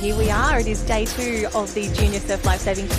here we are. It is day 2 of the Junior Surf Lifesaving.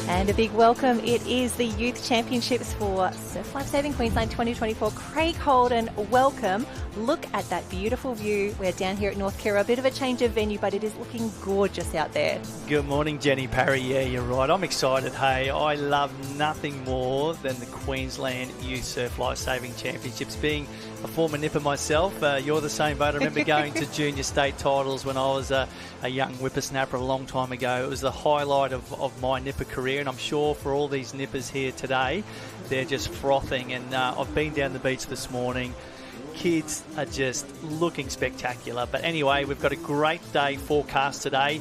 And a big welcome. It is the Youth Championships for Surf Lifesaving Queensland 2024. Craig Holden, welcome. Look at that beautiful view. We're down here at North Kira. A bit of a change of venue, but it is looking gorgeous out there. Good morning, Jenny Parry. Yeah, you're right. I'm excited. Hey, I love nothing more than the Queensland Youth Surf Lifesaving Championships. Being a former nipper myself, you're the same boat. I remember going to junior state titles when I was a young whippersnapper a long time ago. It was the highlight of my nipper career, and I'm sure for all these nippers here today, they're just frothing. And I've been down the beach this morning. Kids are just looking spectacular. But anyway, we've got a great day forecast today.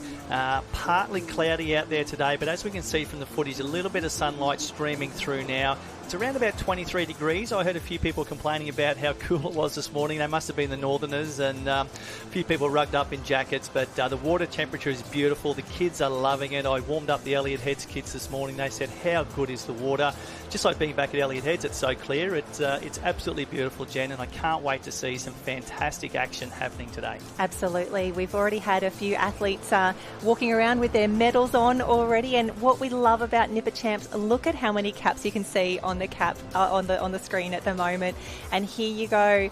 Partly cloudy out there today, but as we can see from the footage, a little bit of sunlight streaming through now. It's around about 23 degrees. I heard a few people complaining about how cool it was this morning. They must have been the northerners, and a few people rugged up in jackets, but the water temperature is beautiful. The kids are loving it. I warmed up the Elliott Heads kids this morning. They said, how good is the water? Just like being back at Elliott Heads, it's so clear. It's absolutely beautiful, Jen, and I can't wait to see some fantastic action happening today. Absolutely. We've already had a few athletes walking around with their medals on already, and what we love about Nipper Champs, look at how many caps you can see on the cap on the screen at the moment. And here you go.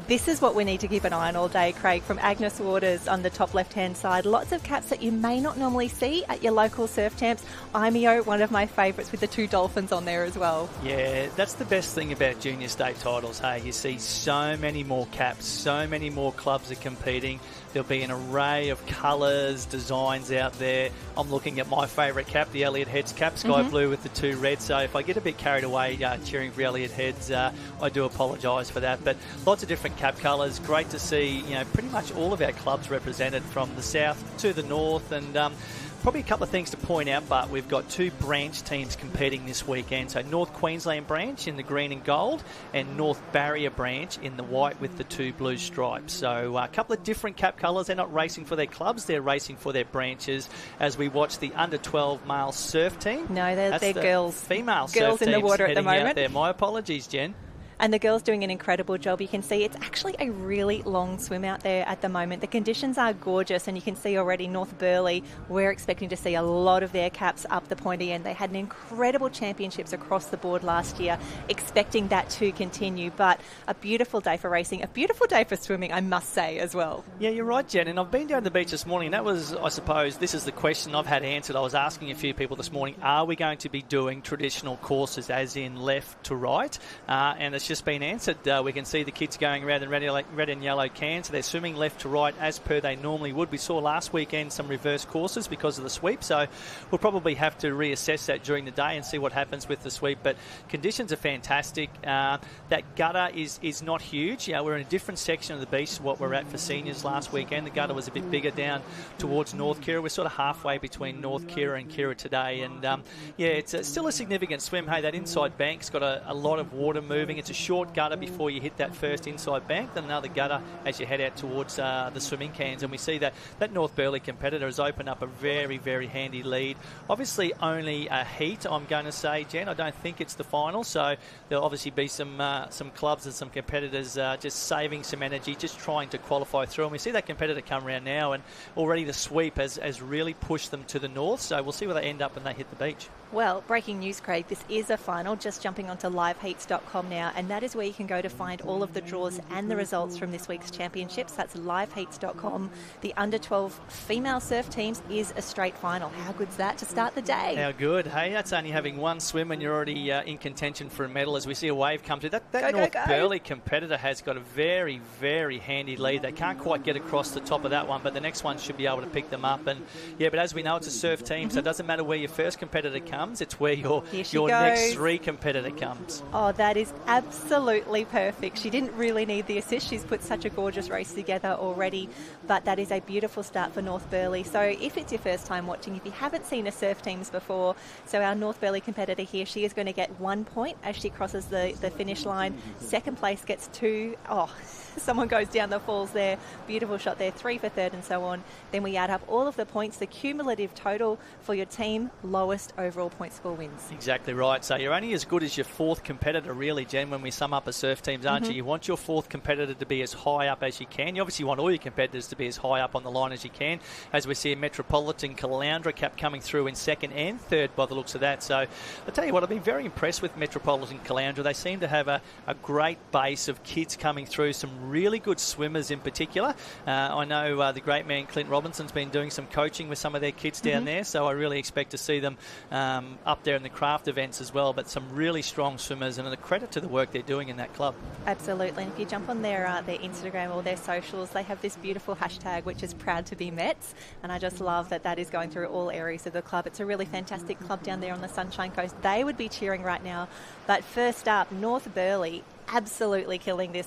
This is what we need to keep an eye on all day, Craig. From Agnes Waters on the top left-hand side, lots of caps that you may not normally see at your local surf champs. IMEO, one of my favourites, with the 2 dolphins on there as well. Yeah, that's the best thing about junior state titles. Hey, you see so many more caps, so many more clubs are competing. There'll be an array of colours, designs out there. I'm looking at my favourite cap, the Elliott Heads cap, sky blue with the 2 reds. So if I get a bit carried away cheering for Elliott Heads, I do apologise for that. But lots of different cap colours. Great to see, pretty much all of our clubs represented from the south to the north, and probably a couple of things to point out, but we've got 2 branch teams competing this weekend. So North Queensland branch in the green and gold, and North Barrier branch in the white with the 2 blue stripes. So a couple of different cap colours. They're not racing for their clubs, they're racing for their branches, as we watch the under-12 male surf team. No, they're girls. Female girls surf in the water at the moment. Out there. My apologies, Jen. And the girls doing an incredible job. You can see it's actually a really long swim out there at the moment. The conditions are gorgeous, and you can see already North Burleigh, we're expecting to see a lot of their caps up the pointy end. They had an incredible championships across the board last year, expecting that to continue. But a beautiful day for racing, a beautiful day for swimming, I must say, as well. Yeah, you're right, Jen. And I've been down the beach this morning. That was, I suppose, this is the question I've had answered. I was asking a few people this morning, are we going to be doing traditional courses, as in left to right? And it's just been answered. We can see the kids going around in red and yellow cans. So they're swimming left to right as per they normally would. We saw last weekend some reverse courses because of the sweep, so we'll probably have to reassess that during the day and see what happens with the sweep. But conditions are fantastic. That gutter is not huge. We're in a different section of the beach to what we're at for seniors last weekend. The gutter was a bit bigger down towards North Kira. We're sort of halfway between North Kira and Kira today, and it's still a significant swim. Hey, that inside bank's got a lot of water moving. It's a short gutter before you hit that first inside bank, then another gutter as you head out towards the swimming cans. And we see that North Burleigh competitor has opened up a very, very handy lead. Obviously only a heat, I'm going to say, Jen. I don't think it's the final, so there'll obviously be some clubs and some competitors just saving some energy, just trying to qualify through. And we see that competitor come around now, and already the sweep has really pushed them to the north, so we'll see where they end up when they hit the beach. Well, breaking news, Craig, this is a final. Just jumping onto liveheats.com now, and that is where you can go to find all of the draws and the results from this week's championships. That's liveheats.com. The under-12 female surf teams is a straight final. How good's that to start the day? How good. Hey, that's only having one swim and you're already in contention for a medal as we see a wave come through. That North Burleigh competitor has got a very, very handy lead. They can't quite get across the top of that one, but the next one should be able to pick them up. And yeah, but as we know, it's a surf team, so it doesn't matter where your first competitor comes. It's where your next three competitor comes. Oh, that is absolutely perfect. She didn't really need the assist. She's put such a gorgeous race together already, but that is a beautiful start for North Burleigh. So if it's your first time watching, if you haven't seen a surf teams before, so our North Burleigh competitor here, she is going to get 1 point as she crosses the finish line. Second place gets 2. Oh, someone goes down the falls there. Beautiful shot there. 3 for third and so on. Then we add up all of the points, the cumulative total for your team, lowest overall point score wins. Exactly right. So you're only as good as your fourth competitor, really, Jen, when we sum up as surf teams, aren't you? You want your fourth competitor to be as high up as you can. You obviously want all your competitors to be as high up on the line as you can, as we see a Metropolitan Caloundra cap coming through in second and third by the looks of that. So I'll tell you what, I've been very impressed with Metropolitan Caloundra. They seem to have a great base of kids coming through, some really good swimmers in particular. I know the great man Clint Robinson's been doing some coaching with some of their kids down there, so I really expect to see them up there in the craft events as well, but some really strong swimmers, and a credit to the work they're doing in that club. Absolutely. And if you jump on their Instagram or their socials, they have this beautiful hashtag which is proud to be Mets, and I just love that is going through all areas of the club. It's a really fantastic club down there on the Sunshine Coast. They would be cheering right now. But first up, North Burleigh absolutely killing this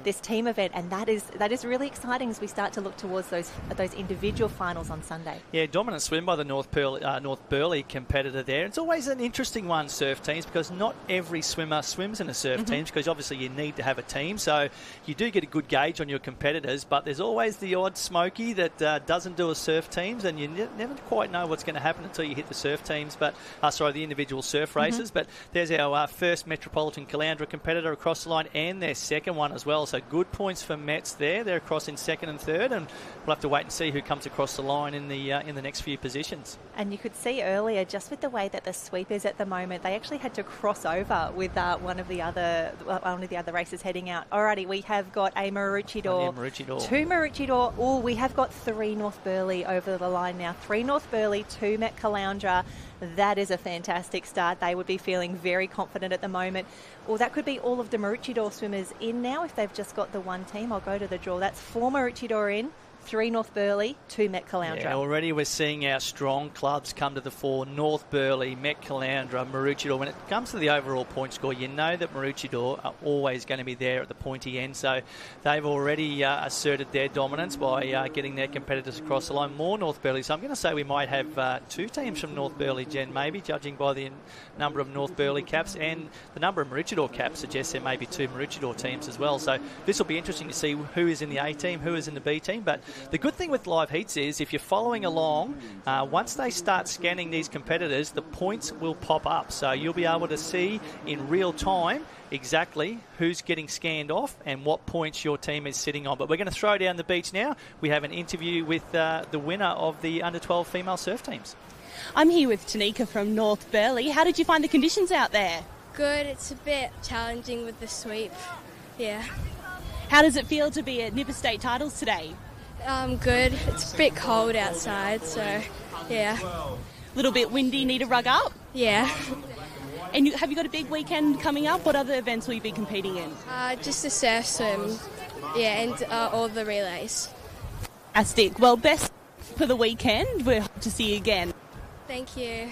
this team event, and that is really exciting as we start to look towards those individual finals on Sunday. Yeah, dominant swim by the North Burleigh competitor there. It's always an interesting one, surf teams, because not every swimmer swims in a surf team, because obviously you need to have a team, so you do get a good gauge on your competitors, but there's always the odd smoky that doesn't do a surf teams, and you never quite know what's going to happen until you hit the surf teams, but the individual surf races. But there's our first Metropolitan Caloundra competitor across the line, and their second one as well. So good points for Mets there. They're across in second and third, and we'll have to wait and see who comes across the line in the next few positions. And you could see earlier, just with the way that the sweep is at the moment, they actually had to cross over with one of the other races heading out. Alrighty, we have got a Maroochydore, 2 Maroochydore. Oh, we have got 3 North Burleigh over the line now. 3 North Burleigh, 2 Met Caloundra. That is a fantastic start. They would be feeling very confident at the moment. Or that could be all of the Maroochydore swimmers in now if they've just got the one team. I'll go to the draw. That's 4 Maroochydore in, 3 North Burleigh, 2 Met Caloundra. Yeah, already we're seeing our strong clubs come to the fore. North Burleigh, Met Caloundra, Maroochydore. When it comes to the overall point score, you know that Maroochydore are always going to be there at the pointy end. So they've already asserted their dominance by getting their competitors across the line. More North Burleigh. So I'm going to say we might have 2 teams from North Burleigh, Jen, maybe, judging by the number of North Burleigh caps, and the number of Maroochydore caps suggests there may be 2 Maroochydore teams as well. So this will be interesting to see who is in the A team, who is in the B team. But the good thing with live heats is if you're following along, once they start scanning these competitors, the points will pop up. So you'll be able to see in real time exactly who's getting scanned off and what points your team is sitting on. But we're going to throw down the beach now. We have an interview with the winner of the under-12 female surf teams. I'm here with Tanika from North Burleigh. How did you find the conditions out there? Good. It's a bit challenging with the sweep. Yeah. How does it feel to be at Nipper State Titles today? Good. It's a bit cold outside, so yeah. A little bit windy, need a rug up? Yeah. And have you got a big weekend coming up? What other events will you be competing in? Just the surf swim, yeah, and all the relays. Fantastic. Well, best for the weekend. We'll hope to see you again. Thank you.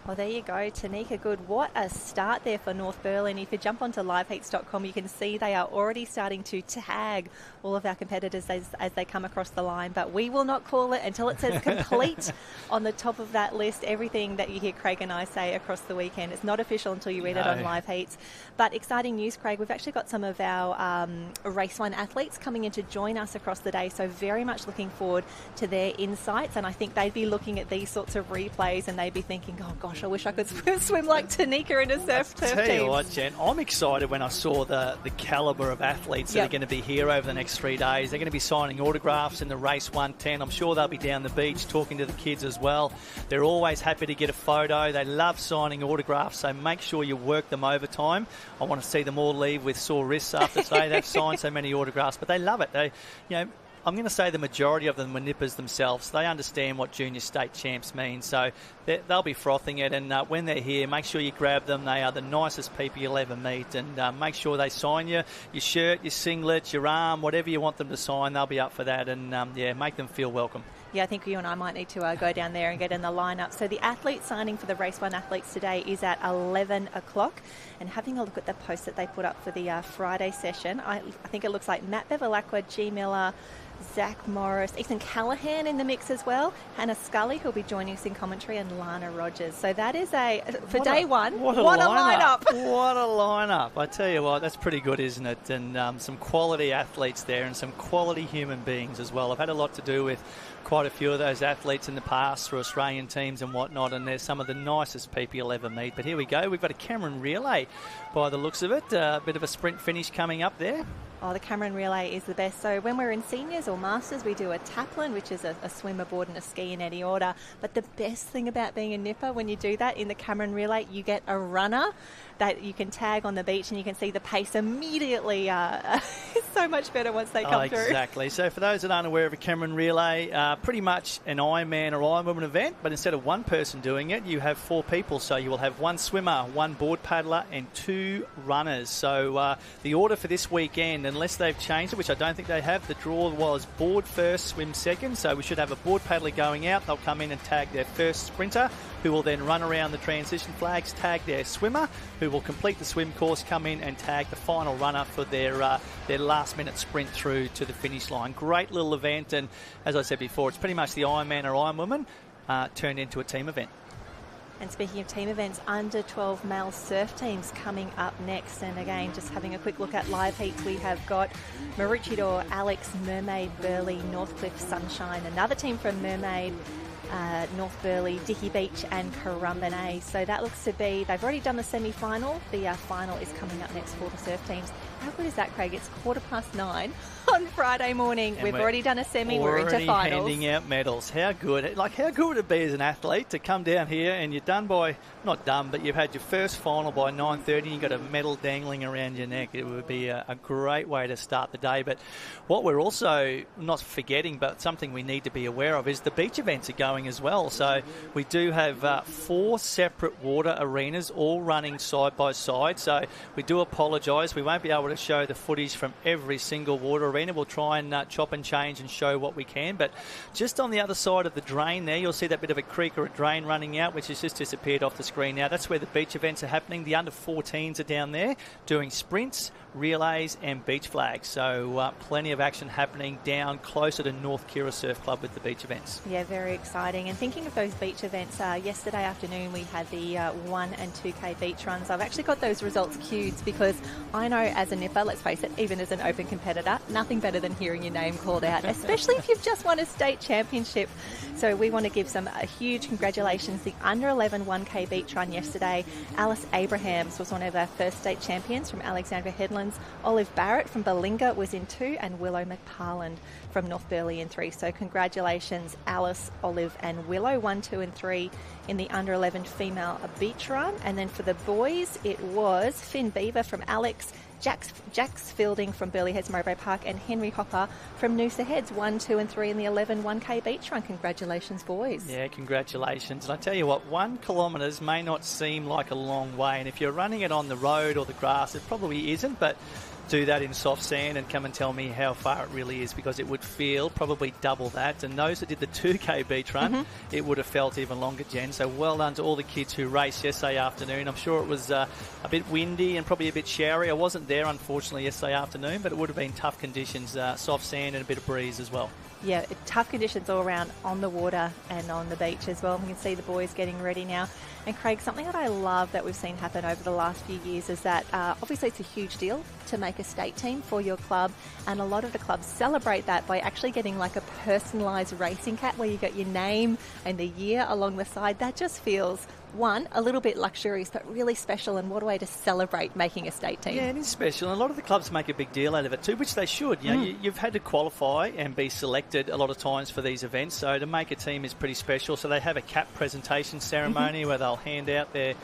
Well, there you go, Tanika Good. What a start there for North Burleigh. And if you jump onto liveheats.com, you can see they are already starting to tag all of our competitors as they come across the line. But we will not call it until it says complete on the top of that list. Everything that you hear Craig and I say across the weekend, it's not official until you read it on Live Heats. But exciting news, Craig. We've actually got some of our Race 1 athletes coming in to join us across the day. So very much looking forward to their insights. And I think they'd be looking at these sorts of replays and they'd be thinking, oh, gosh, gosh, I wish I could swim like Tanika in a surf turf Tell team. you what, Jen, I'm excited when I saw the calibre of athletes that are going to be here over the next 3 days. They're going to be signing autographs in the race 110. I'm sure they'll be down the beach talking to the kids as well. They're always happy to get a photo. They love signing autographs, so make sure you work them overtime. I want to see them all leave with sore wrists after today. They've signed so many autographs, but they love it. They, I'm going to say the majority of them were nippers themselves. They understand what junior state champs mean, so they'll be frothing it. And when they're here, make sure you grab them. They are the nicest people you'll ever meet, and make sure they sign your shirt, your singlet, your arm, whatever you want them to sign. They'll be up for that, and make them feel welcome. Yeah, I think you and I might need to go down there and get in the lineup. So the athlete signing for the Race 1 athletes today is at 11 o'clock. And having a look at the post that they put up for the Friday session, I think it looks like Matt Bevilacqua, G. Miller, Zach Morris, Ethan Callahan in the mix as well, Hannah Scully, who'll be joining us in commentary, and Lana Rogers. So that is day one. What a lineup. What a lineup. I tell you what, that's pretty good, isn't it? And some quality athletes there and some quality human beings as well. I've had a lot to do with quite a few of those athletes in the past through Australian teams and whatnot, and they're some of the nicest people you'll ever meet. But here we go. We've got a Cameron relay by the looks of it. A bit of a sprint finish coming up there. Oh, the Cameron relay is the best. So when we're in seniors or masters, we do a taplin, which is a swim, a board and a ski in any order. But the best thing about being a nipper, when you do that in the Cameron relay, you get a runner that you can tag on the beach and you can see the pace immediately. It's so much better once they come through. Exactly. So for those that aren't aware of a Cameron relay, pretty much an Ironman or Ironwoman event, but instead of one person doing it, you have 4 people. So you will have 1 swimmer, 1 board paddler and 2 runners. So the order for this weekend, unless they've changed it, which I don't think they have, the draw was board first, swim second. So we should have a board paddler going out. They'll come in and tag their first sprinter, who will then run around the transition flags, tag their swimmer, who will complete the swim course, come in and tag the final runner for their last minute sprint through to the finish line. Great little event, and as I said before, it's pretty much the Ironman or Ironwoman turned into a team event. And speaking of team events, under 12 male surf teams coming up next. And again, just having a quick look at live heats, we have got Maroochydore, Alex, Mermaid, Burleigh, Northcliffe, Sunshine, another team from Mermaid, North Burleigh, Dicky Beach and Currumbin. So that looks to be, they've already done the semi-final. The final is coming up next for the surf teams. How good is that, Craig? It's 9:15 on Friday morning. We've already done a semi. We're into finals. Already handing out medals. How good. How good would it be as an athlete to come down here and you're done by, not done, but you've had your first final by 9:30 and you've got a medal dangling around your neck. It would be a great way to start the day. But what we're also not forgetting, but something we need to be aware of, is the beach events are going as well. So we do have 4 separate water arenas all running side by side. So we do apologise. We won't be able to show the footage from every single water arena. We'll try and chop and change and show what we can. But just on the other side of the drain there, you'll see that bit of a creek or a drain running out, which has just disappeared off the screen now. That's where the beach events are happening. The under-14s are down there doing sprints, relays and beach flags. So plenty of action happening down closer to North Kira Surf Club with the beach events. Yeah, very exciting. And thinking of those beach events, yesterday afternoon we had the 1 and 2K beach runs. I've actually got those results queued because I know as a nipper, let's face it, even as an open competitor, nothing better than hearing your name called out, especially if you've just won a state championship. So we want to give a huge congratulations. The under 11 1K beach run yesterday, Alice Abrahams was one of our first state champions from Alexandria Headlands. Olive Barrett from Balinga was in 2 and Willow McParland from North Burleigh in 3. So congratulations Alice, Olive and Willow, 1, 2 and 3 in the under 11 female beach run. And then for the boys, it was Finn Beaver from Alex, Jax Fielding from Burleigh Heads Mowbray Park and Henry Hopper from Noosa Heads, 1, 2 and 3 in the 11 1K beach run. Congratulations, boys. Yeah, congratulations. And I tell you what, 1 kilometre may not seem like a long way, and if you're running it on the road or the grass, it probably isn't, but do that in soft sand and come and tell me how far it really is, because it would feel probably double that. And those that did the 2K beach run, it would have felt even longer, Jen. So well done to all the kids who raced yesterday afternoon. I'm sure it was a bit windy and probably a bit showery. I wasn't there, unfortunately, yesterday afternoon, but it would have been tough conditions, soft sand and a bit of breeze as well. Yeah, tough conditions all around on the water and on the beach as well. We can see the boys getting ready now. And Craig, something that I love that we've seen happen over the last few years is that obviously it's a huge deal to make a state team for your club, and a lot of the clubs celebrate that by actually getting like a personalised racing cap where you got your name and the year along the side. That just feels one, a little bit luxurious, but really special, and what a way to celebrate making a state team. Yeah, it is special. And a lot of the clubs make a big deal out of it too, which they should. You know, you've had to qualify and be selected a lot of times for these events, so to make a team is pretty special. So they have a cap presentation ceremony where they'll hand out their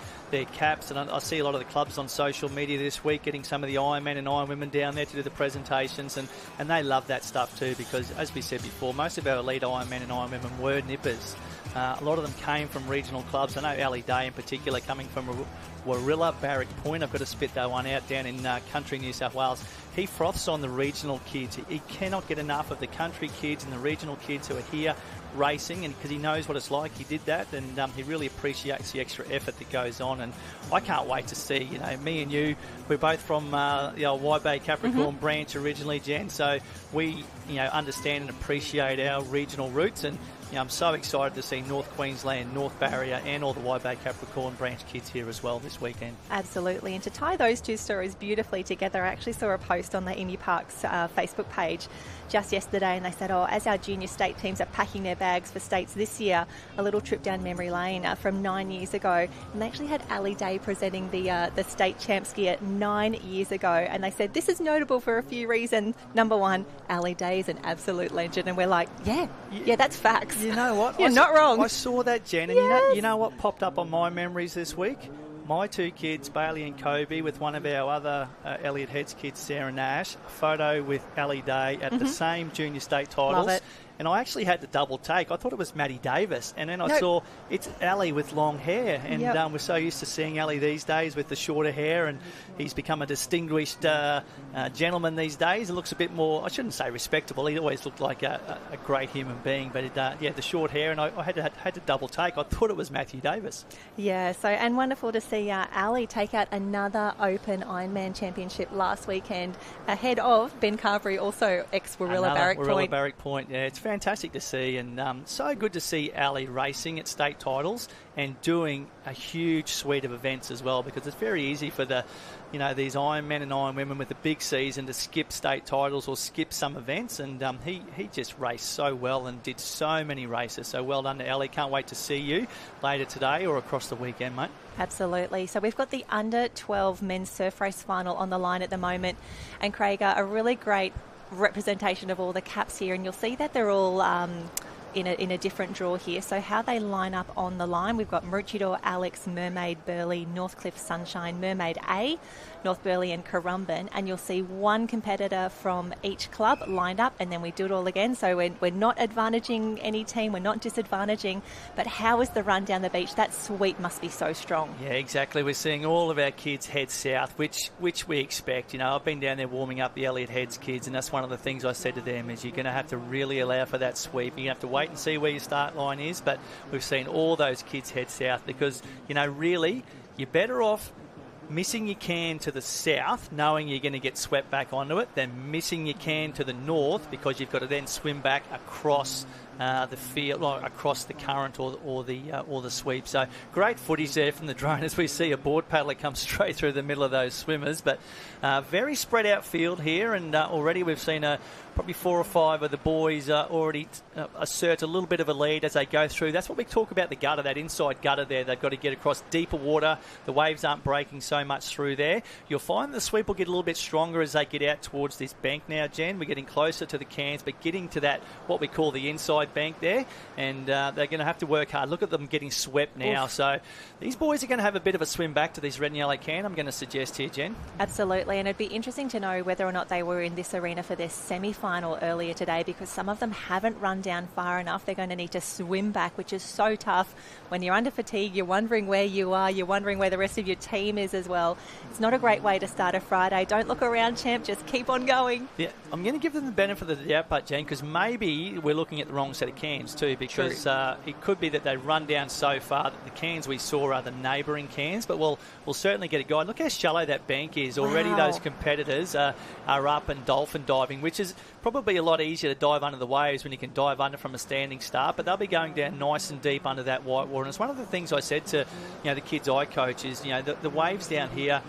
caps, and I see a lot of the clubs on social media this week getting some of the Ironmen and Ironwomen down there to do the presentations, and they love that stuff too, because as we said before, most of our elite Ironmen and Ironwomen were nippers. A lot of them came from regional clubs. I know Ali Day in particular coming from Warilla, Barrack Point. I've got to spit that one out down in country New South Wales. He froths on the regional kids. He cannot get enough of the country kids and the regional kids who are here racing, and because he knows what it's like, he did that, and he really appreciates the extra effort that goes on. And I can't wait to see, you know, me and you, we're both from the old Y Bay Capricorn branch originally, Jen, so we, you know, understand and appreciate our regional roots, and you know, I'm so excited to see North Queensland, North Barrier and all the Y Bay Capricorn branch kids here as well this weekend. Absolutely, and to tie those two stories beautifully together, I actually saw a post on the Emu Parks Facebook page just yesterday, and they said, as our junior state teams are packing their bags for states this year, a little trip down memory lane from 9 years ago, and they actually had Ali Day presenting the state champ skier 9 years ago, and they said this is notable for a few reasons. Number one, Ali Day is an absolute legend, and we're like, yeah, that's facts. You know what? You're not wrong. I saw that, Jen, and you know what popped up on my memories this week? My two kids, Bailey and Kobe, with one of our other Elliot Heads kids, Sarah Nash, a photo with Ali Day at the same junior state titles. Love it. And I actually had to double take. I thought it was Maddie Davis. And then I saw it's Ali with long hair. And we're so used to seeing Ali these days with the shorter hair. And he's become a distinguished gentleman these days. It looks a bit more, I shouldn't say respectable. He always looked like a great human being. But the short hair. And I had to double take. I thought it was Matthew Davis. Yeah, so and wonderful to see Ali take out another Open Ironman Championship last weekend ahead of Ben Carberry, also ex-Warilla Barrack Point. Warilla Barrack Point, yeah. It's fantastic to see, and so good to see Ali racing at state titles and doing a huge suite of events as well, because it's very easy for these Ironmen and Ironwomen with a big season to skip state titles or skip some events, and he just raced so well and did so many races. So well done to Ali. Can't wait to see you later today or across the weekend, mate. Absolutely. So we've got the under-12 men's surf race final on the line at the moment, and Craig, a really great representation of all the caps here, and you'll see that they're all in a different draw here. So how they line up on the line, we've got Maroochydore, Alex, Mermaid, Burleigh, Northcliffe, Sunshine, Mermaid A, North Burleigh and Currumbin, and you'll see one competitor from each club lined up, and then we do it all again. So we're not advantaging any team, we're not disadvantaging, but how is the run down the beach? That sweep must be so strong. Yeah, exactly. We're seeing all of our kids head south, which we expect. You know, I've been down there warming up the Elliot Heads kids, and that's one of the things I said to them is you're going to have to really allow for that sweep. You have to wait and see where your start line is, but we've seen all those kids head south because, you know, really, you're better off missing your can to the south, knowing you're going to get swept back onto it, than missing your can to the north because you've got to then swim back across the field, or across the current or the sweep. So great footage there from the drone as we see a board paddler come straight through the middle of those swimmers. But very spread out field here, and already we've seen probably 4 or 5 of the boys already assert a little bit of a lead as they go through. That's what we talk about, the gutter, that inside gutter there. They've got to get across deeper water. The waves aren't breaking so much through there. You'll find the sweep will get a little bit stronger as they get out towards this bank now, Jen. We're getting closer to the cans, but getting to that, what we call the inside bank there, and they're going to have to work hard. Look at them getting swept now. Oof. So these boys are going to have a bit of a swim back to this red and yellow can, I'm going to suggest here, Jen. Absolutely, and it'd be interesting to know whether or not they were in this arena for their semi-final earlier today, because some of them haven't run down far enough. They're going to need to swim back, which is so tough. When you're under fatigue, you're wondering where you are, you're wondering where the rest of your team is as well. It's not a great way to start a Friday. Don't look around, champ, just keep on going. Yeah, I'm going to give them the benefit of the doubt, but Jen, because maybe we're looking at the wrong set of cans too, because it could be that they run down so far that the cans we saw are the neighbouring cans, but we'll certainly get a guide. Look how shallow that bank is. Already those competitors are up and dolphin diving, which is probably a lot easier to dive under the waves when you can dive under from a standing start, but they'll be going down nice and deep under that white water. And it's one of the things I said to the kids I coach is, the waves down here,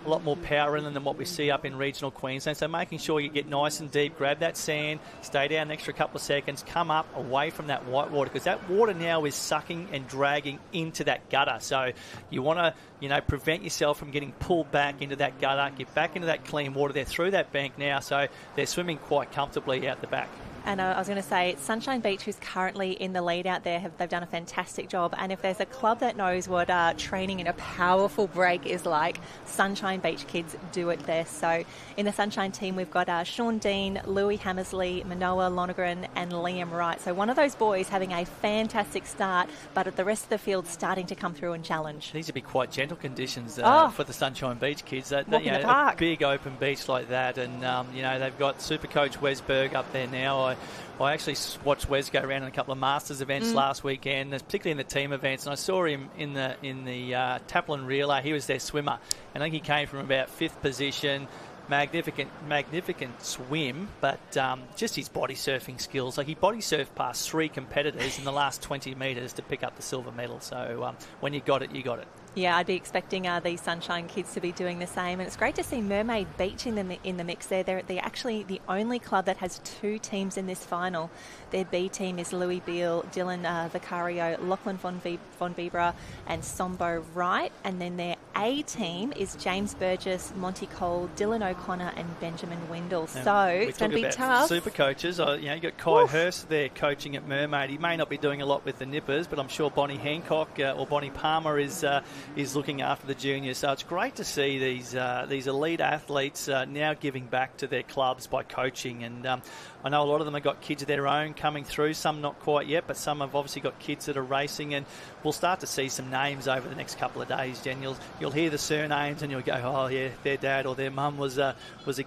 a lot more power in them than what we see up in regional Queensland. So making sure you get nice and deep, grab that sand, stay down an extra couple of seconds, come up away from that white water, because that water now is sucking and dragging into that gutter. So you want to, prevent yourself from getting pulled back into that gutter, get back into that clean water. They're through that bank now, so they're swimming quite comfortably out the back. And I was going to say, Sunshine Beach, who's currently in the lead out there, they've done a fantastic job. And if there's a club that knows what training in a powerful break is like, Sunshine Beach kids do it best. So in the Sunshine team, we've got Sean Dean, Louis Hammersley, Manoa Lonergan and Liam Wright. So one of those boys having a fantastic start, but at the rest of the field starting to come through and challenge. These would be quite gentle conditions for the Sunshine Beach kids. Walk in the park. A big open beach like that. And, they've got super coach Wes Berg up there now. I actually watched Wes go around in a couple of Masters events last weekend, particularly in the team events, and I saw him in the Taplin relay. He was their swimmer, and I think he came from about 5th position. Magnificent swim, but just his body surfing skills. Like, he body surfed past 3 competitors in the last 20 metres to pick up the silver medal. So when you got it, you got it. Yeah, I'd be expecting these Sunshine kids to be doing the same. And it's great to see Mermaid Beach in the mix there. They're actually the only club that has 2 teams in this final. Their B team is Louis Beale, Dylan Vicario, Lachlan von Vibra and Sombo Wright. And then their A team is James Burgess, Monty Cole, Dylan O'Connor and Benjamin Wendell. So it's going to be tough. Super coaches. You got Kai Hurst there coaching at Mermaid. He may not be doing a lot with the Nippers, but I'm sure Bonnie Hancock or Bonnie Palmer is looking after the juniors. So it's great to see these elite athletes now giving back to their clubs by coaching. And I know a lot of them have got kids of their own coming through, some not quite yet, but some have obviously got kids that are racing, and we'll start to see some names over the next couple of days, Jen. You'll hear the surnames and you'll go, oh yeah, their dad or their mum was a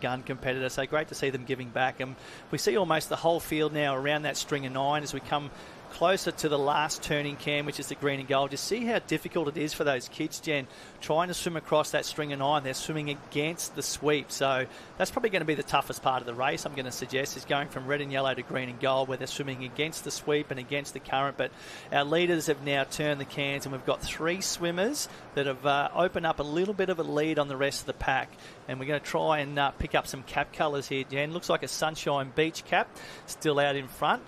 gun competitor. So great to see them giving back. And we see almost the whole field now around that string of 9 as we come closer to the last turning cam, which is the green and gold. Just see how difficult it is for those kids, Jen, trying to swim across that string of 9. They're swimming against the sweep, so that's probably going to be the toughest part of the race, I'm going to suggest, is going from red and yellow to green and gold, where they're swimming against the sweep and against the current. But our leaders have now turned the cans, and we've got 3 swimmers that have opened up a little bit of a lead on the rest of the pack, and we're going to try and pick up some cap colours here, Jen. Looks like a Sunshine Beach cap still out in front.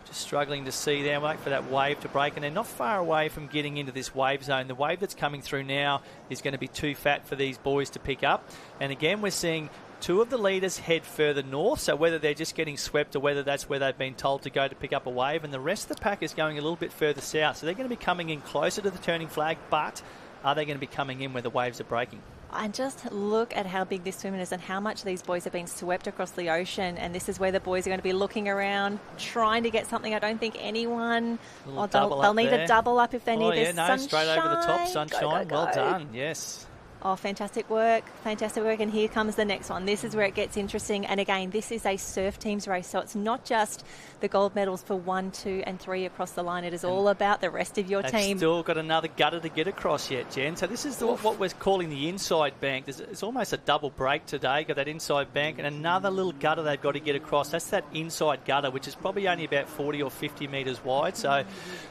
Just struggling to see there. Wait for that wave to break, and they're not far away from getting into this wave zone. The wave that's coming through now is going to be too fat for these boys to pick up. And again, we're seeing 2 of the leaders head further north, so whether they're just getting swept or whether that's where they've been told to go to pick up a wave, and the rest of the pack is going a little bit further south. So they're going to be coming in closer to the turning flag, but are they going to be coming in where the waves are breaking? And just look at how big this swimming is and how much these boys have been swept across the ocean. And this is where the boys are going to be looking around, trying to get something. I don't think anyone... they'll need a double up if they need this. Sunshine. Straight over the top, Sunshine. Go. Well done, yes. Oh, fantastic work. And here comes the next one. This is where it gets interesting. And again, this is a surf teams race. So it's not just the gold medals for 1, 2 and 3 across the line. It is all about the rest of your team. They've still got another gutter to get across yet, Jen. So this is what we're calling the inside bank. It's almost a double break today. Got that inside bank and another little gutter they've got to get across. That's that inside gutter, which is probably only about 40 or 50 metres wide. So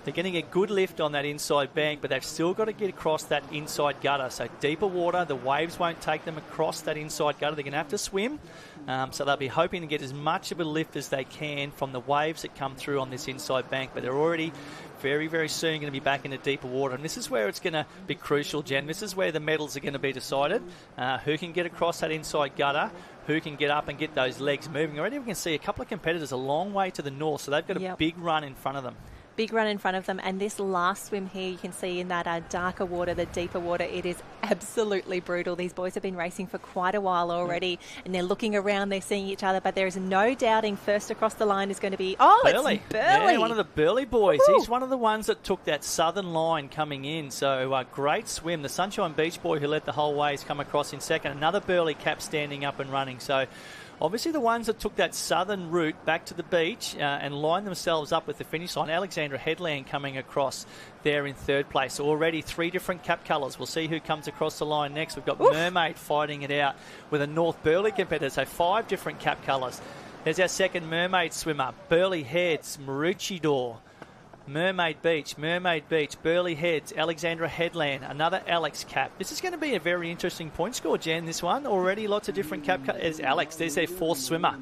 they're getting a good lift on that inside bank, but they've still got to get across that inside gutter. So deeper water, the waves won't take them across that inside gutter. They're going to have to swim. So they'll be hoping to get as much of a lift as they can from the waves that come through on this inside bank. But they're already very, very soon going to be back into deeper water. And this is where it's going to be crucial, Jen. This is where the medals are going to be decided. Who can get across that inside gutter? Who can get up and get those legs moving? Already we can see a couple of competitors a long way to the north, so they've got a big run in front of them. Big run in front of them, and this last swim here, you can see in that darker water, the deeper water, it is absolutely brutal. These boys have been racing for quite a while already, and they're looking around, they're seeing each other, but there is no doubting first across the line is going to be, Burley. It's Burley. Yeah, one of the Burley boys. Woo. He's one of the ones that took that southern line coming in, so great swim. The Sunshine Beach boy who led the whole way has come across in second. Another Burley cap standing up and running, so obviously the ones that took that southern route back to the beach and lined themselves up with the finish line. Alexandra Headland coming across there in third place. So already 3 different cap colours. We'll see who comes across the line next. We've got Mermaid fighting it out with a North Burley competitor. So 5 different cap colours. There's our second Mermaid swimmer. Burley Heads, Maroochydore. Mermaid Beach, Burleigh Heads, Alexandra Headland, another Alex cap. This is going to be a very interesting point score, Jen, this one. Already lots of different cap. There's Alex, there's their fourth swimmer.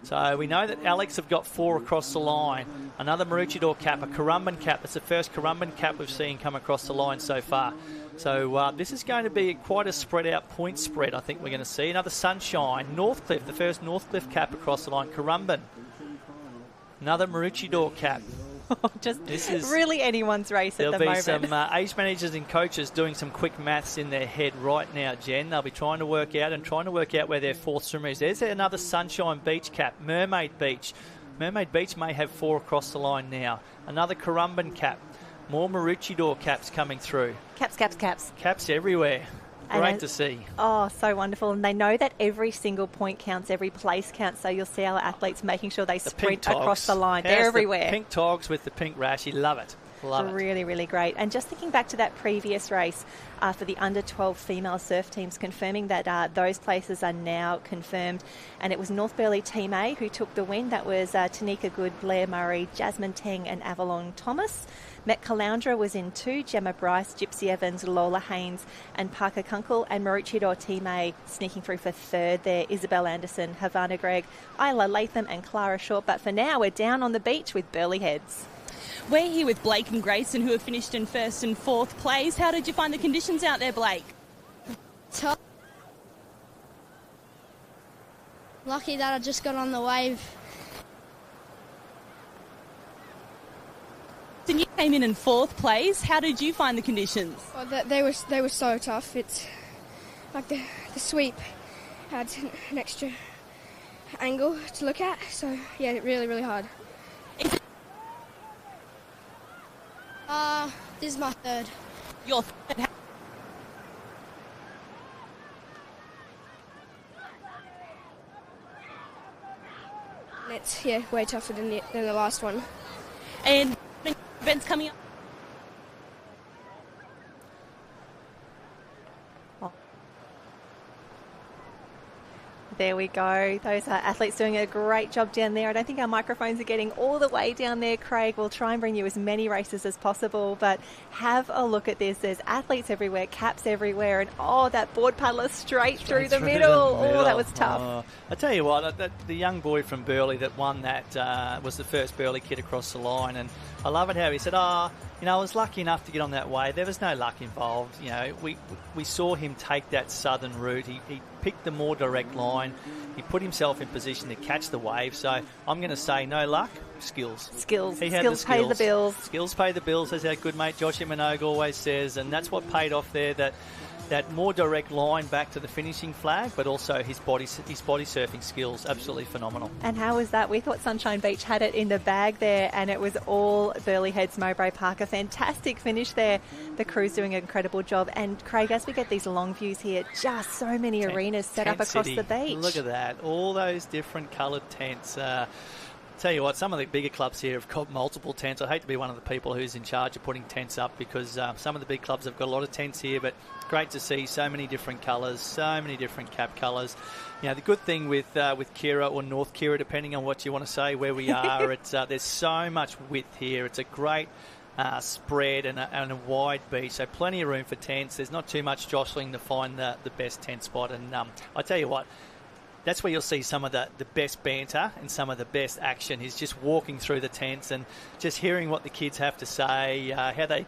So we know that Alex have got 4 across the line. Another Maroochydore cap, a Currumbin cap. It's the first Currumbin cap we've seen come across the line so far. So this is going to be quite a spread-out point spread, I think we're going to see. Another Sunshine, Northcliffe, the first Northcliffe cap across the line. Currumbin, another Maroochydore cap. This is really anyone's race at the moment. There'll be some age managers and coaches doing some quick maths in their head right now, Jen. They'll be trying to work out where their fourth swimmer is. There's another Sunshine Beach cap, Mermaid Beach. Mermaid Beach may have 4 across the line now. Another Currumbin cap. More Maroochydore caps coming through. Caps. Caps everywhere. Great to see. Oh, so wonderful. And they know that every single point counts, every place counts. So you'll see our athletes making sure they sprint across the line. They're everywhere. The pink togs with the pink rash. You love it. Love it. Really, really great. And just thinking back to that previous race for the under-12 female surf teams, confirming that those places are now confirmed. And it was North Burleigh Team A who took the win. That was Tanika Good, Blair Murray, Jasmine Teng and Avalon Thomas. Met Caloundra was in 2, Gemma Bryce, Gypsy Evans, Lola Haynes and Parker Kunkel, and Maroochydore Team A sneaking through for 3rd there, Isabel Anderson, Havana Gregg, Isla Latham and Clara Short. But for now, we're down on the beach with Burleigh Heads. We're here with Blake and Grayson, who have finished in 1st and 4th place. How did you find the conditions out there, Blake? Tough. Lucky that I just got on the wave. And you came in 4th place. How did you find the conditions? Well, they were so tough. It's like the sweep had an extra angle to look at. So yeah, really, really hard. This is my 3rd. Your 3rd. It's way tougher than the last one. And events coming up. There we go. Those athletes doing a great job down there. I don't think our microphones are getting all the way down there, Craig. We'll try and bring you as many races as possible, but have a look at this. There's athletes everywhere, caps everywhere, and that board paddler straight through the middle. Oh, that was tough. I tell you what, the young boy from Burleigh that won that was the first Burleigh kid across the line, and I love it how he said, I was lucky enough to get on that wave. There was no luck involved. We saw him take that southern route. He picked the more direct line. He put himself in position to catch the wave. So I'm going to say no luck, skills. Skills. He had skills pay the bills. Skills pay the bills, as our good mate Joshua Minogue always says, and that's what paid off there. That more direct line back to the finishing flag, but also his body surfing skills, absolutely phenomenal. And how was that? We thought Sunshine Beach had it in the bag there, and it was all Burleigh Heads, Mowbray Parker. Fantastic finish there. The crew's doing an incredible job. And Craig, as we get these long views here, just so many arenas set up across the beach. Look at that. All those different coloured tents. Tell you what, some of the bigger clubs here have got multiple tents. I hate to be one of the people who's in charge of putting tents up because some of the big clubs have got a lot of tents here, but great to see so many different colours, so many different cap colours. The good thing with Kira or North Kira, depending on what you want to say, where we are, it's there's so much width here. It's a great spread and a wide beach, so plenty of room for tents. There's not too much jostling to find the best tent spot, and I tell you what, that's where you'll see some of the best banter and some of the best action is just walking through the tents and just hearing what the kids have to say, how they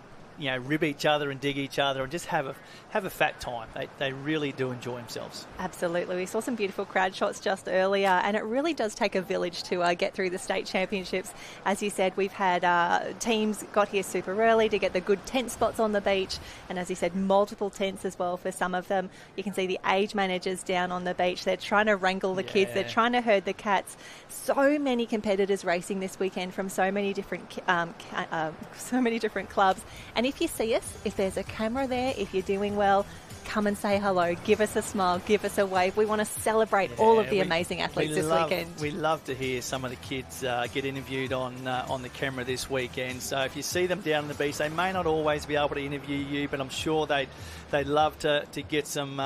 rib each other and dig each other and just have a fat time. They really do enjoy themselves. Absolutely. We saw some beautiful crowd shots just earlier, and it really does take a village to get through the state championships. As you said, we've had teams got here super early to get the good tent spots on the beach, and as you said, multiple tents as well for some of them. You can see the age managers down on the beach. They're trying to wrangle the kids. They're trying to herd the cats. So many competitors racing this weekend from so many different clubs. And if you see us, if there's a camera there, if you're doing well, come and say hello, give us a smile, give us a wave. We want to celebrate all of the amazing athletes this weekend. We love to hear some of the kids get interviewed on the camera this weekend. So if you see them down on the beach, they may not always be able to interview you, but I'm sure they'd love to get some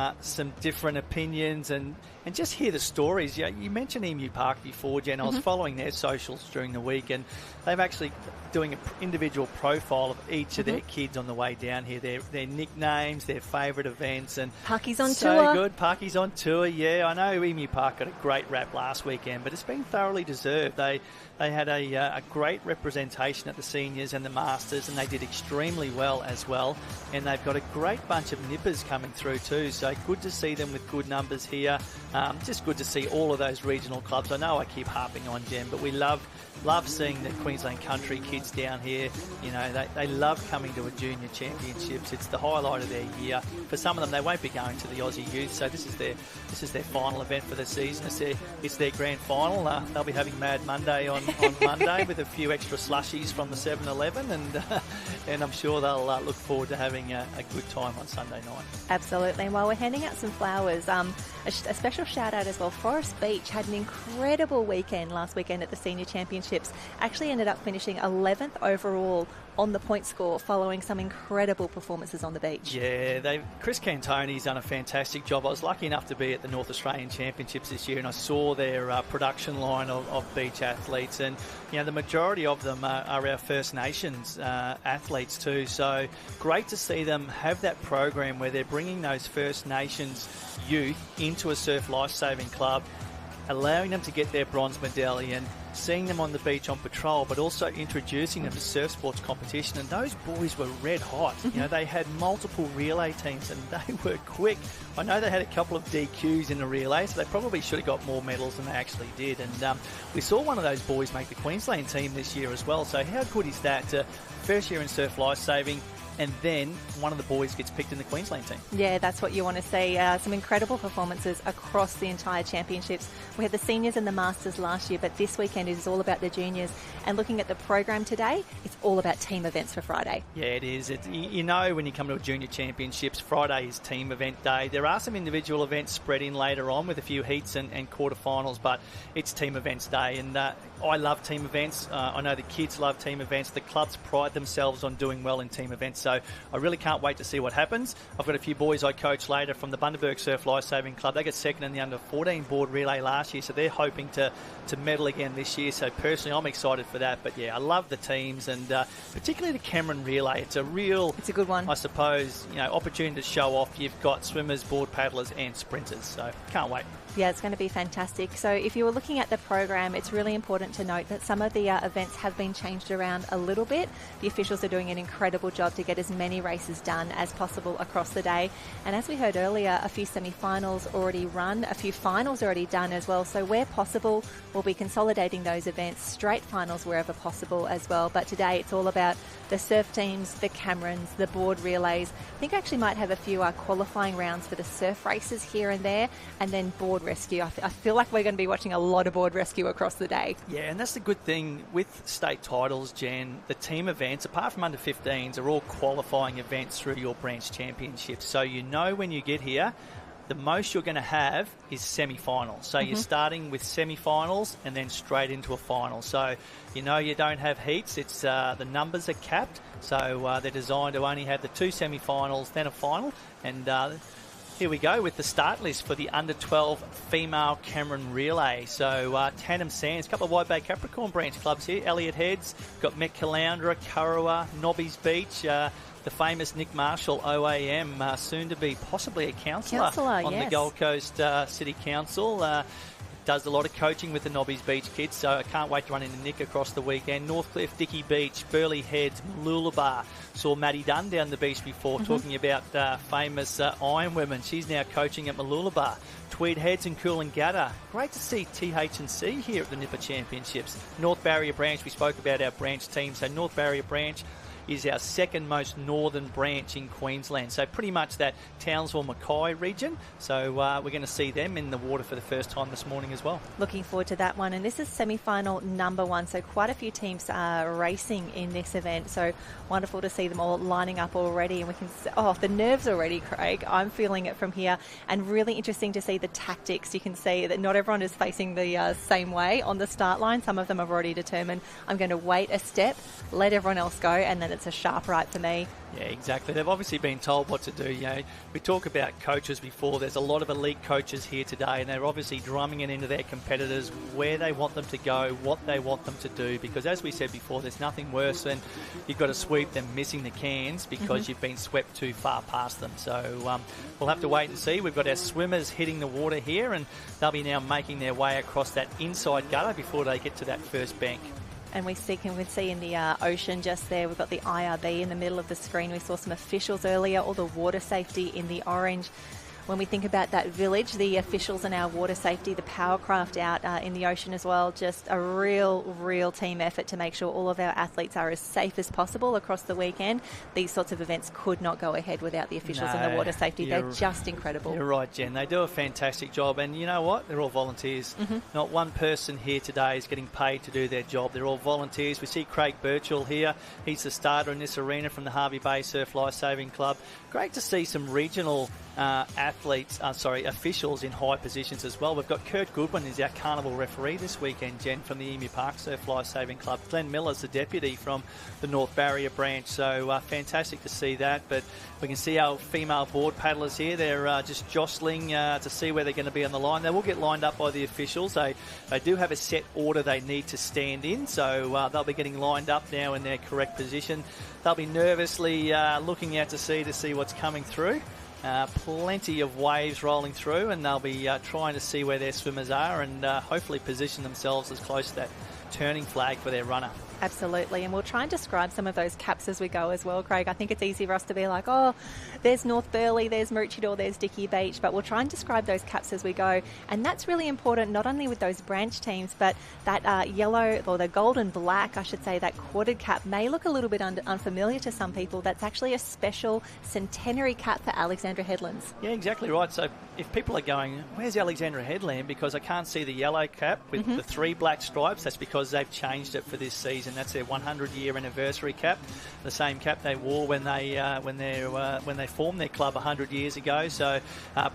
different opinions and just hear the stories. You mentioned Emu Park before, Jen. I was following their socials during the week, and they've actually doing an individual profile of each of their kids on the way down here. Their nicknames, their favourite events, and Parky's on tour. So good. Parky's on tour. Yeah, I know Emu Park got a great rap last weekend, but it's been thoroughly deserved. They had a great representation at the seniors and the masters, and they did extremely well as well. And they've got a great bunch of nippers coming through too. So good to see them with good numbers here. Just good to see all of those regional clubs. I know I keep harping on Jen, but we love seeing the Queensland country kids down here. You know, they love coming to a junior championships. It's the highlight of their year. For some of them, they won't be going to the Aussie Youth, so this is their final event for the season. It's their grand final. They'll be having Mad Monday on Monday with a few extra slushies from the 7-Eleven, and I'm sure they'll look forward to having a good time on Sunday night. Absolutely. And while we're handing out some flowers, a special shout out as well. Forest Beach had an incredible weekend last weekend at the Senior Championships. Actually ended up finishing 11th overall on the point score following some incredible performances on the beach. Yeah, Chris Cantoni's done a fantastic job. I was lucky enough to be at the North Australian Championships this year, and I saw their production line of beach athletes, and you know the majority of them are our First Nations athletes too. So great to see them have that program where they're bringing those First Nations youth into a surf lifesaving club, allowing them to get their bronze medallion, seeing them on the beach on patrol, but also introducing them to surf sports competition. And those boys were red hot. You know, they had multiple relay teams and they were quick. I know they had a couple of DQs in the relay, so they probably should have got more medals than they actually did. And we saw one of those boys make the Queensland team this year as well. So how good is that? First year in surf lifesaving, and then one of the boys gets picked in the Queensland team. Yeah, that's what you want to see. Some incredible performances across the entire championships. We had the seniors and the masters last year, but this weekend is all about the juniors. And looking at the program today, it's all about team events for Friday. Yeah, it is. You know, when you come to a junior championships, Friday is team event day. There are some individual events spread in later on with a few heats and quarterfinals, but it's team events day. And I love team events. I know the kids love team events. The clubs pride themselves on doing well in team events. So I really can't wait to see what happens. I've got a few boys I coach later from the Bundaberg Surf Lifesaving Club. They got second in the under-14 board relay last year, so they're hoping to medal again this year. So personally, I'm excited for that. But yeah, I love the teams, and particularly the Cameron relay. It's a good one. I suppose, opportunity to show off. You've got swimmers, board paddlers, and sprinters. So can't wait. Yeah, it's going to be fantastic. So if you were looking at the program, it's really important to note that some of the events have been changed around a little bit. The officials are doing an incredible job to get as many races done as possible across the day. And as we heard earlier, a few semi-finals already run, a few finals already done as well. So where possible, we'll be consolidating those events, straight finals wherever possible as well. But today it's all about the surf teams, the Camerons, the board relays. I think I actually might have a few qualifying rounds for the surf races here and there, and then board rescue. I feel like we're going to be watching a lot of board rescue across the day. Yeah, and that's the good thing with state titles, Jen. The team events, apart from under-15s, are all qualifying events through your branch championships. So when you get here, the most you're going to have is semi-finals. So you're starting with semi-finals and then straight into a final. So you don't have heats. It's the numbers are capped. So they're designed to only have the 2 semi-finals, then a final. And here we go with the start list for the under-12 female Cameron relay. So Tandem Sands, a couple of Wide Bay Capricorn branch clubs here. Elliott Heads, got Met Caloundra, Kurrawa, Nobby's Beach, the famous Nick Marshall, OAM, soon to be possibly a councillor on the Gold Coast City Council. Does a lot of coaching with the Nobby's Beach kids, so I can't wait to run into Nick across the weekend. Northcliffe, Dicky Beach, Burleigh Heads, Mooloolaba. Saw Maddie Dunn down the beach before talking about famous Iron Women. She's now coaching at Mooloolaba. Tweed Heads and Coolangatta. Great to see TH&C here at the Nipper Championships. North Barrier Branch, we spoke about our branch team, so North Barrier Branch, is our second most northern branch in Queensland. So pretty much that Townsville-Mackay region. So we're going to see them in the water for the first time this morning as well. Looking forward to that one. And this is semi-final number 1, so quite a few teams are racing in this event. So wonderful to see them all lining up already. And we can the nerves already, Craig. I'm feeling it from here. And really interesting to see the tactics. You can see that not everyone is facing the same way on the start line. Some of them have already determined, I'm going to wait a step, let everyone else go, and then it's a sharp right for me. Yeah, exactly. They've obviously been told what to do. We talk about coaches before. There's a lot of elite coaches here today, and they're obviously drumming it into their competitors where they want them to go, what they want them to do. Because as we said before, there's nothing worse than you've got to sweep them missing the cans because you've been swept too far past them. So we'll have to wait and see. We've got our swimmers hitting the water here, and they'll be now making their way across that inside gutter before they get to that first bank. And we can see in the ocean just there, we've got the IRB in the middle of the screen. We saw some officials earlier, all the water safety in the orange. When we think about that village, the officials and our water safety, the powercraft out in the ocean as well, just a real team effort to make sure all of our athletes are as safe as possible across the weekend. These sorts of events could not go ahead without the officials and the water safety. They're just incredible. You're right, Jen. They do a fantastic job. And you know what? They're all volunteers. Not one person here today is getting paid to do their job. They're all volunteers. We see Craig Birchall here. He's the starter in this arena from the Hervey Bay Surf Lifesaving Club. Great to see some regional officials in high positions as well. We've got Kurt Goodwin is our carnival referee this weekend, Jen, from the Emu Park Surf Lifesaving Club. Glenn Miller's the deputy from the North Barrier branch, so fantastic to see that. But we can see our female board paddlers here. They're just jostling to see where they're going to be on the line. They will get lined up by the officials. They do have a set order they need to stand in, so they'll be getting lined up now in their correct position. They'll be nervously looking out to see what's coming through. Plenty of waves rolling through, and they'll be trying to see where their swimmers are and hopefully position themselves as close to that turning flag for their runner. Absolutely, and we'll try and describe some of those caps as we go as well, Craig. I think it's easy for us to be like, oh, there's North Burleigh, there's Maroochydore, there's Dickey Beach, but we'll try and describe those caps as we go. And that's really important, not only with those branch teams, but that yellow, or the gold and black, I should say, that quartered cap may look a little bit unfamiliar to some people. That's actually a special centenary cap for Alexandra Headlands. Yeah, exactly right. So if people are going, where's Alexandra Headland? Because I can't see the yellow cap with the 3 black stripes, that's because they've changed it for this season. That's their 100-year anniversary cap, the same cap they wore when they formed their club 100 years ago. So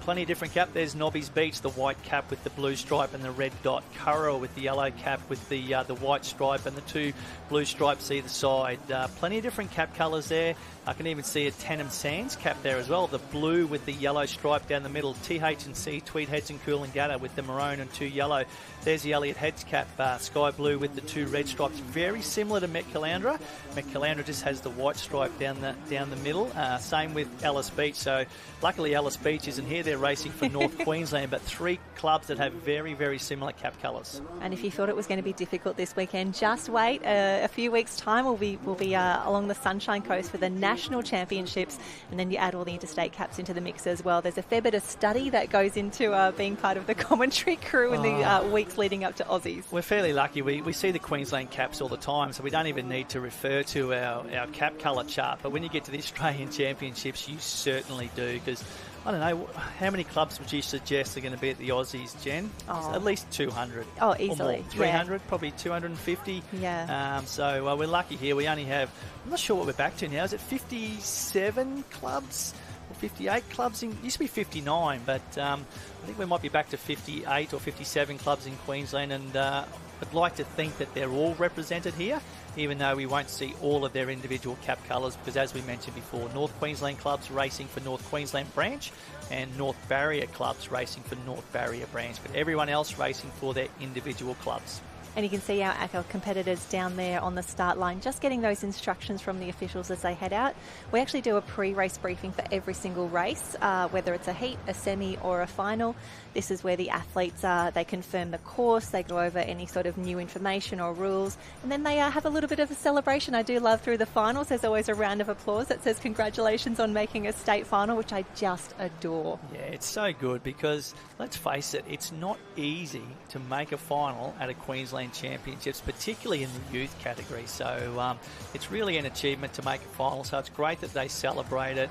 plenty of different cap. There's Nobby's Beach, the white cap with the blue stripe and the red dot. Curra with the yellow cap with the white stripe and the 2 blue stripes either side. Plenty of different cap colours there. I can even see a Tannum Sands cap there as well. The blue with the yellow stripe down the middle. TH&C, Tweed Heads and Coolangatta with the maroon and 2 yellow. There's the Elliott Heads cap, sky blue with the 2 red stripes. Very similar to Metcallandra. Metcallandra just has the white stripe down the middle. Same with Ellis Beach. So luckily Ellis Beach isn't here. They're racing for North Queensland, but 3 clubs that have very similar cap colours. And if you thought it was going to be difficult this weekend, just wait. A few weeks' time we'll be along the Sunshine Coast for the National Championships, and then you add all the interstate caps into the mix as well. There's a fair bit of study that goes into being part of the commentary crew in the weeks leading up to Aussies. We're fairly lucky. We see the Queensland caps all the time, so we don't even need to refer to our cap colour chart. But when you get to the Australian Championships, you certainly do, because I don't know, how many clubs would you suggest are going to be at the Aussies, Jen? At least 200. Oh, easily. 300, probably 250. Yeah. So we're lucky here. We only have, I'm not sure what we're back to now. Is it 57 clubs? 58 clubs. It used to be 59, but I think we might be back to 58 or 57 clubs in Queensland, and I'd like to think that they're all represented here, even though we won't see all of their individual cap colours, because as we mentioned before, North Queensland clubs racing for North Queensland branch and North Barrier clubs racing for North Barrier branch, but everyone else racing for their individual clubs. And you can see our competitors down there on the start line, just getting those instructions from the officials as they head out. We actually do a pre-race briefing for every single race, whether it's a heat, a semi or a final. This is where the athletes, they confirm the course, they go over any sort of new information or rules, and then they have a little bit of a celebration. I do love through the finals, there's always a round of applause that says congratulations on making a state final, which I just adore. Yeah, it's so good because, let's face it, it's not easy to make a final at a Queensland Queensland Championships, particularly in the youth category. So it's really an achievement to make a final. So it's great that they celebrate it.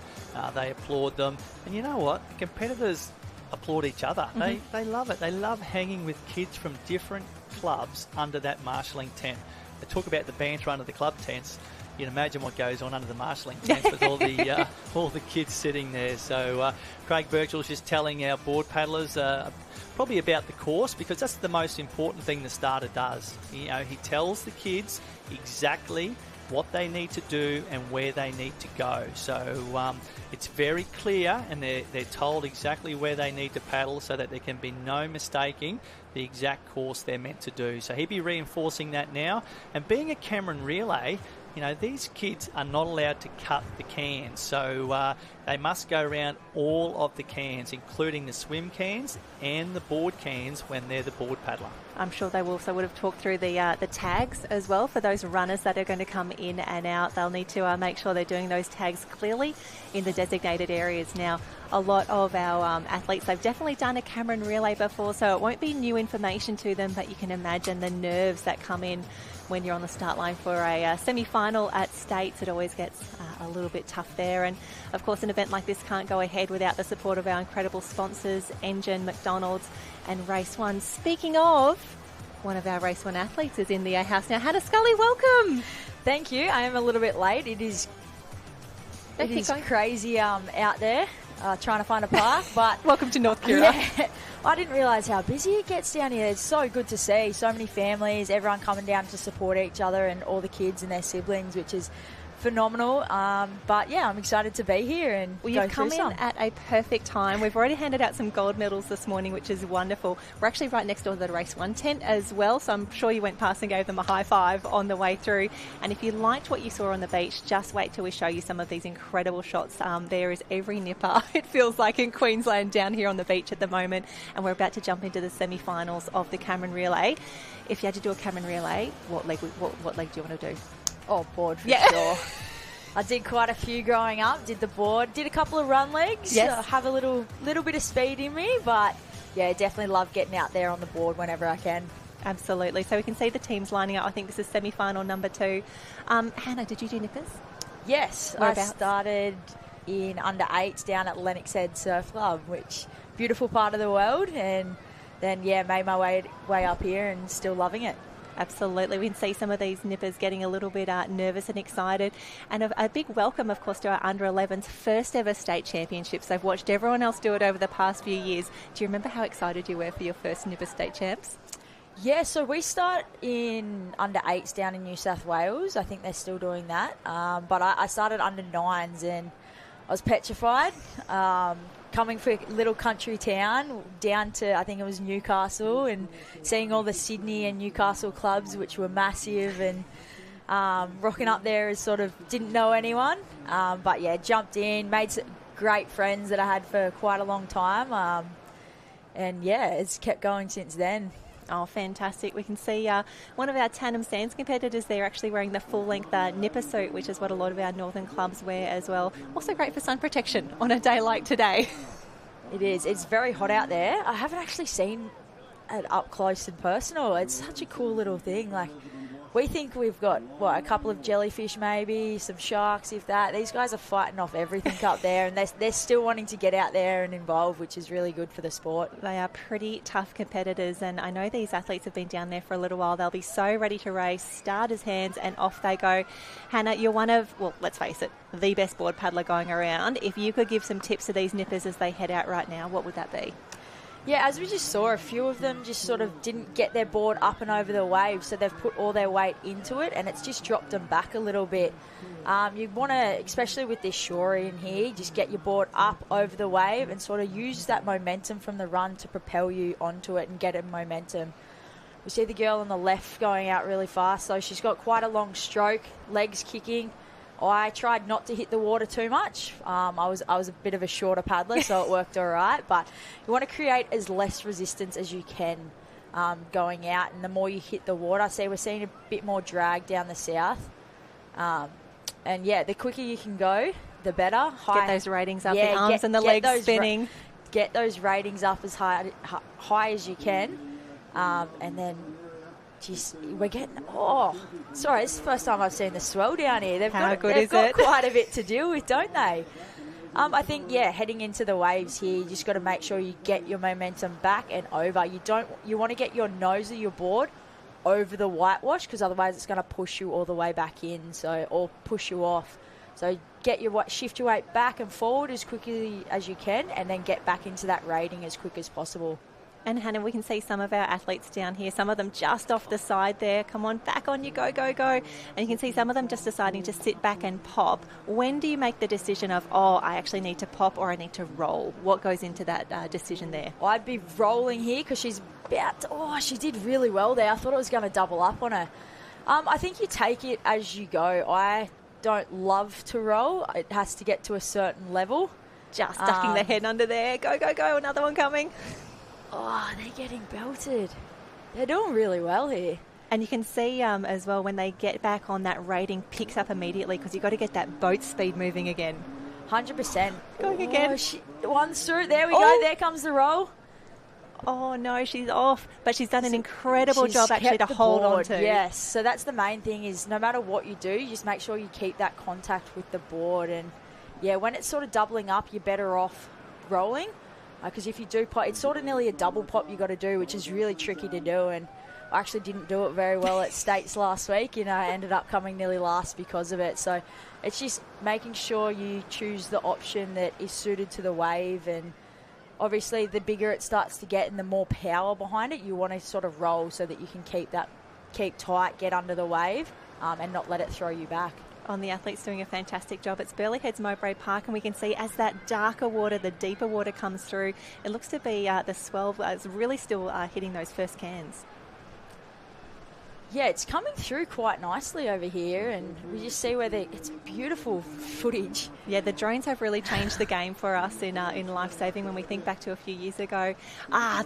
They applaud them. And you know what? Competitors applaud each other. They love it. They love hanging with kids from different clubs under that marshalling tent. They talk about the banter under the club tents. You can imagine what goes on under the marshalling tent with all the kids sitting there. So Craig Birchall's just telling our board paddlers probably about the course, because that's the most important thing the starter does. You know, he tells the kids exactly what they need to do and where they need to go. So it's very clear, and they're told exactly where they need to paddle so that there can be no mistaking the exact course they're meant to do. So he'll be reinforcing that now. And being a Cameron relay, you know, these kids are not allowed to cut the cans. So they must go around all of the cans, including the swim cans and the board cans when they're the board paddler. I'm sure they will also would have talked through the tags as well for those runners that are going to come in and out. They'll need to make sure they're doing those tags clearly in the designated areas. Now, a lot of our athletes, they've definitely done a Cameron relay before, so it won't be new information to them, but you can imagine the nerves that come in when you're on the start line for a semi-final at States. It always gets a little bit tough there. And, of course, an event like this can't go ahead without the support of our incredible sponsors, Engine, McDonald's and Race One. Speaking of, one of our Race One athletes is in the house now. Hannah Scully, welcome. Thank you. I am a little bit late. It is crazy out there trying to find a park. But welcome to North Kira. Yeah, I didn't realise how busy it gets down here. It's so good to see. So many families, everyone coming down to support each other and all the kids and their siblings, which is phenomenal. But yeah, I'm excited to be here and well, you've come in at a perfect time. We've already handed out some gold medals this morning, which is wonderful. We're actually right next door to the Race One tent as well, so I'm sure you went past and gave them a high five on the way through. And if you liked what you saw on the beach, just wait till we show you some of these incredible shots. There is every nipper, it feels like, in Queensland down here on the beach at the moment, and we're about to jump into the semi-finals of the Cameron Relay. If you had to do a Cameron Relay, what leg do you want to do? Oh, board for sure. I did quite a few growing up. Did the board, did a couple of run legs. Yes. Have a little bit of speed in me, but yeah, definitely love getting out there on the board whenever I can. Absolutely. So we can see the teams lining up. I think this is semi-final number 2. Hannah, did you do nippers? Yes, I started in under 8s down at Lennox Head Surf Club, which beautiful part of the world, and then made my way up here and still loving it. Absolutely. We can see some of these nippers getting a little bit nervous and excited. And a big welcome, of course, to our under-11s first ever state championships. They've watched everyone else do it over the past few years. Do you remember how excited you were for your first nipper state champs? Yeah, so we start in under 8s down in New South Wales. I think they're still doing that. But I started under 9s and I was petrified. Coming from a little country town down to, I think it was Newcastle, and seeing all the Sydney and Newcastle clubs, which were massive, and rocking up there as sort of didn't know anyone. But yeah, jumped in, made some great friends that I had for quite a long time. And yeah, it's kept going since then. Oh, fantastic. We can see one of our Tandem Sands competitors there actually wearing the full-length nipper suit, which is what a lot of our northern clubs wear as well. Also great for sun protection on a day like today. It is. It's very hot out there. I haven't actually seen it up close and personal. It's such a cool little thing. Like, we think we've got, a couple of jellyfish maybe, some sharks, if that. These guys are fighting off everything up there, and they're still wanting to get out there and involve, which is really good for the sport. They are pretty tough competitors, and I know these athletes have been down there for a little while. They'll be so ready to race, starters' hands, and off they go. Hannah, you're one of, well, let's face it, the best board paddler going around. If you could give some tips to these nippers as they head out right now, what would that be? Yeah, as we just saw, a few of them just sort of didn't get their board up and over the wave, so they've put all their weight into it, and it's just dropped them back a little bit. You want to, especially with this shore in here, just get your board up over the wave and sort of use that momentum from the run to propel you onto it and get a momentum. We see the girl on the left going out really fast, so she's got quite a long stroke, legs kicking. I tried not to hit the water too much. I was a bit of a shorter paddler, so it worked all right. But you want to create as less resistance as you can going out, and the more you hit the water, I see we're seeing a bit more drag down the south. And yeah, the quicker you can go, the better. Get those ratings up, the arms and the legs spinning. Get those ratings up as high as you can, and then we're getting, sorry, it's the first time I've seen the swell down here. They've got quite a bit to deal with, don't they? I think, heading into the waves here, you just got to make sure you get your momentum back and over. You want to get your nose of your board over the whitewash, because otherwise it's going to push you all the way back in, or push you off. So shift your weight back and forward as quickly as you can, and then get back into that rating as quick as possible. And Hannah, we can see some of our athletes down here, some of them just off the side there. Come on, back on you go, go, go. And you can see some of them just deciding to sit back and pop. When do you make the decision of, I actually need to pop or I need to roll? What goes into that decision there? I'd be rolling here because she's she did really well there. I thought it was going to double up on her. I think you take it as you go. I don't love to roll. It has to get to a certain level. Just ducking the head under there. Go, go, go. Another one coming. They're getting belted. They're doing really well here. And you can see as well when they get back on, that rating picks up immediately, because you've got to get that boat speed moving again. 100%. Going again. One's through. There we go. There comes the roll. Oh, no, she's off. But she's done an incredible job actually to hold on to. Yes, so that's the main thing, is no matter what you do, you just make sure you keep that contact with the board. And, when it's sort of doubling up, you're better off rolling. Because if you do pop, it's sort of nearly a double pop you got to do, which is really tricky to do. And I actually didn't do it very well at States last week. I ended up coming nearly last because of it. So it's just making sure you choose the option that is suited to the wave. And obviously, the bigger it starts to get and the more power behind it, you want to sort of roll so that you can keep tight, get under the wave, and not let it throw you back. On the athletes doing a fantastic job. It's Burleigh Heads Mowbray Park, and we can see as that darker water, the deeper water comes through, it looks to be the swell is really still hitting those first cans. Yeah, it's coming through quite nicely over here, and we just see it's beautiful footage. Yeah, the drones have really changed the game for us in lifesaving when we think back to a few years ago.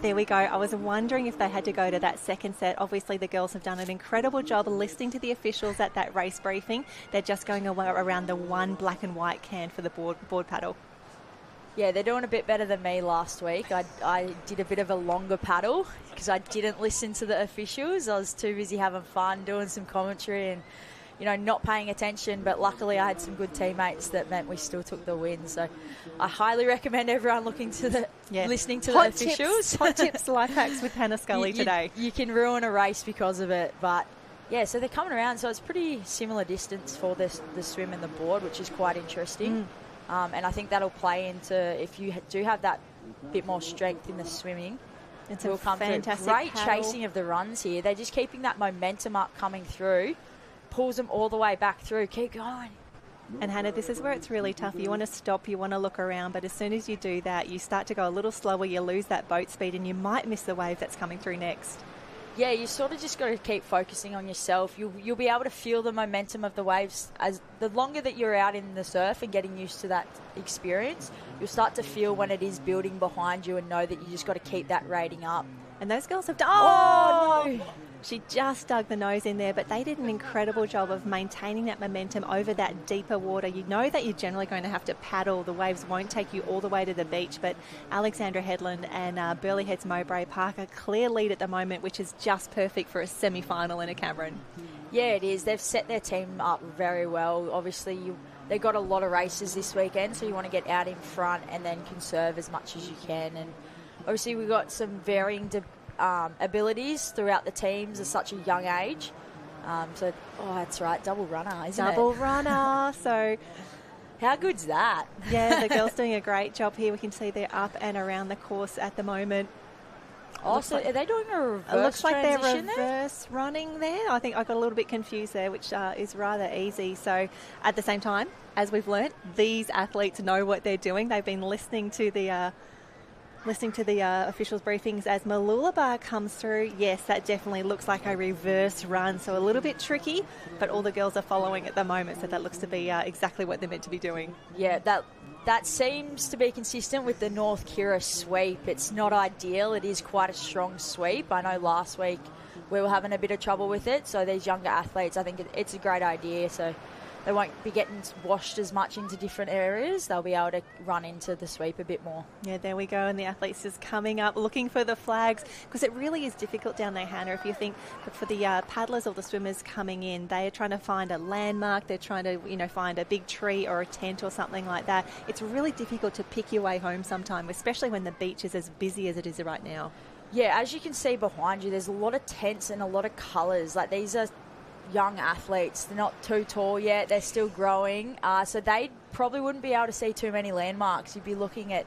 There we go. I was wondering if they had to go to that second set. Obviously, the girls have done an incredible job listening to the officials at that race briefing. They're just going around the one black and white can for the board paddle. Yeah, they're doing a bit better than me last week. I did a bit of a longer paddle because I didn't listen to the officials. I was too busy having fun, doing some commentary and, not paying attention. But luckily I had some good teammates that meant we still took the win. So I highly recommend everyone listening to the officials. Hot tips, life hacks with Hannah Scully today. You can ruin a race because of it. But, so they're coming around. So it's pretty similar distance for the swim and the board, which is quite interesting. And I think that'll play into, if you do have that bit more strength in the swimming, it's will come fantastic through. Great paddle. Chasing of the runs here. They're just keeping that momentum up coming through, pulls them all the way back through. Keep going. And Hannah, this is where it's really tough. You want to stop, you want to look around, but as soon as you do that, you start to go a little slower, you lose that boat speed, and you might miss the wave that's coming through next. Yeah, you sort of just got to keep focusing on yourself. You'll be able to feel the momentum of the waves. As the longer that you're out in the surf and getting used to that experience, you'll start to feel when it is building behind you and know that you just got to keep that rating up. And those girls have done... no! She just dug the nose in there, but they did an incredible job of maintaining that momentum over that deeper water. You know that you're generally going to have to paddle. The waves won't take you all the way to the beach, but Alexandra Headland and Burleigh Heads Mowbray Park a clear lead at the moment, which is just perfect for a semi-final in a Cameron. Yeah, it is. They've set their team up very well. Obviously, they've got a lot of races this weekend, so you want to get out in front and then conserve as much as you can. And obviously, we've got some varying abilities throughout the teams at such a young age. That's right, double runner, isn't it? Double runner. So how good's that? Yeah, the girls doing a great job here. We can see they're up and around the course at the moment. Also, are they doing a reverse It looks like they're reverse running there. I think I got a little bit confused there, which is rather easy. So at the same time, as we've learnt, these athletes know what they're doing. They've been listening to the officials' briefings as Mooloolaba comes through. Yes, that definitely looks like a reverse run, so a little bit tricky, but all the girls are following at the moment, so that looks to be exactly what they're meant to be doing. Yeah, that seems to be consistent with the North Kira sweep. It's not ideal. It is quite a strong sweep. I know last week we were having a bit of trouble with it, so these younger athletes, I think it's a great idea. So they won't be getting washed as much into different areas. They'll be able to run into the sweep a bit more. Yeah, there we go. And the athletes just coming up, looking for the flags, because it really is difficult down there, Hannah. If you think that for the paddlers or the swimmers coming in, they are trying to find a landmark. They're trying to, find a big tree or a tent or something like that. It's really difficult to pick your way home sometime, especially when the beach is as busy as it is right now. Yeah, as you can see behind you, there's a lot of tents and a lot of colours. Like, these are young athletes. They're not too tall yet. They're still growing. So they probably wouldn't be able to see too many landmarks. You'd be looking at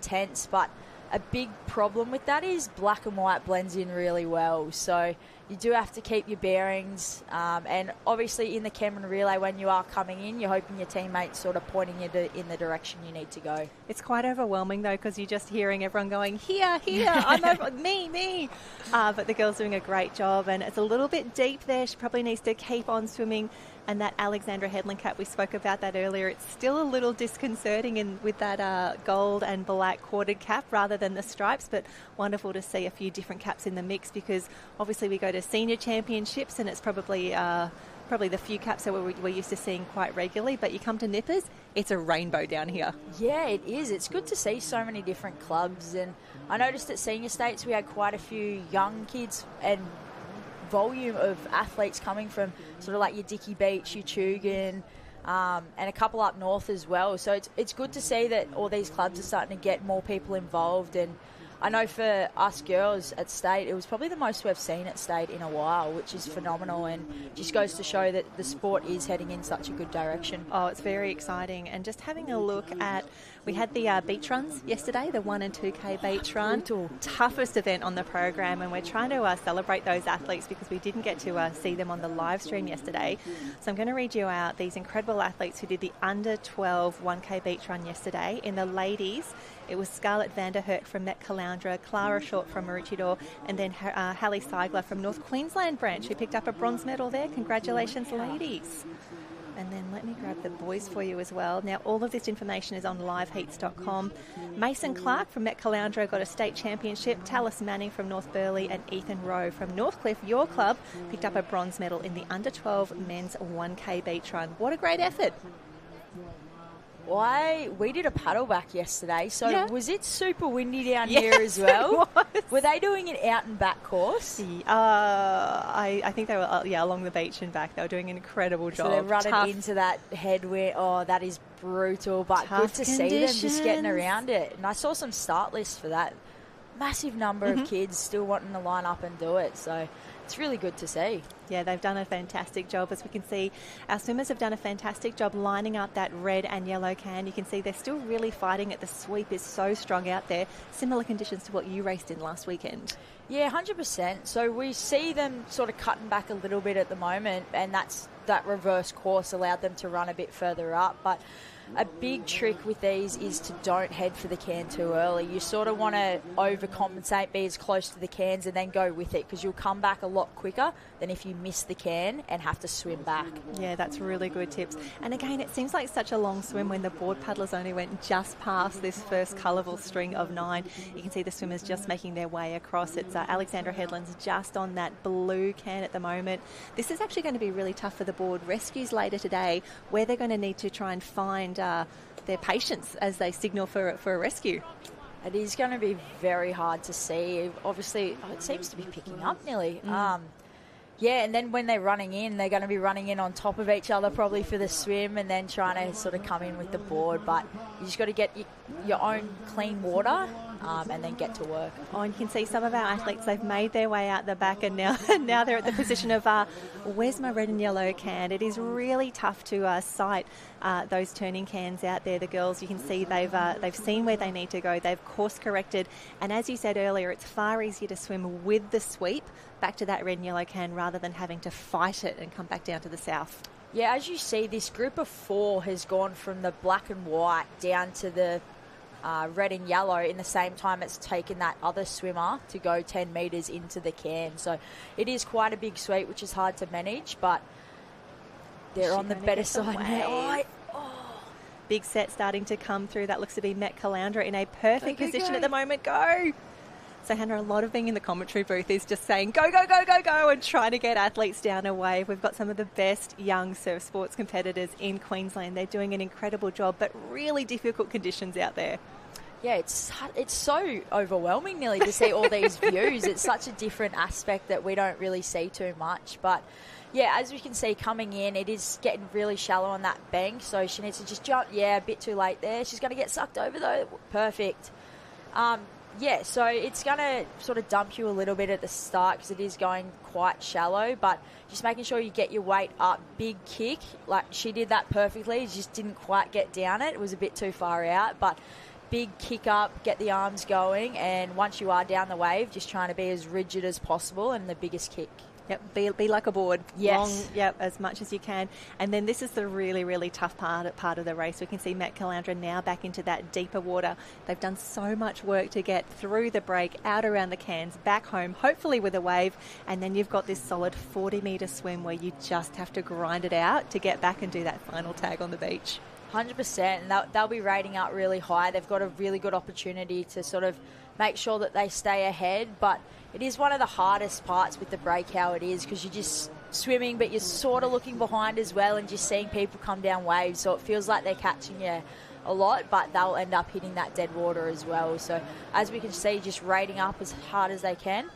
tents. But a big problem with that is black and white blends in really well. So you do have to keep your bearings. And obviously in the Cameron Relay, when you are coming in, you're hoping your teammates sort of pointing you in the direction you need to go. It's quite overwhelming, though, because you're just hearing everyone going, here, I'm over, me. But the girl's doing a great job, and it's a little bit deep there. She probably needs to keep on swimming. And that Alexandra Headland cap, we spoke about that earlier, it's still a little disconcerting with that gold and black corded cap rather than the stripes, but wonderful to see a few different caps in the mix, because obviously we go to senior championships and it's probably the few caps that we're used to seeing quite regularly, but you come to Nippers, it's a rainbow down here. Yeah, it is. It's good to see so many different clubs, and I noticed at senior states we had quite a few young kids and volume of athletes coming from sort of like your Dickey Beach, your Tugan, and a couple up north as well. So it's good to see that all these clubs are starting to get more people involved. And I know for us girls at state, it was probably the most we've seen at state in a while, which is phenomenal, and just goes to show that the sport is heading in such a good direction. Oh, it's very exciting. And just having a look at, we had the beach runs yesterday, the 1 and 2K beach run. Brutal. Toughest event on the program, and we're trying to celebrate those athletes because we didn't get to see them on the live stream yesterday. So I'm going to read you out these incredible athletes who did the under 12 1K beach run yesterday. In the ladies, it was Scarlett Vanderhert from Met Caloundra, Clara Short from Maroochydore, and then Hallie Seigler from North Queensland branch, who picked up a bronze medal there. Congratulations, ladies. And then let me grab the boys for you as well. Now, all of this information is on liveheats.com. Mason Clark from Met Caloundra got a state championship. Tallis Manning from North Burleigh and Ethan Rowe from Northcliffe, your club, picked up a bronze medal in the under 12 men's 1K beach run. What a great effort. We did a paddle back yesterday, so yeah. Was it super windy down here as well? It was. Were they doing an out and back course? I think they were along the beach and back. They were doing an incredible job. So they're running Tough. into that headwind. Oh, that is brutal, but Tough good to see them just getting around it. And I saw some start lists for that. Massive number of kids still wanting to line up and do it, so it's really good to see. Yeah, they've done a fantastic job. As we can see, our swimmers have done a fantastic job lining up that red and yellow can. You can see they're still really fighting it. The sweep is so strong out there. Similar conditions to what you raced in last weekend. Yeah, 100%. So we see them sort of cutting back a little bit at the moment, and that reverse course allowed them to run a bit further up. But a big trick with these is to don't head for the can too early. You sort of want to overcompensate, be as close to the cans and then go with it, because you'll come back a lot quicker than if you miss the can and have to swim back. Yeah, that's really good tips. And again, it seems like such a long swim when the board paddlers only went just past this first colourful string of 9. You can see the swimmers just making their way across. It's Alexandra Headland's just on that blue can at the moment. This is actually going to be really tough for the board rescues later today, where they're going to need to try and find their patience as they signal for a rescue. It is going to be very hard to see. Obviously, it seems to be picking up nearly. Yeah, and then when they're running in, they're going to be running in on top of each other probably for the swim, and then trying to sort of come in with the board. But you just got to get your own clean water and then get to work. Oh, and you can see some of our athletes, they've made their way out the back, and now they're at the position of where's my red and yellow can? It is really tough to sight those turning cans out there. The girls, you can see they've seen where they need to go. They've course corrected, and as you said earlier, it's far easier to swim with the sweep back to that red and yellow can rather than having to fight it and come back down to the south. Yeah, as you see, this group of 4 has gone from the black and white down to the red and yellow in the same time it's taken that other swimmer to go 10 metres into the can. So it is quite a big sweep, which is hard to manage, but they're on the better side now. Big set starting to come through. That looks to be Met Caloundra in a perfect position at the moment. Go! So, Hannah, a lot of being in the commentary booth is just saying, go, go, go, go, go, and trying to get athletes down a wave. We've got some of the best young surf sports competitors in Queensland. They're doing an incredible job, but really difficult conditions out there. Yeah, it's so overwhelming nearly to see all these views. It's such a different aspect that we don't really see too much. But, yeah, as we can see coming in, it is getting really shallow on that bank, so she needs to just jump. Yeah, a bit too late there. She's going to get sucked over, though. Perfect. Yeah, so it's going to sort of dump you a little bit at the start because it is going quite shallow, but just making sure you get your weight up. Big kick, like she did that perfectly, just didn't quite get down it. It was a bit too far out, but big kick up, get the arms going, and once you are down the wave, just trying to be as rigid as possible and the biggest kick. Yep, be like a board. Yes. Long, yep, as much as you can. And then this is the really, really tough part of the race. We can see Met Calandra now back into that deeper water. They've done so much work to get through the break, out around the cans, back home, hopefully with a wave. And then you've got this solid 40-metre swim where you just have to grind it out to get back and do that final tag on the beach. 100%, and they'll be rating up really high. They've got a really good opportunity to sort of make sure that they stay ahead, but it is one of the hardest parts with the break, how it is, because you're just swimming, but you're sort of looking behind as well and just seeing people come down waves, so it feels like they're catching you a lot, but they'll end up hitting that dead water as well. So as we can see, just rating up as hard as they can,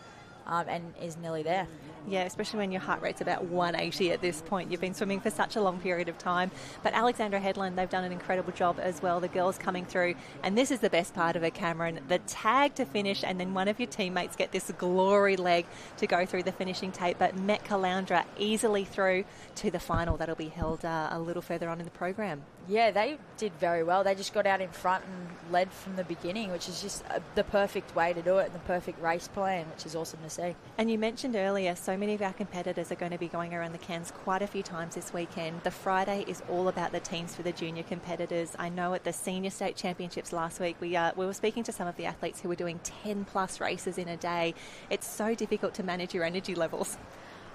and is nearly there. Yeah, especially when your heart rate's about 180 at this point. You've been swimming for such a long period of time. But Alexandra Headland, they've done an incredible job as well. The girls coming through. And this is the best part of it, Cameron. The tag to finish, and then one of your teammates get this glory leg to go through the finishing tape. But Met Calandra easily through to the final. That'll be held a little further on in the program. Yeah, they did very well. They just got out in front and led from the beginning, which is just the perfect way to do it and the perfect race plan, which is awesome to see. And you mentioned earlier, so many of our competitors are going to be going around the cans quite a few times this weekend. The Friday is all about the teams for the junior competitors. I know at the senior state championships last week, we were speaking to some of the athletes who were doing 10 plus races in a day. It's so difficult to manage your energy levels.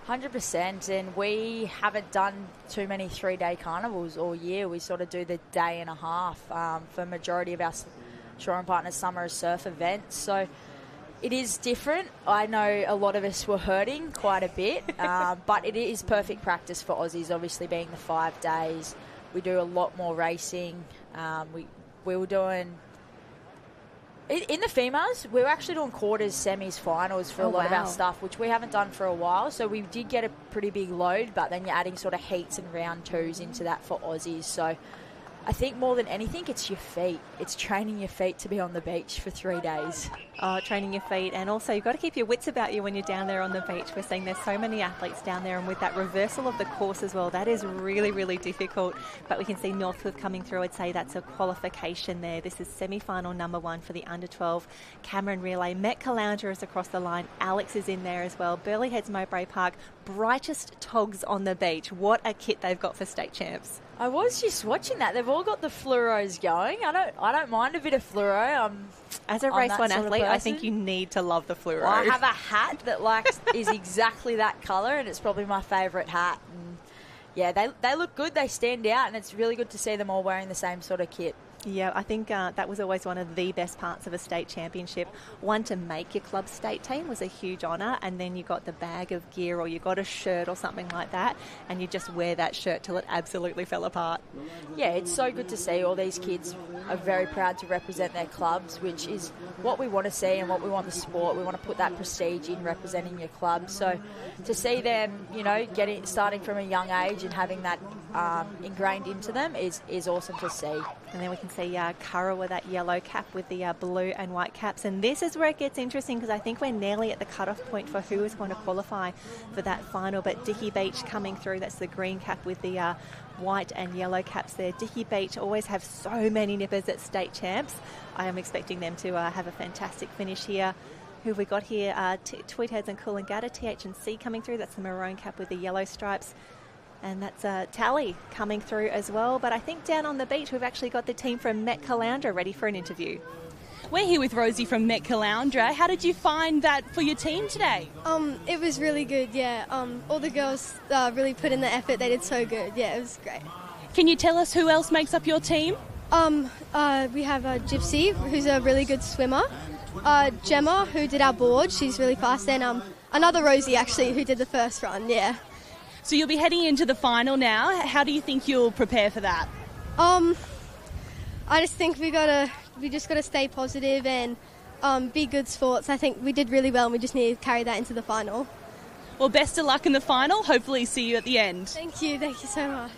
100%, and we haven't done too many 3-day carnivals all year. We sort of do the day and a half for majority of our Shore and Partners Summer Surf events. So it is different. I know a lot of us were hurting quite a bit, but it is perfect practice for Aussies, obviously being the 5 days. We do a lot more racing. We were doing... In the females, we were actually doing quarters, semis, finals for a lot of our stuff, which we haven't done for a while. So we did get a pretty big load, but then you're adding sort of heats and round twos into that for Aussies. So I think more than anything, it's your feet. It's training your feet to be on the beach for 3 days. Oh, training your feet. And also you've got to keep your wits about you when you're down there on the beach. We're seeing there's so many athletes down there, and with that reversal of the course as well, that is really, really difficult. But we can see Northcliffe coming through. I'd say that's a qualification there. This is semi-final number 1 for the under-12 Cameron relay. Met Calandra is across the line. Alex is in there as well. Burleigh Heads Mowbray Park, brightest togs on the beach. What a kit they've got for state champs. I was just watching that. They've all got the fluoros going. I don't mind a bit of fluoro. As a race one athlete, I think you need to love the fluoro. Well, I have a hat that is exactly that colour, and it's probably my favourite hat. And yeah, they look good. They stand out, and it's really good to see them all wearing the same sort of kit. Yeah, I think that was always one of the best parts of a state championship. One, to make your club state team was a huge honour, and then you got the bag of gear, or you got a shirt or something like that, and you just wear that shirt till it absolutely fell apart. Yeah, it's so good to see all these kids are very proud to represent their clubs, which is what we want to see and what we want the sport. We want to put that prestige in representing your club. So to see them, starting from a young age and having that ingrained into them is awesome to see. And then we can see Curra with that yellow cap with the blue and white caps. And this is where it gets interesting, because I think we're nearly at the cutoff point for who is going to qualify for that final. But Dicky Beach coming through, that's the green cap with the white and yellow caps there. Dicky Beach always have so many nippers at state champs. I am expecting them to have a fantastic finish here. Who have we got here? Tweedheads and Coolangatta, TH&C coming through. That's the maroon cap with the yellow stripes. And that's Tally coming through as well. But I think down on the beach, we've actually got the team from Met Calandra ready for an interview. We're here with Rosie from Met Calandra. How did you find that for your team today? It was really good, yeah. All the girls really put in the effort. They did so good. Yeah, it was great. Can you tell us who else makes up your team? We have Gypsy, who's a really good swimmer. Gemma, who did our board, she's really fast, and another Rosie actually who did the first run. Yeah. So you'll be heading into the final now. How do you think you'll prepare for that? I just think we just gotta stay positive and be good sports. I think we did really well, and we just need to carry that into the final. Well, best of luck in the final. Hopefully see you at the end. Thank you so much.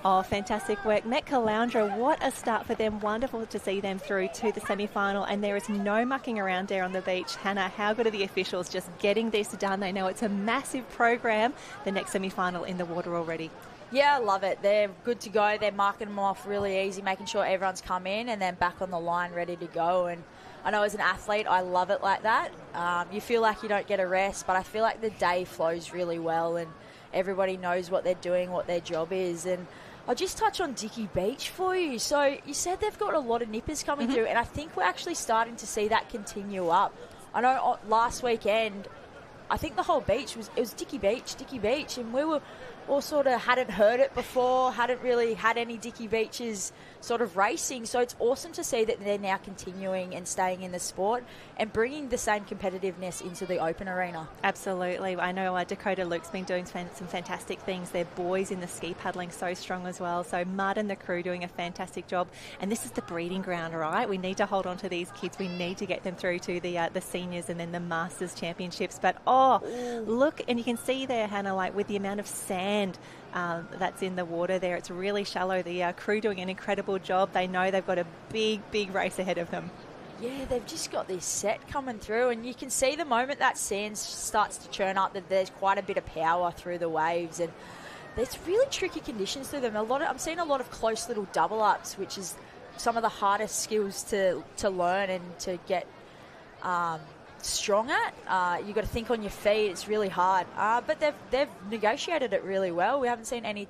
Oh, fantastic work. Met Caloundra, what a start for them. Wonderful to see them through to the semi-final, and there is no mucking around there on the beach. Hannah, how good are the officials just getting this done? They know it's a massive program, the next semi-final in the water already. Yeah, I love it. They're good to go. They're marking them off really easy, making sure everyone's come in and then back on the line ready to go. And I know as an athlete, I love it like that. You feel like you don't get a rest, but I feel like the day flows really well and everybody knows what they're doing, what their job is. And I'll just touch on Dicky Beach for you. So you said they've got a lot of nippers coming through, and I think we're actually starting to see that continue up. I know last weekend, I think the whole beach was Dicky Beach, and we were all sort of hadn't heard it before, hadn't really had any Dicky Beaches sort of racing. So it's awesome to see that they're now continuing and staying in the sport and bringing the same competitiveness into the open arena. Absolutely. I know Dakota Luke's been doing some fantastic things. Their boys in the ski paddling so strong as well. So Mud and the crew doing a fantastic job. And this is the breeding ground, right? We need to hold on to these kids. We need to get them through to the seniors and then the Masters Championships. But, look, and you can see there, Hannah, like with the amount of sand that's in the water there, it's really shallow. The crew doing an incredible job. They know they've got a big race ahead of them. Yeah, they've just got this set coming through, and you can see the moment that sand starts to churn up that there's quite a bit of power through the waves, and there's really tricky conditions through them. I'm seeing a lot of close little double ups, which is some of the hardest skills to learn and to get strong at. You've got to think on your feet. It's really hard, but they've negotiated it really well. We haven't seen any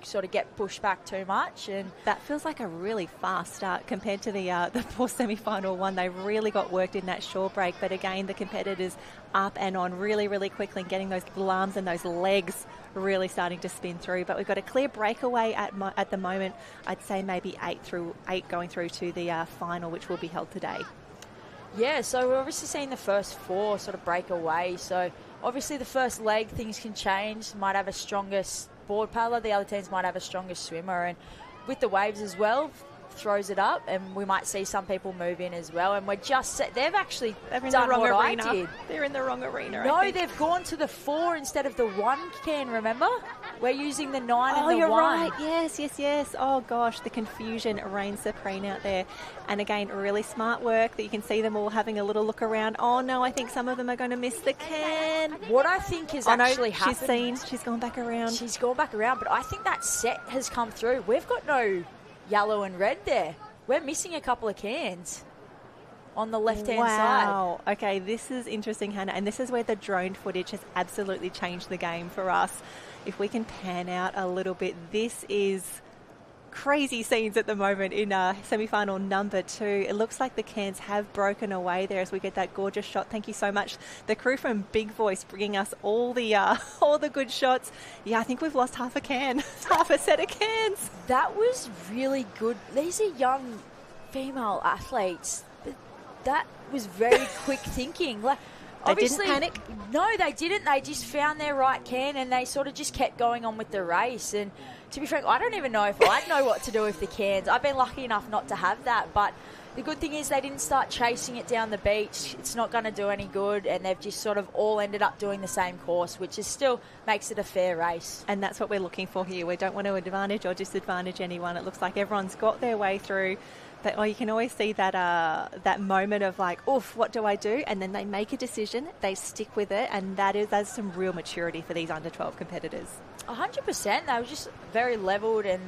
sort of get pushed back too much, and that feels like a really fast start compared to the poor semi-final one. They really got worked in that shore break, but again the competitors up and on really quickly and getting those arms and those legs really starting to spin through. But we've got a clear breakaway at the moment. I'd say maybe 8 going through to the final, which will be held today. Yeah, so we're obviously seeing the first 4 sort of break away. So obviously the first leg, things can change. Might have a strongest board paddler, the other teams might have a stronger swimmer, and with the waves as well, throws it up, and we might see some people move in as well. And they've actually done what I did. They're in the wrong arena. No, they've gone to the 4 instead of the 1 can, remember? We're using the 9 and the 1. Oh, you're right. Yes. Oh, gosh, the confusion reigns supreme out there. And again, really smart work that you can see them all having a little look around. Oh, no, I think some of them are going to miss the can. What I think is actually happened... She's gone back around. She's gone back around, but I think that set has come through. We've got no yellow and red there. We're missing a couple of cans on the left-hand side. Wow. Okay, this is interesting, Hannah, and this is where the drone footage has absolutely changed the game for us. If we can pan out a little bit, this is crazy scenes at the moment in semi-final number 2. It looks like the cans have broken away there as we get that gorgeous shot. Thank you so much, the crew from Big Voice, bringing us all the good shots. Yeah, I think we've lost half a can, half a set of cans. That was really good. These are young female athletes. That was very quick thinking. Like, they didn't panic? No, they didn't. They just found their right can and they sort of just kept going on with the race. And to be frank, I don't even know if I'd know what to do with the cans. I've been lucky enough not to have that. But the good thing is they didn't start chasing it down the beach. It's not going to do any good. And they've just sort of all ended up doing the same course, which is still makes it a fair race. And that's what we're looking for here. We don't want to advantage or disadvantage anyone. It looks like everyone's got their way through. But, you can always see that moment of like, oof, what do I do? And then they make a decision, they stick with it, and that's some real maturity for these under-12 competitors. 100%. They were just very levelled, and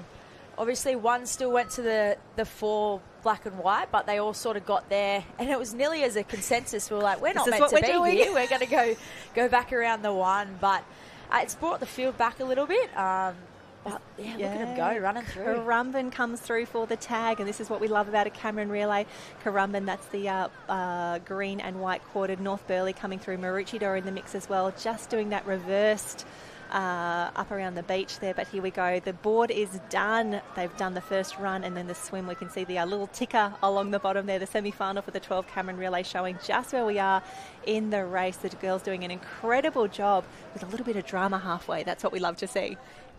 obviously one still went to the 4 black and white, but they all sort of got there, and it was nearly as a consensus. We were like, we're not meant to be here. We're going to go back around the 1, but it's brought the field back a little bit. But yeah, look at him go, running through. Currumbin comes through for the tag, and this is what we love about a Cameron relay. Currumbin, that's the green and white quartered. North Burleigh coming through. Maroochydore in the mix as well, just doing that reversed up around the beach there. But here we go. The board is done. They've done the first run, and then the swim. We can see the little ticker along the bottom there, the semi-final for the 12 Cameron Relay, showing just where we are in the race. The girls doing an incredible job with a little bit of drama halfway. That's what we love to see.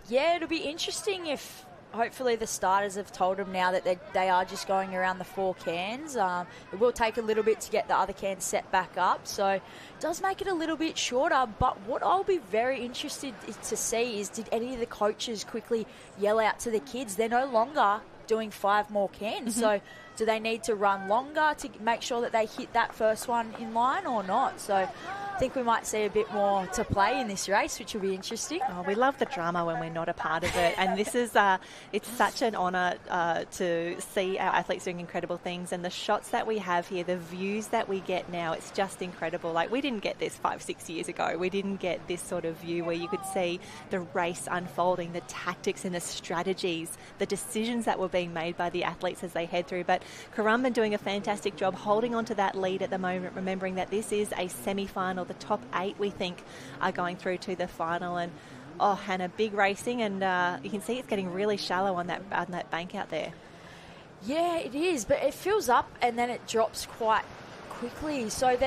Yeah, it'll be interesting if hopefully the starters have told them now that they are just going around the 4 cans. It will take a little bit to get the other cans set back up, so it does make it a little bit shorter. But what I'll be very interested to see is, did any of the coaches quickly yell out to the kids they're no longer doing 5 more cans? So do they need to run longer to make sure that they hit that first one in line or not? So I think we might see a bit more to play in this race, which will be interesting. Oh, we love the drama when we're not a part of it, and this is it's such an honour to see our athletes doing incredible things, and the shots that we have here, the views that we get now, it's just incredible. Like, we didn't get this 5-6 years ago. We didn't get this sort of view where you could see the race unfolding, the tactics and the strategies, the decisions that were being made by the athletes as they head through. But Currumbin doing a fantastic job holding on to that lead at the moment, remembering that this is a semi-final. The top 8, we think, are going through to the final. And Hannah, big racing, and you can see it's getting really shallow on that bank out there. Yeah, it is, but it fills up and then it drops quite quickly. So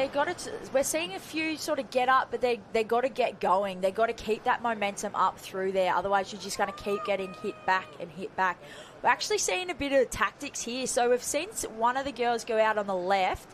we're seeing a few sort of get up, but they got to get going. They got to keep that momentum up through there. Otherwise, you're just going to keep getting hit back and hit back. We're actually seeing a bit of tactics here. So we've seen one of the girls go out on the left.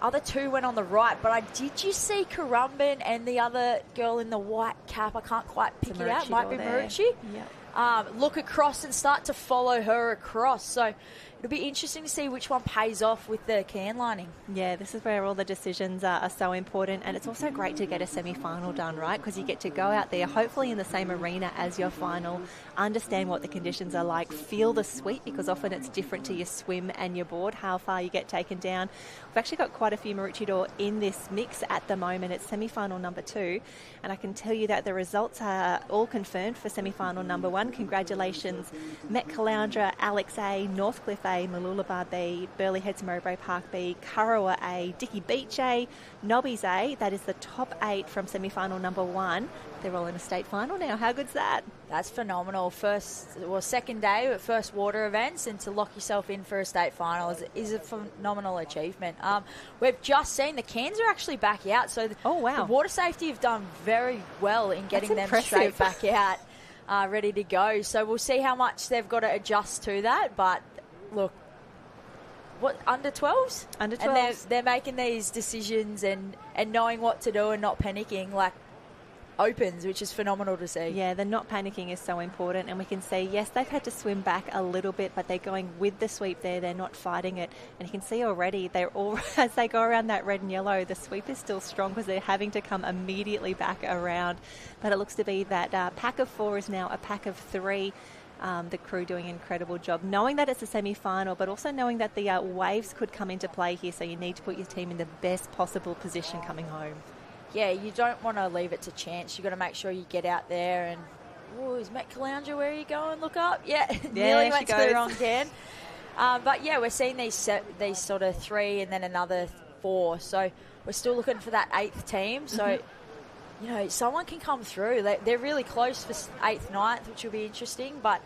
Other 2 went on the right, but did you see Currumbin and the other girl in the white cap? I can't quite pick it out. Might be Marucci. Yep. Look across and start to follow her across. So it'll be interesting to see which one pays off with the can lining. Yeah, this is where all the decisions are so important, and it's also great to get a semi-final done, right? Because you get to go out there, hopefully in the same arena as your final, understand what the conditions are like, feel the sweep, because often it's different to your swim and your board, how far you get taken down. We've actually got quite a few Maroochydore in this mix at the moment. It's semi-final number 2, and I can tell you that the results are all confirmed for semi-final number 1. Congratulations, Met Caloundra, Alex A, Northcliffe A, Mooloolaba B, Burleigh Heads, Mowbray Park B, Kurrawa A, Dicky Beach A, Nobbies A. That is the top 8 from semi-final number 1. They're all in a state final now. How good's that? That's phenomenal. Second day at first water events, and to lock yourself in for a state final is a phenomenal achievement. We've just seen the cans are actually back out, so the water safety have done very well in getting them straight back out, ready to go. So we'll see how much they've got to adjust to that. But look, what, under 12s? Under 12s. And they're making these decisions and knowing what to do and not panicking, like opens, which is phenomenal to see. Yeah, the not panicking is so important, and we can see, yes, they've had to swim back a little bit, but they're going with the sweep there. They're not fighting it, and you can see already they're all, as they go around that red and yellow, the sweep is still strong because they're having to come immediately back around. But it looks to be that pack of 4 is now a pack of 3. The crew doing an incredible job, knowing that it's a semi-final, but also knowing that the waves could come into play here, so you need to put your team in the best possible position coming home. Yeah, you don't want to leave it to chance. You've got to make sure you get out there and, is Met Caloundra, where are you going? Look up. Yeah, nearly went to the wrong can. But yeah, we're seeing these sort of 3 and then another 4. So we're still looking for that 8th team. So, you know, someone can come through. They're really close for 8th, 9th, which will be interesting. But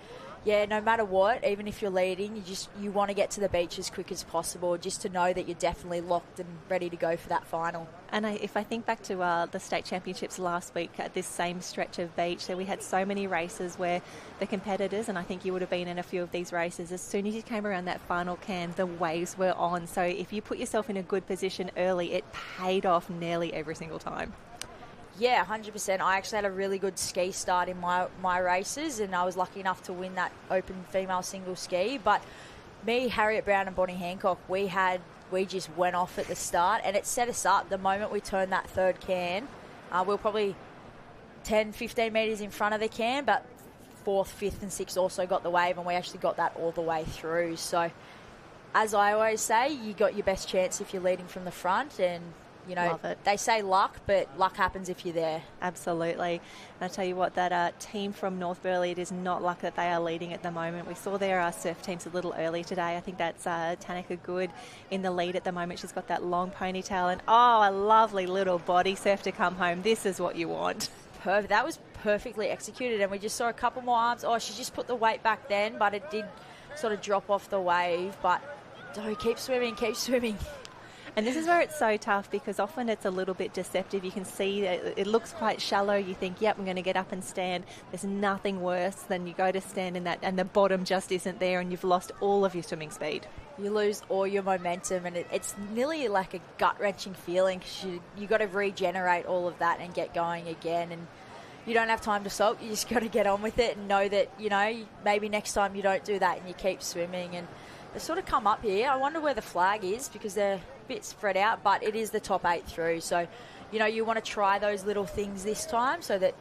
yeah, no matter what, even if you're leading, you want to get to the beach as quick as possible, just to know that you're definitely locked and ready to go for that final. And if I think back to the state championships last week at this same stretch of beach, so we had so many races where the competitors, and I think you would have been in a few of these races, as soon as you came around that final can, the waves were on. So if you put yourself in a good position early, it paid off nearly every single time. Yeah, 100%. I actually had a really good ski start in my races, and I was lucky enough to win that open female single ski. But me, Harriet Brown and Bonnie Hancock, we just went off at the start, and it set us up. The moment we turned that 3rd can, we were probably 10, 15 metres in front of the can, but 4th, 5th and 6th also got the wave, and we actually got that all the way through. So as I always say, you got your best chance if you're leading from the front, and you know, they say luck, but luck happens if you're there. Absolutely. And I tell you what, that team from North Burleigh, it is not luck that they are leading at the moment. We saw their surf teams a little early today. I think that's Tanika Good in the lead at the moment. She's got that long ponytail and, a lovely little body surf to come home. This is what you want. Perfect. That was perfectly executed, and we just saw a couple more arms. Oh, she just put the weight back then, but it did sort of drop off the wave. But keep swimming, keep swimming. And this is where it's so tough, because often it's a little bit deceptive. You can see that it looks quite shallow. You think, yep, I'm going to get up and stand. There's nothing worse than you go to stand in that and the bottom just isn't there and you've lost all of your swimming speed. You lose all your momentum, and it's nearly like a gut-wrenching feeling, because you got to regenerate all of that and get going again. And you don't have time to sulk. You just got to get on with it and know that, maybe next time you don't do that and you keep swimming. And they sort of come up here. I wonder where the flag is, because they're a bit spread out, but it is the top 8 through. So, you want to try those little things this time so that,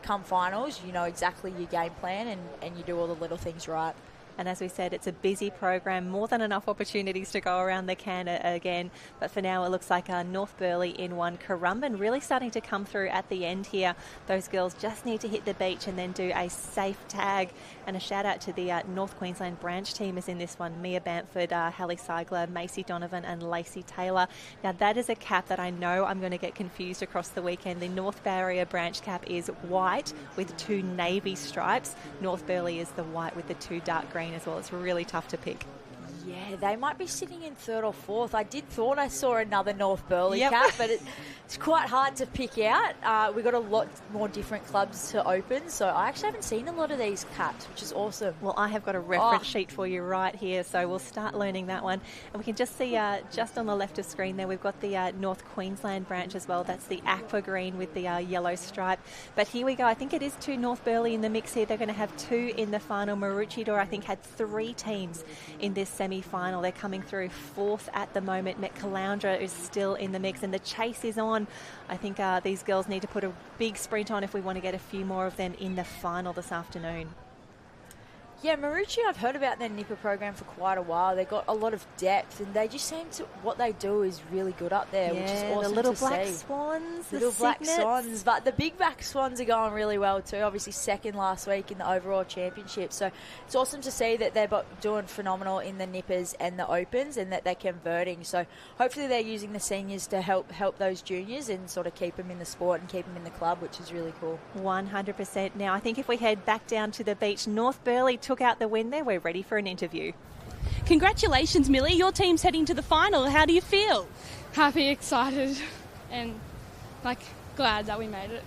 come finals, you know exactly your game plan and you do all the little things right. And as we said, it's a busy program, more than enough opportunities to go around the can again. But for now, it looks like North Burleigh in one. Currumbin really starting to come through at the end here. Those girls just need to hit the beach and then do a safe tag. And a shout out to the North Queensland branch team is in this one. Mia Bamford, Hallie Seigler, Macy Donovan and Lacey Taylor. Now that is a cap that I know I'm going to get confused across the weekend. The North Barrier branch cap is white with 2 navy stripes. North Burleigh is the white with the 2 dark green as well. It's really tough to pick. Yeah, they might be sitting in 3rd or 4th. I thought I saw another North Burleigh cap, but it's quite hard to pick out. We've got a lot more different clubs to open, so I actually haven't seen a lot of these caps, which is awesome. Well, I have got a reference sheet for you right here, so we'll start learning that one. And we can just see just on the left of screen there, we've got the North Queensland branch as well. That's the aqua green with the yellow stripe. But here we go. I think it is 2 North Burleigh in the mix here. They're going to have 2 in the final. Maroochydore, I think, had 3 teams in this semi-final. They're coming through 4th at the moment. Met Caloundra is still in the mix, and the chase is on. I think these girls need to put a big sprint on if we want to get a few more of them in the final this afternoon. Yeah, Marucci, I've heard about their Nipper program for quite a while. They've got a lot of depth, and they just seem to, what they do is really good up there, which is awesome the little to black see. swans, Little the black cygnets. swans, but the big black swans are going really well too. Obviously 2nd last week in the overall championship. So it's awesome to see that they're doing phenomenal in the Nippers and the Opens, and that they're converting. So hopefully they're using the seniors to help those juniors and sort of keep them in the sport and keep them in the club, which is really cool. 100%. Now, I think if we head back down to the beach, North Burleigh took out the win there. We're ready for an interview. Congratulations, Millie. Your team's heading to the final. How do you feel? Happy, excited, and glad that we made it.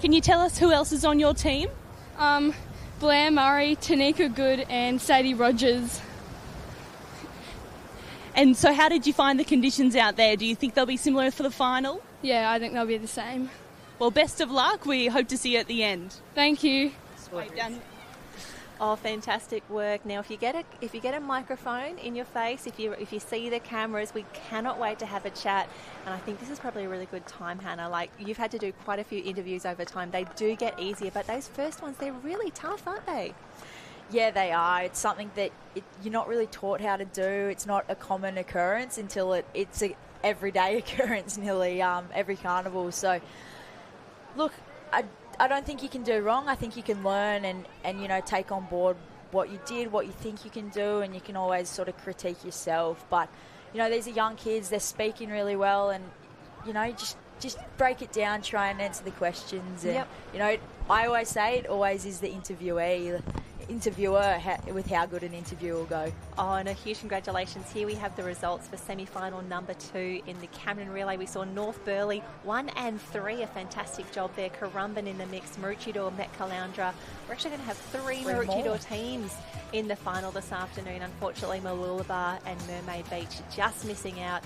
Can you tell us who else is on your team? Blair Murray, Tanika Good, and Sadie Rogers. And so how did you find the conditions out there? Do you think they'll be similar for the final? Yeah, I think they'll be the same. Well, best of luck. We hope to see you at the end. Thank you. Sweet. Done. Oh, fantastic work. Now, if you get a microphone in your face, if you see the cameras, we cannot wait to have a chat. And I think this is probably a really good time, Hannah. Like, you've had to do quite a few interviews over time. They do get easier, but those first ones, they're really tough, aren't they? Yeah, they are. It's something that you're not really taught how to do. It's not a common occurrence until it's an everyday occurrence nearly every carnival. So, look, I don't think you can do wrong. I think you can learn and take on board what you did, what you think you can do, and you can always sort of critique yourself. But, these are young kids. They're speaking really well, and, just break it down, try and answer the questions. And, I always say it always is the interviewer with how good an interview will go. Oh, and a huge congratulations. Here we have the results for semi-final number 2 in the Cameron Relay. We saw North Burleigh 1 and 3, a fantastic job there. Currumbin in the mix, Maroochydore, Met Caloundra. We're actually going to have 3 Maroochydore teams in the final this afternoon. Unfortunately, Mooloolaba and Mermaid Beach just missing out.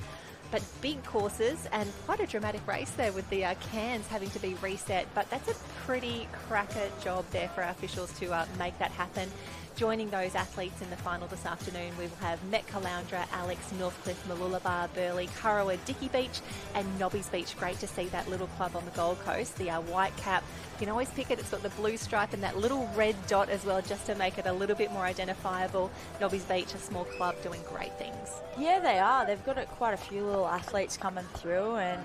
But big courses and quite a dramatic race there with the cans having to be reset. But that's a pretty cracker job there for our officials to make that happen. Joining those athletes in the final this afternoon, we will have Met Caloundra, Alex, Northcliffe, Mooloolaba, Burleigh, Kurrawa, Dicky Beach and Nobby's Beach. Great to see that little club on the Gold Coast, the white cap. You can always pick it. It's got the blue stripe and that little red dot as well, just to make it a little bit more identifiable. Nobby's Beach, a small club doing great things. Yeah, they are. They've got quite a few little athletes coming through, and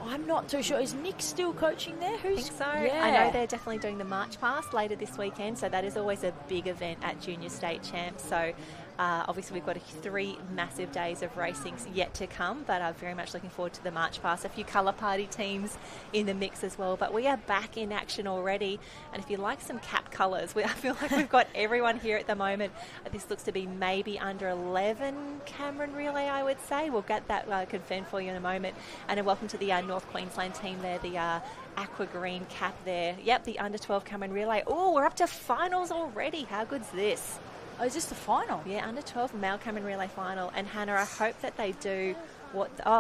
I'm not too sure. Is Nick still coaching there? I think so. Yeah. I know they're definitely doing the March Pass later this weekend, so that is always a big event at Junior State Champs. So Obviously, we've got 3 massive days of racing yet to come, but I'm very much looking forward to the March Pass. A few colour party teams in the mix as well, but we are back in action already. And if you like some cap colours, I feel like we've got everyone here at the moment. This looks to be maybe under 11 Cameron Relay, I would say. We'll get that confirmed for you in a moment. And a welcome to the North Queensland team there, the aqua green cap there. Yep, the under 12 Cameron Relay. Oh, we're up to finals already. How good's this? Oh, is this the final? Yeah, under 12 male Cameron Relay final. And Hannah, I hope that they do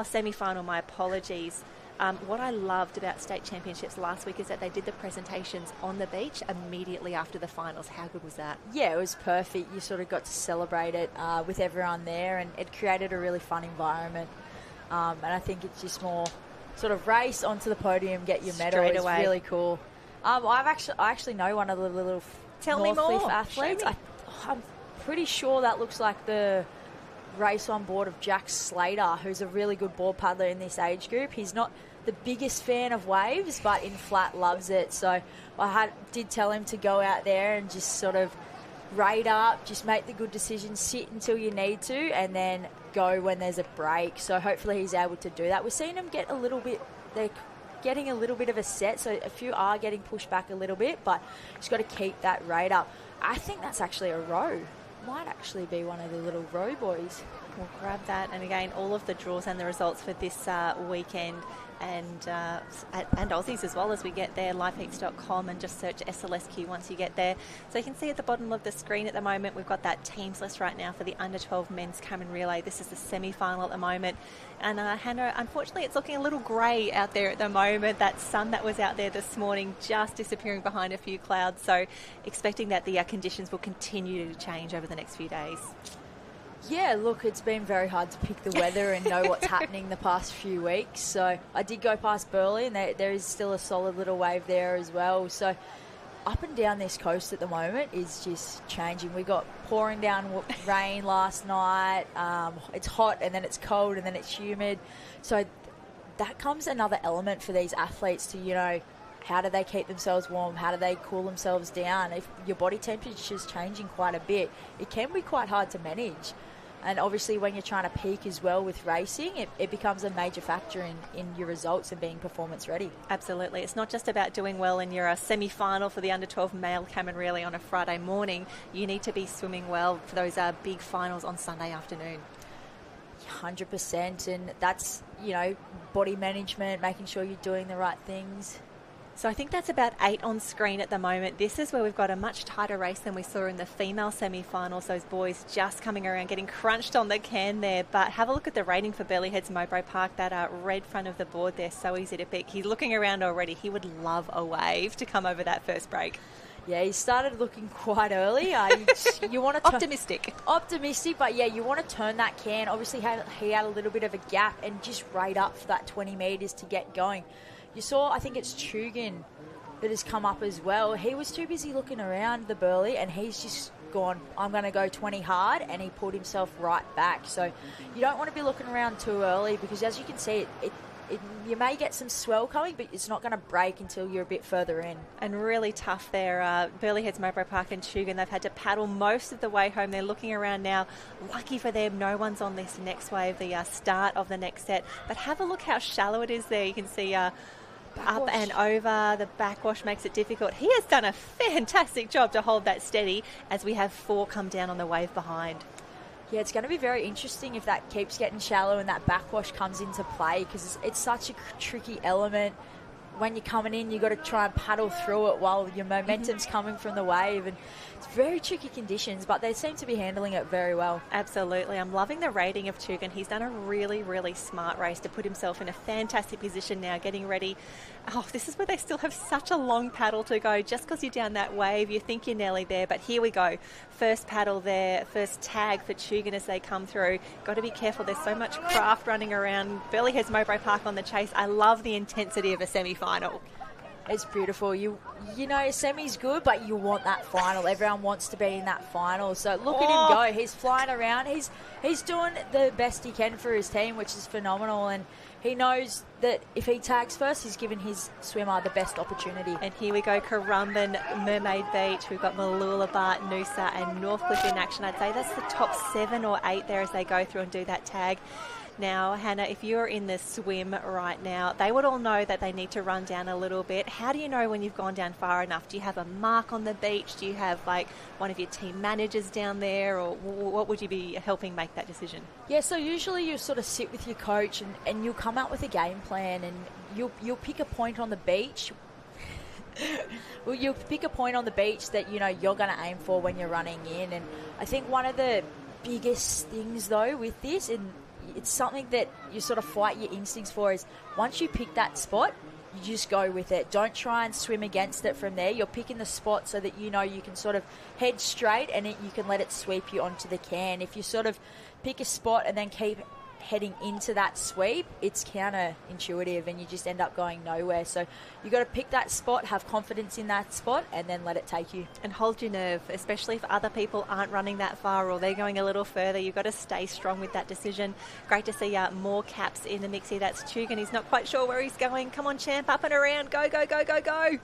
semi-final, my apologies. What I loved about state championships last week is that they did the presentations on the beach immediately after the finals. How good was that? Yeah, it was perfect. You sort of got to celebrate it with everyone there, and it created a really fun environment. And I think it's just more sort of race onto the podium, get your medal. Straight it's away. Really cool. I actually know one of the little Northcliffe athletes. I'm pretty sure that looks like the race on board of Jack Slater, who's a really good board paddler in this age group. He's not the biggest fan of waves, but in flat loves it. So I did tell him to go out there and just sort of rate up, just make the good decisions, sit until you need to, and then go when there's a break. So hopefully he's able to do that. We're seeing him get they're getting a little bit of a set, so a few are getting pushed back a little bit, but just got to keep that rate up. I think that's actually a row. Might actually be one of the little row boys. We'll grab that. And again, all of the draws and the results for this weekend and Aussies as well as we get there, liveheats.com, and just search SLSQ once you get there. So you can see at the bottom of the screen at the moment, we've got that teams list right now for the under 12 men's Cameron Relay. This is the semi-final at the moment. And Hannah, unfortunately, it's looking a little grey out there at the moment. That sun that was out there this morning just disappearing behind a few clouds. So expecting that the conditions will continue to change over the next few days. Yeah, look, it's been very hard to pick the weather and know what's happening the past few weeks. So I did go past Burleigh, and there is still a solid little wave there as well. So up and down this coast at the moment is just changing. We got pouring down rain last night. It's hot, and then it's cold, and then it's humid. So that comes another element for these athletes to, how do they keep themselves warm? How do they cool themselves down? If your body temperature is changing quite a bit, it can be quite hard to manage. And obviously when you're trying to peak as well with racing, it becomes a major factor in your results and being performance ready. Absolutely. It's not just about doing well in your semi-final for the under 12 male Cameron Relay on a Friday morning. You need to be swimming well for those big finals on Sunday afternoon. 100%. And that's, body management, making sure you're doing the right things. So I think that's about 8 on screen at the moment. This is where we've got a much tighter race than we saw in the female semi-finals. Those boys just coming around, getting crunched on the can there. But have a look at the rating for Burleigh Heads Mowbray Park. That red front of the board there, so easy to pick. He's looking around already. He would love a wave to come over that first break. Yeah, he started looking quite early. You want to optimistic, but yeah, you want to turn that can. Obviously, he had a little bit of a gap and just rate up for that 20 metres to get going. You saw, I think it's Tugan that has come up as well. He was too busy looking around the Burleigh, and he's just gone, I'm going to go 20 hard, and he pulled himself right back. So you don't want to be looking around too early, because as you can see, you may get some swell coming, but it's not going to break until you're a bit further in. And really tough there. Burleigh Heads Mowbray Park and Tugan, they've had to paddle most of the way home. They're looking around now. Lucky for them, no one's on this next wave, the start of the next set. But have a look how shallow it is there. You can see up and over. The backwash makes it difficult. He has done a fantastic job to hold that steady as we have 4 come down on the wave behind. Yeah, it's going to be very interesting if that keeps getting shallow and that backwash comes into play, because it's such a tricky element. When you're coming in, you've got to try and paddle through it while your momentum's coming from the wave. And it's very tricky conditions, but they seem to be handling it very well. Absolutely. I'm loving the rating of Tugan. He's done a really, really smart race to put himself in a fantastic position now, getting ready. Oh, this is where they still have such a long paddle to go. Just because you're down that wave, you think you're nearly there. But here we go. First paddle there, first tag for Tugan as they come through. Got to be careful. There's so much craft running around. Burleigh Heads Mowbray Park on the chase. I love the intensity of a semi-final. It's beautiful. You know, semi's good, but you want that final. Everyone wants to be in that final. So look at him go. He's flying around. He's doing the best he can for his team, which is phenomenal. And he knows that if he tags first, he's given his swimmer the best opportunity. And here we go, Currumbin, Mermaid Beach. We've got Mooloolaba, Noosa and Northcliffe in action. I'd say that's the top 7 or 8 there as they go through and do that tag. Now, Hannah, if you're in the swim right now, they would all know that they need to run down a little bit. How do you know when you've gone down far enough? Do you have a mark on the beach? Do you have like one of your team managers down there, or what would you be helping make that decision? Yeah, so usually you sort of sit with your coach and you'll come up with a game plan, and you'll pick a point on the beach. Well, you'll pick a point on the beach that you know you're going to aim for when you're running in. And I think one of the biggest things though with this, and it's something that you sort of fight your instincts for, is once you pick that spot, you just go with it. Don't try and swim against it from there. You're picking the spot so that you know you can sort of head straight and you can let it sweep you onto the can. If you sort of pick a spot and then keep heading into that sweep, it's counterintuitive and you just end up going nowhere. So you've got to pick that spot, have confidence in that spot, and then let it take you. And hold your nerve, especially if other people aren't running that far or they're going a little further. You've got to stay strong with that decision. Great to see more caps in the mix here. That's Tugan. He's not quite sure where he's going. Come on, champ, up and around. Go, go, go, go, go.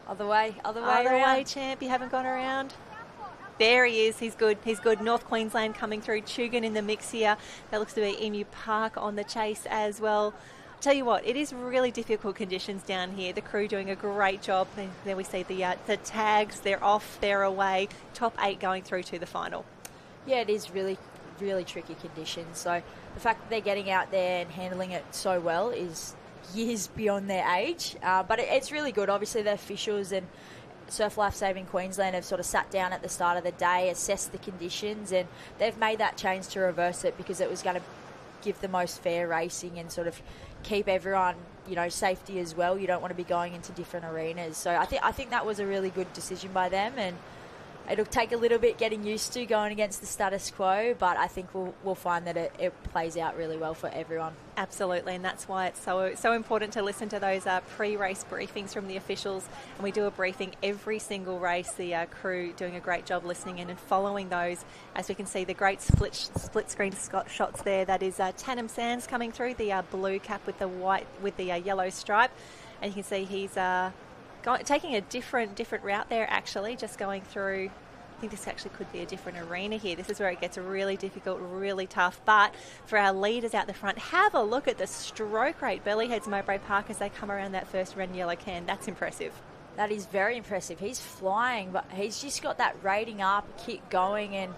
Other way Other way, champ. You haven't gone around. There he is. He's good. He's good. North Queensland coming through. Tugan in the mix here. That looks to be Emu Park on the chase as well. Tell you what, it is really difficult conditions down here. The crew doing a great job. There we see the tags. They're off. They're away. Top 8 going through to the final. Yeah, it is really, really tricky conditions. So the fact that they're getting out there and handling it so well is years beyond their age. But it's really good. Obviously, the officials and Surf Life Saving Queensland have sort of sat down at the start of the day, assessed the conditions, and they've made that change to reverse it because it was going to give the most fair racing and sort of keep everyone, you know, safety as well. You don't want to be going into different arenas. So I think that was a really good decision by them, and it'll take a little bit getting used to going against the status quo, but I think we'll find that it plays out really well for everyone. Absolutely, and that's why it's so important to listen to those pre-race briefings from the officials. And we do a briefing every single race. The crew doing a great job listening in and following those. As we can see, the great split screen shots there. That is Tannum Sands coming through, the blue cap with the white with the yellow stripe, and you can see he's taking a different route there, actually, just going through. I think this actually could be a different arena here. This is where it gets really difficult, really tough. But for our leaders out the front, have a look at the stroke rate. Bellyheads Mowbray Park as they come around that first red and yellow can. That's impressive. That is very impressive. He's flying, but he's just got that rating up, kick going, and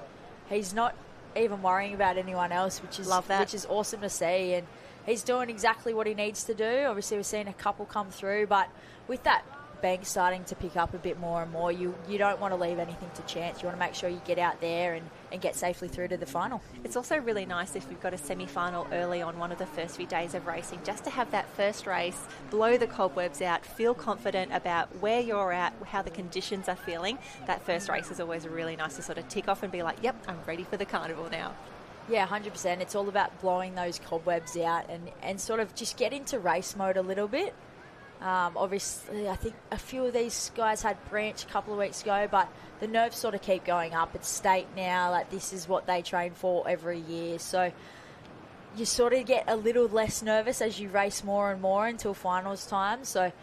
he's not even worrying about anyone else, which is awesome to see. And he's doing exactly what he needs to do. Obviously, we've seen a couple come through, but with that bank starting to pick up a bit more and more, you don't want to leave anything to chance. You want to make sure you get out there and get safely through to the final. It's also really nice if you've got a semi-final early on one of the first few days of racing, just to have that first race, blow the cobwebs out, feel confident about where you're at, how the conditions are feeling. That first race is always really nice to sort of tick off and be like, yep, I'm ready for the carnival now. Yeah, 100%. It's all about blowing those cobwebs out and sort of just get into race mode a little bit. Obviously, I think a few of these guys had Branch a couple of weeks ago, but the nerves sort of keep going up. It's state now, like this is what they train for every year. So you sort of get a little less nervous as you race more and more until finals time. So,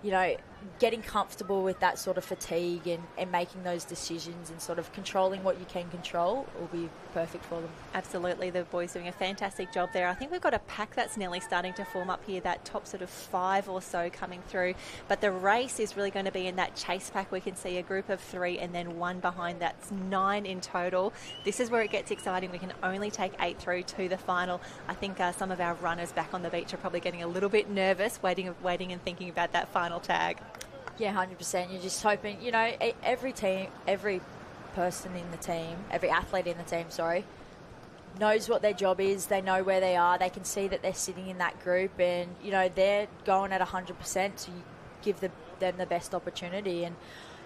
you know, getting comfortable with that sort of fatigue and making those decisions and sort of controlling what you can control will be perfect for them. Absolutely, the boys doing a fantastic job there. I think we've got a pack that's nearly starting to form up here, that top sort of 5 or so coming through. But the race is really going to be in that chase pack. We can see a group of 3 and then 1 behind. That's 9 in total. This is where it gets exciting. We can only take 8 through to the final. I think some of our runners back on the beach are probably getting a little bit nervous, waiting and thinking about that final tag. Yeah, 100%. You're just hoping, you know, every team, every person in the team, every athlete in the team, knows what their job is. They know where they are. They can see that they're sitting in that group and, you know, they're going at 100%, so you give them the best opportunity. And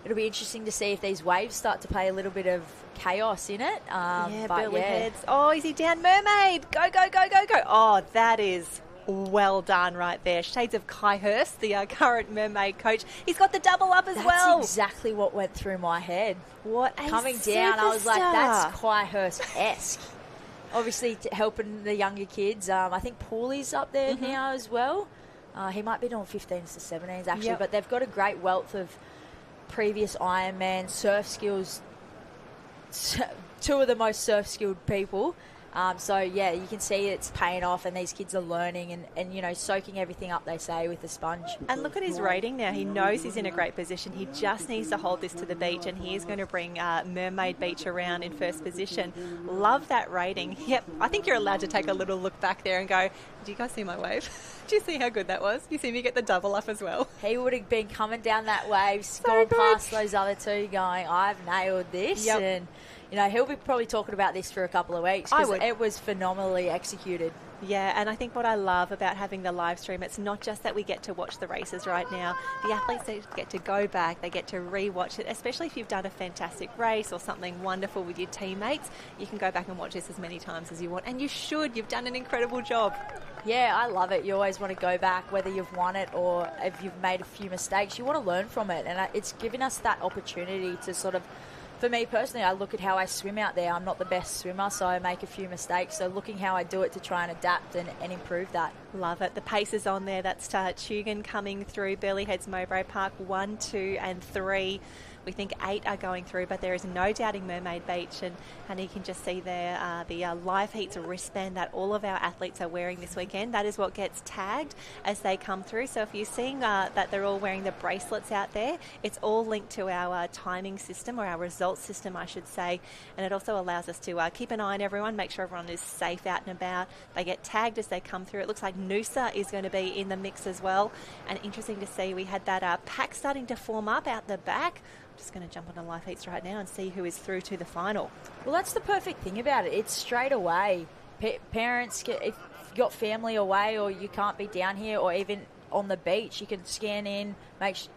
it'll be interesting to see if these waves start to play a little bit of chaos in it. Belly heads. Oh, is he down? Mermaid! Go, go, go, go, go. Oh, that is Well done right there. Shades of Kai Hurst, the current mermaid coach. He's got the double up as well. That's exactly what went through my head. What a Coming down, I was like, superstar. that's Kai Hurst-esque. Obviously, helping the younger kids. I think Paulie's up there now as well. He might be doing 15s to 17s, actually. But they've got a great wealth of previous Ironman surf skills. Two of the most surf-skilled people. So, yeah, you can see it's paying off and these kids are learning and, you know, soaking everything up, they say, with the sponge. And look at his rating now. He knows he's in a great position. He just needs to hold this to the beach, and he is going to bring Mermaid Beach around in first position. Love that rating. Yep, I think you're allowed to take a little look back there and go, do you guys see my wave? Do you see how good that was? Do you see me get the double up as well? He would have been coming down that wave, going past those other two, going, I've nailed this. Yep. And, you know, he'll be probably talking about this for a couple of weeks because it was phenomenally executed. Yeah, and I think what I love about having the live stream, it's not just that we get to watch the races right now. The athletes, they get to go back, they get to re-watch it, especially if you've done a fantastic race or something wonderful with your teammates. You can go back and watch this as many times as you want, and you should. You've done an incredible job. Yeah, I love it. You always want to go back, whether you've won it or if you've made a few mistakes. You want to learn from it, and it's given us that opportunity to sort of, for me personally, I look at how I swim out there. I'm not the best swimmer, so I make a few mistakes. So looking how I do it to try and adapt and improve that. Love it. The pace is on there. That's Tugan coming through. Burleigh Heads, Mowbray Park, 1, 2 and 3. We think 8 are going through, but there is no doubting Mermaid Beach. And you can just see there the Live Heats wristband that all of our athletes are wearing this weekend. That is what gets tagged as they come through. So if you're seeing that they're all wearing the bracelets out there, it's all linked to our timing system, or our results system, I should say. And it also allows us to keep an eye on everyone, make sure everyone is safe out and about. They get tagged as they come through. It looks like Noosa is going to be in the mix as well. And interesting to see, we had that pack starting to form up out the back. Just going to jump on the Live Heats right now and see who is through to the final. Well, that's the perfect thing about it. It's straight away. Parents, if you've got family away or you can't be down here or even on the beach, you can scan in,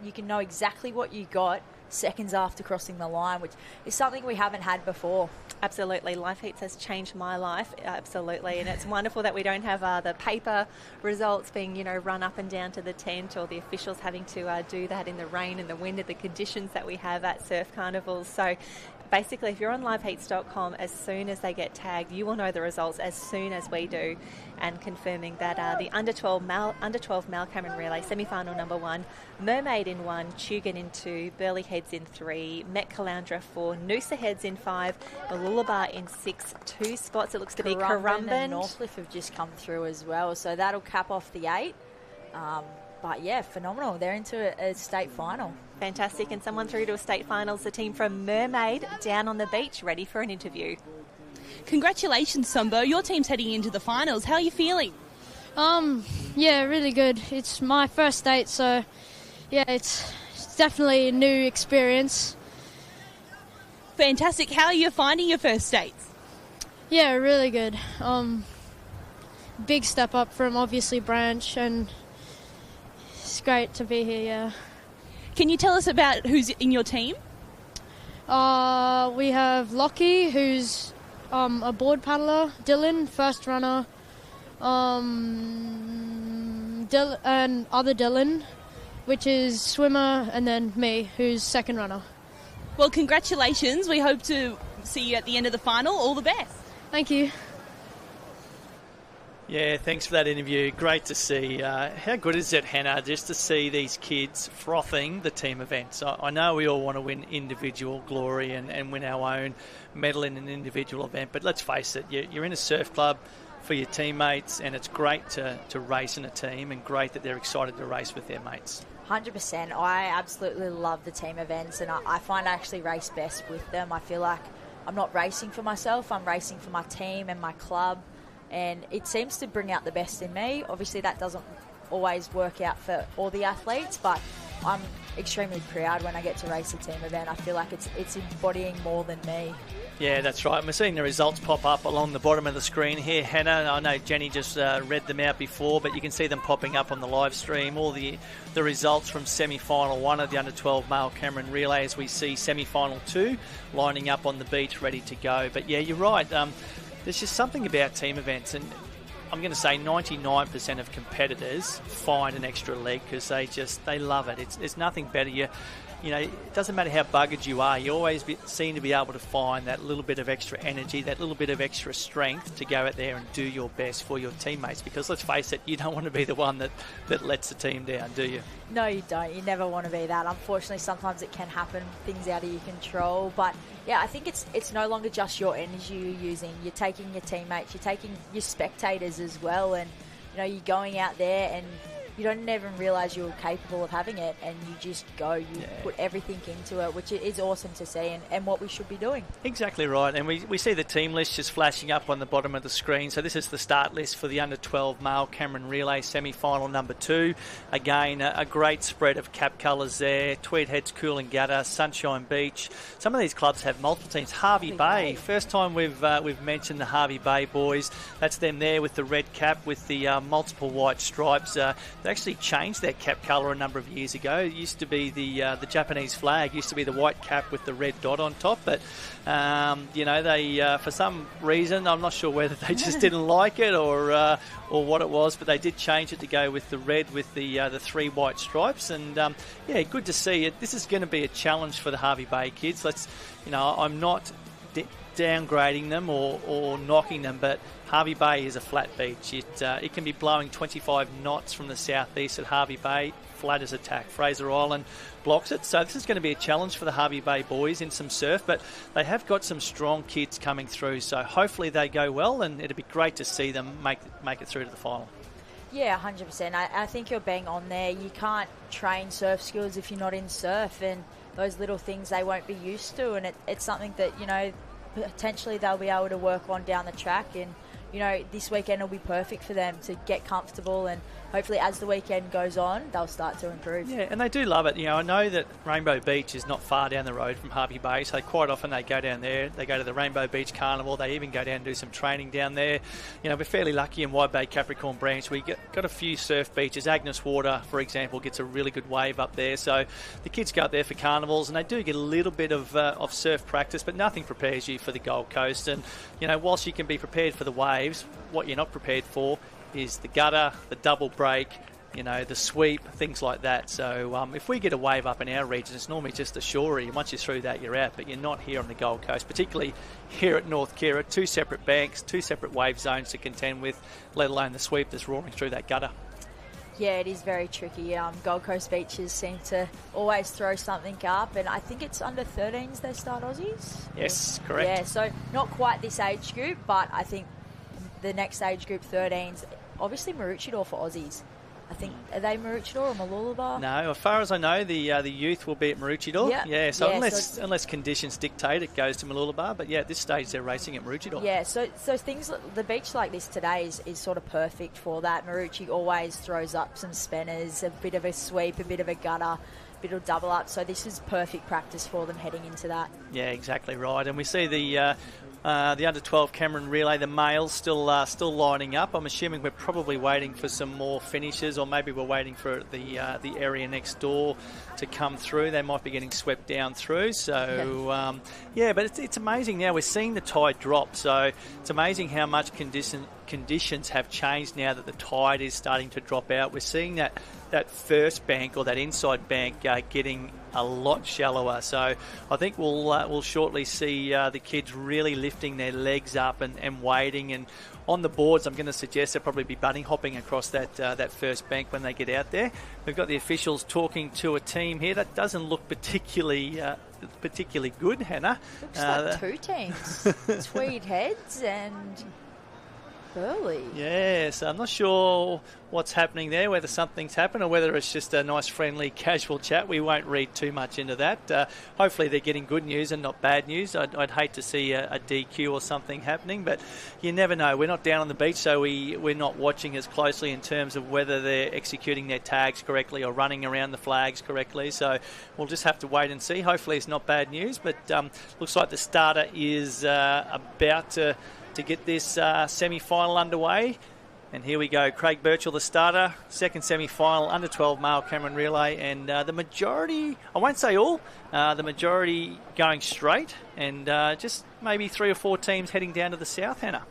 you can know exactly what you got seconds after crossing the line, which is something we haven't had before. Absolutely. Live Heats has changed my life, absolutely, and it's wonderful that we don't have the paper results being, run up and down to the tent, or the officials having to do that in the rain and the wind and the conditions that we have at surf carnivals. So basically, if you're on liveheats.com, as soon as they get tagged, you will know the results as soon as we do, and confirming that the under 12 Mal Cameron Relay semi-final number 1, Mermaid in 1, Tugan in 2, Burleigh Heads in 3, Met Caloundra 4, Noosa Heads in 5, Mooloolaba in 6, 2 spots. It looks to be Currumbin and Northcliffe have just come through as well, so that'll cap off the 8. But yeah, phenomenal. They're into a state final. Fantastic. And someone through to a state finals, the team from Mermaid, down on the beach, ready for an interview. Congratulations, Sombo. Your team's heading into the finals. How are you feeling? Yeah, really good. It's my first state, so yeah, it's definitely a new experience. Fantastic. How are you finding your first states? Yeah, really good. Big step up from obviously Branch, and it's great to be here, yeah. Can you tell us about who's in your team? We have Lockie, who's a board paddler, Dylan, first runner, and other Dylan, which is swimmer, and then me, who's second runner. Well, congratulations. We hope to see you at the end of the final. All the best. Thank you. Yeah, thanks for that interview. Great to see. How good is it, Hannah, just to see these kids frothing the team events? I know we all want to win individual glory and win our own medal in an individual event, but let's face it, you're in a surf club for your teammates, and it's great to race in a team, and great that they're excited to race with their mates. 100%. I absolutely love the team events, and I find I actually race best with them. I feel like I'm not racing for myself, I'm racing for my team and my club. And it seems to bring out the best in me. Obviously, that doesn't always work out for all the athletes, but I'm extremely proud when I get to race a team event. I feel like it's embodying more than me. Yeah, that's right. We're seeing the results pop up along the bottom of the screen here, Hannah. I know Jenny just read them out before, but you can see them popping up on the live stream. All the results from semi-final 1 of the under-12 male Cameron Relay, as we see semi-final 2 lining up on the beach ready to go. But yeah, you're right. There's just something about team events, and I'm going to say 99% of competitors find an extra leg because they love it. It's nothing better. You know, it doesn't matter how buggered you are, you always seem to be able to find that little bit of extra energy, that little bit of extra strength to go out there and do your best for your teammates. Because let's face it, you don't want to be the one that lets the team down, do you? No, you don't. You never want to be that. Unfortunately, sometimes it can happen, things out of your control. But yeah, I think it's no longer just your energy you're using. You're taking your teammates, you're taking your spectators as well, and you know, you're going out there and you don't even realise you're capable of having it, and you just go, you put everything into it, which is awesome to see, and what we should be doing. Exactly right, and we see the team list just flashing up on the bottom of the screen. So this is the start list for the under-12 male Cameron Relay semi-final number 2. Again, a great spread of cap colours there. Tweed Heads, Coolangatta, Sunshine Beach. Some of these clubs have multiple teams. Harvey Bay, first time we've mentioned the Harvey Bay boys. That's them there with the red cap with the multiple white stripes. They actually changed their cap colour a number of years ago. It used to be the Japanese flag, used to be the white cap with the red dot on top, but you know, they for some reason, I'm not sure whether they just didn't like it or what it was, but they did change it to go with the red with the 3 white stripes, and yeah, good to see it. This is going to be a challenge for the Harvey Bay kids. I'm not downgrading them or knocking them, but Harvey Bay is a flat beach. It can be blowing 25 knots from the southeast at Harvey Bay, flat as a tack. Fraser Island blocks it, so this is going to be a challenge for the Harvey Bay boys in some surf, but they have got some strong kids coming through, so hopefully they go well, and it'll be great to see them make it through to the final. Yeah, 100%. I think you're bang on there. You can't train surf skills if you're not in surf, and those little things they won't be used to, and it's something that, you know, potentially they'll be able to work on down the track, and you know, this weekend will be perfect for them to get comfortable, and hopefully as the weekend goes on they'll start to improve. Yeah, and they do love it. You know, I know that Rainbow Beach is not far down the road from Harvey Bay, so quite often they go down there. They go to the Rainbow Beach Carnival. They even go down and do some training down there. You know, we're fairly lucky in Wide Bay Capricorn Branch. We got a few surf beaches. Agnes Water, for example, gets a really good wave up there, so the kids go up there for carnivals, and they do get a little bit of surf practice, but nothing prepares you for the Gold Coast. And you know, whilst you can be prepared for the waves, what you're not prepared for is the gutter, the double break, you know, the sweep, things like that. So if we get a wave up in our region, it's normally just a shorey. Once you're through that, you're out. But you're not here on the Gold Coast, particularly here at North Kira. 2 separate banks, 2 separate wave zones to contend with, let alone the sweep that's roaring through that gutter. Yeah, it is very tricky. Gold Coast beaches seem to always throw something up, and I think it's under 13s they start Aussies. Yes, correct. Yeah, so not quite this age group, but I think the next age group, 13s, obviously Maroochydore for Aussies. I think, are they Maroochydore or Mooloolaba? No, as far as I know, the youth will be at Maroochydore. Yeah, so unless conditions dictate, it goes to Mooloolaba. But yeah, at this stage, they're racing at Maroochydore. Yeah, so things, the beach like this today is sort of perfect for that. Maroochydore always throws up some spinners, a bit of a sweep, a bit of a gutter, a bit of double up. So this is perfect practice for them heading into that. Yeah, exactly right. And we see the under-12 Cameron Relay, the males still lining up. I'm assuming we're probably waiting for some more finishes, or maybe we're waiting for the area next door to come through. They might be getting swept down through. So, but it's amazing now. We're seeing the tide drop. So it's amazing how much conditions have changed now that the tide is starting to drop out. We're seeing that first bank, or that inside bank, getting a lot shallower. So I think we'll shortly see the kids really lifting their legs up and wading. And on the boards, I'm going to suggest they'll probably be bunny hopping across that first bank when they get out there. We've got the officials talking to a team here that doesn't look particularly good, Hannah. Looks like 2 teams. Tweed Heads and Burley. Yeah, so I'm not sure what's happening there, whether something's happened or whether it's just a nice, friendly, casual chat. We won't read too much into that. Hopefully they're getting good news and not bad news. I'd hate to see a DQ or something happening, but you never know. We're not down on the beach, so we're not watching as closely in terms of whether they're executing their tags correctly or running around the flags correctly. So we'll just have to wait and see. Hopefully it's not bad news, but looks like the starter is about to get this semi-final underway. And here we go. Craig Birchall, the starter, second semi-final, under-12 male Cameron Relay. And the majority, I won't say all, the majority going straight. And just maybe 3 or 4 teams heading down to the south, Hannah.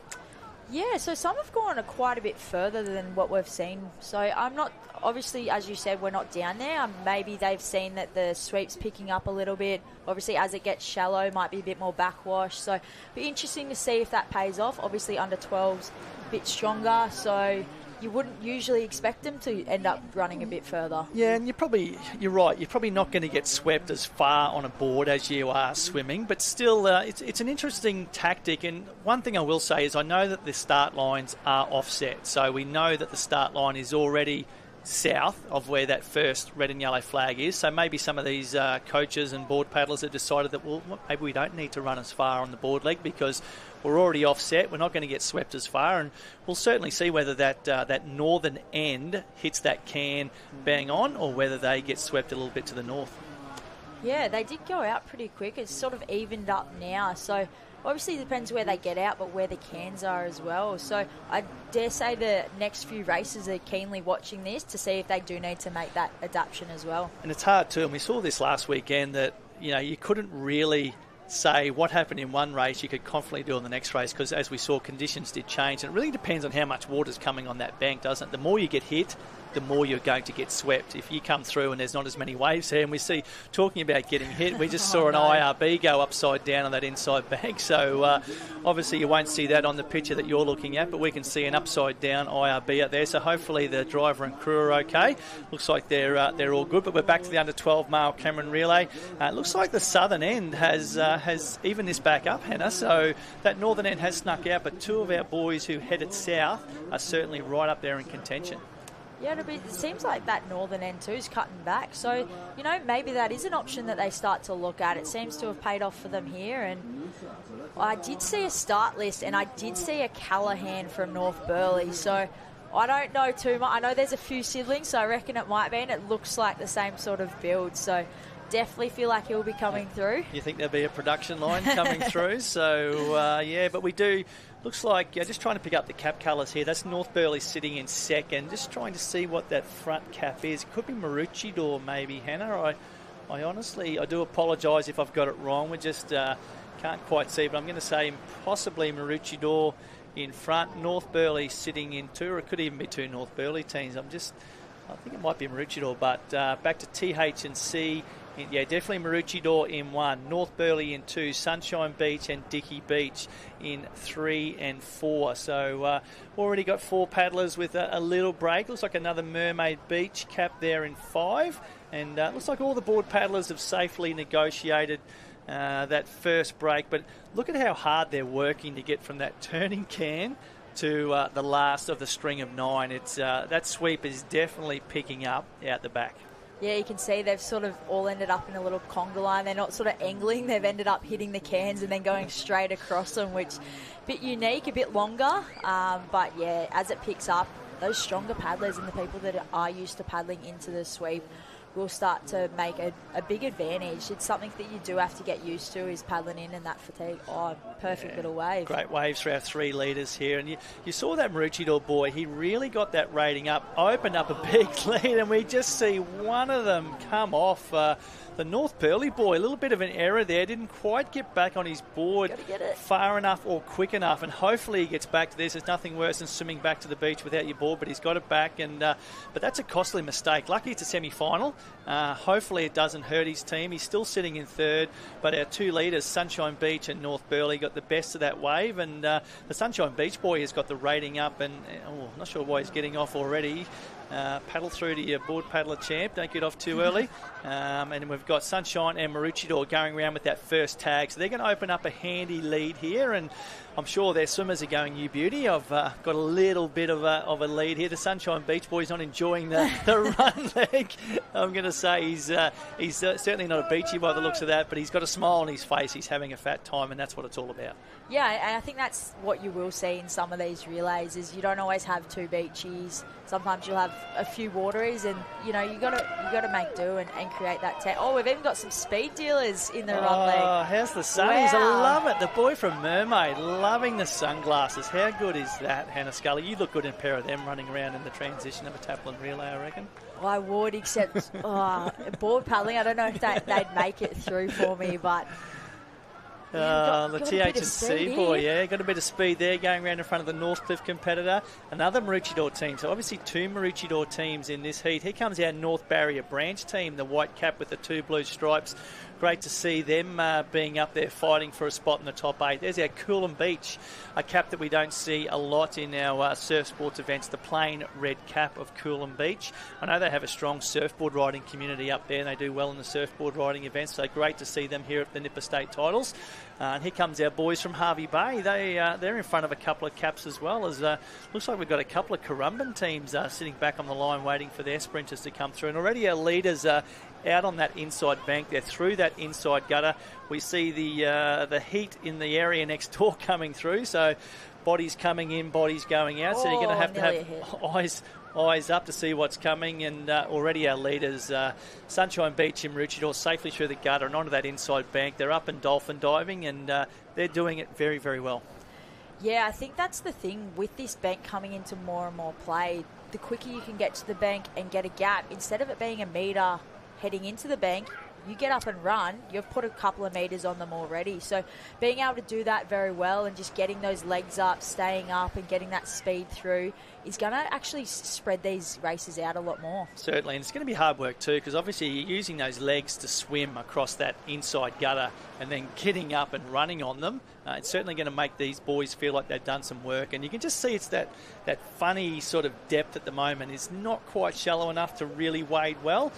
Yeah, so some have gone quite a bit further than what we've seen. So I'm not, obviously, as you said, we're not down there. Maybe they've seen that the sweep's picking up a little bit. Obviously, as it gets shallow, might be a bit more backwash. So it'll be interesting to see if that pays off. Obviously, under 12's a bit stronger, so you wouldn't usually expect them to end up running a bit further. Yeah, and you're right. You're probably not going to get swept as far on a board as you are swimming, but still, it's an interesting tactic. And one thing I will say is I know that the start lines are offset, so we know that the start line is already south of where that first red and yellow flag is. So maybe some of these coaches and board paddlers have decided that, well, maybe we don't need to run as far on the board leg because we're already offset. We're not going to get swept as far, and we'll certainly see whether that northern end hits that can bang on or whether they get swept a little bit to the north. Yeah, they did go out pretty quick. It's sort of evened up now. So obviously it depends where they get out, but where the cans are as well. So I dare say the next few races are keenly watching this to see if they do need to make that adaptation as well. And it's hard too, and we saw this last weekend that, you couldn't really say what happened in one race you could confidently do in the next race because, as we saw, conditions did change, and it really depends on how much water's coming on that bank, doesn't it? The more you get hit, the more you're going to get swept. If you come through and there's not as many waves here, and we see, talking about getting hit, we just saw an IRB go upside down on that inside bank, so obviously you won't see that on the picture that you're looking at, but we can see an upside down IRB out there, so hopefully the driver and crew are okay. Looks like they're all good, but we're back to the under 12 male Cameron relay. Looks like the southern end has evened this back up, Hannah, so that northern end has snuck out, but two of our boys who headed south are certainly right up there in contention. Yeah, it seems like that northern end too is cutting back. So, maybe that is an option that they start to look at. It seems to have paid off for them here. And I did see a start list, and I did see a Callahan from North Burleigh. So I don't know too much. I know there's a few siblings, so I reckon it might be, and it looks like the same sort of build. So definitely feel like he'll be coming through. You think there'll be a production line coming through? So, but we do. Looks like, just trying to pick up the cap colours here. That's North Burleigh sitting in second. Just trying to see what that front cap is. It could be Maroochydore maybe, Hannah. I honestly, I do apologise if I've got it wrong. We just can't quite see, but I'm going to say possibly Maroochydore in front. North Burleigh sitting in two, or it could even be two North Burleigh teams. I think it might be Maroochydore, but back to TH&C. Yeah, definitely Maroochydore in one, North Burleigh in two, Sunshine Beach and Dickey Beach in 3 and 4. So already got 4 paddlers with a little break. Looks like another Mermaid Beach cap there in 5. And looks like all the board paddlers have safely negotiated that first break. But look at how hard they're working to get from that turning can to the last of the string of 9. It's that sweep is definitely picking up out the back. Yeah, you can see they've sort of all ended up in a little conga line. They're not sort of angling. They've ended up hitting the cans and then going straight across them, which is a bit unique, a bit longer. But, yeah, as it picks up, those stronger paddlers and the people that are used to paddling into the sweep will start to make a big advantage. It's something that you do have to get used to, is paddling in and that fatigue. Oh, perfect little wave. Great waves for our 3 leaders here. And you saw that Maroochydore boy. He really got that rating up, opened up a big lead, and we just see one of them come off. The North Burleigh boy, a little bit of an error there. Didn't quite get back on his board far enough or quick enough, and hopefully he gets back to this. There's nothing worse than swimming back to the beach without your board, but he's got it back. And but that's a costly mistake. Lucky it's a semi-final. Hopefully it doesn't hurt his team. He's still sitting in third, but our 2 leaders, Sunshine Beach and North Burleigh, got the best of that wave. And the Sunshine Beach boy has got the rating up, and I'm not sure why he's getting off already. Paddle through to your board paddler champ. Don't get off too early. And we've got Sunshine and Maroochydore going around with that first tag. So they're going to open up a handy lead here. And I'm sure their swimmers are going, you beauty. I've got a little bit of a lead here. The Sunshine Beach boy's not enjoying the run leg. I'm going to say he's certainly not a beachy by the looks of that, but he's got a smile on his face. He's having a fat time, and that's what it's all about. Yeah, and I think that's what you will see in some of these relays is you don't always have 2 beachies. Sometimes you'll have a few wateries, and you got to make do and create that tech. Oh, we've even got some speed dealers in the run leg. Oh, how's the sunnies? Wow. I love it. The boy from Mermaid, loving the sunglasses. How good is that, Hannah Scully? You look good in a pair of them running around in the transition of a Taplin relay, I reckon. I would, except board paddling. I don't know if they'd make it through for me, but The TH&C boy, yeah, got a bit of speed there going around in front of the Northcliffe competitor. Another Maroochydore team, so obviously 2 Maroochydore teams in this heat. Here comes our North Barrier Branch team, the white cap with the 2 blue stripes. Great to see them being up there fighting for a spot in the top 8. There's our Coolum Beach, a cap that we don't see a lot in our surf sports events, the plain red cap of Coolum Beach. I know they have a strong surfboard riding community up there and they do well in the surfboard riding events, so great to see them here at the Nipper State titles. And here comes our boys from Harvey Bay. They're in front of a couple of caps as well. As looks like we've got a couple of Currumbin teams sitting back on the line waiting for their sprinters to come through. And already our leaders are out on that inside bank. They're through that inside gutter. We see the heat in the area next door coming through. So bodies coming in, bodies going out. So you're going to have eyes up to see what's coming. And already our leaders, Sunshine Beach and Maroochydore, safely through the gutter and onto that inside bank. They're up and dolphin diving, and they're doing it very, very well. Yeah, I think that's the thing with this bank coming into more and more play. The quicker you can get to the bank and get a gap, instead of it being a metre heading into the bank, you get up and run, you've put a couple of metres on them already. So being able to do that very well and just getting those legs up, staying up and getting that speed through is going to actually spread these races out a lot more. Certainly, and it's going to be hard work too, because obviously you're using those legs to swim across that inside gutter and then getting up and running on them. It's certainly going to make these boys feel like they've done some work, and you can just see it's that funny sort of depth at the moment. It's not quite shallow enough to really wade well.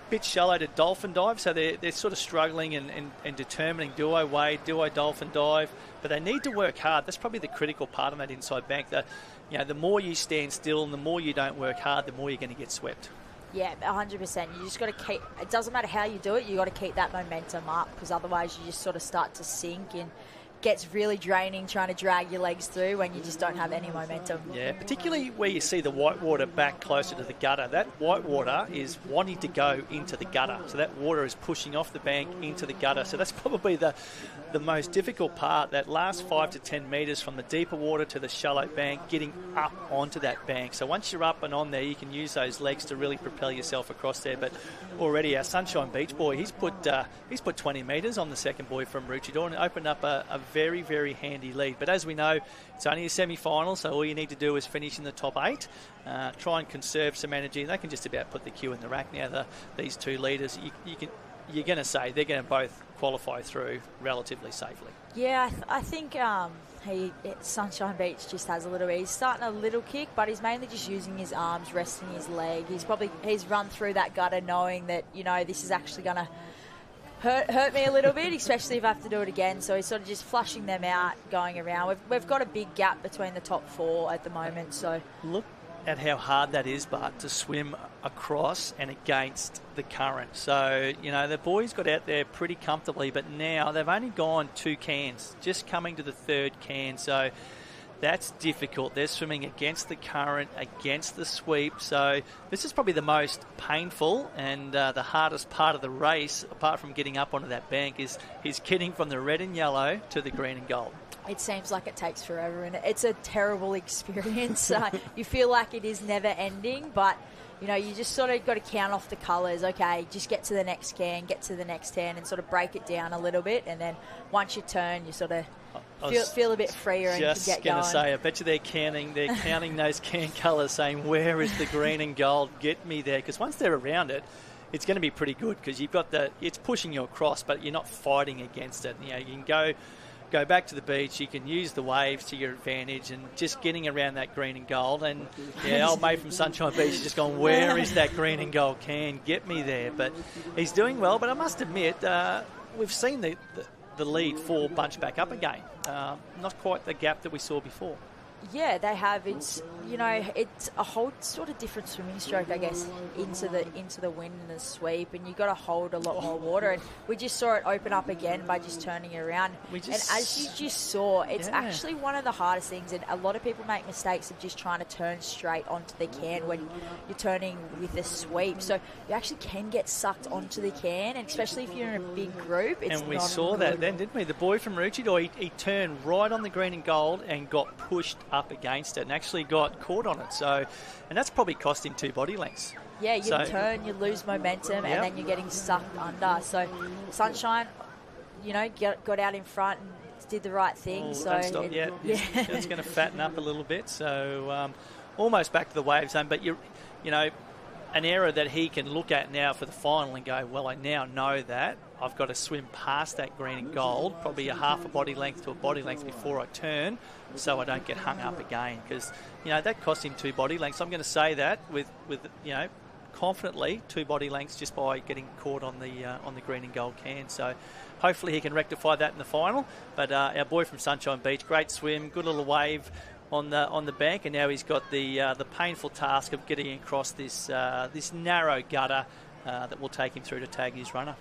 Bit shallow to dolphin dive, so they're sort of struggling and determining, do I wade, do I dolphin dive? But they need to work hard. That's probably the critical part on that inside bank. The more you stand still and the more you don't work hard, the more you're going to get swept. Yeah, 100%. You just got to keep, it doesn't matter how you do it, you got to keep that momentum up, because otherwise you just sort of start to sink and gets really draining trying to drag your legs through when you just don't have any momentum. Yeah, particularly where you see the whitewater back closer to the gutter. That whitewater is wanting to go into the gutter. So that water is pushing off the bank into the gutter. So that's probably the most difficult part, that last 5 to 10 metres from the deeper water to the shallow bank, getting up onto that bank. So once you're up and on there, you can use those legs to really propel yourself across there. But already our Sunshine Beach boy, he's put 20 metres on the second boy from Maroochydore and opened up a very, very handy lead. But as we know, it's only a semi-final, so all you need to do is finish in the top 8. Try and conserve some energy. They can just about put the queue in the rack now. These 2 leaders, you're going to say they're going to both qualify through relatively safely. Yeah, I think Sunshine Beach just has a little bit. He's starting a little kick, but he's mainly just using his arms, resting his leg. He's run through that gutter knowing that, this is actually going to hurt me a little bit, especially if I have to do it again. So he's sort of just flushing them out, going around. We've got a big gap between the top 4 at the moment. So look at how hard that is, but to swim across and against the current. So, the boys got out there pretty comfortably, but now they've only gone 2 cans, just coming to the 3rd can. So that's difficult. They're swimming against the current, against the sweep. So this is probably the most painful and the hardest part of the race, apart from getting up onto that bank, is getting from the red and yellow to the green and gold. It seems like it takes forever, and it's a terrible experience. You feel like it is never ending, but you just sort of got to count off the colours. Okay, just get to the next can, get to the next can, and sort of break it down a little bit, and then once you turn, you sort of feel a bit freer and can get going. Just going to say, I bet you they're counting those can colours, saying, where is the green and gold? Get me there. Because once they're around it, it's going to be pretty good, because you've got it's pushing you across, but you're not fighting against it. You can go back to the beach, you can use the waves to your advantage, and just getting around that green and gold. And old mate from Sunshine Beach is just going, where is that green and gold can? Get me there. But he's doing well, but I must admit, we've seen the lead 4 bunch back up again. Not quite the gap that we saw before. Yeah, they have. It's it's a whole sort of different swimming stroke, I guess, into the wind and the sweep, and you've got to hold a lot more water. And we just saw it open up again by just turning it around. And as you just saw, it's actually one of the hardest things, and a lot of people make mistakes of just trying to turn straight onto the can when you're turning with a sweep. So you actually can get sucked onto the can, and especially if you're in a big group. And we saw that then, didn't we? The boy from Maroochydore, he turned right on the green and gold and got pushed up against it and actually got caught on it. So, and that's probably cost him 2 body lengths. Yeah, you turn, you lose momentum, and then you're getting sucked under. So Sunshine, got out in front and did the right thing. Don't stop yet. Yeah. It's going to fatten up a little bit. So almost back to the wave zone. But, an error that he can look at now for the final and go, well, I now know that I've got to swim past that green and gold, probably a half a body length to a body length before I turn, so I don't get hung up again. Because, that cost him 2 body lengths. I'm going to say that with confidently 2 body lengths just by getting caught on the green and gold can. So hopefully he can rectify that in the final. But our boy from Sunshine Beach, great swim, good little wave on the bank, and now he's got the painful task of getting across this narrow gutter that will take him through to tag his runner.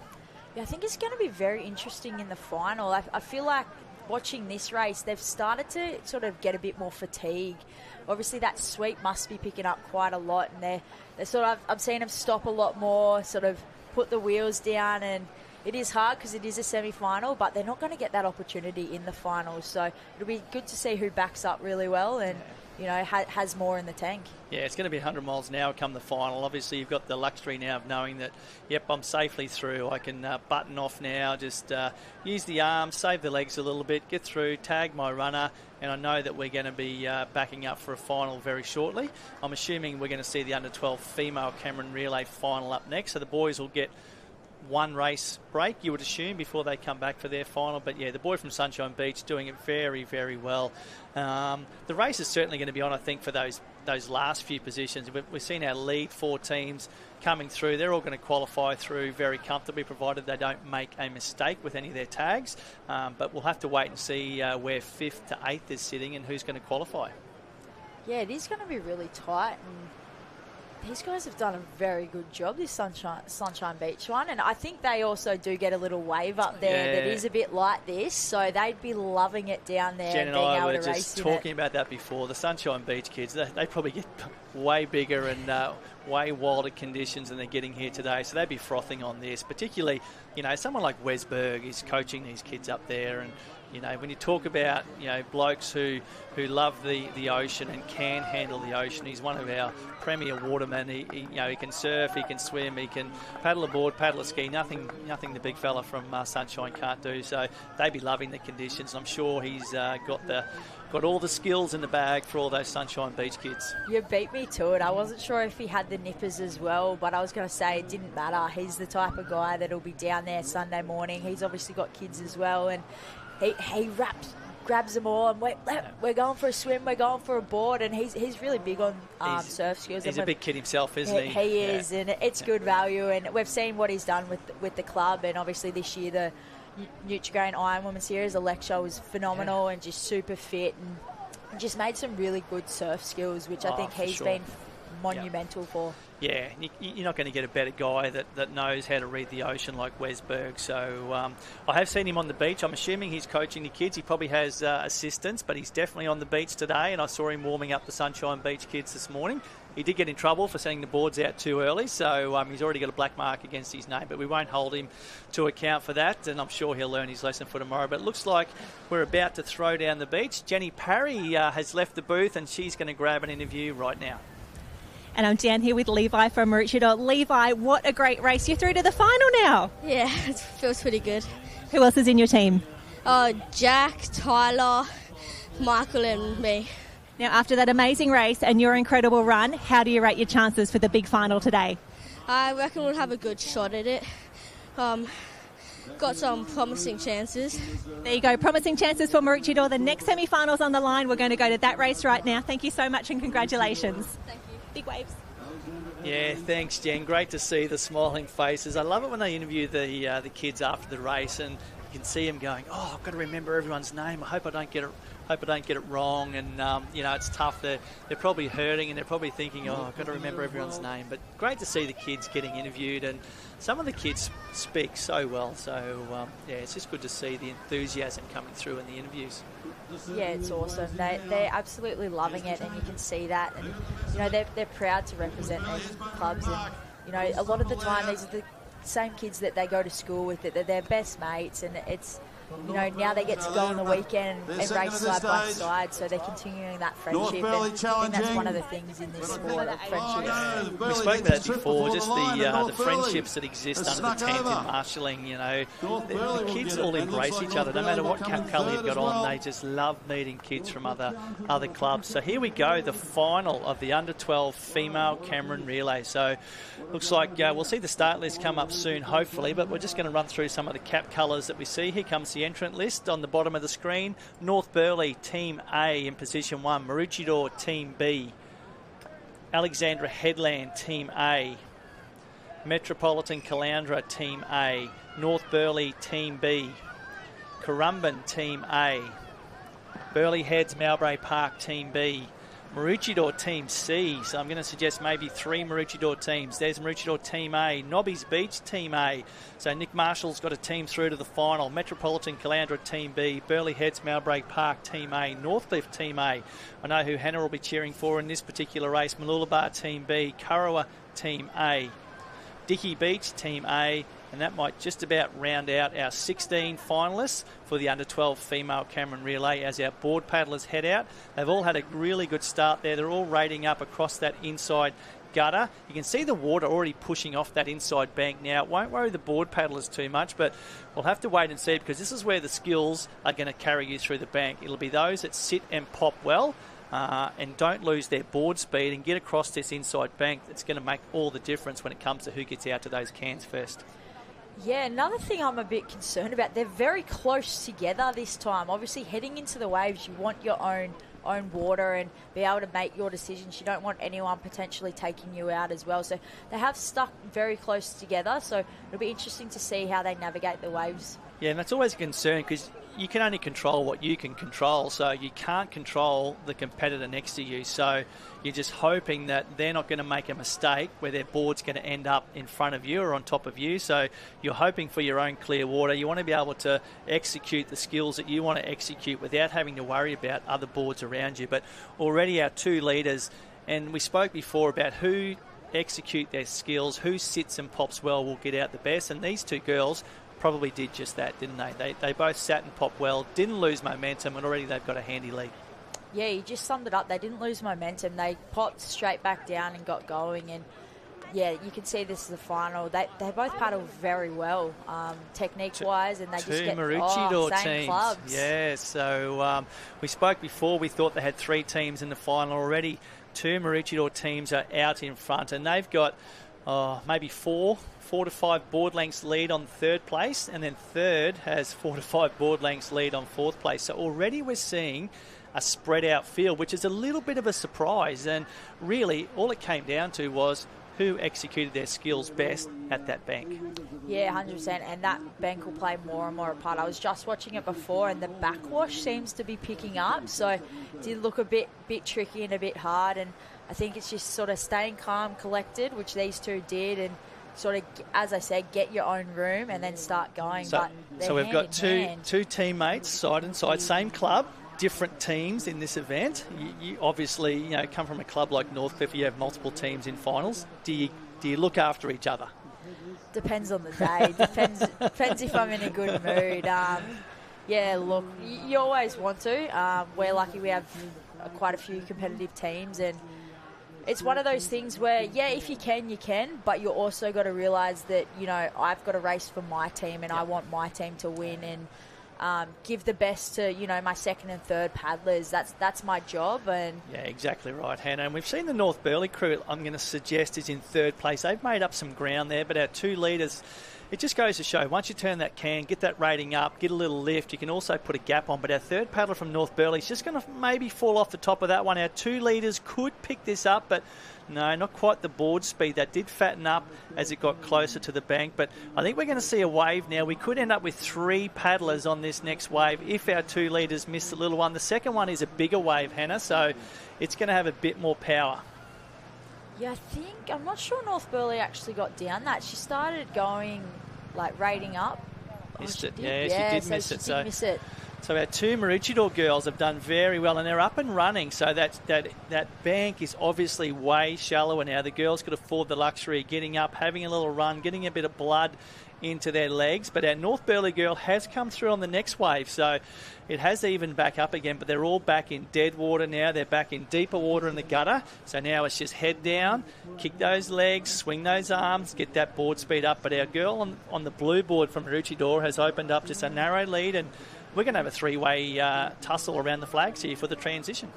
Yeah, I think it's going to be very interesting in the final. I feel like watching this race, they've started to sort of get a bit more fatigue. Obviously, that sweep must be picking up quite a lot, and they're sort of, I'm seeing them stop a lot more, sort of put the wheels down, and it is hard because it is a semi-final, but they're not going to get that opportunity in the finals. So it'll be good to see who backs up really well and has more in the tank. Yeah, it's going to be 100 miles an hour come the final. Obviously, you've got the luxury now of knowing that, yep, I'm safely through. I can button off now, just use the arms, save the legs a little bit, get through, tag my runner, and I know that we're going to be backing up for a final very shortly. I'm assuming we're going to see the under-12 female Cameron Relay final up next, so the boys will get one race break, you would assume, before they come back for their final. But yeah, the boy from Sunshine Beach doing it very, very well. The race is certainly going to be on, I think, for those last few positions. We've seen our lead 4 teams coming through. They're all going to qualify through very comfortably, provided they don't make a mistake with any of their tags. But we'll have to wait and see where 5th to 8th is sitting and who's going to qualify. Yeah, it is going to be really tight, and these guys have done a very good job, this Sunshine Beach one, and I think they also do get a little wave up there that is a bit like this, so they'd be loving it down there. Jen and I were just talking about that before. The Sunshine Beach kids, they probably get way bigger and way wilder conditions than they're getting here today, so they'd be frothing on this. Particularly, someone like Wes Berg is coaching these kids up there, and when you talk about blokes who love the ocean and can handle the ocean, he's one of our premier watermen. He can surf, he can swim, he can paddle a board, paddle a ski. Nothing the big fella from Sunshine can't do. So they'd be loving the conditions. I'm sure he's got all the skills in the bag for all those Sunshine Beach kids. You beat me to it. I wasn't sure if he had the nippers as well, but I was going to say it didn't matter. He's the type of guy that'll be down there Sunday morning. He's obviously got kids as well, and he grabs them all, and we're going for a swim, we're going for a board, and he's really big on surf skills. He's a big kid himself, isn't he? He is, and it's good value, and we've seen what he's done with the club, and obviously this year the Nutrigrain Iron Woman Series, Alexa was phenomenal and just super fit, and just made some really good surf skills, which I think he's been monumental for. Yeah, you're not going to get a better guy that knows how to read the ocean like Wes Berg. So I have seen him on the beach. I'm assuming he's coaching the kids. He probably has assistants, but he's definitely on the beach today, and I saw him warming up the Sunshine Beach kids this morning. He did get in trouble for sending the boards out too early, so he's already got a black mark against his name, but we won't hold him to account for that, and I'm sure he'll learn his lesson for tomorrow. But it looks like we're about to throw down the beach. Jenny Parry has left the booth, and she's going to grab an interview right now. And I'm down here with Levi from Maroochydore. Levi, what a great race. You're through to the final now. Yeah, it feels pretty good. Who else is in your team? Jack, Tyler, Michael and me. Now, after that amazing race and your incredible run, how do you rate your chances for the big final today? I reckon we'll have a good shot at it. Got some promising chances. There you go, promising chances for Maroochydore. The next semi-final's on the line. We're going to go to that race right now. Thank you so much and congratulations. Thank you. Big waves. Yeah, thanks, Jen. Great to see the smiling faces. I love it when they interview the kids after the race, and you can see them going, "Oh, I've got to remember everyone's name. I hope I don't get it wrong." And it's tough. They're probably hurting, and they're probably thinking, "Oh, I've got to remember everyone's name." But great to see the kids getting interviewed, and some of the kids speak so well. So it's just good to see the enthusiasm coming through in the interviews. Yeah, it's awesome. They're absolutely loving it, and you can see that. And they're proud to represent their clubs. And a lot of the time these are the same kids that they go to school with. That they're their best mates, and now they get to go on the weekend and race side by side, so they're continuing that friendship. And I think that's one of the things in this sport, that friendship. We spoke about that before, just the friendships that exist under the tent in marshalling. The kids all embrace each other. No matter what cap colour you've got on, they just love meeting kids from other clubs. So here we go, the final of the under-12 female Cameron Relay. So looks like we'll see the start list come up soon, hopefully, but we're just going to run through some of the cap colours that we see. Here comes the entrant list on the bottom of the screen. North Burleigh, Team A in position 1. Maroochydore, Team B. Alexandra Headland, Team A. Metropolitan Caloundra, Team A. North Burleigh, Team B. Currumbin, Team A. Burleigh Heads, Mowbray Park, Team B. Maroochydore, Team C. So I'm going to suggest maybe 3 Maroochydore teams. There's Maroochydore, Team A. Nobby's Beach, Team A. So Nick Marshall's got a team through to the final. Metropolitan Caloundra, Team B. Burleigh Heads, Mowbray Park, Team A. Northcliffe, Team A. I know who Hannah will be cheering for in this particular race. Mooloolaba, Team B. Kurrawa, Team A. Dickey Beach, Team A. And that might just about round out our 16 finalists for the under-12 female Cameron Relay as our board paddlers head out. They've all had a really good start there. They're all rating up across that inside gutter. You can see the water already pushing off that inside bank now. It won't worry the board paddlers too much, but we'll have to wait and see, because this is where the skills are going to carry you through the bank. It'll be those that sit and pop well and don't lose their board speed and get across this inside bank. That's going to make all the difference when it comes to who gets out to those cans first. Yeah, another thing I'm a bit concerned about, they're very close together this time. Obviously, heading into the waves, you want your own water and be able to make your decisions. You don't want anyone potentially taking you out as well. So they have stuck very close together. So it'll be interesting to see how they navigate the waves. Yeah, and that's always a concern, because you can only control what you can control, so you can't control the competitor next to you. So you're just hoping that they're not going to make a mistake where their board's going to end up in front of you or on top of you. So you're hoping for your own clear water. You want to be able to execute the skills that you want to execute without having to worry about other boards around you. But already our 2 leaders, and we spoke before about who execute their skills, who sits and pops well will get out the best, and these 2 girls probably did just that, didn't they? They both sat and popped well, didn't lose momentum, and already they've got a handy lead. Yeah, you just summed it up. They didn't lose momentum. They popped straight back down and got going. And, yeah, you can see this is the final. They both paddle very well, technique-wise, and they just get Maroochydore same teams. clubs. Yeah, so we spoke before. We thought they had 3 teams in the final already. 2 Maroochydore teams are out in front, and they've got maybe 4 to 5 board lengths lead on 3rd place, and then 3rd has 4 to 5 board lengths lead on 4th place. So already we're seeing a spread out field, which is a little bit of a surprise. And really all it came down to was who executed their skills best at that bank. Yeah, 100%, and that bank will play more and more a part. I was just watching it before, and the backwash seems to be picking up, so it did look a bit tricky and a bit hard. And I think it's just sort of staying calm, collected, which these 2 did, and sort of, as I said, get your own room and then start going. So we've got two teammates side and side, same club, different teams in this event. You obviously, come from a club like Northcliffe. You have multiple teams in finals. Do you look after each other? Depends on the day. Depends if I'm in a good mood. Yeah, look, you always want to. We're lucky we have quite a few competitive teams, and it's one of those things where, yeah, if you can, you can, but you also got to realise that, I've got to race for my team, and I want my team to win, and give the best to, my 2nd and 3rd paddlers. That's my job. And yeah, exactly right, Hannah. And we've seen the North Burleigh crew, I'm going to suggest, is in 3rd place. They've made up some ground there, but our 2 leaders, it just goes to show, once you turn that can, get that rating up, get a little lift, you can also put a gap on. But our 3rd paddler from North Burleigh is just going to maybe fall off the top of that one. Our 2 leaders could pick this up, but no, not quite the board speed. That did fatten up as it got closer to the bank. But I think we're going to see a wave now. We could end up with 3 paddlers on this next wave if our 2 leaders miss the little one. The second one is a bigger wave, Hannah, so it's going to have a bit more power. Yeah, I'm not sure North Burleigh actually got down that. She started going, rating up. Missed it. Did? Yeah, she did miss it. So our two Maroochydore girls have done very well, and they're up and running. So that bank is obviously way shallower now. The girls could afford the luxury of getting up, having a little run, getting a bit of blood into their legs. But our North Burleigh girl has come through on the next wave, so it has evened back up again. But they're all back in dead water now. They're back in deeper water in the gutter. So now it's just head down, kick those legs, swing those arms, get that board speed up. But our girl on the blue board from Maroochydore has opened up just a narrow lead, and we're going to have a three-way tussle around the flags here for the transition.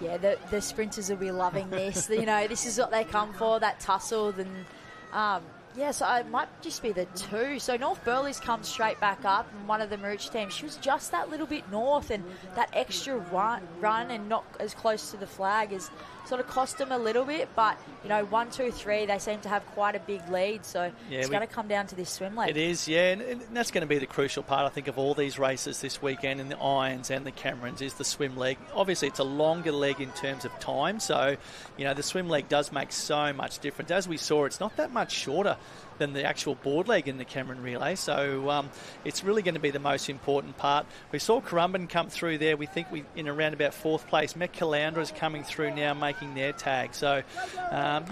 Yeah, the sprinters will be loving this. You know, this is what they come for, that tussle. And yeah, so it might just be the two. So North Burleigh's come straight back up, and one of the Marooch teams, she was just that little bit north, and that extra run and not as close to the flag is sort of cost them a little bit. But, you know, 1, 2, 3, they seem to have quite a big lead, so it's going to come down to this swim leg. It is, yeah, and that's going to be the crucial part, I think, of all these races this weekend, in the Irons and the Camerons, is the swim leg. Obviously, it's a longer leg in terms of time, so, you know, the swim leg does make so much difference. As we saw, it's not that much shorter than the actual board leg in the Cameron Relay, so it's really going to be the most important part. We saw Currumbin come through there. We think in around about 4th place. Met Caloundra is coming through now, making their tag. So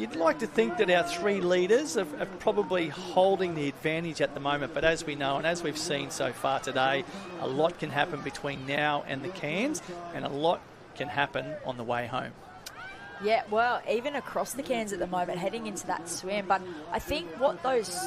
you'd like to think that our 3 leaders are probably holding the advantage at the moment, but as we know and as we've seen so far today, a lot can happen between now and the Cairns, and a lot can happen on the way home. Yeah, well, even across the Cairns at the moment, heading into that swim. But I think what those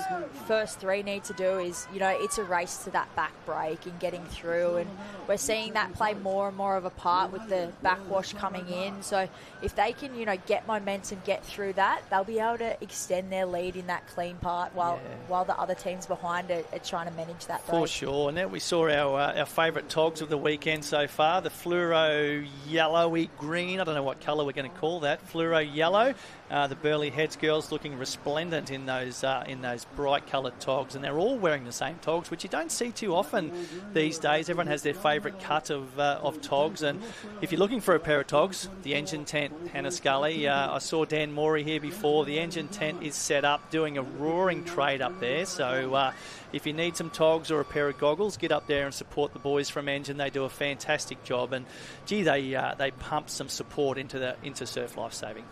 first 3 need to do is, you know, it's a race to that back break and getting through. And we're seeing that play more and more of a part with the backwash coming in. So if they can, you know, get momentum, get through that, they'll be able to extend their lead in that clean part while the other teams behind it are trying to manage that break. For sure. Now we saw our favourite togs of the weekend so far, the fluoro yellowy green. I don't know what colour we're going to call that, fluoro yellow. The Burleigh Heads girls looking resplendent in those bright coloured togs, and they're all wearing the same togs, which you don't see too often these days. Everyone has their favourite cut of togs, and if you're looking for a pair of togs, the Engine Tent, Hannah Scully. I saw Dan Morey here before. The Engine Tent is set up, doing a roaring trade up there. So if you need some togs or a pair of goggles, get up there and support the boys from Engine. They do a fantastic job, and gee, they pump some support into surf lifesaving.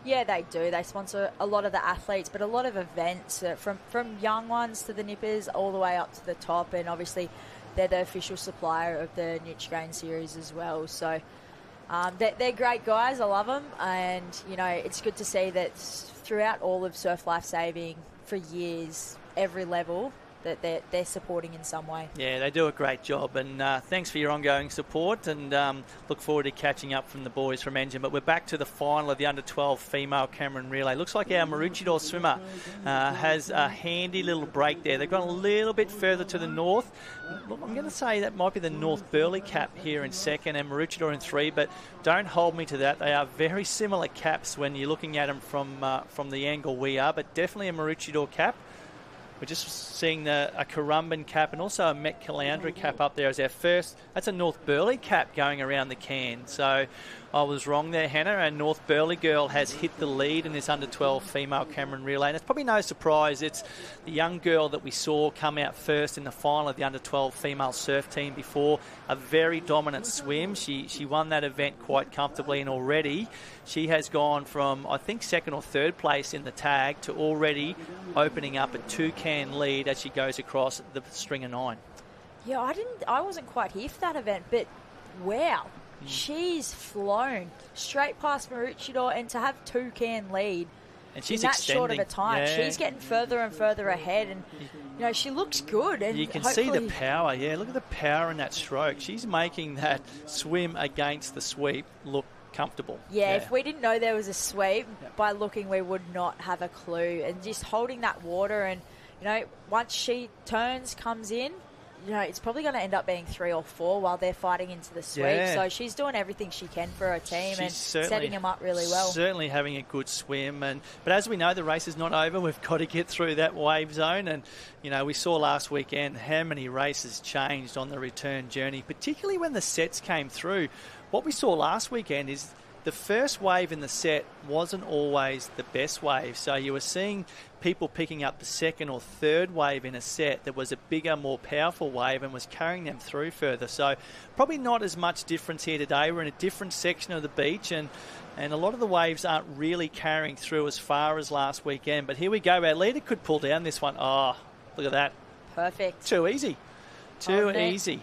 Yeah, they do. They sponsor a lot of the athletes, but a lot of events from young ones to the nippers all the way up to the top. And obviously, they're the official supplier of the Nutrigrain series as well. So they're great guys. I love them. And, you know, it's good to see that throughout all of surf lifesaving for years, every level, that they're supporting in some way. Yeah, they do a great job, and thanks for your ongoing support, and look forward to catching up from the boys from Engine. But we're back to the final of the under-12 female Cameron Relay. Looks like our Maroochydore swimmer has a handy little break there. They've gone a little bit further to the north. Look, I'm going to say that might be the North Burleigh cap here in 2nd and Maroochydore in 3, but don't hold me to that. They are very similar caps when you're looking at them from the angle we are, but definitely a Maroochydore cap. We're just seeing a Currumbin cap and also a Met Caloundra cap up there as our first. That's a North Burleigh cap going around the Cairn. So I was wrong there, Hannah. Our North Burleigh girl has hit the lead in this under-12 female Cameron Relay. And it's probably no surprise. It's the young girl that we saw come out first in the final of the under-12 female surf team before. A very dominant swim. She won that event quite comfortably, and already she has gone from, I think, 2nd or 3rd place in the tag to already opening up a 2-can lead as she goes across the string of 9. Yeah, I wasn't quite here for that event, but wow. She's flown straight past Maroochydore, and to have 2-can lead and she's in that extending. short of a time, she's getting further and further ahead, and you know, she looks good. And you can see the power. Yeah, look at the power in that stroke. She's making that swim against the sweep look comfortable. Yeah, if we didn't know there was a sweep, by looking we would not have a clue. And just holding that water, and you know, once she comes in, you know, it's probably going to end up being 3 or 4 while they're fighting into the sweep. Yeah. So she's doing everything she can for her team and setting them up really well. Certainly having a good swim. But as we know, the race is not over. We've got to get through that wave zone. And, you know, we saw last weekend how many races changed on the return journey, particularly when the sets came through. What we saw last weekend is the first wave in the set wasn't always the best wave. So you were seeing people picking up the second or third wave in a set that was a bigger, more powerful wave and was carrying them through further. So probably not as much difference here today. We're in a different section of the beach, and a lot of the waves aren't really carrying through as far as last weekend. But here we go. Our leader could pull down this one. Oh, look at that. Perfect. Too easy. Too easy.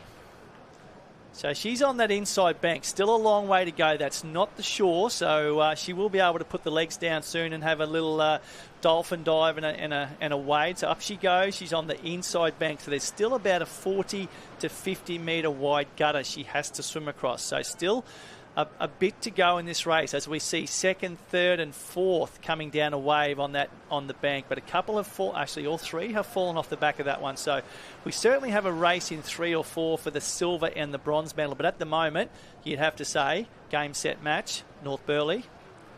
So she's on that inside bank. Still a long way to go. That's not the shore, so she will be able to put the legs down soon and have a little dolphin dive and a wade. So up she goes. She's on the inside bank. So there's still about a 40 to 50 metre wide gutter she has to swim across. So still a bit to go in this race as we see second, third and fourth coming down a wave on the bank. But a couple of actually all three have fallen off the back of that one. So we certainly have a race in 3 or 4 for the silver and the bronze medal. But at the moment, you'd have to say, game, set, match, North Burleigh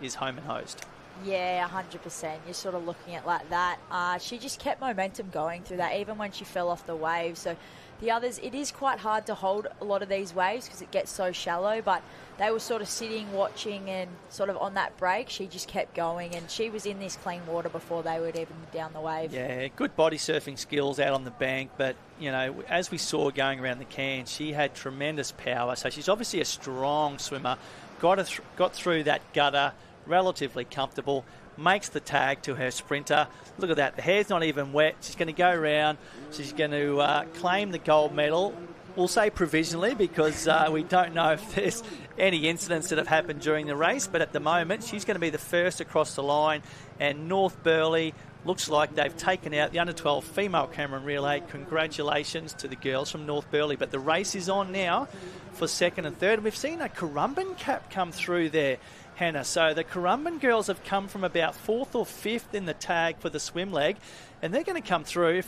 is home and hosed. Yeah, 100%. You're sort of looking at like that. She just kept momentum going through that, even when she fell off the wave. So the others, it is quite hard to hold a lot of these waves because it gets so shallow, but they were sort of sitting, watching, and sort of on that break, she just kept going, and she was in this clean water before they would even down the wave. Yeah, good body surfing skills out on the bank, but, you know, as we saw going around the can, she had tremendous power, so she's obviously a strong swimmer, got through that gutter, relatively comfortable, makes the tag to her sprinter. Look at that, the hair's not even wet. She's going to go around, she's going to claim the gold medal. We'll say provisionally because we don't know if there's any incidents that have happened during the race, but at the moment she's going to be the first across the line, and North Burleigh looks like they've taken out the under-12 female Cameron relay. Congratulations to the girls from North Burleigh, but the race is on now for second and third. We've seen a Currumbin cap come through there, Hannah. So the Currumbin girls have come from about 4th or 5th in the tag for the swim leg, and they're going to come through.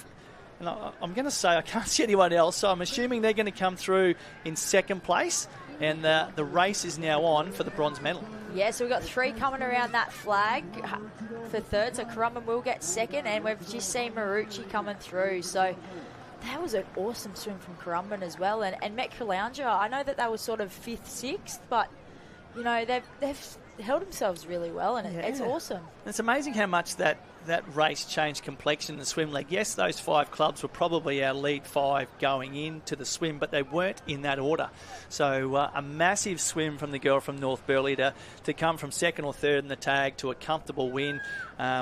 And I'm going to say I can't see anyone else, so I'm assuming they're going to come through in second place, and the race is now on for the bronze medal. Yeah, so we've got 3 coming around that flag for third, so Currumbin will get second, and we've just seen Marucci coming through. So that was an awesome swim from Currumbin as well. And Metcallounger, I know that they were sort of 5th, 6th, but, you know, they've held themselves really well, and it's awesome. It's amazing how much that race changed complexion in the swim leg. Yes, those 5 clubs were probably our lead 5 going into the swim, but they weren't in that order. So a massive swim from the girl from North Burleigh to come from second or third in the tag to a comfortable win.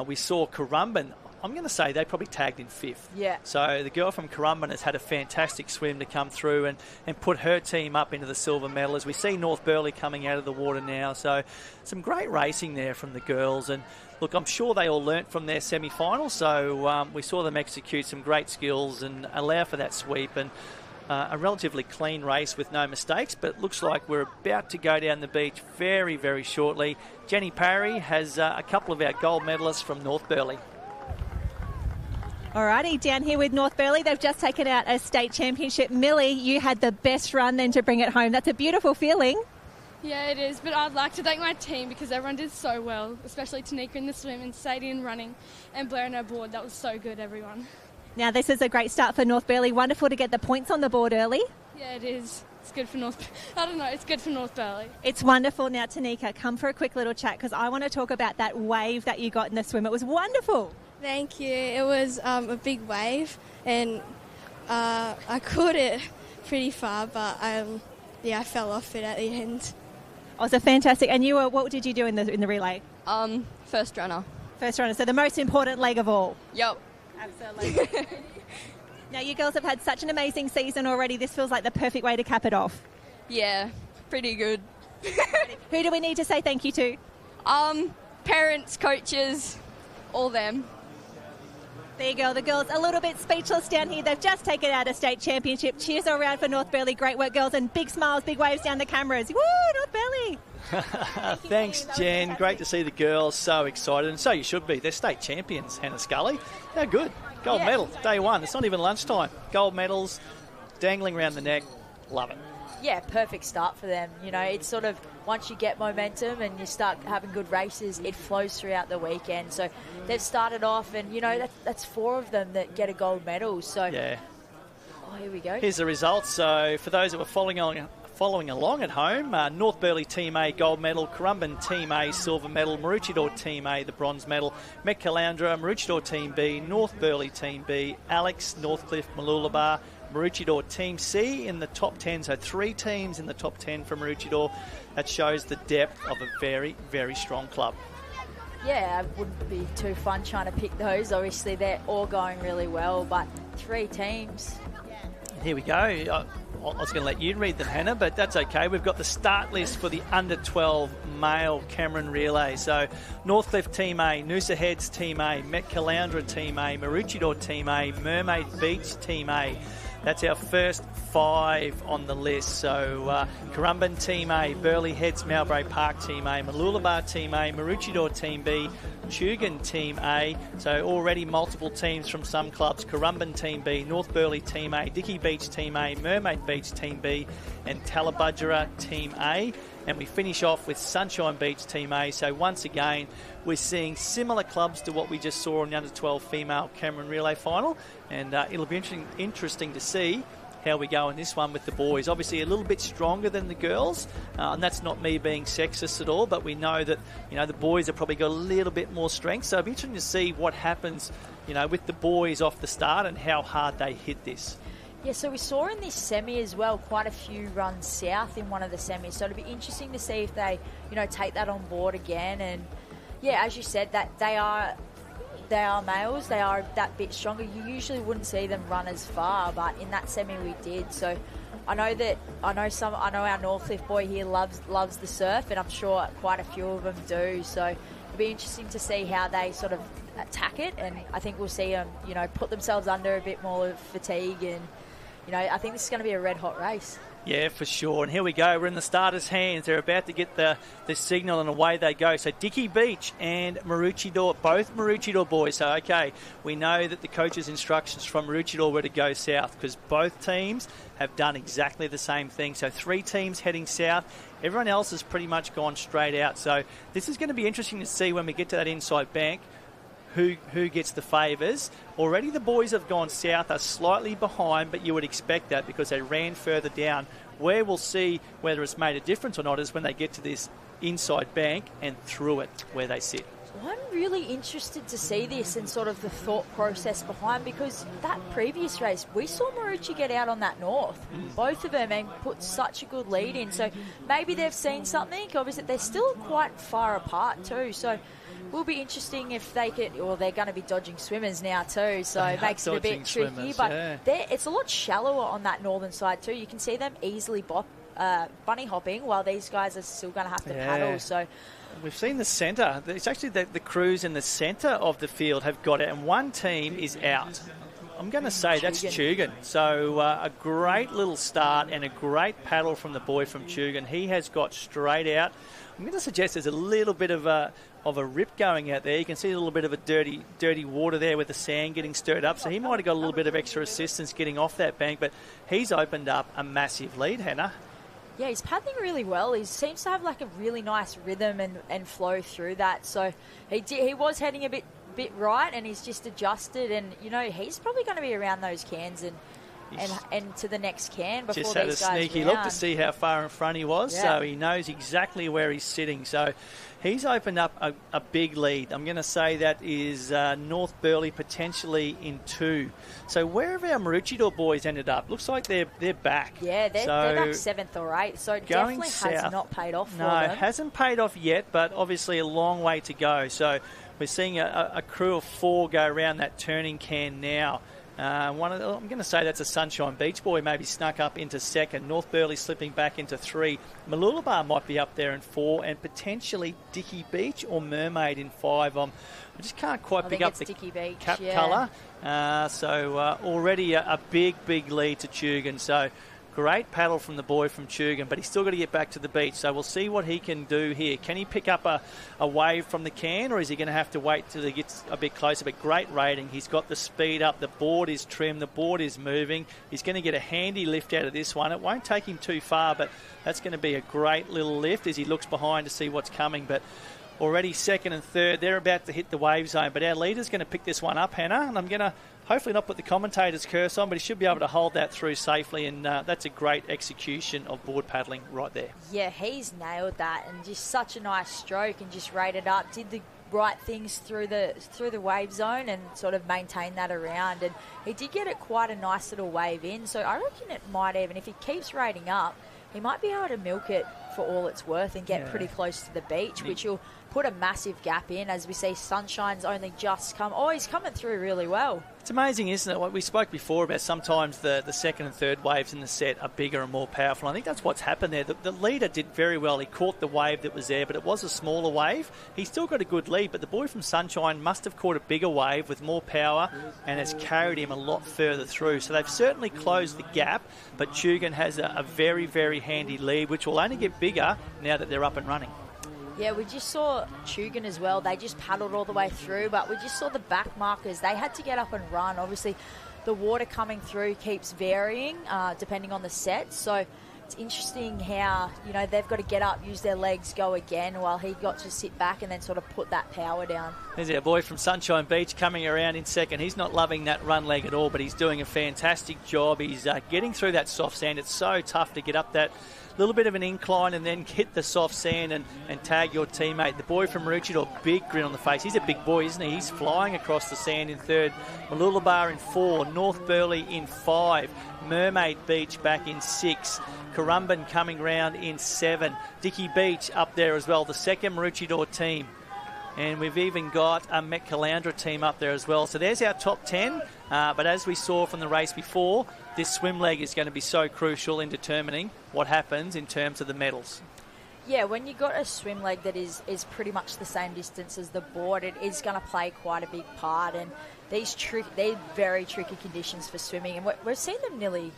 We saw Currumbin, I'm going to say they probably tagged in 5th. Yeah. So the girl from Currumbin has had a fantastic swim to come through and put her team up into the silver medal, as we see North Burleigh coming out of the water now. So some great racing there from the girls. And look, I'm sure they all learnt from their semi-final. So we saw them execute some great skills and allow for that sweep. And a relatively clean race with no mistakes, but it looks like we're about to go down the beach very, very shortly. Jenny Parry has a couple of our gold medalists from North Burleigh. Alrighty, down here with North Burleigh, they've just taken out a state championship. Millie, you had the best run then to bring it home. That's a beautiful feeling. Yeah, it is, but I'd like to thank my team because everyone did so well, especially Tanika in the swim and Sadie in running and Blair in her board. That was so good, everyone. Now, this is a great start for North Burleigh. Wonderful to get the points on the board early. Yeah, it is. It's good for it's good for North Burleigh. It's wonderful. Now, Tanika, come for a quick little chat because I want to talk about that wave that you got in the swim. It was wonderful. Thank you. It was a big wave, and I caught it pretty far, but I fell off it at the end. Oh, it was fantastic. And what did you do in the relay? First runner. First runner. So the most important leg of all. Yep. Absolutely. Now, you girls have had such an amazing season already. This feels like the perfect way to cap it off. Yeah, pretty good. Who do we need to say thank you to? Parents, coaches, all them. There you go. The girls a little bit speechless down here. They've just taken out a state championship. Cheers all around for North Burleigh. Great work, girls, and big smiles, big waves down the cameras. Woo, North Burleigh. Thanks, Jen. Great to see the girls so excited, and so you should be. They're state champions, Hannah Scully. They're good. Gold medal, day one. It's not even lunchtime. Gold medals dangling around the neck. Love it. Yeah, perfect start for them. You know, it's sort of once you get momentum and you start having good races, it flows throughout the weekend. So they've started off, and, you know, that's 4 of them that get a gold medal. So, yeah. Oh, here we go. Here's the results. So for those that were following following along at home, North Burleigh Team A gold medal, Currumbin Team A silver medal, Maroochydore Team A the bronze medal, Met Caloundra, Maroochydore Team B, North Burleigh Team B, Alex, Northcliffe, Mooloolaba, Maroochydore Team C in the top 10. So 3 teams in the top 10 for Maroochydore. That shows the depth of a very, very strong club. Yeah, it wouldn't be too fun trying to pick those. Obviously, they're all going really well, but 3 teams. Here we go. I was going to let you read them, Hannah, but that's okay. We've got the start list for the under-12 male Cameron Relay. So Northcliffe Team A, Noosa Heads Team A, Met Caloundra Team A, Maroochydore Team A, Mermaid Beach Team A. That's our first 5 on the list. So Currumbin Team A, Burleigh Heads Mowbray Park Team A, Mooloolaba Team A, Maroochydore Team B, Tugun Team A. So already multiple teams from some clubs. Currumbin Team B, North Burleigh Team A, Dickey Beach Team A, Mermaid Beach Team B, and Tallabudgera Team A. And we finish off with Sunshine Beach Team A. So once again, we're seeing similar clubs to what we just saw in the under-12 female Cameron Relay final. And it'll be interesting to see how we go in this one with the boys. Obviously a little bit stronger than the girls, and that's not me being sexist at all, but we know that, the boys have probably got a little bit more strength. So it'll be interesting to see what happens, with the boys off the start and how hard they hit this. Yeah, so we saw in this semi as well quite a few runs south in one of the semis. So it'll be interesting to see if they, take that on board again. And yeah, as you said, that they are males. They are that bit stronger. You usually wouldn't see them run as far, but in that semi we did. So I know our Northcliffe boy here loves the surf, and I'm sure quite a few of them do. So it'll be interesting to see how they sort of attack it, and I think we'll see them, put themselves under a bit more fatigue, and I think this is going to be a red hot race. Yeah, for sure. And here we go. We're in the starters' hands. They're about to get the signal, and away they go. So Dickey Beach and Maroochydore, both Maroochydore boys. So, okay, we know that the coach's instructions from Maroochydore were to go south, because both teams have done exactly the same thing. So 3 teams heading south. Everyone else has pretty much gone straight out. So this is going to be interesting to see when we get to that inside bank who gets the favours. Already the boys have gone south, are slightly behind, but you would expect that because they ran further down. Where we'll see whether it's made a difference or not is when they get to this inside bank and through it where they sit. I'm really interested to see this and sort of the thought process behind, because that previous race, we saw Marucci get out on that north, both of them, and put such a good lead in. So maybe they've seen something. Obviously, they're still quite far apart too. So will be interesting if they could, or they're going to be dodging swimmers now too, so it makes it a bit tricky. But it's a lot shallower on that northern side too. You can see them easily bunny hopping, while these guys are still going to have to paddle. So we've seen the centre. It's actually the crews in the centre of the field have got it, and one team is out. I'm going to say that's Tugun. So a great little start and a great paddle from the boy from Tugun. He has got straight out. I'm going to suggest there's a little bit of a rip going out there. You can see a little bit of a dirty water there with the sand getting stirred up. So he might have got a little bit of extra assistance getting off that bank, but he's opened up a massive lead, Hannah. Yeah, he's paddling really well. He seems to have like a really nice rhythm and flow through that. So he was heading a bit right, and he's just adjusted, and he's probably going to be around those cans and to the next can before just had these a guys sneaky look to see how far in front he was. So he knows exactly where he's sitting. So he's opened up a big lead. I'm going to say that is North Burleigh potentially in 2. So where have our Maroochydore boys ended up? Looks like they're back. Yeah, they're back 7th or 8th. So it definitely has not paid off for them. No, it hasn't paid off yet, but obviously a long way to go. So we're seeing a crew of 4 go around that turning can now. I'm going to say that's a Sunshine Beach boy, maybe snuck up into 2nd. North Burleigh slipping back into 3. Mooloolaba might be up there in 4, and potentially Dickey Beach or Mermaid in 5. I just can't quite pick up the cap colour. So already a big lead to Tugun. So great paddle from the boy from Tugun, but he's still got to get back to the beach. So we'll see what he can do here. Can he pick up a wave from the can, or is he going to have to wait till he gets a bit closer? But great rating. He's got the speed up. The board is trimmed. The board is moving. He's going to get a handy lift out of this one. It won't take him too far, but that's going to be a great little lift as he looks behind to see what's coming. But already second and third. They're about to hit the wave zone, but our leader's going to pick this one up, Hannah, and I'm going to hopefully not put the commentator's curse on, but he should be able to hold that through safely, and that's a great execution of board paddling right there. Yeah, he's nailed that, and just such a nice stroke, and just rated up, did the right things through the wave zone and sort of maintain that around, and he did get it quite a nice little wave in, so I reckon it might even, if he keeps rating up, he might be able to milk it for all it's worth and get pretty close to the beach, which will put a massive gap in. As we see, Sunshine's only just come. Oh, he's coming through really well. It's amazing, isn't it? What we spoke before about sometimes the second and third waves in the set are bigger and more powerful. I think that's what's happened there. The leader did very well. He caught the wave that was there, but it was a smaller wave. He still got a good lead, but the boy from Sunshine must have caught a bigger wave with more power, and it's carried him a lot further through. So they've certainly closed the gap, but Tugan has a very, very handy lead, which will only get bigger now that they're up and running. Yeah, we just saw Tugan as well. They just paddled all the way through, but we just saw the back markers. They had to get up and run. Obviously, the water coming through keeps varying depending on the set. So it's interesting how, they've got to get up, use their legs, go again, while he got to sit back and then sort of put that power down. There's our boy from Sunshine Beach coming around in second. He's not loving that run leg at all, but he's doing a fantastic job. He's getting through that soft sand. It's so tough to get up that little bit of an incline and then hit the soft sand and tag your teammate. The boy from Maroochydore, big grin on the face. He's a big boy, isn't he? He's flying across the sand in third. Mooloolaba in 4. North Burleigh in 5. Mermaid Beach back in 6. Currumbin coming round in 7. Dicky Beach up there as well, the second Maroochydore team. And we've even got a Met Caloundra team up there as well. So there's our top 10. But as we saw from the race before, this swim leg is going to be so crucial in determining what happens in terms of the medals. Yeah, when you've got a swim leg that is pretty much the same distance as the board, it is going to play quite a big part. And they're very tricky conditions for swimming. And we've seen them nearly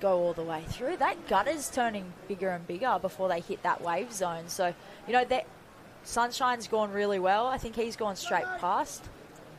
go all the way through. That gutter's turning bigger and bigger before they hit that wave zone. So, Sunshine's gone really well. I think he's gone straight past.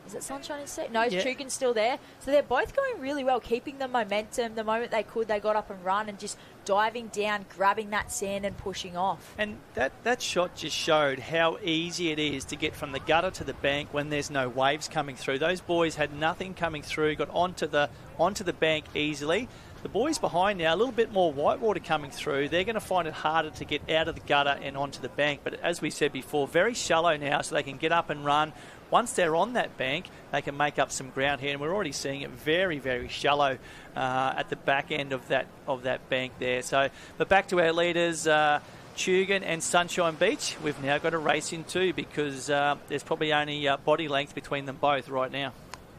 Is it Sunshine in set? No, Tugan's still there. So they're both going really well, keeping the momentum. The moment they could, they got up and run and just diving down, grabbing that sand and pushing off. And that shot just showed how easy it is to get from the gutter to the bank when there's no waves coming through. Those boys had nothing coming through, got onto the bank easily. The boys behind now, a little bit more whitewater coming through. They're going to find it harder to get out of the gutter and onto the bank. But as we said before, very shallow now, so they can get up and run. Once they're on that bank, they can make up some ground here. And we're already seeing it very, very shallow at the back end of that bank there. So, but back to our leaders, Tugan and Sunshine Beach. We've now got a race in two because there's probably only body length between them both right now.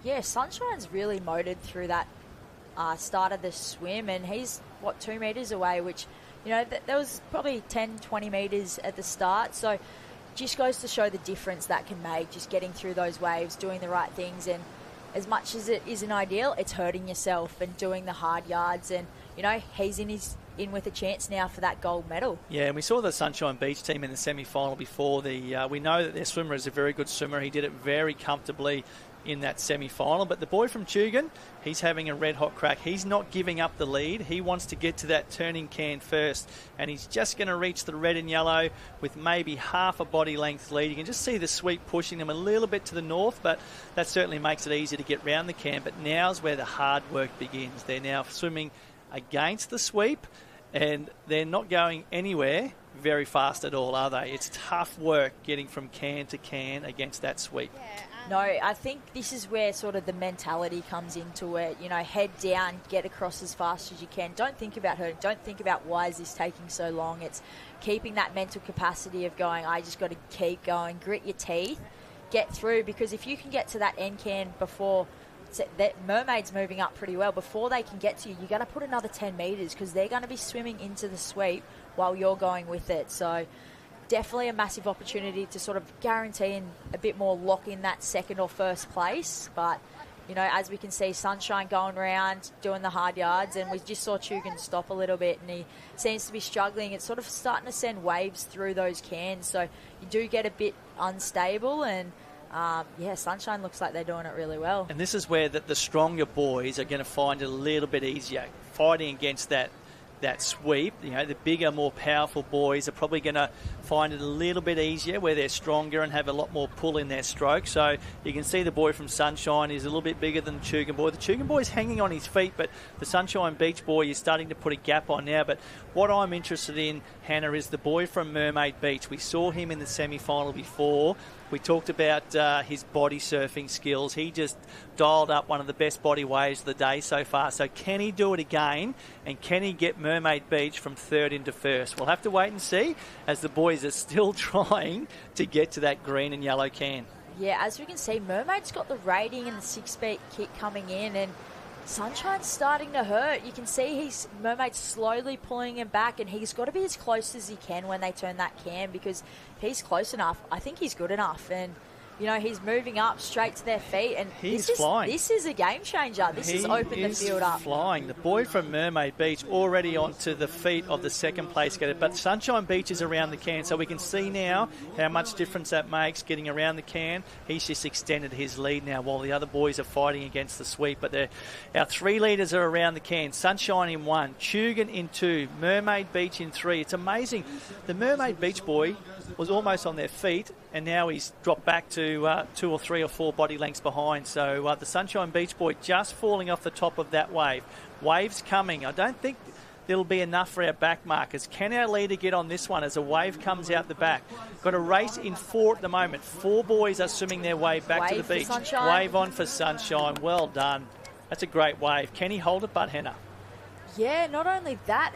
Yeah, Sunshine's really motored through that start of the swim, and he's 2 meters away, which there was probably 10-20 meters at the start, so just goes to show the difference that can make, just getting through those waves, doing the right things. And as much as it isn't ideal, it's hurting yourself and doing the hard yards, and he's in with a chance now for that gold medal. Yeah, and we saw the Sunshine Beach team in the semi-final before. We know that their swimmer is a very good swimmer. He did it very comfortably in that semi-final, but the boy from Tugan, he's having a red-hot crack. He's not giving up the lead. He wants to get to that turning can first, and he's just going to reach the red and yellow with maybe half a body length lead. You can just see the sweep pushing them a little bit to the north, but that certainly makes it easy to get round the can. But now's where the hard work begins. They're now swimming against the sweep, and they're not going anywhere very fast at all, are they? It's tough work getting from can to can against that sweep. No, I think this is where sort of the mentality comes into it. Head down, get across as fast as you can. Don't think about hurting. Don't think about why is this taking so long. It's keeping that mental capacity of going, I just got to keep going, grit your teeth, get through. Because if you can get to that end can before, that Mermaid's moving up pretty well, before they can get to you, you got to put another 10 metres because they're going to be swimming into the sweep while you're going with it. So definitely a massive opportunity to sort of guarantee and a bit more lock in that second or first place. But, as we can see, Sunshine going around, doing the hard yards, and we just saw Tugan stop a little bit, and he seems to be struggling. It's sort of starting to send waves through those cans, so you do get a bit unstable, and Sunshine looks like they're doing it really well. And this is where the stronger boys are going to find it a little bit easier, fighting against that sweep. The bigger, more powerful boys are probably going to find it a little bit easier where they're stronger and have a lot more pull in their stroke. So you can see the boy from Sunshine is a little bit bigger than the Tugun boy. The Tugun boy's hanging on his feet, but the Sunshine Beach boy is starting to put a gap on now. But what I'm interested in, Hannah, is the boy from Mermaid Beach. We saw him in the semi-final before. We talked about his body surfing skills. He just dialed up one of the best body waves of the day so far. So can he do it again? And can he get Mermaid Beach from third into first? We'll have to wait and see, as the boys are still trying to get to that green and yellow can. Yeah, as we can see, Mermaid's got the rating and the 6-beat kick coming in, and Sunshine's starting to hurt. You can see Mermaid's slowly pulling him back, and he's got to be as close as he can when they turn that can, because if he's close enough, I think he's good enough. And you know, he's moving up straight to their feet, and he's flying. This is a game changer. This has opened the field up. Flying. The boy from Mermaid Beach already onto the feet of the second place getter, but Sunshine Beach is around the can, so we can see now how much difference that makes getting around the can. He's just extended his lead now while the other boys are fighting against the sweep, but our 3 leaders are around the can. Sunshine in 1, Tugun in 2, Mermaid Beach in 3. It's amazing. The Mermaid Beach boy was almost on their feet, and now he's dropped back to 2 or 3 or 4 body lengths behind. So the Sunshine Beach boy just falling off the top of that wave. Waves coming. I don't think there'll be enough for our back markers. Can our leader get on this one as a wave comes out the back? Got a race in 4 at the moment. 4 boys are swimming their way back to the beach. Wave on for Sunshine. Well done. That's a great wave. Can he hold it, Bud Henner? Yeah, not only that,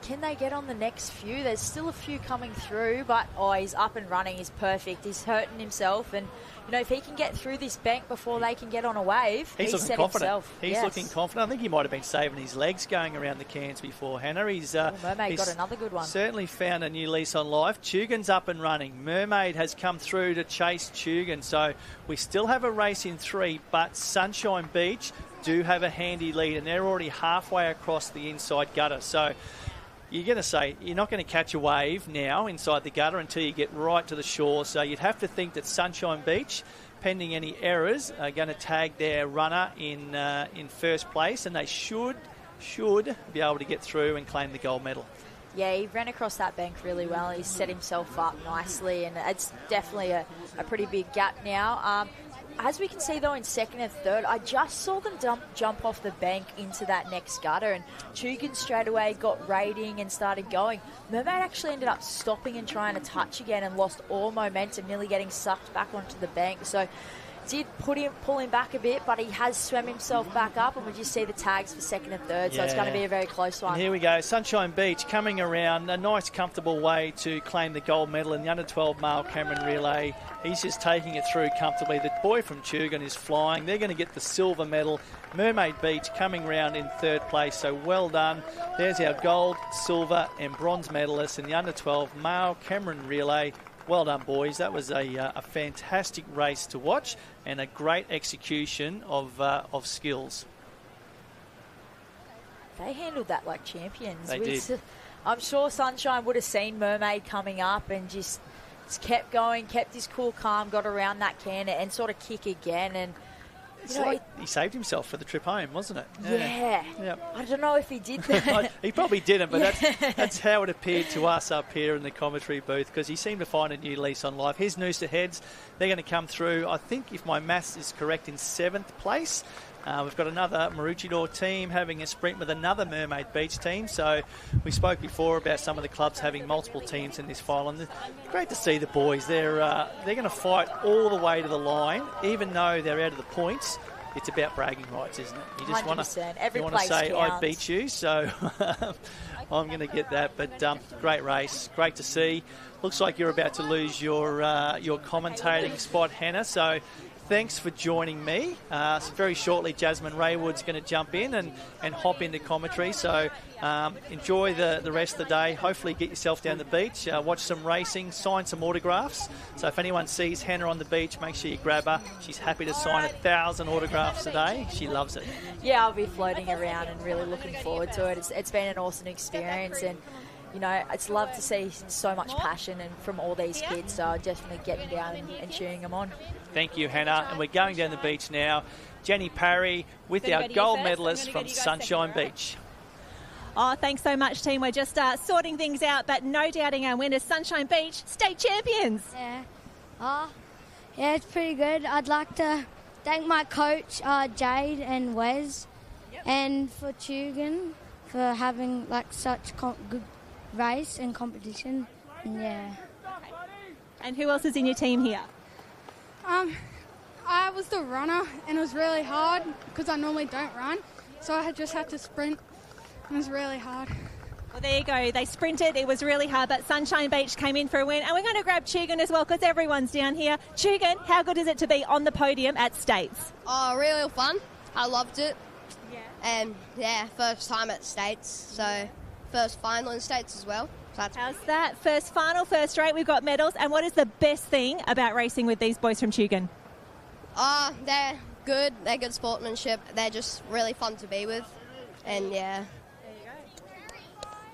can they get on the next few? There's still a few coming through, but he's up and running. He's perfect. He's hurting himself, and you know, if he can get through this bank before they can get on a wave, he's looking set confident. himself. He's looking confident. I think he might have been saving his legs going around the cans before, Hannah. Mermaid got another good one. Certainly found a new lease on life. Tugun's up and running. Mermaid has come through to chase Tugun, so we still have a race in 3, but Sunshine Beach do have a handy lead, and they're already halfway across the inside gutter. So you're going to say you're not going to catch a wave now inside the gutter until you get right to the shore. So you'd have to think that Sunshine Beach, pending any errors, are going to tag their runner in first place, and they should be able to get through and claim the gold medal. Yeah, he ran across that bank really well. He set himself up nicely, and it's definitely a pretty big gap now. As we can see, though, in second and third, I just saw them jump off the bank into that next gutter, and Tugun straight away got rating and started going. Mermaid actually ended up stopping and trying to touch again and lost all momentum, nearly getting sucked back onto the bank. So did pull him back a bit, but he has swam himself back up, and we just see the tags for second and third, so it's going to be a very close one. And here we go, Sunshine Beach coming around, a nice comfortable way to claim the gold medal in the under-12 male Cameron relay. He's just taking it through comfortably. The boy from Tugun is flying. They're going to get the silver medal. Mermaid Beach coming round in third place, so well done. There's our gold, silver and bronze medalists in the under-12 male Cameron relay. Well done, boys. That was a fantastic race to watch and a great execution of skills. They handled that like champions. They did. I'm sure Sunshine would have seen Mermaid coming up and just kept going, kept his cool calm, got around that can and sort of kick again. And he saved himself for the trip home, wasn't it? Yeah. Yep. I don't know if he did that. He probably didn't, but that's how it appeared to us up here in the commentary booth, because he seemed to find a new lease on life. Here's Noosa Heads. They're going to come through, I think, if my maths is correct, in 7th place. We've got another Maroochydore team having a sprint with another Mermaid Beach team. So we spoke before about some of the clubs having multiple teams in this final. And great to see the boys. They're going to fight all the way to the line, even though they're out of the points. It's about bragging rights, isn't it? You just want to say, counts. I beat you, so I'm going to get that. But great race, great to see. Looks like you're about to lose your commentating spot, Hannah. So thanks for joining me. Very shortly, Jasmine Raywood's going to jump in and hop into commentary. So enjoy the rest of the day. Hopefully get yourself down the beach, watch some racing, sign some autographs. So if anyone sees Hannah on the beach, make sure you grab her. She's happy to sign 1,000 autographs a day. She loves it. Yeah, I'll be floating around and really looking forward to it. It's been an awesome experience, and you know, it's love to see so much passion and from all these kids. So definitely getting down and cheering them on. Thank you, Hannah. And we're going down the beach now. Jenny Parry with our gold medalist from Sunshine Beach. Oh, thanks so much, team. We're just sorting things out, but no doubting our winners, Sunshine Beach, state champions. Yeah. Yeah, it's pretty good. I'd like to thank my coach, Jade and Wes, and for Tugan for having like such good race and competition. And, yeah. And who else is in your team here? I was the runner, and it was really hard because I normally don't run, so I just had to sprint. It was really hard. Well, there you go. They sprinted. It was really hard, but Sunshine Beach came in for a win. And we're going to grab Tugan as well because everyone's down here. Tugan, how good is it to be on the podium at States? Oh, really fun. I loved it. Yeah. And, first time at States, so first final in States as well. So How's that? First final, first rate. We've got medals. And what is the best thing about racing with these boys from Tugan? They're good. They're good sportsmanship. They're just really fun to be with. And, yeah.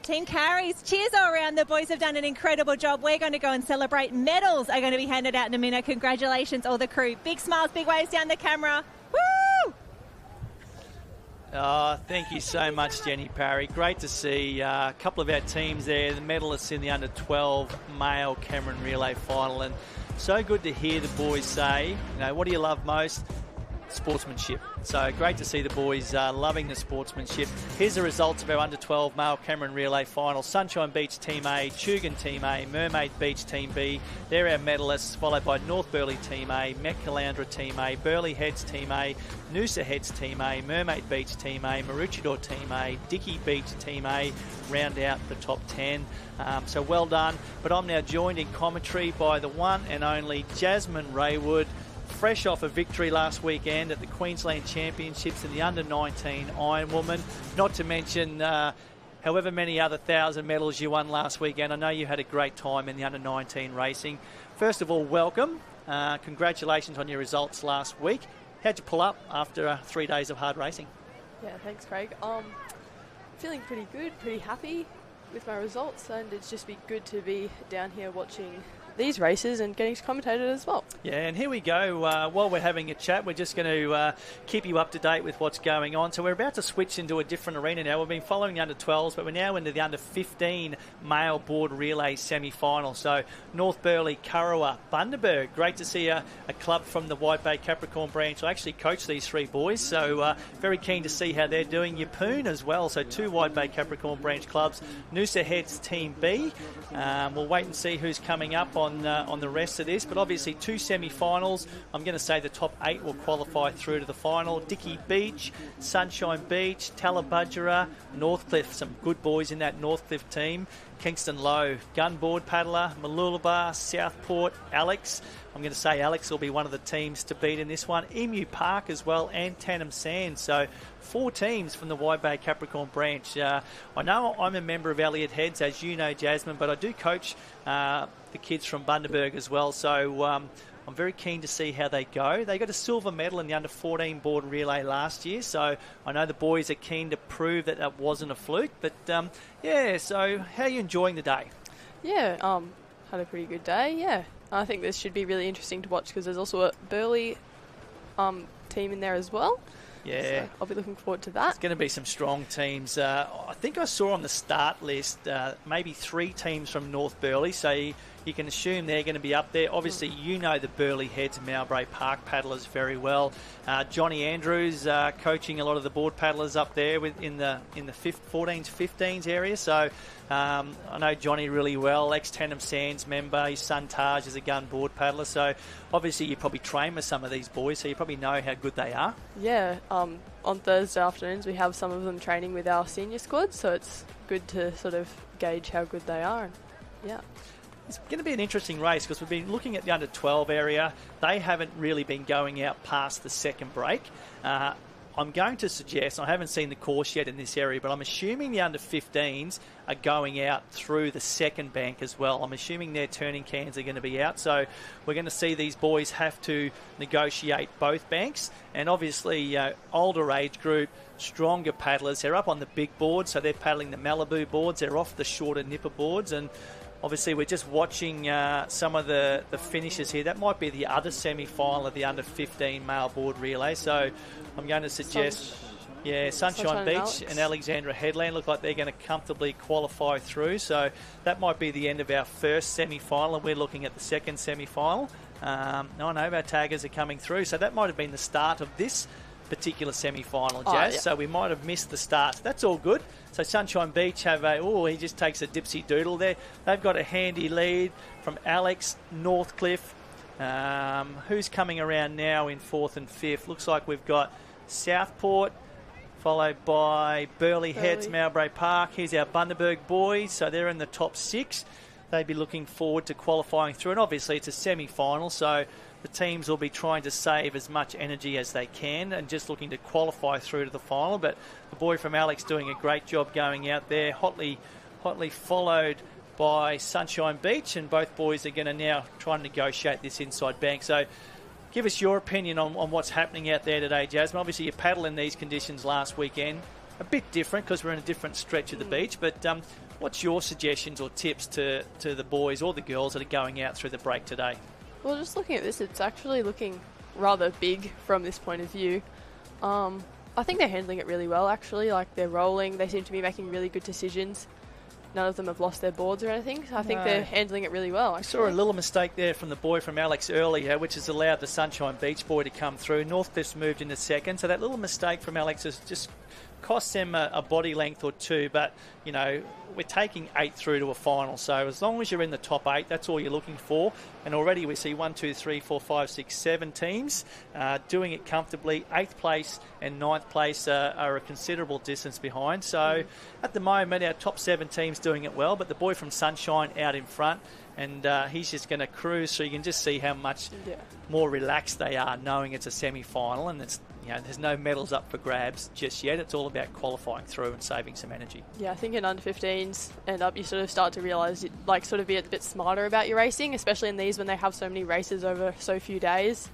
Team Carries, cheers all around. The boys have done an incredible job. We're going to go and celebrate. Medals are going to be handed out in a minute. Congratulations, all the crew. Big smiles, big waves down the camera. Woo! Oh, thank you so much, Jenny Parry. Great to see a couple of our teams there, the medalists in the under-12 male Cameron Relay final. And so good to hear the boys say, what do you love most? Sportsmanship. So great to see the boys loving the sportsmanship. Here's the results of our under-12 male Cameron Relay final. Sunshine Beach Team A, Tugan Team A, Mermaid Beach Team B. They're our medalists, followed by North Burleigh Team A, Metcaloundra Team A, Burleigh Heads Team A, Noosa Heads Team A, Mermaid Beach Team A, Maroochydore Team A, Dickey Beach Team A round out the top 10. So well done. But I'm now joined in commentary by the one and only Jasmine Raywood, fresh off a victory last weekend at the Queensland Championships in the under-19 Ironwoman. Not to mention however many other 1,000 medals you won last weekend. I know you had a great time in the under-19 racing. First of all, welcome. Congratulations on your results last week. How'd you pull up after 3 days of hard racing? Yeah, thanks, Craig. Feeling pretty good, pretty happy with my results, and it's just been good to be down here watching these races and getting to commentate it as well. Yeah, and here we go. While we're having a chat, we're just going to keep you up to date with what's going on. So we're about to switch into a different arena now. We've been following the under-12s, but we're now into the under-15 male board relay semi-final. So North Burleigh, Kurrawa, Bundaberg. Great to see a club from the White Bay Capricorn branch. I actually coach these three boys, so very keen to see how they're doing. Yeppoon as well, so two White Bay Capricorn branch clubs. Noosa Heads Team B. We'll wait and see who's coming up on the rest of this, but obviously two semi-finals. I'm going to say the top 8 will qualify through to the final. Dickey Beach, Sunshine Beach, Tallabudgera, Northcliffe, some good boys in that Northcliffe team. Kingston Low, Gunboard Paddler, Mooloolaba, Southport, Alex. I'm going to say Alex will be one of the teams to beat in this one. Emu Park as well, and Tannum Sands. So 4 teams from the Wide Bay Capricorn branch. I know I'm a member of Elliott Heads, as you know, Jasmine, but I do coach the kids from Bundaberg as well. So I'm very keen to see how they go. They got a silver medal in the under-14 board relay last year, so I know the boys are keen to prove that that wasn't a fluke. But, so how are you enjoying the day? Yeah, had a pretty good day, yeah. I think this should be really interesting to watch because there's also a Burleigh team in there as well. Yeah. So I'll be looking forward to that. It's going to be some strong teams. I think I saw on the start list maybe 3 teams from North Burleigh, so you can assume they're going to be up there. Obviously, you know the Burleigh Heads and Mowbray Park paddlers very well. Johnny Andrews coaching a lot of the board paddlers up there in the 14s, 15s area. So I know Johnny really well, ex-Tannum Sands member. His son Taj is a gun board paddler. So obviously you probably train with some of these boys, so you probably know how good they are. Yeah, on Thursday afternoons we have some of them training with our senior squad, so it's good to sort of gauge how good they are. And, yeah. It's going to be an interesting race because we've been looking at the under-12 area. They haven't really been going out past the second break. I'm going to suggest, I haven't seen the course yet in this area, but I'm assuming the under-15s are going out through the second bank as well. I'm assuming their turning cans are going to be out. So we're going to see these boys have to negotiate both banks. And obviously, older age group, stronger paddlers, they're up on the big board, so they're paddling the Malibu boards. They're off the shorter nipper boards. And obviously, we're just watching some of the finishes here. That might be the other semi-final of the under-15 male board relay. So I'm going to suggest Yeah, Sunshine Beach and Alexandra Headland look like they're going to comfortably qualify through. So that might be the end of our first semi-final, and we're looking at the second semi-final. I know our taggers are coming through, so that might have been the start of this particular semi-final, Jazz. So we might have missed the start. That's all good. So Sunshine Beach have he just takes a dipsy doodle there. They've got a handy lead from Alex, Northcliffe. Who's coming around now in 4th and 5th? Looks like we've got Southport, followed by Burleigh Heads, Mowbray Park. Here's our Bundaberg boys. So they're in the top 6. They'd be looking forward to qualifying through. And obviously it's a semi-final, so the teams will be trying to save as much energy as they can and just looking to qualify through to the final. But the boy from Alex doing a great job going out there, hotly followed by Sunshine Beach, and both boys are going to now try and negotiate this inside bank. So give us your opinion on what's happening out there today, Jasmine. Obviously you paddled in these conditions last weekend. A bit different because we're in a different stretch of the beach, but what's your suggestions or tips to the boys or the girls that are going out through the break today? Well, just looking at this, it's actually looking rather big from this point of view. I think they're handling it really well, actually. Like, they're rolling. They seem to be making really good decisions. None of them have lost their boards or anything. So I think they're handling it really well, actually. I saw a little mistake there from the boy from Alex earlier, which has allowed the Sunshine Beach boy to come through. Northcliffe's moved into second. So that little mistake from Alex has just cost them a body length or two, but we're taking 8 through to a final, so as long as you're in the top 8, that's all you're looking for. And already we see 1, 2, 3, 4, 5, 6, 7 teams doing it comfortably. 8th place and 9th place are a considerable distance behind, so at the moment our top 7 teams doing it well, but the boy from Sunshine out in front, and he's just going to cruise, so you can just see how much more relaxed they are knowing it's a semi-final, and it's there's no medals up for grabs just yet. It's all about qualifying through and saving some energy. Yeah, I think in under 15s and up, you sort of start to realise, sort of be a bit smarter about your racing, especially in these when they have so many races over so few days.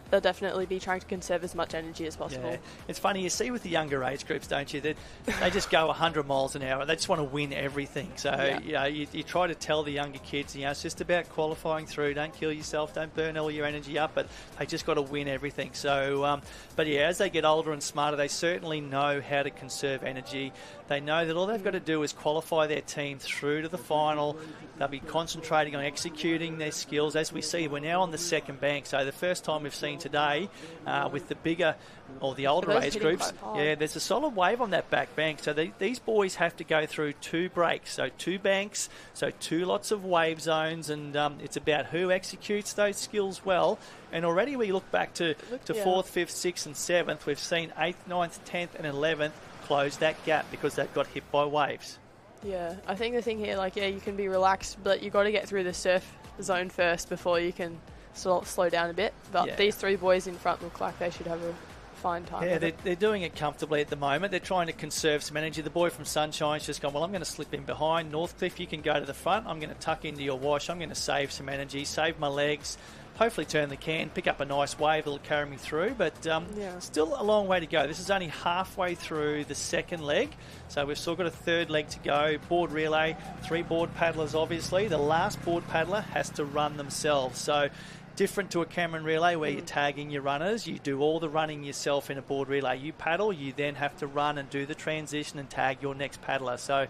They'll definitely be trying to conserve as much energy as possible. Yeah. It's funny, you see with the younger age groups, don't you, that they just go 100 miles an hour. They just want to win everything. So, you try to tell the younger kids, it's just about qualifying through. Don't kill yourself. Don't burn all your energy up. But they just got to win everything. So, as they get older and smarter, they certainly know how to conserve energy. They know that all they've got to do is qualify their team through to the final. They'll be concentrating on executing their skills. As we see, we're now on the second bank. So the first time we've seen today with the bigger or the older age groups, there's a solid wave on that back bank. So these boys have to go through 2 breaks. So 2 banks, so 2 lots of wave zones, and it's about who executes those skills well. And already we look back to 4th, 5th, 6th and 7th. We've seen 8th, 9th, 10th and 11th close that gap because they've got hit by waves. Yeah, I think the thing here, you can be relaxed, but you've got to get through the surf zone first before you can slow down a bit. But these 3 boys in front look like they should have a fine time. Yeah, they're doing it comfortably at the moment. They're trying to conserve some energy. The boy from Sunshine's just gone, I'm going to slip in behind. Northcliffe, you can go to the front. I'm going to tuck into your wash. I'm going to save some energy, save my legs. Hopefully turn the can, pick up a nice wave that'll carry me through, but still a long way to go. This is only halfway through the second leg, so we've still got a third leg to go. Board relay, 3 board paddlers obviously. The last board paddler has to run themselves, so different to a Cameron relay where you're tagging your runners. You do all the running yourself in a board relay. You paddle, you then have to run and do the transition and tag your next paddler. So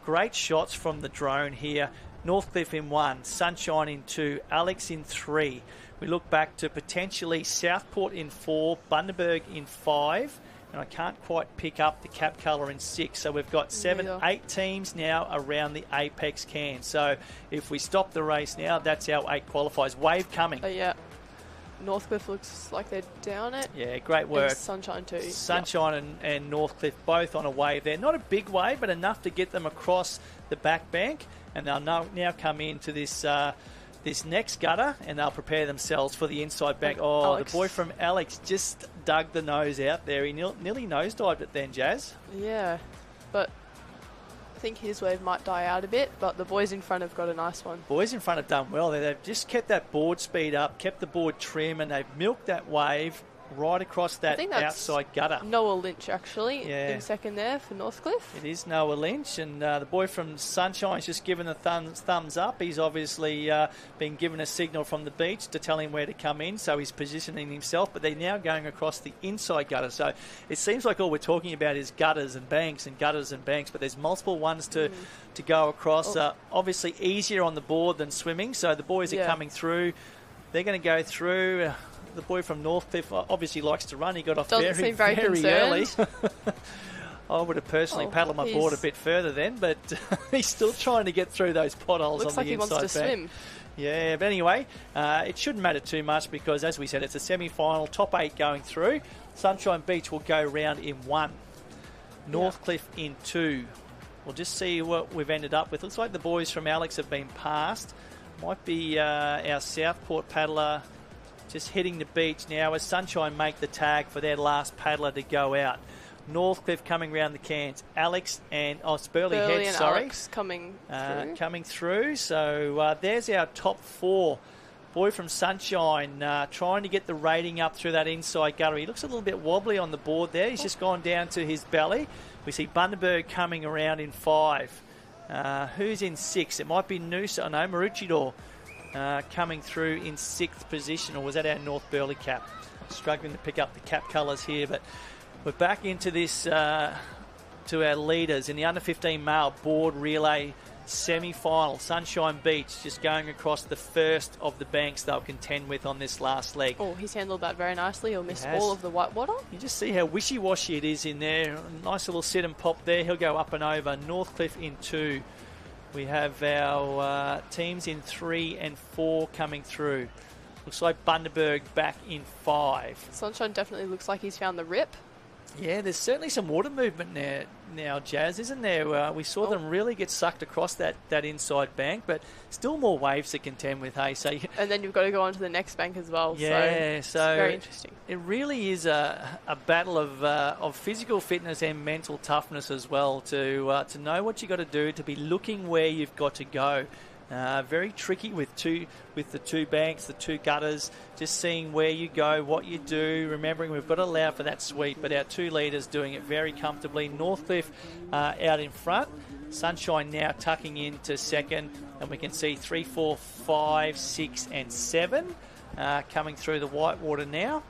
great shots from the drone here. Northcliffe in 1, Sunshine in 2, Alex in 3. We look back to potentially Southport in 4, Bundaberg in 5, and I can't quite pick up the cap colour in 6. So we've got 8 teams now around the Apex can. So if we stop the race now, that's our 8 qualifiers. Wave coming. Northcliffe looks like they're down it. Yeah, great work. And Sunshine too. Sunshine and Northcliffe both on a wave there. Not a big wave, but enough to get them across the back bank. And they'll now come into this next gutter, and they'll prepare themselves for the inside bank. The boy from Alex just dug the nose out there. He nearly nosedived it then, Jazz. Yeah, but I think his wave might die out a bit, but the boys in front have got a nice one. Boys in front have done well. They've just kept that board speed up, kept the board trim, and they've milked that wave right across that outside gutter. Noah Lynch, actually, in second there for Northcliffe. It is Noah Lynch, and the boy from Sunshine's just given the thumbs up. He's obviously been given a signal from the beach to tell him where to come in, so he's positioning himself, but they're now going across the inside gutter. So it seems like all we're talking about is gutters and banks and gutters and banks, but there's multiple ones to go across. Obviously easier on the board than swimming, so the boys are coming through. They're going to go through. The boy from Northcliffe obviously likes to run. He got off very early. I would have personally paddled my board a bit further then, but he's still trying to get through those potholes on the inside bank. Looks like he wants to swim. Yeah, but anyway, it shouldn't matter too much because, as we said, it's a semi-final, top 8 going through. Sunshine Beach will go round in 1. Northcliffe in 2. We'll just see what we've ended up with. Looks like the boys from Alex have been passed. Might be our Southport paddler just hitting the beach now as Sunshine make the tag for their last paddler to go out. Northcliffe coming round the cans. Alex and it's Burley Heads, Alex coming through. So there's our top 4. Boy from Sunshine trying to get the rating up through that inside gutter. He looks a little bit wobbly on the board there. He's just gone down to his belly. We see Bundaberg coming around in 5. Who's in 6? It might be Noosa. No, Maroochydore coming through in 6th position. Or was that our North Burley cap? Struggling to pick up the cap colours here. But we're back into this to our leaders in the under-15 male board relay semi-final. Sunshine Beach just going across the first of the banks they'll contend with on this last leg. Oh, he's handled that very nicely. He'll miss all of the white water. You just see how wishy-washy it is in there. Nice little sit and pop there. He'll go up and over. Northcliffe in 2. We have our teams in 3 and 4 coming through. Looks like Bundaberg back in 5. Sunshine definitely looks like he's found the rip. Yeah, there's certainly some water movement now, Jazz, isn't there? We saw them really get sucked across that inside bank, but still more waves to contend with, hey? So, and then you've got to go on to the next bank as well. Yeah, so it's very interesting. It really is a battle of physical fitness and mental toughness as well to know what you got to do, to be looking where you've got to go. Very tricky with the 2 banks, the 2 gutters, just seeing where you go, what you do, remembering we've got to allow for that sweep, but our 2 leaders doing it very comfortably. Northcliffe out in front, Sunshine now tucking into 2nd, and we can see 3, 4, 5, 6 and 7 coming through the whitewater now,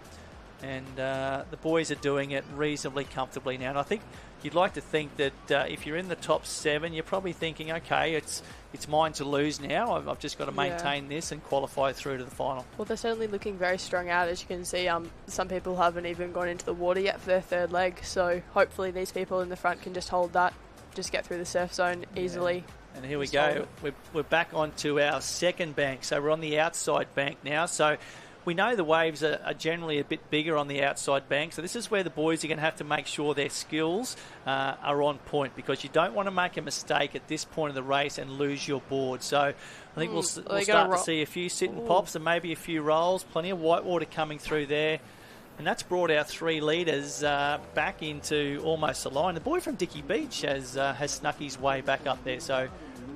and the boys are doing it reasonably comfortably now, and I think you'd like to think that if you're in the top 7, you're probably thinking, okay, it's mine to lose now. I've just got to maintain this and qualify through to the final. Well, they're certainly looking very strung out, as you can see. Some people haven't even gone into the water yet for their 3rd leg, so hopefully these people in the front can just hold that, just get through the surf zone easily. And here we go. We're back onto our 2nd bank, so we're on the outside bank now. So we know the waves are generally a bit bigger on the outside bank, so this is where the boys are going to have to make sure their skills are on point, because you don't want to make a mistake at this point of the race and lose your board. So I think we'll start to see a few sit and pops and maybe a few rolls, plenty of whitewater coming through there. And that's brought our 3 leaders back into almost the line. The boy from Dickey Beach has snuck his way back up there, so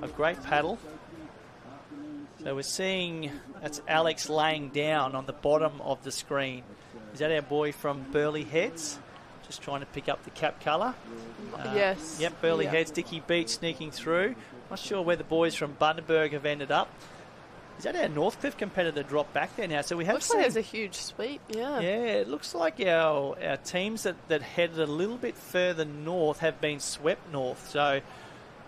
a great paddle. So we're seeing that's Alex laying down on the bottom of the screen. Is that our boy from Burley Heads? Just trying to pick up the cap colour. Yes. Yep, Burley Heads, Dickey Beach sneaking through. Not sure where the boys from Bundaberg have ended up. Is that our Northcliffe competitor dropped back there now? So we have looks like there's a huge sweep, Yeah, it looks like our teams that headed a little bit further north have been swept north. So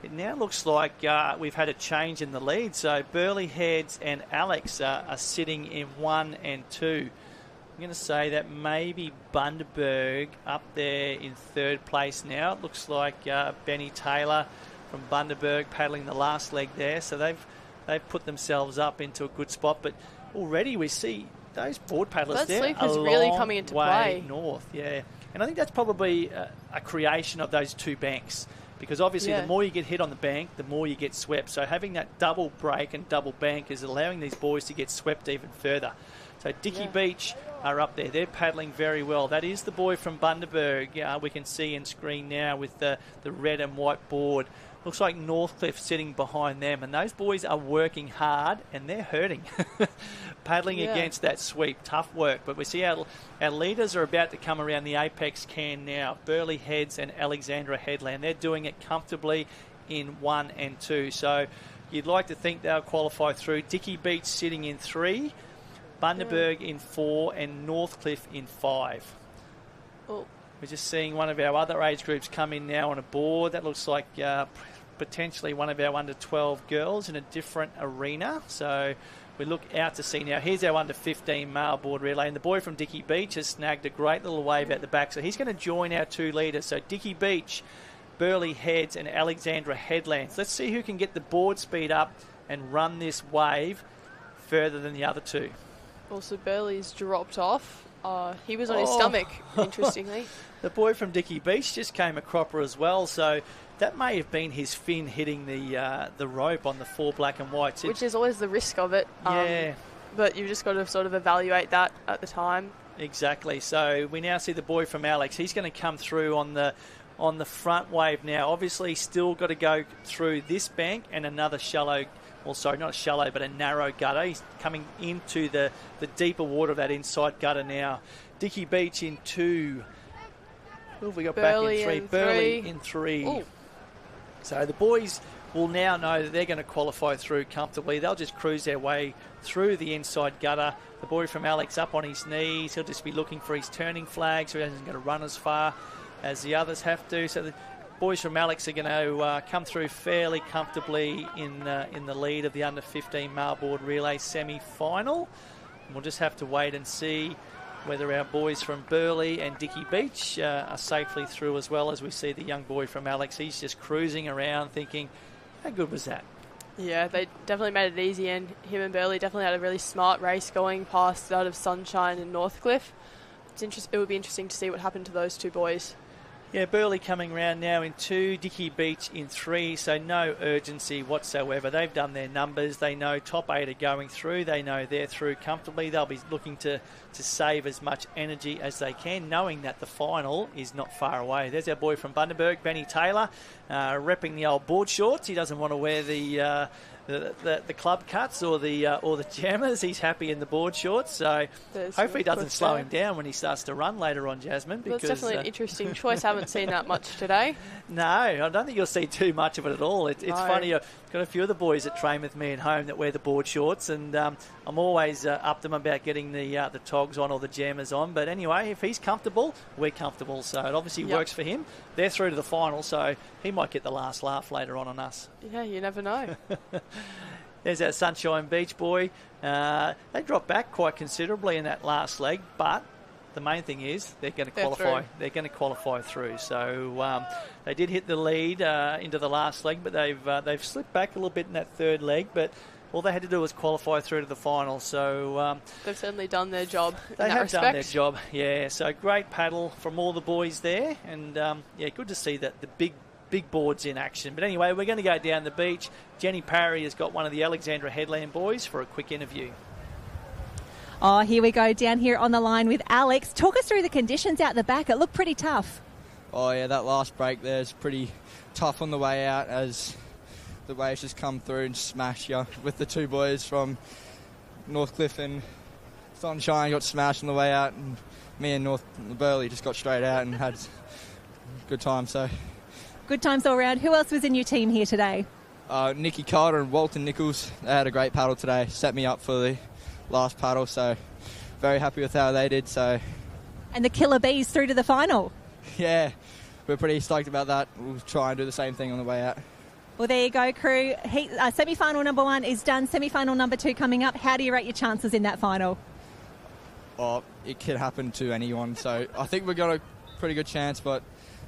it now looks like we've had a change in the lead. So Burley Heads and Alex are sitting in 1 and 2. I'm going to say that maybe Bundaberg up there in 3rd place now. It looks like Benny Taylor from Bundaberg paddling the last leg there. So they've put themselves up into a good spot. But already we see those board paddlers that there sleep is really coming into play north. Yeah, and I think that's probably a creation of those 2 banks. Because obviously the more you get hit on the bank, the more you get swept. So having that double break and double bank is allowing these boys to get swept even further. So Dickey Beach are up there. They're paddling very well. That is the boy from Bundaberg. We can see in screen now with the red and white board. Looks like Northcliffe sitting behind them, and those boys are working hard and they're hurting. Paddling against that sweep, tough work. But we see our leaders are about to come around the apex can now. Burley Heads and Alexandra Headland. They're doing it comfortably in 1 and 2. So you'd like to think they'll qualify through. Dickey Beach sitting in 3, Bundaberg in 4, and Northcliffe in 5. Oh. We're just seeing one of our other age groups come in now on a board. That looks like potentially one of our under 12 girls in a different arena. So we look out to see now. Here's our under 15 male board relay, and the boy from Dickey Beach has snagged a great little wave out the back. So he's going to join our 2 leaders. So Dickey Beach, Burley Heads, and Alexandra Headlands. Let's see who can get the board speed up and run this wave further than the other 2. Also, Burley's dropped off. He was on his stomach, interestingly. The boy from Dickey Beach just came a cropper as well, so that may have been his fin hitting the rope on the 4 black and whites. Which is always the risk of it. Yeah. But you've just got to sort of evaluate that at the time. Exactly. So we now see the boy from Alex. He's going to come through on the front wave now. Obviously still got to go through this bank and another shallow, well, sorry, not a shallow, but a narrow gutter. He's coming into the deeper water of that inside gutter now. Dickey Beach in 2. Who have we got Burley back in 3? Burley in 3. Ooh. So the boys will now know that they're going to qualify through comfortably. They'll just cruise their way through the inside gutter. The boy from Alex up on his knees. He'll just be looking for his turning flag, so he isn't going to run as far as the others have to. So the boys from Alex are going to come through fairly comfortably in the lead of the under 15 male board relay semi-final. And we'll just have to wait and see whether our boys from Burley and Dickey Beach are safely through as well, as we see the young boy from Alex. He's just cruising around thinking, how good was that? Yeah, they definitely made it easy, and him and Burley definitely had a really smart race going past that of Sunshine and Northcliffe. It would be interesting to see what happened to those 2 boys. Yeah, Burley coming round now in 2, Dickey Beach in 3, so no urgency whatsoever. They've done their numbers. They know top 8 are going through. They know they're through comfortably. They'll be looking to save as much energy as they can, knowing that the final is not far away. There's our boy from Bundaberg, Benny Taylor, repping the old board shorts. He doesn't want to wear the club cuts or the jammers. He's happy in the board shorts, so hopefully it doesn't slow him down when he starts to run later on, Jasmine. Because that's definitely an interesting choice. I haven't seen that much today. No, I don't think you'll see too much of it at all. It's funny. I've got a few of the boys that train with me at home that wear the board shorts, and I'm always up to them about getting the togs on or the jammers on. But anyway, if he's comfortable, we're comfortable. So it obviously works for him. They're through to the final, so he might get the last laugh later on us. Yeah, you never know. There's that Sunshine Beach boy. They dropped back quite considerably in that last leg, but the main thing is they're going to qualify. They're going to qualify through. So they did hit the lead into the last leg, but they've slipped back a little bit in that third leg. But all they had to do was qualify through to the final. So they've certainly done their job. They have done their job. Yeah. So great paddle from all the boys there, and good to see that the big boards in action. But anyway, we're going to go down the beach. Jenny Parry has got one of the Alexandra Headland boys for a quick interview. Oh, here we go down here on the line with Alex. Talk us through the conditions out the back. It looked pretty tough. Oh yeah, that last break there is pretty tough on the way out, as the waves just come through and smash you. With the 2 boys from Northcliffe and Sunshine got smashed on the way out, and me and Burley just got straight out and had a good time. So good times all round. Who else was in your team here today? Nicky Carter and Walton Nichols. They had a great paddle today. Set me up for the last paddle, so very happy with how they did. So, and the Killer Bees through to the final. Yeah, we're pretty stoked about that. We'll try and do the same thing on the way out. Well, there you go, crew. Semi-final number 1 is done. Semi-final number 2 coming up. How do you rate your chances in that final? Oh, it could happen to anyone, so I think we've got a pretty good chance, but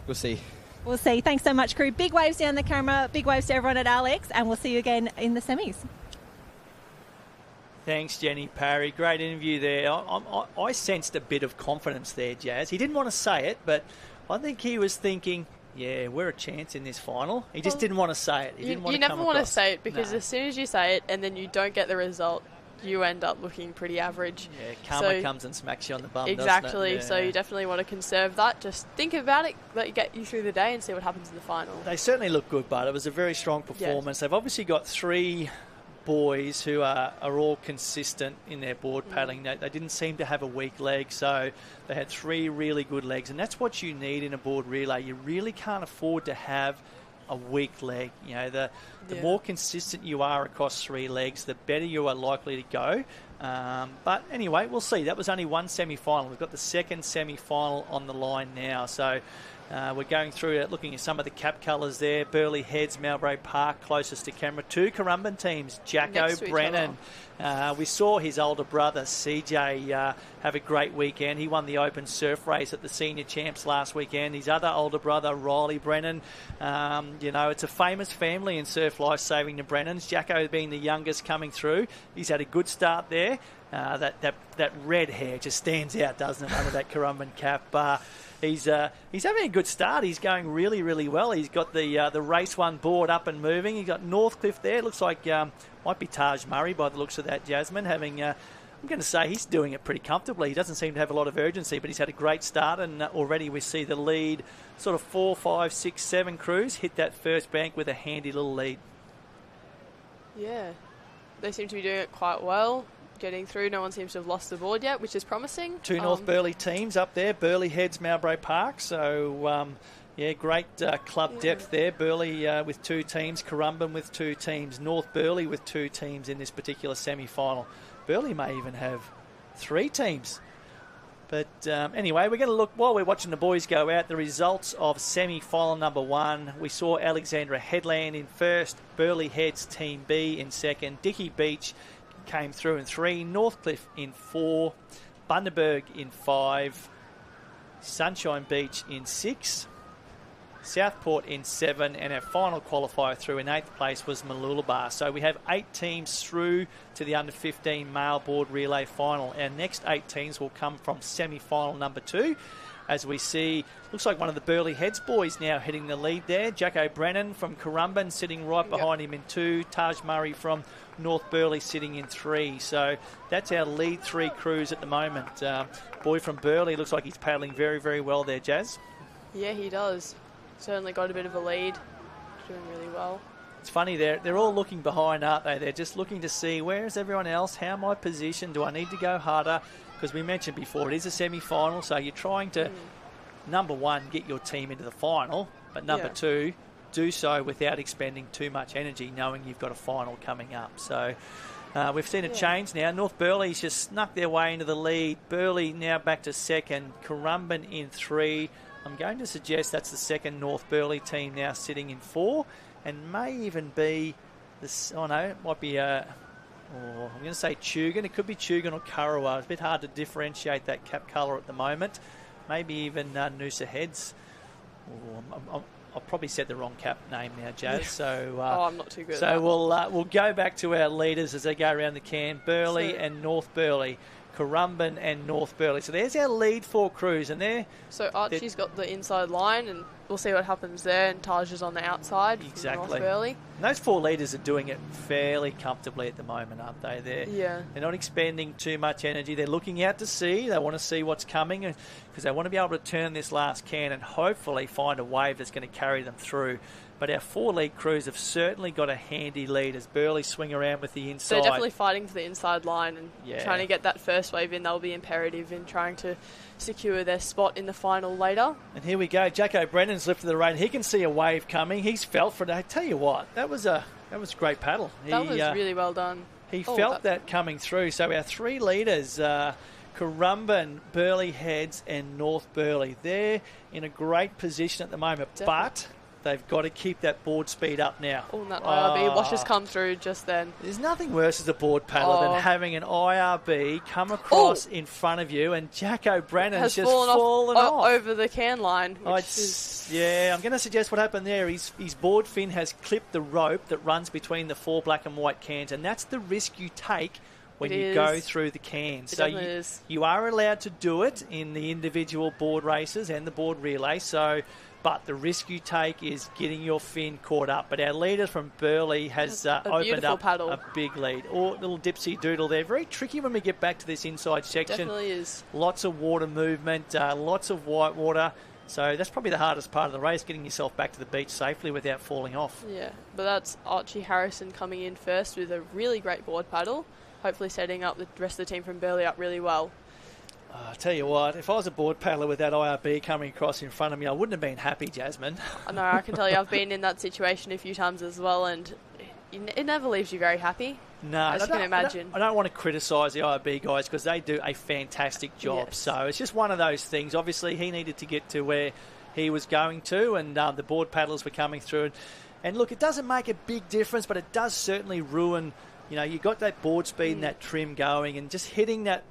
we'll see. We'll see. Thanks so much, crew. Big waves down the camera. Big waves to everyone at Alex, and we'll see you again in the semis. Thanks, Jenny Parry. Great interview there. I sensed a bit of confidence there, Jazz. He didn't want to say it, but I think he was thinking, yeah, we're a chance in this final. He just didn't want to say it. He didn't want to come across. You never want to say it, because as soon as you say it and then you don't get the result, you end up looking pretty average. Yeah, karma comes and smacks you on the bum, exactly. doesn't it? Yeah. So you definitely want to conserve that. Just think about it, let it get you through the day and see what happens in the final. They certainly look good, but it was a very strong performance. They've obviously got 3 boys who are all consistent in their board paddling. They didn't seem to have a weak leg, so they had 3 really good legs, and that's what you need in a board relay. You really can't afford to have a weak leg. You know, the more consistent you are across 3 legs, the better you are likely to go. But anyway, we'll see. That was only one semi-final. We've got the second semi-final on the line now. So we're going through it, looking at some of the cap colours there. Burleigh Heads, Mowbray Park, closest to camera. 2 Currumbin teams, Jacko Brennan. We saw his older brother, CJ, have a great weekend. He won the open surf race at the senior champs last weekend. His other older brother, Riley Brennan. You know, it's a famous family in surf lifesaving, the Brennans. Jacko being the youngest coming through. He's had a good start there. That red hair just stands out, doesn't it, under that Currumbin cap. He's having a good start. He's going really, really well. He's got the race 1 board up and moving. He's got Northcliffe there. It looks like might be Taj Murray by the looks of that, Jasmine. Having, I'm going to say he's doing it pretty comfortably. He doesn't seem to have a lot of urgency, but he's had a great start, and already we see the lead sort of 4, 5, 6, 7 crews hit that first bank with a handy little lead. Yeah, they seem to be doing it quite well. Getting through, no one seems to have lost the board yet, which is promising. 2 North Burleigh teams up there, Burleigh Heads, Mowbray Park. So, great club depth there. Burleigh with 2 teams, Currumbin with 2 teams, North Burleigh with 2 teams in this particular semi-final. Burleigh may even have 3 teams. But anyway, we're going to look, while we're watching the boys go out, the results of semi-final number 1. We saw Alexandra Headland in first, Burleigh Heads Team B in second, Dicky Beach came through in 3, Northcliffe in 4, Bundaberg in 5, Sunshine Beach in 6, Southport in 7, and our final qualifier through in 8th place was Mooloolaba. So we have 8 teams through to the under-15 male board relay final. Our next 8 teams will come from semi-final number 2. As we see, looks like one of the Burleigh Heads boys now heading the lead there. Jacko Brennan from Currumbin sitting right behind him in 2. Taj Murray from North Burleigh sitting in 3. So that's our lead 3 crews at the moment. Boy from Burleigh looks like he's paddling very, very well there, Jazz. Yeah, he does. Certainly got a bit of a lead. Doing really well. It's funny, they're all looking behind, aren't they? They're just looking to see, where is everyone else? How am I positioned? Do I need to go harder? Because we mentioned before, it is a semi-final, so you're trying to, number 1, get your team into the final, but number 2, do so without expending too much energy, knowing you've got a final coming up. So we've seen a change now. North Burleigh's just snuck their way into the lead. Burleigh now back to second. Currumbin in 3. I'm going to suggest that's the second North Burleigh team now sitting in 4, and may even be this. Oh no, it might be I'm going to say Tugun. It could be Tugun or Kurrawa. It's a bit hard to differentiate that cap colour at the moment. Maybe even Noosa Heads. I've probably said the wrong cap name now, Jazz. So I'm not too good. So we'll go back to our leaders as they go around the can. Burleigh and North Burleigh. Currumbin and North Burleigh. So there's our lead 4 crews, and so Archie's got the inside line, and we'll see what happens there. And Taj is on the outside. Exactly. North Burleigh. And those 4 leaders are doing it fairly comfortably at the moment, aren't they? They're not expending too much energy. They're looking out to sea. They want to see what's coming because they want to be able to turn this last can and hopefully find a wave that's going to carry them through. But our 4 lead crews have certainly got a handy lead as Burleigh swing around with the inside. They're definitely fighting for the inside line and trying to get that first wave in. They'll be imperative in trying to secure their spot in the final later. And here we go. Jacko Brennan's lifted the rein. He can see a wave coming. He's felt for it. I tell you what, that was great paddle. That was really well done. He felt that coming through. So our 3 leaders, Currumbin, Burleigh Heads and North Burleigh, they're in a great position at the moment. Definitely. But they've got to keep that board speed up now. Oh, that IRB washes come through just then. There's nothing worse as a board paddler than having an IRB come across in front of you, and Jacko Brennan's just fallen off over the can line. I'm going to suggest what happened there. His board fin has clipped the rope that runs between the 4 black and white cans, and that's the risk you take when It you is. go through the cans. It So definitely is. you are allowed to do it in the individual board races and the board relay. But the risk you take is getting your fin caught up. But our leader from Burleigh has opened beautiful up paddle. a big lead. Or little dipsy doodle there. Very tricky when we get back to this inside section. Definitely is. Lots of water movement, lots of white water. So that's probably the hardest part of the race, getting yourself back to the beach safely without falling off. Yeah, but that's Archie Harrison coming in first with a really great board paddle, hopefully setting up the rest of the team from Burleigh up really well. I tell you what, if I was a board paddler with that IRB coming across in front of me, I wouldn't have been happy, Jasmine. I know, I can tell you I've been in that situation a few times as well, and it never leaves you very happy. No, as you can imagine. I don't want to criticise the IRB guys because they do a fantastic job. Yes. So it's just one of those things. Obviously, he needed to get to where he was going to, and the board paddlers were coming through. And look, it doesn't make a big difference, but it does certainly ruin. You know, you got that board speed and that trim going, and just hitting that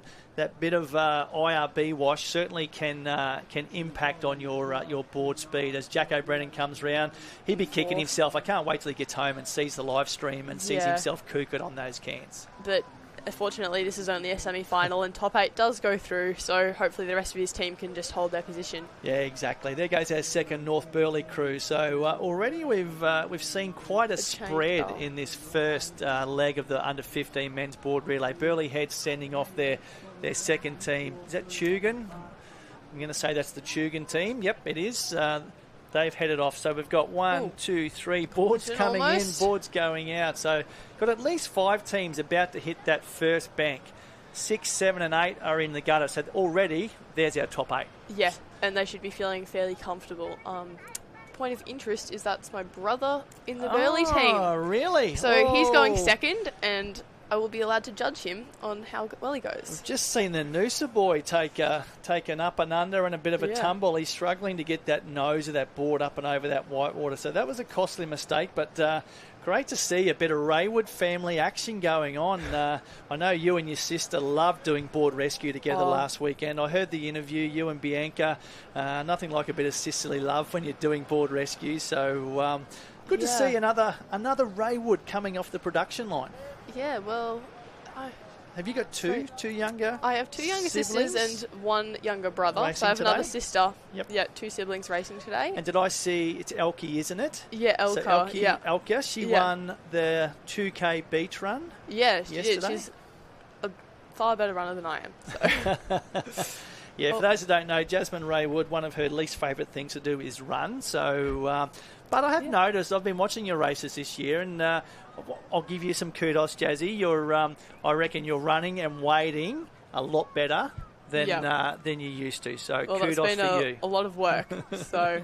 bit of IRB wash certainly can impact on your board speed. As Jack O'Brien comes round, he'd be kicking himself. I can't wait till he gets home and sees the live stream and sees himself kook it on those cans. But fortunately, this is only a semi-final, and top 8 does go through, so hopefully the rest of his team can just hold their position. Yeah, exactly. There goes our second North Burleigh crew. So already we've seen quite a spread in this first leg of the under-15 men's board relay. Burleigh Head sending off their second team. Is that Tugan? I'm going to say that's the Tugan team. Yep, it is. They've headed off. So we've got 1, 2, 3 boards coming in, boards going out. So got at least 5 teams about to hit that first bank. 6, 7 and 8 are in the gutter. So already there's our top 8. Yeah, and they should be feeling fairly comfortable. Point of interest is that's my brother in the Burleigh team. Oh, really? So he's going second, and I will be allowed to judge him on how well he goes. We've just seen the Noosa boy take an up and under and a bit of a tumble. He's struggling to get that nose of that board up and over that white water. So that was a costly mistake, but great to see a bit of Raywood family action going on. I know you and your sister loved doing board rescue together last weekend. I heard the interview, you and Bianca. Nothing like a bit of sisterly love when you're doing board rescue. So good to see another Raywood coming off the production line. Yeah, well, have you got two younger? I have 2 younger siblings? sisters and 1 younger brother. Racing so I have today? another sister. Yep. Yeah, 2 siblings racing today. And did I see it's Elkie, isn't it? Yeah, Elka. So Elka, she Yeah. won the 2K beach run. Yeah, she did. yesterday. She's a far better runner than I am. So. Yeah, for those who don't know, Jasmine Raywood, one of her least favourite things to do is run. So, but I have noticed, I've been watching your races this year, and I'll give you some kudos, Jazzy. I reckon you're running and wading a lot better than you used to. So kudos that's been for you. a lot of work. So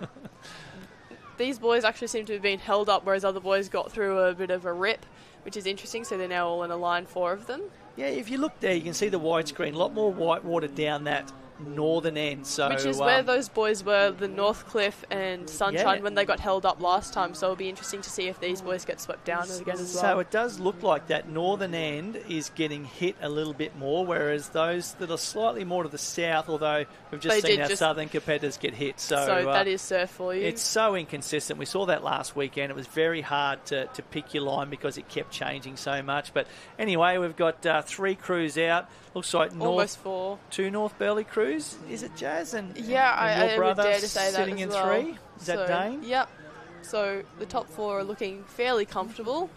these boys actually seem to have been held up, whereas other boys got through a bit of a rip, which is interesting. So they're now all in a line, 4 of them. Yeah, if you look there, you can see the widescreen, a lot more white water down that northern end. So which is where those boys were, the Northcliffe and Sunshine, when they got held up last time. So it'll be interesting to see if these boys get swept down again as well. So it does look like that northern end is getting hit a little bit more, whereas those that are slightly more to the south, although we've just seen our southern competitors get hit. So that is surf for you. It's so inconsistent. We saw that last weekend. It was very hard to pick your line because it kept changing so much. But anyway, we've got 3 crews out. Looks like almost 4. 2 North Burleigh crews. Is it Jazz? And your I brother would dare to say that sitting as in well. 3? Is that Dane? Yep. So the top 4 are looking fairly comfortable,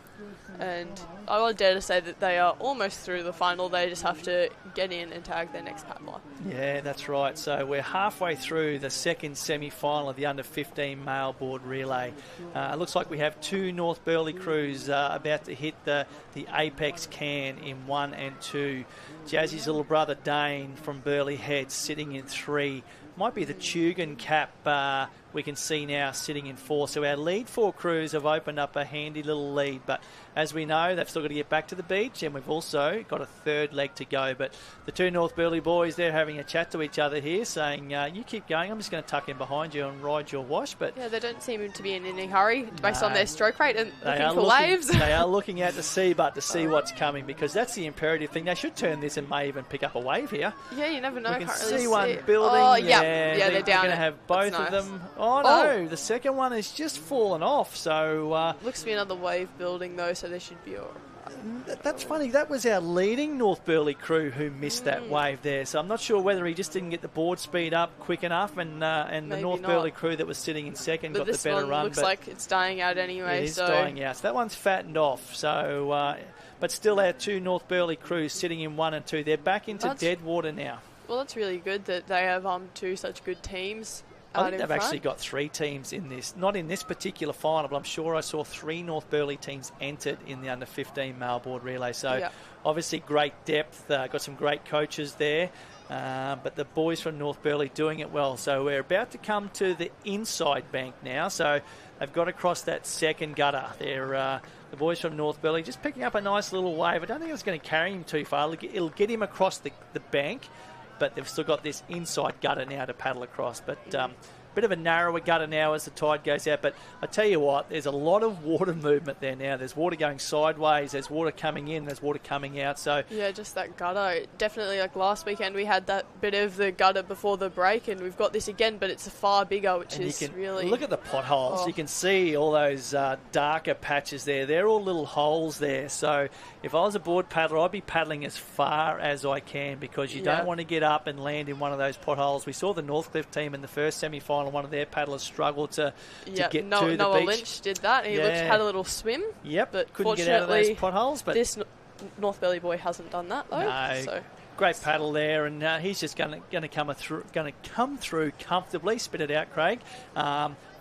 and I would dare to say that they are almost through the final. They just have to get in and tag their next paddler. Yeah, that's right. So we're halfway through the second semi-final of the under-15 male board relay. It looks like we have 2 North Burleigh crews about to hit the apex can in 1 and 2. Jazzy's little brother Dane from Burleigh Head sitting in 3. Might be the Tugan cap we can see now sitting in 4. So our lead 4 crews have opened up a handy little lead. But as we know, they've still got to get back to the beach, and we've also got a 3rd leg to go. But the 2 North Burleigh boys, they're having a chat to each other here, saying, you keep going, I'm just going to tuck in behind you and ride your wash. But yeah, they don't seem to be in any hurry based on their stroke rate and looking for waves. They are looking out to sea, but to see what's coming, because that's the imperative thing. They should turn this and may even pick up a wave here. Yeah, you never know. We can Can't see really one building. Oh, yeah, they're down. We're going to have both of them. Oh, no, the second one has just fallen off. So looks to be another wave building, though, so they should be all right. That's funny. That was our leading North Burleigh crew who missed that wave there. So I'm not sure whether he just didn't get the board speed up quick enough, and the North Burleigh crew that was sitting in second got the better run. This one looks like it's dying out anyway. It is dying out. So that one's fattened off. So, but still, our 2 North Burleigh crews sitting in 1 and 2. They're back into dead water now. Well, that's really good that they have 2 such good teams. I think they've actually got 3 teams in this. Not in this particular final, but I'm sure I saw 3 North Burleigh teams entered in the under-15 male board relay. So obviously great depth, got some great coaches there. But the boys from North Burleigh doing it well. So we're about to come to the inside bank now. So they've got across that second gutter. They're the boys from North Burleigh just picking up a nice little wave. I don't think it's going to carry him too far. It'll get him across the bank. But they've still got this inside gutter now to paddle across. But bit of a narrower gutter now as the tide goes out. But I tell you what, there's a lot of water movement there now. There's water going sideways. There's water coming in. There's water coming out. So yeah, just that gutter. Definitely, like last weekend, we had that bit of the gutter before the break, and we've got this again, but it's far bigger, which is really... Look at the potholes. You can see all those darker patches there. They're all little holes there. So if I was a board paddler, I'd be paddling as far as I can, because you don't want to get up and land in one of those potholes. We saw the Northcliffe team in the first semi-final. One of their paddlers struggled to get to the beach. Noah Lynch did that. He had a little swim. Yep, but couldn't get out of those potholes. But this North Burleigh boy hasn't done that though. No, so. Great paddle there, and he's just going to come through comfortably. Spit it out, Craig.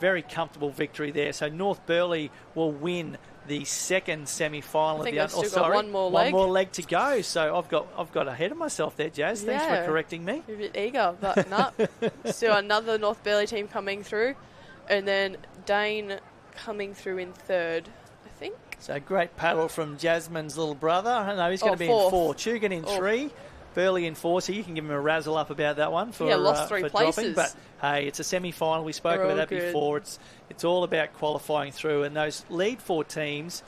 Very comfortable victory there. So North Burleigh will win the second semi-final. One more leg to go. So I've got ahead of myself there, Jazz. Thanks for correcting me. You're a bit eager, but no. Still another North Burleigh team coming through, and then Dane coming through in third, I think. So great paddle from Jasmine's little brother. I know he's going to be in 4. Chugan in 3. Burleigh in 4, so you can give him a razzle up about that one for lost 3 places. Dropping. But hey, it's a semi-final. We spoke about that before. It's all about qualifying through, and those lead 4 teams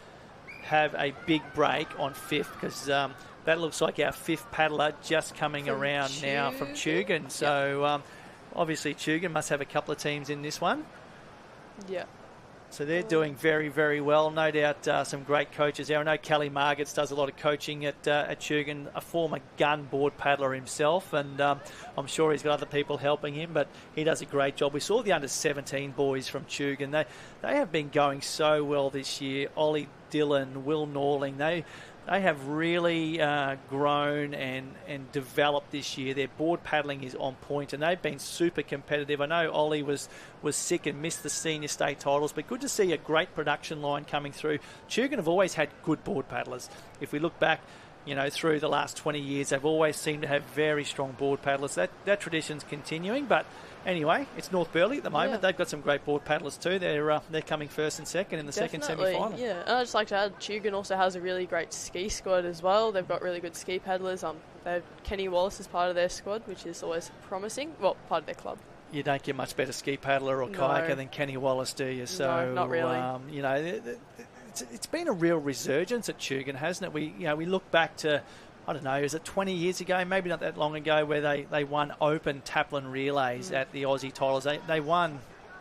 have a big break on 5th, because that looks like our 5th paddler just coming around now from Chugan. So obviously Chugan must have a couple of teams in this one. Yeah. So they're doing very, very well. No doubt some great coaches there. I know Kelly Margits does a lot of coaching at Chugan, a former gun board paddler himself, and I'm sure he's got other people helping him, but he does a great job. We saw the under-17 boys from Chugan. They have been going so well this year. Ollie Dillon, Will Norling, they have really grown and developed this year. Their board paddling is on point, and they've been super competitive. I know Ollie was sick and missed the senior state titles, but good to see a great production line coming through. Chugan have always had good board paddlers. If we look back, through the last 20 years, they've always seemed to have very strong board paddlers. That tradition's continuing, but anyway, it's North Burleigh at the moment. They've got some great board paddlers too. They're coming first and second in the second semi-final. Yeah, and I'd just like to add, Chugan also has a really great ski squad as well. They've got really good ski paddlers. Kenny Wallace is part of their squad, which is always promising. Well, part of their club. You don't get much better ski paddler or kayaker than Kenny Wallace, do you? So, no, not really. It's been a real resurgence at Chugan, hasn't it? We look back to, I don't know, is it 20 years ago, maybe not that long ago, where they won open Taplin relays at the Aussie titles. They won,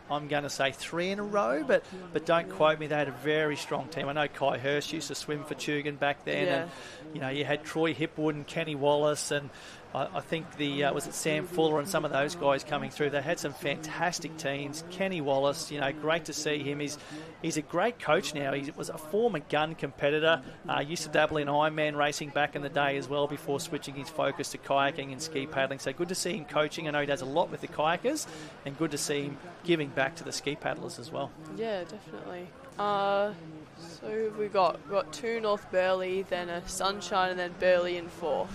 I'm going to say 3 in a row, but don't quote me. They had a very strong team. I know Kai Hirsch used to swim for Chugan back then, and you had Troy Hipwood and Kenny Wallace, and I think was it Sam Fuller and some of those guys coming through. They had some fantastic teams. Kenny Wallace, great to see him. He's a great coach now. He was a former gun competitor. Used to dabble in Ironman racing back in the day as well before switching his focus to kayaking and ski paddling. So good to see him coaching. I know he does a lot with the kayakers, and good to see him giving back to the ski paddlers as well. Yeah, definitely. So we've got 2 North Burleigh, then a Sunshine, and then Burleigh in 4th.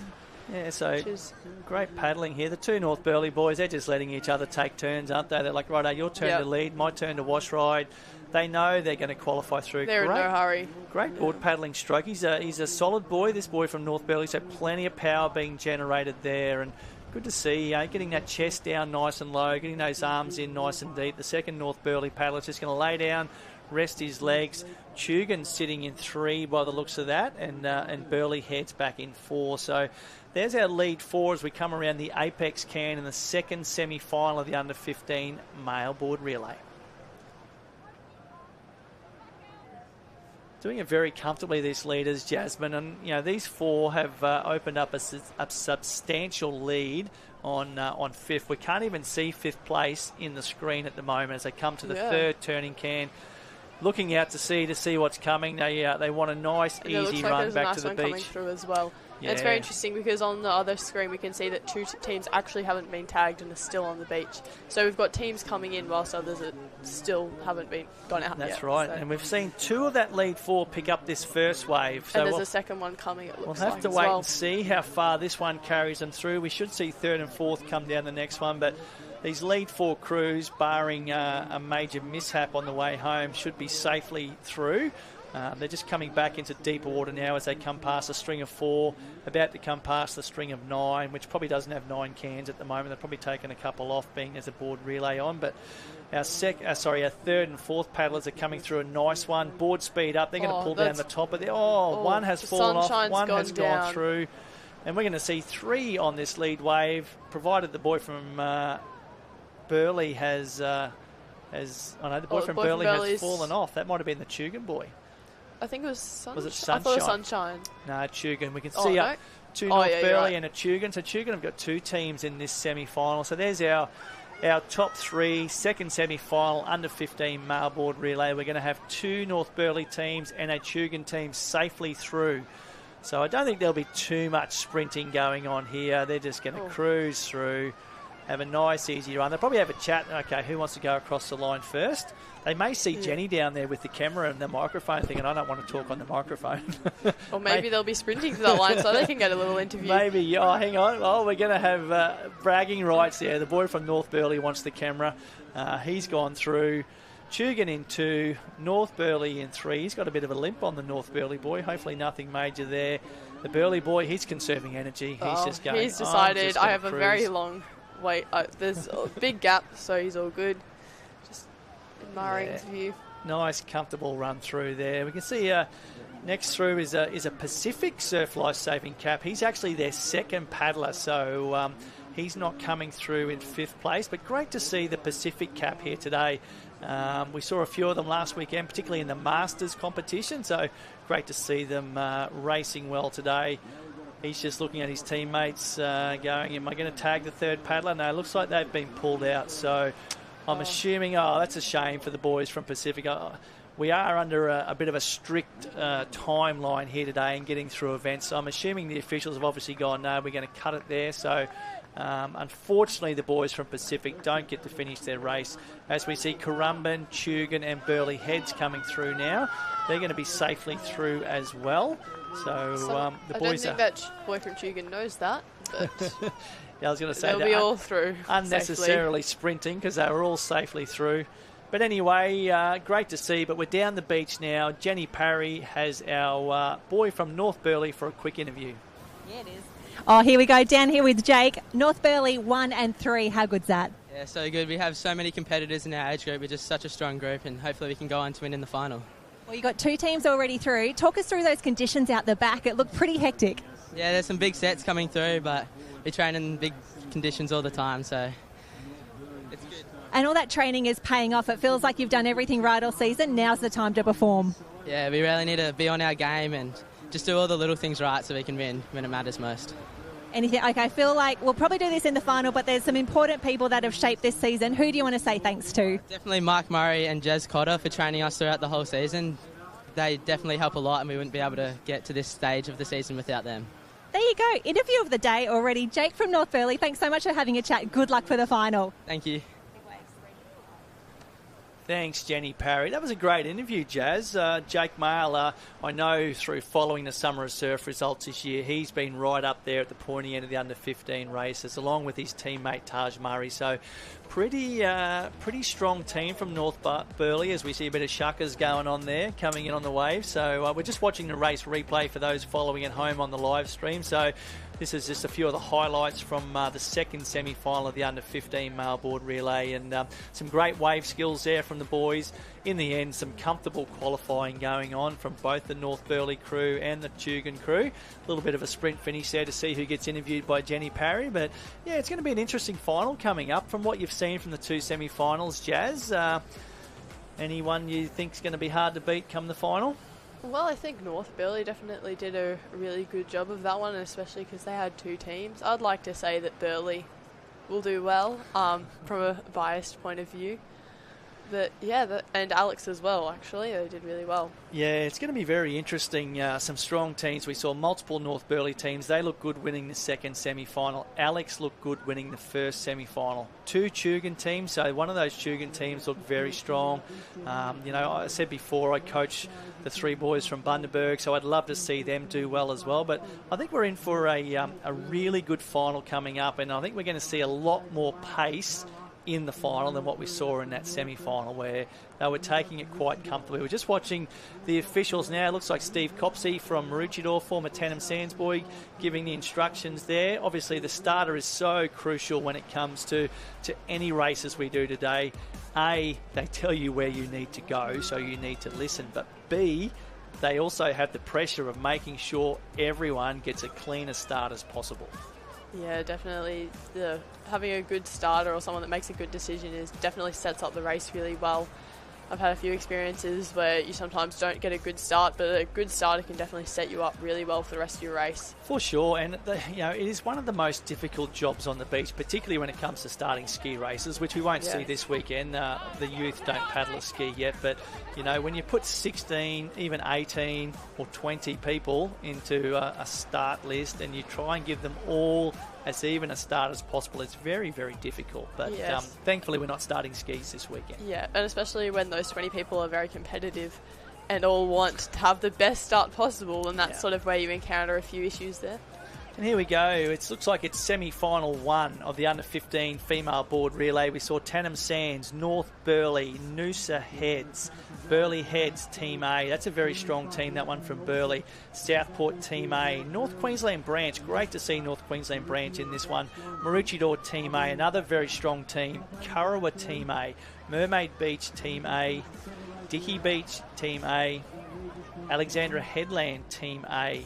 Yeah, so great paddling here. The 2 North Burleigh boys, they're just letting each other take turns, aren't they? They're like, right, your turn to lead, my turn to wash ride. They know they're going to qualify through. They're in no hurry. Great board paddling stroke. He's a solid boy, this boy from North Burleigh, so plenty of power being generated there. And good to see, getting that chest down nice and low, getting those arms in nice and deep. The second North Burleigh paddler's just going to lay down, rest his legs. Chugan sitting in 3 by the looks of that, and Burleigh heads back in 4. So there's our lead 4 as we come around the Apex Can in the second semi-final of the under-15 male board relay. doing it very comfortably, these leaders, Jasmine. And, you know, these four have opened up a substantial lead on fifth. We can't even see fifth place in the screen at the moment as they come to the third turning can. Looking out to see what's coming. They want a nice, easy run back to the beach. Coming through as well. Yeah. And it's very interesting because on the other screen we can see that two teams actually haven't been tagged and are still on the beach. So we've got teams coming in whilst others that still haven't been gone out yet. That's right. So. And we've seen two of that lead four pick up this first wave. So and there's a second one coming, it looks like. We'll have to wait and see how far this one carries them through. We should see third and fourth come down the next one, but these lead four crews, barring a major mishap on the way home, should be safely through. They're just coming back into deeper water now as they come past the string of 4, about to come past the string of 9, which probably doesn't have 9 cans at the moment. They've probably taken a couple off, being there's a board relay on. But our third and fourth paddlers are coming through a nice one. Board speed up. They're going to pull down the top of it. One has fallen off. One has gone through. And we're going to see 3 on this lead wave, provided the boy from Burleigh has the boy from Burleigh has fallen off. That might have been the Tugan boy. I think it was Sunshine. Was it Sunshine? I thought it was Sunshine. No, Tugan. We can see up two North Burleigh and a Tugan. So Tugan have got 2 teams in this semi-final. So there's our top 3, second semi-final, under 15 male board relay. We're going to have 2 North Burleigh teams and a Tugan team safely through. So I don't think there'll be too much sprinting going on here. They're just going to cruise through, have a nice, easy run. They'll probably have a chat. Okay, who wants to go across the line first? They may see Jenny down there with the camera and the microphone thinking, I don't want to talk on the microphone. Or maybe they'll be sprinting to that line so they can get a little interview. Maybe. Oh, hang on. Oh, we're going to have bragging rights there. The boy from North Burleigh wants the camera. He's gone through. Tugan in 2, North Burleigh in 3. He's got a bit of a limp on the North Burleigh boy. Hopefully nothing major there. The Burleigh boy, he's conserving energy. He's just going. He's decided, I have a very long wait. There's a big gap, so he's all good. Just admiring his view. Nice, comfortable run through there. We can see next through is a Pacific Surf Life Saving Cap. He's actually their second paddler, so he's not coming through in 5th place. But great to see the Pacific Cap here today. We saw a few of them last weekend, particularly in the Masters competition, so great to see them racing well today. He's just looking at his teammates going, am I going to tag the third paddler? No, it looks like they've been pulled out, so I'm assuming, that's a shame for the boys from Pacific. We are under a bit of a strict timeline here today in getting through events, so I'm assuming the officials have obviously gone, no, we're going to cut it there, so unfortunately the boys from Pacific don't get to finish their race. As we see Currumbin, Tugan and Burleigh Heads coming through now, they're going to be safely through as well. So the boys I don't think that boy from Tugan knows that, but yeah, I was going to say they'll be all through unnecessarily safely. Sprinting because they were all safely through. But anyway, great to see. But we're down the beach now. Jenny Parry has our boy from North Burleigh for a quick interview. Yeah, it is. Oh, here we go, down here with Jake. North Burleigh 1 and 3. How good's that? Yeah, so good. We have so many competitors in our age group. We're just such a strong group, and hopefully we can go on to win in the final. Well, you've got 2 teams already through. Talk us through those conditions out the back. It looked pretty hectic. Yeah, there's some big sets coming through, but we train in big conditions all the time, so it's good. And all that training is paying off. It feels like you've done everything right all season. Now's the time to perform. Yeah, we really need to be on our game and just do all the little things right so we can win when it matters most. Anything? Okay, I feel like we'll probably do this in the final, but there's some important people that have shaped this season. Who do you want to say thanks to? Definitely Mike Murray and Jez Cotter for training us throughout the whole season. They definitely help a lot, and we wouldn't be able to get to this stage of the season without them. There you go. Interview of the day already. Jake from North Burleigh, thanks so much for having a chat. Good luck for the final. Thank you. Thanks, Jenny Parry. That was a great interview, Jazz. Jake Mail, I know through following the Summer of Surf results this year, he's been right up there at the pointy end of the under-15 races, along with his teammate Taj Murray. So pretty strong team from North Burleigh, as we see a bit of shuckers going on there, coming in on the wave. So we're just watching the race replay for those following at home on the live stream. So this is just a few of the highlights from the second semi-final of the under-15 male board relay, and some great wave skills there from the boys. In the end, some comfortable qualifying going on from both the North Burleigh crew and the Tugan crew. A little bit of a sprint finish there to see who gets interviewed by Jenny Parry, but yeah, it's going to be an interesting final coming up from what you've seen from the 2 semi-finals, Jazz. Anyone you think is going to be hard to beat come the final? Well, I think North Burleigh definitely did a really good job of that one, especially because they had two teams. I'd like to say that Burleigh will do well from a biased point of view. But yeah, and Alex as well, actually. They did really well. Yeah, it's going to be very interesting. Some strong teams. We saw multiple North Burleigh teams. They look good winning the second semi-final. Alex looked good winning the first semi-final. Two Tugun teams, so one of those Tugun teams looked very strong. I said before I coach the three boys from Bundaberg, so I'd love to see them do well as well. But I think we're in for a really good final coming up, and I think we're going to see a lot more pace in the final than what we saw in that semi-final, where they were taking it quite comfortably. We're just watching the officials now. It looks like Steve Copsey from Maroochydore, former Tannum Sands boy, giving the instructions there. Obviously, the starter is so crucial when it comes to any races we do today. A, they tell you where you need to go, so you need to listen. But B, they also have the pressure of making sure everyone gets a clean a start as possible. Yeah, definitely. Having a good starter or someone that makes a good decision definitely sets up the race really well. I've had a few experiences where you sometimes don't get a good start, but a good starter can definitely set you up really well for the rest of your race. For sure, and it is one of the most difficult jobs on the beach, particularly when it comes to starting ski races, which we won't see this weekend. The youth don't paddle a ski yet, but when you put 16, even 18 or 20 people into a start list and you try and give them all as even a start as possible, it's very, very difficult. But thankfully we're not starting skis this weekend. Yeah, and especially when those 20 people are very competitive and all want to have the best start possible, and that's sort of where you encounter a few issues there. And here we go. It looks like it's semi-final one of the under-15 female board relay. We saw Tannum Sands, North Burleigh, Noosa Heads, Burleigh Heads Team A. That's a very strong team, that one from Burleigh. Southport Team A. North Queensland Branch. Great to see North Queensland Branch in this one. Maroochydore Team A, another very strong team. Kurrawa Team A. Mermaid Beach Team A. Dickey Beach Team A. Alexandra Headland Team A.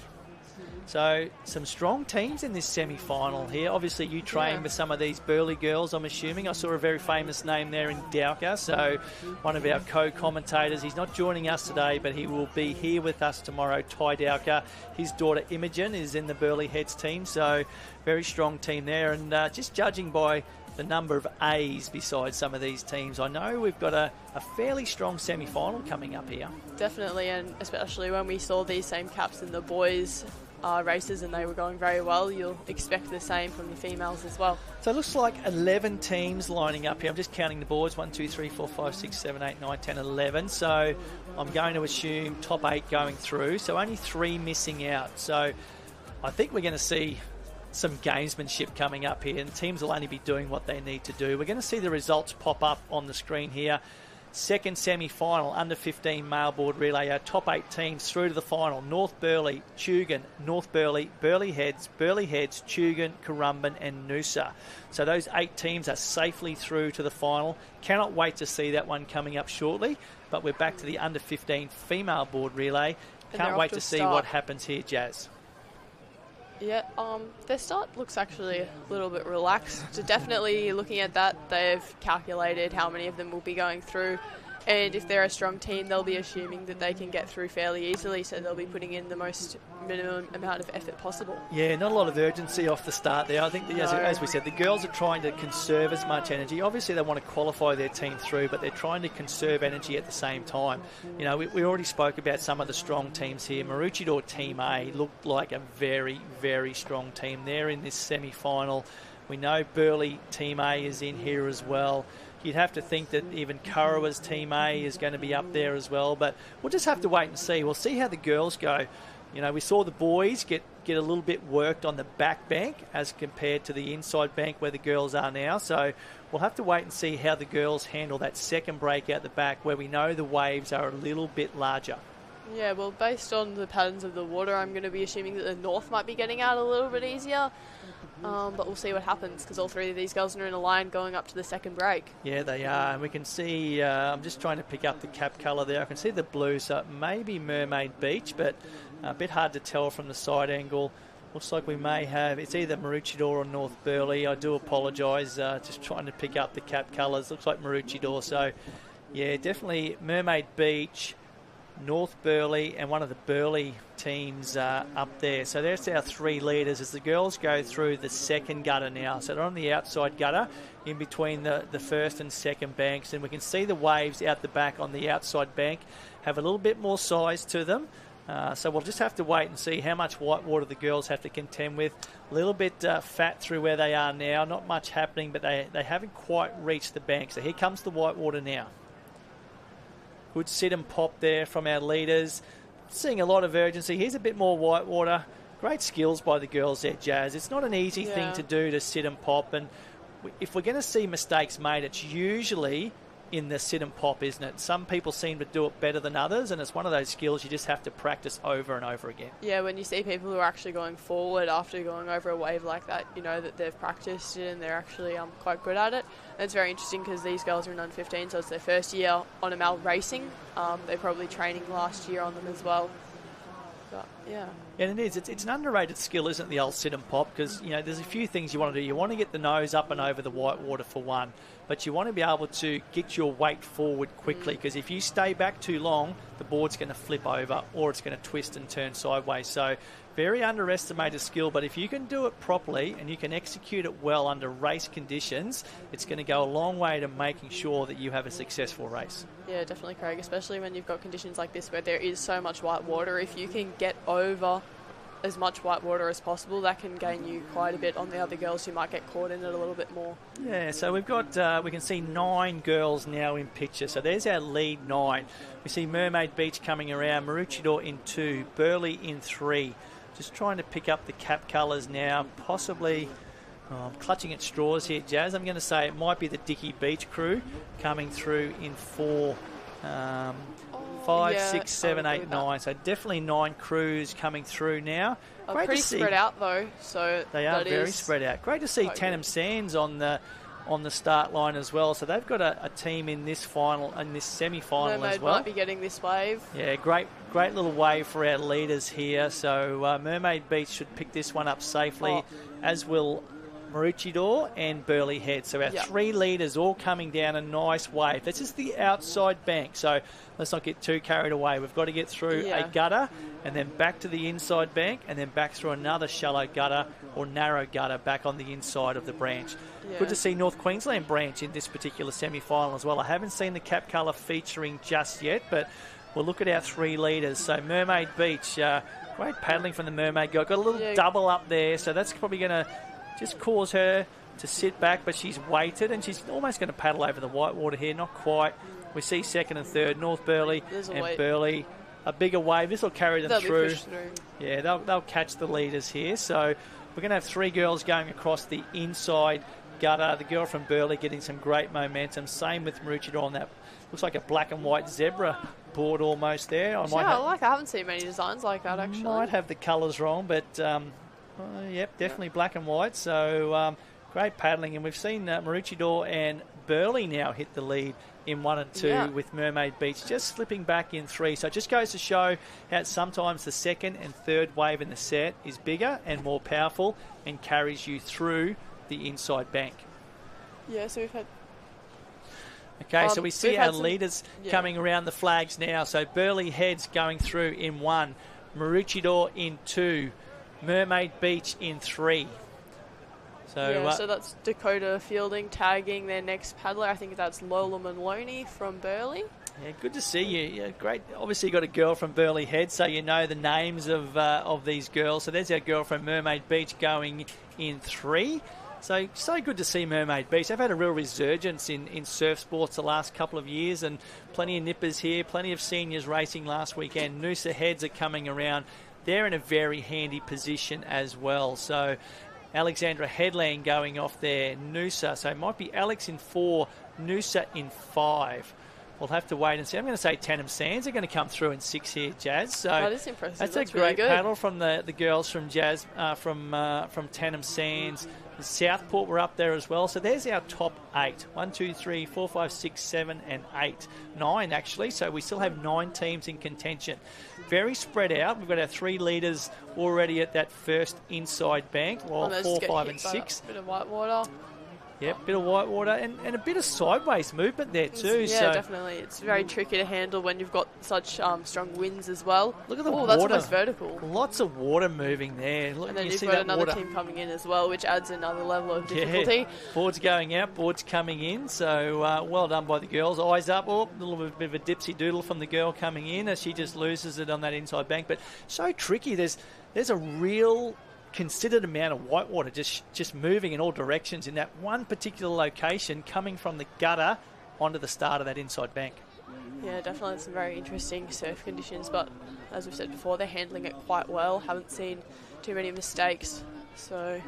So some strong teams in this semi-final here. Obviously you train with some of these Burleigh girls, I'm assuming. I saw a very famous name there in Dowker, so one of our co-commentators. He's not joining us today, but he will be here with us tomorrow, Ty Dowker. His daughter Imogen is in the Burleigh Heads team, so very strong team there. And just judging by the number of A's besides some of these teams, I know we've got a fairly strong semi-final coming up here. Definitely, and especially when we saw these same caps in the boys' races and they were going very well, you'll expect the same from the females as well. So it looks like 11 teams lining up here. I'm just counting the boards. 1, 2, 3, 4, 5, 6, 7, 8, 9, 10, 11. So I'm going to assume top 8 going through. So only 3 missing out. So I think we're going to see some gamesmanship coming up here, and teams will only be doing what they need to do. We're going to see the results pop up on the screen here. Second semi-final, under 15 male board relay. Our top 8 teams through to the final. North Burleigh, Tugun, North Burleigh, Burleigh Heads, Tugun, Currumbin and Noosa. So those 8 teams are safely through to the final. Cannot wait to see that one coming up shortly. But we're back to the under 15 female board relay. Can't wait to see what happens here, Jazz. Yeah, their start looks actually a little bit relaxed. So definitely looking at that, they've calculated how many of them will be going through. And if they're a strong team, they'll be assuming that they can get through fairly easily, so they'll be putting in the most minimum amount of effort possible. Yeah, not a lot of urgency off the start there. I think, as we said, the girls are trying to conserve as much energy. Obviously, they want to qualify their team through, but they're trying to conserve energy at the same time. We already spoke about some of the strong teams here. Maroochydore Team A looked like a very, very strong team. They're in this semi-final. We know Burleigh Team A is in here as well. You'd have to think that even Kurrawa's Team A is going to be up there as well, but we'll just have to wait and see. We'll see how the girls go. We saw the boys get a little bit worked on the back bank as compared to the inside bank where the girls are now. So we'll have to wait and see how the girls handle that second break out the back, where we know the waves are a little bit larger. Yeah, well, based on the patterns of the water, I'm going to be assuming that the north might be getting out a little bit easier. But we'll see what happens, because all 3 of these girls are in a line going up to the second break. Yeah, they are. And we can see, I'm just trying to pick up the cap colour there. I can see the blue, so it may be Mermaid Beach, but a bit hard to tell from the side angle. Looks like we may have, it's either Maroochydore or North Burleigh. I do apologise, just trying to pick up the cap colours. Looks like Maroochydore. So, yeah, definitely Mermaid Beach, North Burleigh and one of the Burleigh teams up there. So there's our 3 leaders as the girls go through the second gutter now. So they're on the outside gutter in between the first and second banks, and we can see the waves out the back on the outside bank have a little bit more size to them. So we'll just have to wait and see how much whitewater the girls have to contend with. A little bit fat through where they are now. Not much happening, but they haven't quite reached the bank. So here comes the whitewater now. Good sit and pop there from our leaders. Seeing a lot of urgency. Here's a bit more whitewater. Great skills by the girls there, Jazz. It's not an easy thing to do to sit and pop. And if we're going to see mistakes made, it's usually in the sit and pop, isn't it? Some people seem to do it better than others, and it's one of those skills you just have to practice over and over again. Yeah, when you see people who are actually going forward after going over a wave like that, you know that they've practiced it and they're actually quite good at it. And it's very interesting because these girls are in under 15, so it's their first year on a Mal racing. They're probably training last year on them as well. But, yeah. And it is. It's an underrated skill, isn't it, the old sit and pop? Because, you know, there's a few things you want to do. You want to get the nose up and over the whitewater for one, but you want to be able to get your weight forward quickly, because if you stay back too long, the board's going to flip over or it's going to twist and turn sideways. So very underestimated skill, but if you can do it properly and you can execute it well under race conditions, it's going to go a long way to making sure that you have a successful race. Yeah, definitely, Craig, especially when you've got conditions like this where there is so much white water. If you can get over as much white water as possible, that can gain you quite a bit on the other girls who might get caught in it a little bit more. Yeah, so we've got, we can see 9 girls now in picture. So there's our lead 9. We see Mermaid Beach coming around, Maroochydore in 2, Burleigh in 3. Just trying to pick up the cap colours now, possibly. I'm clutching at straws here, Jazz. I'm going to say it might be the Dickey Beach crew coming through in 4. 5, 6, 7, 8, 9. So definitely 9 crews coming through now. Great pretty to see. Spread out though, so they are very spread out. Great to see Tannum Sands on the start line as well. So they've got a team in this final and this semi-final as well. Might be getting this wave. Yeah, great little wave for our leaders here. So Mermaid Beach should pick this one up safely, as will Maroochydore and Burleigh Head. So our 3 leaders all coming down a nice wave. This is the outside bank, so let's not get too carried away. We've got to get through a gutter and then back to the inside bank and then back through another shallow gutter or narrow gutter back on the inside of the branch. Good to see North Queensland branch in this particular semi-final as well. I haven't seen the cap colour featuring just yet, but we'll look at our 3 leaders. So Mermaid Beach, great paddling from the Mermaid girl. Got a little double up there, so that's probably going to just cause her to sit back, but she's weighted and she's almost going to paddle over the whitewater here. Not quite. We see second and third, North Burleigh and Burleigh. A bigger wave. This will carry them through. Yeah, they'll catch the leaders here. So we're going to have 3 girls going across the inside gutter. The girl from Burleigh getting some great momentum. Same with Maroochydore on that. Looks like a black and white zebra board almost there. I haven't seen many designs like that actually. Might have the colours wrong, but yep, definitely black and white. So great paddling, and we've seen Maroochydore and Burleigh now hit the lead in 1 and 2 with Mermaid Beach just slipping back in 3. So it just goes to show how sometimes the second and third wave in the set is bigger and more powerful and carries you through the inside bank. Yeah, so we've had... Okay, so we see our leaders coming around the flags now. So Burleigh Head's going through in 1, Maroochydore in 2, Mermaid Beach in 3. So that's Dakota Fielding tagging their next paddler. I think that's Lola Maloney from Burleigh. Yeah, good to see you. Yeah, great. Obviously, you got a girl from Burleigh Head, so you know the names of these girls. So there's our girl from Mermaid Beach going in 3. So good to see Mermaid Beach. They've had a real resurgence in surf sports the last couple of years, and plenty of nippers here, plenty of seniors racing last weekend. Noosa Heads are coming around. They're in a very handy position as well. So Alexandra Headland going off there, Noosa. So it might be Alex in 4, Noosa in 5. We'll have to wait and see. I'm going to say Tannum Sands are going to come through in 6 here, Jazz. So that is impressive. That's a great paddle from the girls from Jazz, from Tannum Sands. Southport were up there as well. So there's our top 8. 1, 2, 3, 4, 5, 6, 7, and 8. 9, actually. So we still have 9 teams in contention. Very spread out. We've got our 3 leaders already at that first inside bank, while 4, 5, and 6. A bit of white water. Yeah, bit of white water and a bit of sideways movement there too. Yeah, definitely. It's very tricky to handle when you've got such strong winds as well. Look at the water. That's almost vertical. Lots of water moving there. Look, And then you you've see got that another water. team coming in as well, which adds another level of difficulty. Yeah. Boards going out, boards coming in. So well done by the girls. Eyes up. Oh, a little bit of a dipsy doodle from the girl coming in as she just loses it on that inside bank. But so tricky. There's a real considered amount of whitewater just moving in all directions in that one particular location, coming from the gutter onto the start of that inside bank. Yeah, definitely some very interesting surf conditions, but as we've said before, they're handling it quite well. Haven't seen too many mistakes, so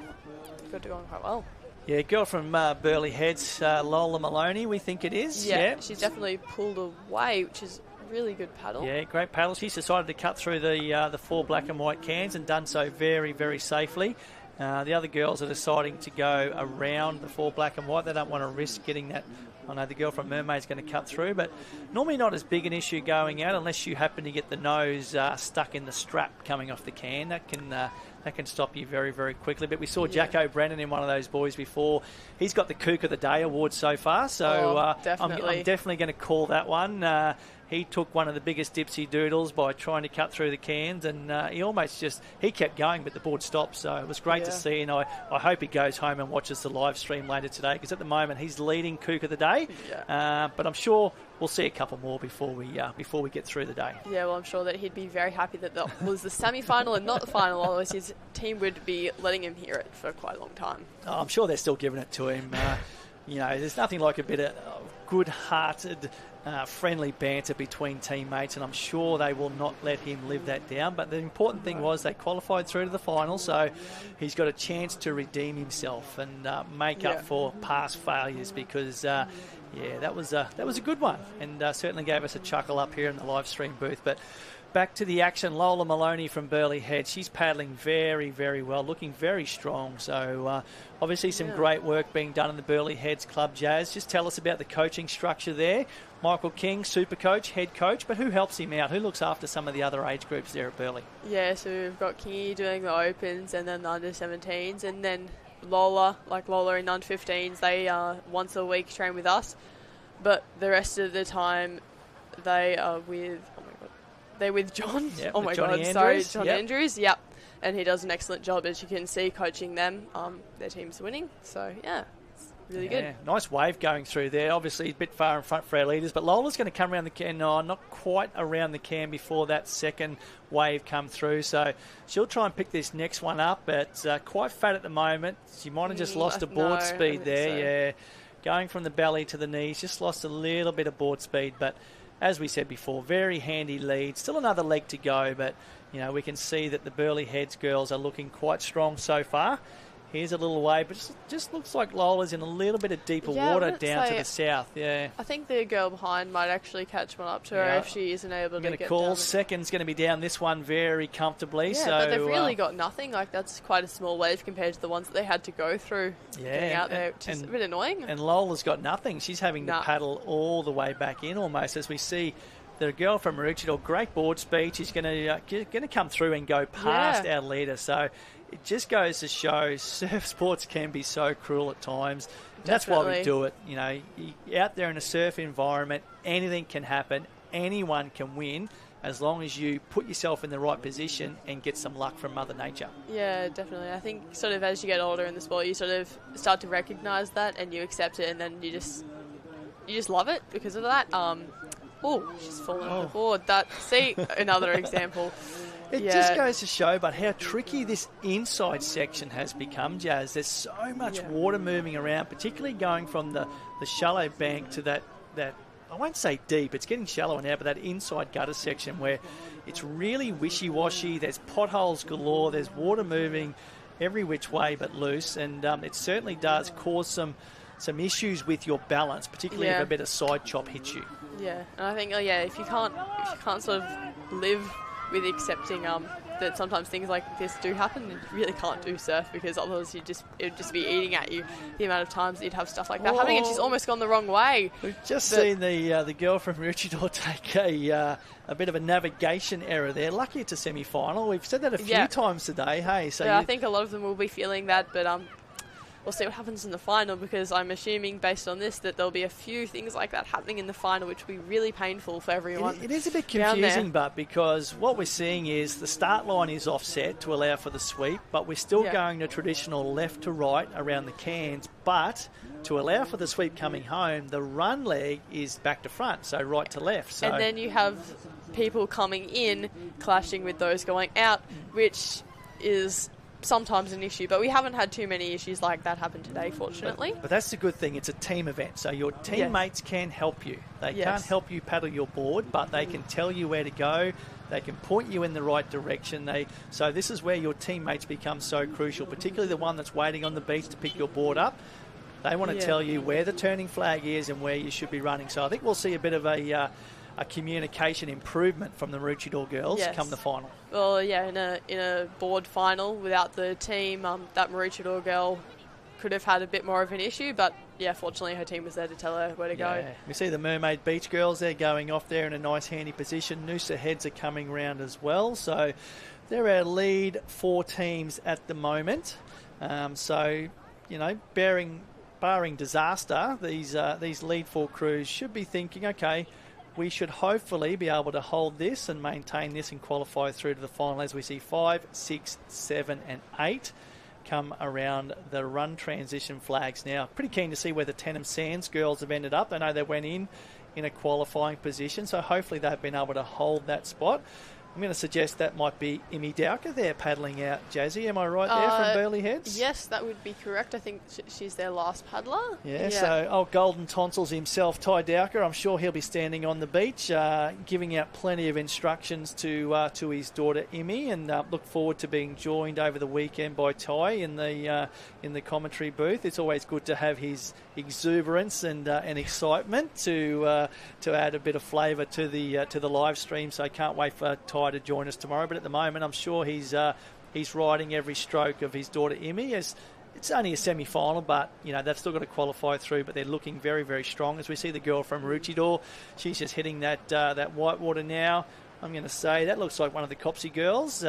got to go on quite well. Yeah, girl from Burleigh Heads, Lola Maloney, we think it is. Yeah, she's definitely pulled away, which is really good paddle. Yeah, great paddle. She's decided to cut through the 4 black and white cans and done so very, very safely. The other girls are deciding to go around the 4 black and white. They don't want to risk getting that. I know the girl from Mermaid's going to cut through, but normally not as big an issue going out unless you happen to get the nose stuck in the strap coming off the can. That can stop you very, very quickly. But we saw Jack O'Brien in one of those boys before. He's got the Kook of the Day award so far, so I'm definitely going to call that one. He took one of the biggest dipsy doodles by trying to cut through the cans, and he kept going, but the board stopped. So it was great to see, and I hope he goes home and watches the live stream later today, because at the moment he's leading Kook of the Day. But I'm sure we'll see a couple more before we get through the day. Yeah, well, I'm sure that he'd be very happy that that was the semi-final and not the final, otherwise his team would be letting him hear it for quite a long time. Oh, I'm sure they're still giving it to him. There's nothing like a bit of good-hearted, friendly banter between teammates, and I'm sure they will not let him live that down. But the important thing was they qualified through to the final, so he's got a chance to redeem himself and make up for past failures, because that was a good one, and certainly gave us a chuckle up here in the live stream booth. But back to the action, Lola Maloney from Burleigh Head. She's paddling very, very well, looking very strong. So obviously some great work being done in the Burleigh Heads Club, Jazz. Just tell us about the coaching structure there. Michael King, super coach, head coach, but who helps him out? Who looks after some of the other age groups there at Burleigh? Yeah, so we've got Kingy doing the opens and then the under-17s, and then Lola in under-15s, they once a week train with us, but the rest of the time they are with... They're with John. Yep, oh my Johnny God, Andrews. sorry, John Andrews. Yep, and he does an excellent job, as you can see, coaching them. Their team's winning, so it's really good. Nice wave going through there. Obviously a bit far in front for our leaders, but Lola's going to come around the can. No, not quite around the can before that second wave come through. So she'll try and pick this next one up, but quite fat at the moment. She might have just lost a board speed there. So. Going from the belly to the knees, just lost a little bit of board speed, but as we said before, very handy lead. Still another leg to go, but we can see that the Burleigh Heads girls are looking quite strong so far. Here's a little wave, but just looks like Lola's in a little bit of deeper water down to the south. Yeah, I think the girl behind might actually catch one up to her if she isn't able to get down. Second's going to be down this one very comfortably. Yeah, so, but they've really got nothing. That's quite a small wave compared to the ones that they had to go through getting out there, which is a bit annoying. And Lola's got nothing. She's having to paddle all the way back in almost, as we see. The girl from Maroochydore, great board speed. She's going to come through and go past our leader. So it just goes to show surf sports can be so cruel at times. And that's why we do it. You're out there in a surf environment, anything can happen. Anyone can win, as long as you put yourself in the right position and get some luck from Mother Nature. Yeah, definitely. I think sort of as you get older in the sport, you sort of start to recognise that and you accept it, and then you just love it because of that. Oh, she's fallen off the board. Another example. It just goes to show but how tricky this inside section has become, Jazz. There's so much water moving around, particularly going from the shallow bank to that I won't say deep, it's getting shallower now, but that inside gutter section where it's really wishy-washy. There's potholes galore. There's water moving every which way but loose, and it certainly does cause some issues with your balance, particularly if a bit of side chop hits you. Yeah, and I think if you can't sort of live with accepting that sometimes things like this do happen, you really can't do surf, because otherwise it would just be eating at you the amount of times that you'd have stuff like that happening, and she's almost gone the wrong way. We've just seen the girl from Maroochydore take a bit of a navigation error there. Lucky it's a semi-final. We've said that a few times today. Hey, so I think a lot of them will be feeling that, but we'll see what happens in the final, because I'm assuming, based on this, that there'll be a few things like that happening in the final, which will be really painful for everyone. It is a bit confusing, but because what we're seeing is the start line is offset to allow for the sweep, but we're still going to traditional left to right around the cans, but to allow for the sweep coming home, the run leg is back to front, so right to left. So. And then you have people coming in clashing with those going out, which is sometimes an issue, but we haven't had too many issues like that happen today, fortunately. But that's the good thing. It's a team event, so your teammates can help you. They can't help you paddle your board, but they can tell you where to go. They can point you in the right direction. So this is where your teammates become so crucial, particularly the one that's waiting on the beach to pick your board up. They want to tell you where the turning flag is and where you should be running. So I think we'll see a bit of a communication improvement from the Maroochydore girls come the final. Well, in a board final without the team, that Maroochydore girl could have had a bit more of an issue, but fortunately her team was there to tell her where to go. We see the Mermaid Beach girls, they're going off there in a nice handy position. Noosa Heads are coming round as well, so they're our lead 4 teams at the moment. Barring disaster, these lead 4 crews should be thinking, okay, we should hopefully be able to hold this and maintain this and qualify through to the final, as we see 5, 6, 7 and 8 come around the run transition flags now. Pretty keen to see where the Tenham Sands girls have ended up. I know they went in a qualifying position, so hopefully they've been able to hold that spot. I'm going to suggest that might be Imi Dowker there paddling out. Jazzy, am I right there from Burleigh Heads? Yes, that would be correct. I think she's their last paddler. So Golden Tonsils himself, Ty Dowker, I'm sure he'll be standing on the beach giving out plenty of instructions to his daughter Imi, and look forward to being joined over the weekend by Ty in the commentary booth. It's always good to have his exuberance and excitement to add a bit of flavour to the live stream, so I can't wait for Ty to join us tomorrow. But at the moment, I'm sure he's riding every stroke of his daughter Imi. It's only a semi-final, but they've still got to qualify through. But they're looking very, very strong. As we see the girl from Maroochydore, she's just hitting that whitewater now. I'm going to say that looks like one of the Copsey girls.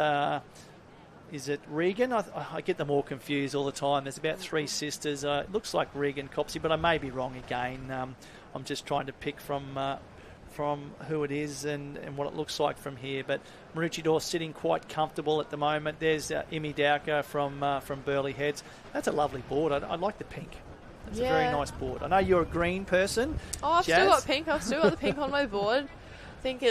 Is it Regan? I get them all confused all the time. There's about 3 sisters. It looks like Regan Copsey, but I may be wrong again. I'm just trying to pick from who it is and what it looks like from here. But Maroochydore sitting quite comfortable at the moment. There's Imi Dowker from Burleigh Heads. That's a lovely board. I like the pink. It's a very nice board. I know you're a green person. Oh, I've Jazz. still got pink. I've still got the pink on my board. I think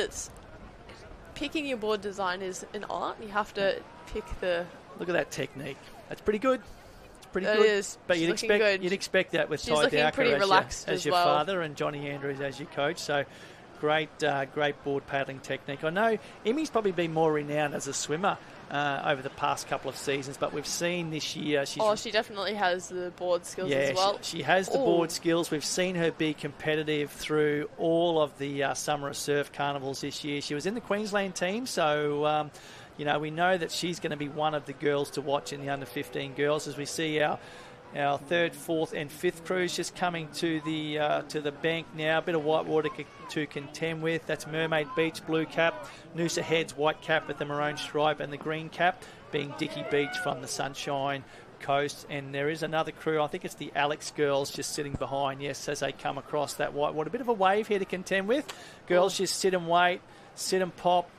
picking your board design is an art. You have to pick the... Look at that technique. That's pretty good. It is. But you'd expect that with Ty Dowker as your father and Johnny Andrews as your coach. So great board paddling technique. I know Emmy's probably been more renowned as a swimmer over the past couple of seasons, but we've seen this year... she definitely has the board skills as well. She has the board skills. We've seen her be competitive through all of the Summer of Surf carnivals this year. She was in the Queensland team, so... we know that she's going to be one of the girls to watch in the under-15 girls, as we see our 3rd, 4th and 5th crews just coming to the bank now. A bit of whitewater to contend with. That's Mermaid Beach, blue cap. Noosa Heads, white cap with the maroon stripe, and the green cap being Dicky Beach from the Sunshine Coast. And there is another crew, I think it's the Alex girls, just sitting behind, as they come across that whitewater. A bit of a wave here to contend with. Girls just sit and wait, sit and pop.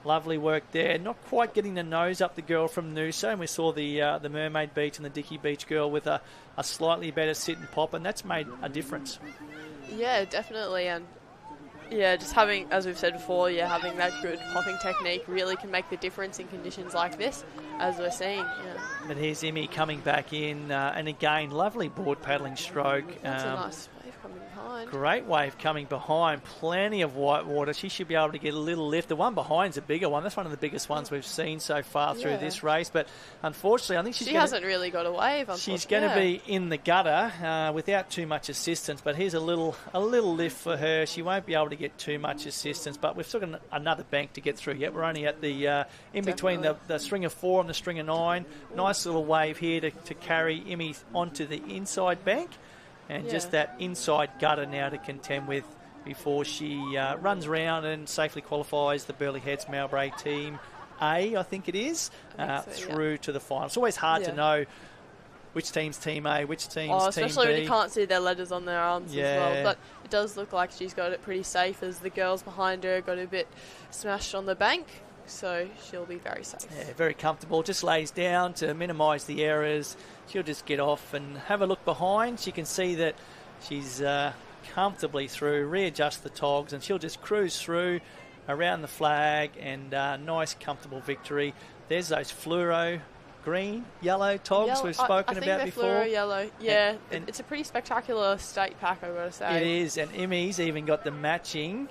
Lovely work there. Not quite getting the nose up the girl from Noosa, and we saw the Mermaid Beach and the Dicky Beach girl with a slightly better sit and pop, and that's made a difference. Yeah, definitely. And just having, as we've said before, having that good popping technique really can make the difference in conditions like this, as we're seeing. But here's Imi coming back in, and again, lovely board paddling stroke. That's a nice wave coming behind. Great wave coming behind. Plenty of white water. She should be able to get a little lift. The one behind's a bigger one. That's one of the biggest ones we've seen so far through this race. But unfortunately, I think she hasn't really got a wave. She's going to be in the gutter without too much assistance. But here's a little lift for her. She won't be able to get too much assistance. But we've still got another bank to get through yet. We're only at the in between the string of 4 and the string of 9. Nice little wave here to carry Imi onto the inside bank. And just that inside gutter now to contend with before she runs around and safely qualifies the Burleigh Heads Mowbray team A, I think it is, through to the final. It's always hard to know which team's Team A, which team's Team B. Especially when you can't see their letters on their arms Yeah. as well. But it does look like she's got it pretty safe, as the girls behind her got a bit smashed on the bank. So she'll be very safe. Yeah, very comfortable. Just lays down to minimise the errors. She'll just get off and have a look behind. She can see that she's comfortably through, readjust the togs, and she'll just cruise through around the flag, and nice, comfortable victory. There's those fluoro green, yellow togs we've spoken about before. Fluoro yellow. Yeah, and it's a pretty spectacular state pack, I've got to say. It is, and Emmy's even got the matching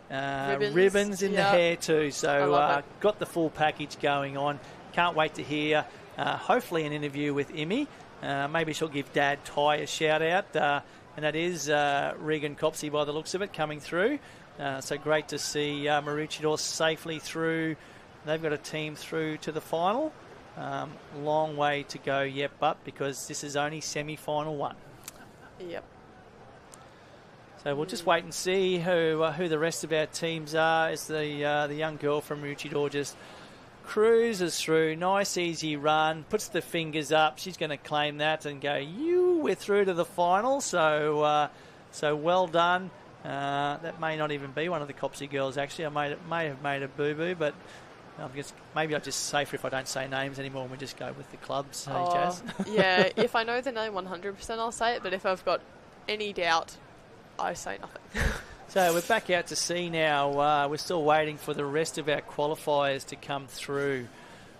ribbons in the hair too. So got the full package going on. Can't wait to hear, hopefully, an interview with Emmy. Maybe she'll give Dad Ty a shout out. And that is Regan Copsey by the looks of it coming through. So great to see Maroochydore safely through. They've got a team through to the final. Long way to go yet, but because this is only semi-final one. Yep. So we'll just wait and see who the rest of our teams are as the young girl from Maroochydore just cruises through. Nice, easy run. Puts the fingers up. She's going to claim that and go, we're through to the final. So well done. That may not even be one of the Copsey girls, actually. I may have made a boo-boo, but maybe I'm just safer if I don't say names anymore and we just go with the clubs, Jazz. Yeah, if I know the name 100%, I'll say it, but if I've got any doubt, I say nothing. So we're back out to sea now. We're still waiting for the rest of our qualifiers to come through.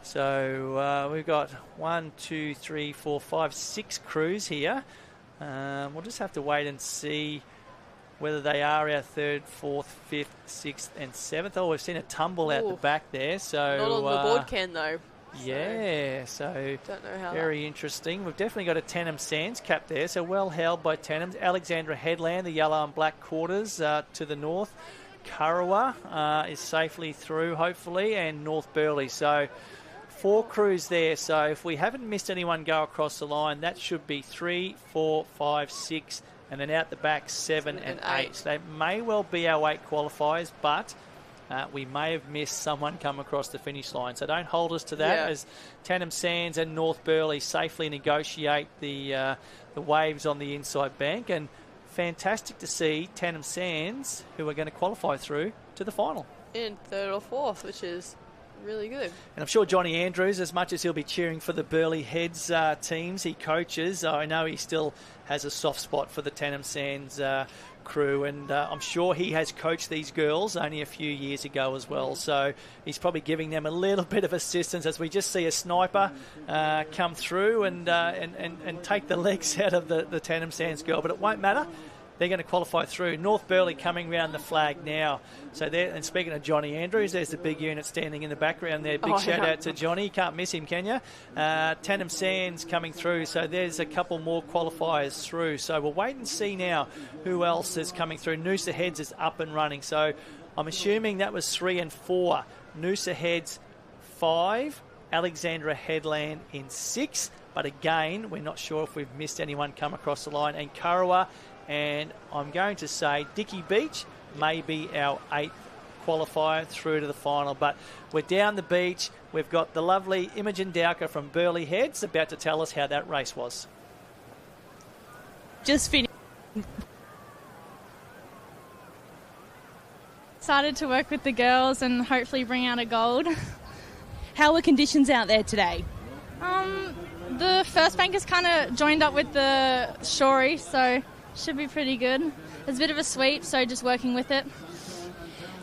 So we've got 1, 2, 3, 4, 5, 6 crews here. We'll just have to wait and see whether they are our 3rd, 4th, 5th, 6th and 7th. Oh, we've seen a tumble out the back there. So not on the board can, though. Yeah, so don't know how very interesting. We've definitely got a Tenham Sands cap there, so well held by Tenham. Alexandra Headland, the yellow and black quarters to the north. Kurrawa is safely through, hopefully, and North Burleigh. So 4 crews there. So if we haven't missed anyone go across the line, that should be 3, 4, 5, 6, and then out the back 7 and 8. So they may well be our 8 qualifiers, but we may have missed someone come across the finish line. So don't hold us to that as Tenham Sands and North Burleigh safely negotiate the waves on the inside bank. And fantastic to see Tenham Sands, who are going to qualify through to the final. In 3rd or 4th, which is really good. And I'm sure Johnny Andrews, as much as he'll be cheering for the Burleigh Heads teams he coaches, I know he still has a soft spot for the Tenham Sands crew, and I'm sure he has coached these girls only a few years ago as well, so he's probably giving them a little bit of assistance as we just see a sniper come through and take the legs out of the Tenham Sands girl, but it won't matter. They're going to qualify through. North Burleigh coming round the flag now. So there, and speaking of Johnny Andrews, there's the big unit standing in the background there. Big shout out to Johnny. You can't miss him, can you? Tenham Sands coming through. So there's a couple more qualifiers through. So we'll wait and see now who else is coming through. Noosa Heads is up and running. So I'm assuming that was 3 and 4. Noosa Heads 5. Alexandra Headland in 6. But again, we're not sure if we've missed anyone come across the line. And Kurrawa, and I'm going to say Dicky Beach may be our 8th qualifier through to the final. But we're down the beach. We've got the lovely Imogen Dowker from Burleigh Heads about to tell us how that race was. Just finished. Excited to work with the girls and hopefully bring out a gold. How were conditions out there today? The first bank is kind of joined up with the shorey, so should be pretty good. It's a bit of a sweep, so just working with it.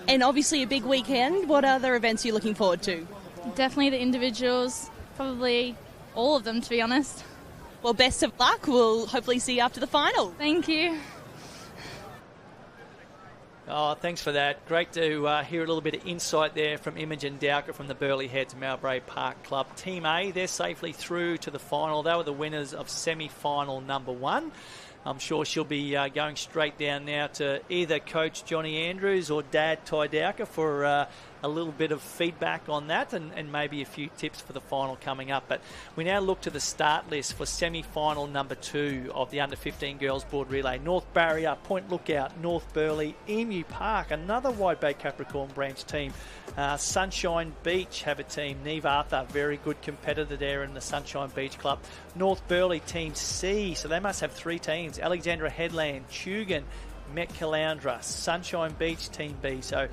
And obviously a big weekend. What other events are you looking forward to? Definitely the individuals, probably all of them, to be honest. Well, best of luck. We'll hopefully see you after the final. Thank you. Oh, thanks for that. Great to hear a little bit of insight there from Imogen Dowker from the Burleigh Heads Mowbray Park Club. Team A, they're safely through to the final. They were the winners of semi-final number 1. I'm sure she'll be going straight down now to either Coach Johnny Andrews or Dad Ty Dowker for a little bit of feedback on that and maybe a few tips for the final coming up. But we now look to the start list for semi-final number 2 of the under-15 girls board relay. North Barrier, Point Lookout, North Burleigh, Emu Park, another Wide Bay Capricorn branch team. Sunshine Beach have a team. Neve Arthur, very good competitor there in the Sunshine Beach Club. North Burleigh, Team C, so they must have 3 teams. Alexandra Headland, Tugun, Met Caloundra, Sunshine Beach, Team B. So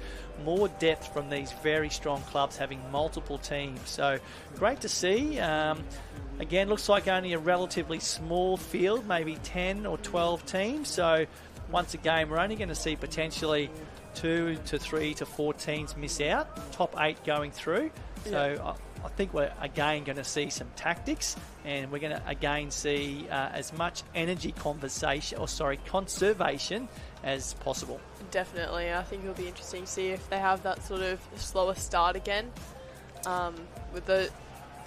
more depth from these very strong clubs having multiple teams. So great to see. Again, looks like only a relatively small field, maybe 10 or 12 teams. So once again, we're only going to see potentially 2 to 3 to 4 teams miss out, top 8 going through. So I think we're again going to see some tactics, and we're going to again see as much energy conservation as possible. Definitely. I think it'll be interesting to see if they have that sort of slower start again, with the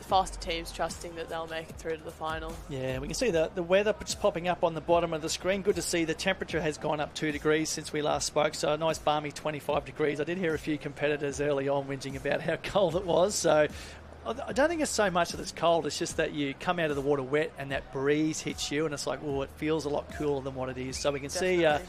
faster teams trusting that they'll make it through to the final. Yeah, we can see the weather just popping up on the bottom of the screen. Good to see the temperature has gone up 2 degrees since we last spoke, so a nice balmy 25 degrees. I did hear a few competitors early on whinging about how cold it was, so I don't think it's so much that it's cold, it's just that you come out of the water wet and that breeze hits you and it's like, oh, it feels a lot cooler than what it is. So we can see a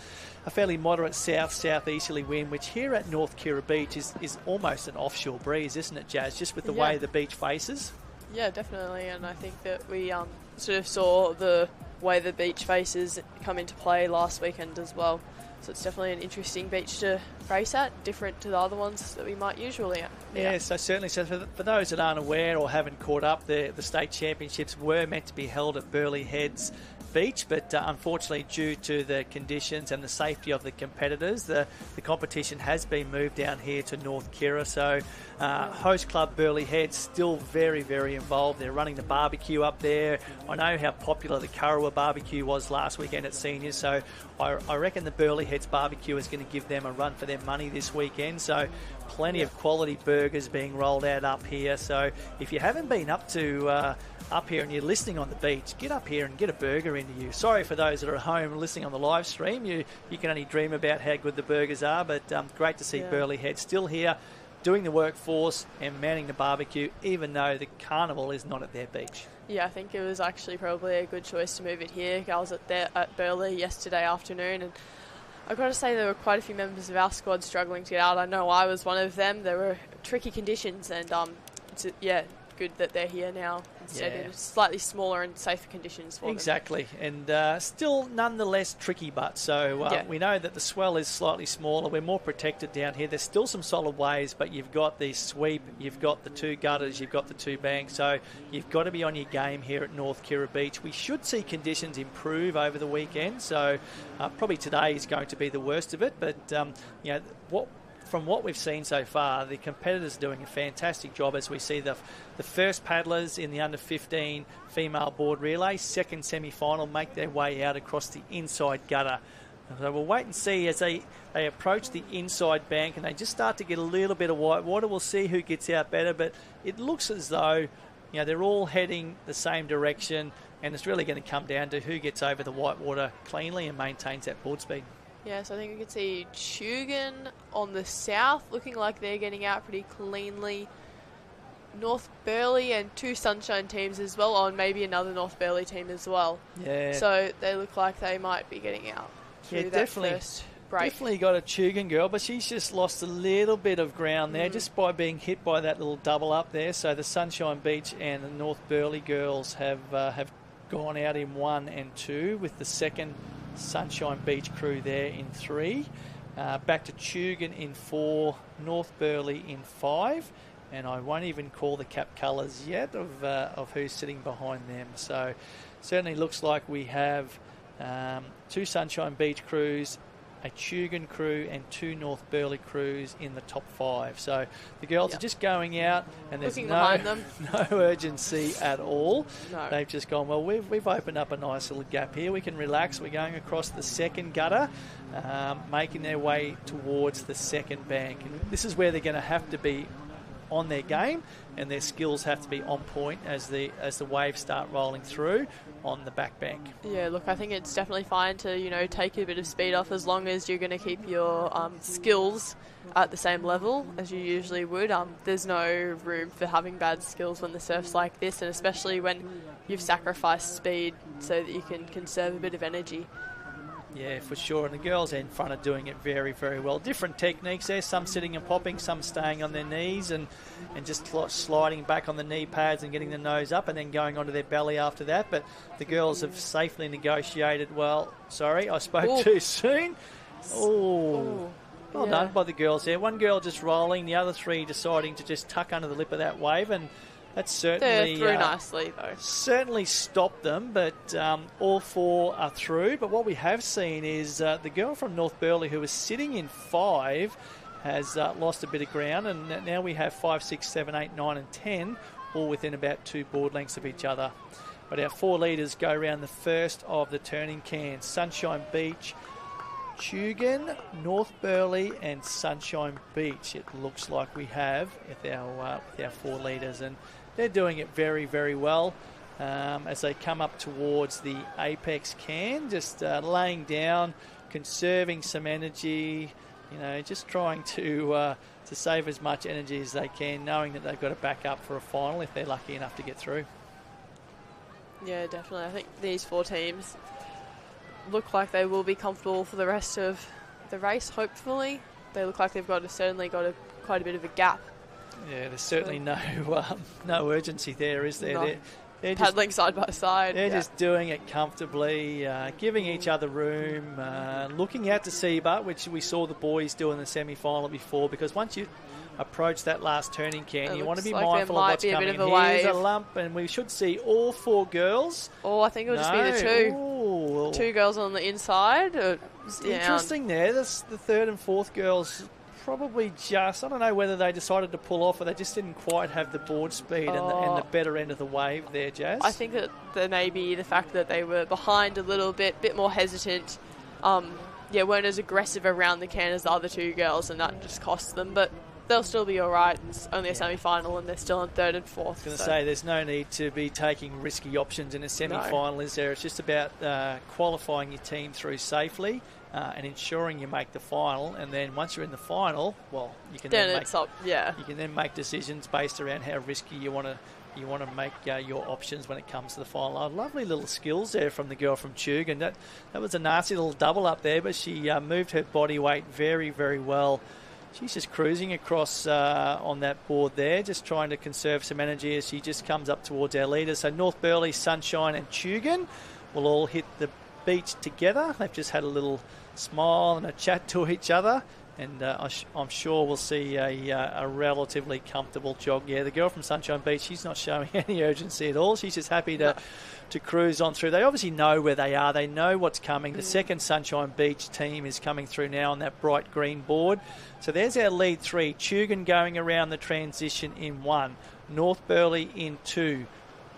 fairly moderate south-southeasterly wind, which here at North Kira Beach is almost an offshore breeze, isn't it, Jazz? Just with the way the beach faces. Yeah, definitely, and I think that we sort of saw the way the beach faces come into play last weekend as well. So it's definitely an interesting beach to race at, different to the other ones that we might usually at. Yeah, so certainly. So for those that aren't aware or haven't caught up, the state championships were meant to be held at Burleigh Heads Beach, but unfortunately due to the conditions and the safety of the competitors, the competition has been moved down here to North Kira. So host club Burleigh Heads still very, very involved. They're running the barbecue up there. I know how popular the Kurrawa barbecue was last weekend at seniors, so I reckon the Burleigh Heads barbecue is going to give them a run for their money this weekend. So plenty of quality burgers being rolled out up here. So if you haven't been up here and you're listening on the beach, get up here and get a burger into you. Sorry for those that are at home listening on the live stream. You can only dream about how good the burgers are, but great to see Burleigh Head still here doing the workforce and manning the barbecue, even though the carnival is not at their beach. Yeah, I think it was actually probably a good choice to move it here. I was at Burleigh yesterday afternoon, and I've got to say there were quite a few members of our squad struggling to get out. I know I was one of them. There were tricky conditions, and it's good that they're here now instead of slightly smaller and safer conditions for them. Exactly, and still nonetheless tricky, but so we know that the swell is slightly smaller. We're more protected down here. There's still some solid waves, but you've got the sweep, you've got the 2 gutters, you've got the 2 banks, so you've got to be on your game here at North Kira Beach. We should see conditions improve over the weekend, so probably today is going to be the worst of it, but from what we've seen so far, the competitors are doing a fantastic job as we see the first paddlers in the under-15 female board relay, second semi-final, make their way out across the inside gutter. So we'll wait and see as they approach the inside bank and they just start to get a little bit of white water. We'll see who gets out better, but it looks as though they're all heading the same direction, and it's really going to come down to who gets over the white water cleanly and maintains that board speed. Yes, I think we can see Tugun on the south looking like they're getting out pretty cleanly. North Burleigh and 2 Sunshine teams as well, on maybe another North Burleigh team as well. Yeah. So they look like they might be getting out through that first break. Definitely got a Tugun girl, but she's just lost a little bit of ground there just by being hit by that little double up there. So the Sunshine Beach and the North Burleigh girls have gone out in 1 and 2 with the second Sunshine Beach crew there in 3. Back to Tugun in 4, North Burleigh in 5, and I won't even call the cap colours yet of who's sitting behind them. So certainly looks like we have 2 Sunshine Beach crews, a Tugun crew and 2 North Burleigh crews in the top 5. So the girls are just going out and there's no urgency at all. No. They've just gone, well, we've opened up a nice little gap here. We can relax. We're going across the second gutter, making their way towards the second bank. And this is where they're going to have to be on their game, and their skills have to be on point as the waves start rolling through on the back bank. Yeah, look, I think it's definitely fine to, you know, take a bit of speed off as long as you're going to keep your skills at the same level as you usually would. There's no room for having bad skills when the surf's like this, and especially when you've sacrificed speed so that you can conserve a bit of energy. Yeah, for sure. And the girls in front are doing it very, very well. Different techniques there. Some sitting and popping, some staying on their knees and just sliding back on the knee pads and getting the nose up and then going onto their belly after that. But the girls have safely negotiated well. Sorry, I spoke too soon. Oh, well done by the girls there. One girl just rolling, the other three deciding to just tuck under the lip of that wave, and that's certainly they're through nicely though. Certainly stopped them, but all four are through. But what we have seen is the girl from North Burleigh, who was sitting in 5, has lost a bit of ground, and now we have 5, 6, 7, 8, 9 and 10 all within about 2 board lengths of each other. But our 4 leaders go around the first of the turning cans. Sunshine Beach, Tugan, North Burleigh and Sunshine Beach, it looks like we have with our 4 leaders, and they're doing it very, very well as they come up towards the apex can, just laying down, conserving some energy, you know, just trying to save as much energy as they can, knowing that they've got to back up for a final if they're lucky enough to get through. Yeah, definitely. I think these 4 teams look like they will be comfortable for the rest of the race, hopefully. They look like they've certainly got quite a bit of a gap. Yeah, there's certainly no urgency there, is there? No. They're paddling side by side. They're just doing it comfortably, giving each other room, looking out to sea, but which we saw the boys do in the semi-final before, because once you approach that last turning can, you want to be mindful of what's coming. Here's a lump, and we should see all 4 girls. Oh, I think it'll just be the 2. Ooh. 2 girls on the inside. Interesting there. The 3rd and 4th girls probably just, I don't know whether they decided to pull off or they just didn't quite have the board speed and the better end of the wave there, Jazz. I think that maybe the fact that they were behind a little bit more hesitant, weren't as aggressive around the can as the other 2 girls, and that just cost them. But they'll still be all right. It's only a semi-final and they're still in 3rd and 4th. I was going to say, there's no need to be taking risky options in a semi-final, is there? It's just about qualifying your team through safely and ensuring you make the final. And then once you're in the final, well, you can then make decisions based around how risky you want to make your options when it comes to the final. Oh, lovely little skills there from the girl from Tugan. That was a nasty little double up there, but she moved her body weight very, very well. She's just cruising across on that board there, just trying to conserve some energy as she just comes up towards our leaders. So North Burleigh, Sunshine and Tugan will all hit the beach together. They've just had a little smile and a chat to each other, and I'm sure we'll see a relatively comfortable jog. Yeah, the girl from Sunshine Beach, she's not showing any urgency at all. She's just happy to cruise on through. They obviously know where they are. They know what's coming. The second Sunshine Beach team is coming through now on that bright green board. So there's our lead 3. Tugan going around the transition in 1. North Burleigh in 2.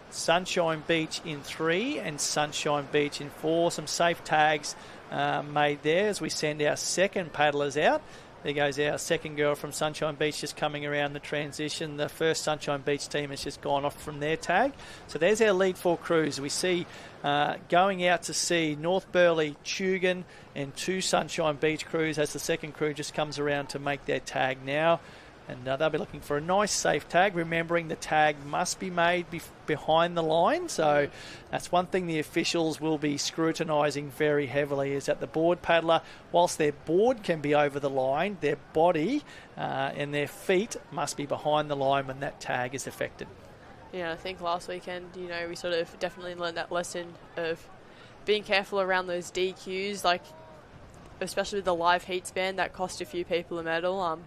Sunshine Beach in 3 and Sunshine Beach in 4. Some safe tags made there as we send our second paddlers out. There goes our second girl from Sunshine Beach just coming around the transition. The first Sunshine Beach team has just gone off from their tag. So there's our lead 4 crews. We see going out to sea North Burleigh, Tugan and 2 Sunshine Beach crews as the second crew just comes around to make their tag now. And they'll be looking for a nice safe tag, remembering the tag must be made behind the line. So that's one thing the officials will be scrutinising very heavily, is that the board paddler, whilst their board can be over the line, their body and their feet must be behind the line when that tag is affected. Yeah, I think last weekend, we sort of definitely learned that lesson of being careful around those DQs, like especially with the live heat span that cost a few people a medal.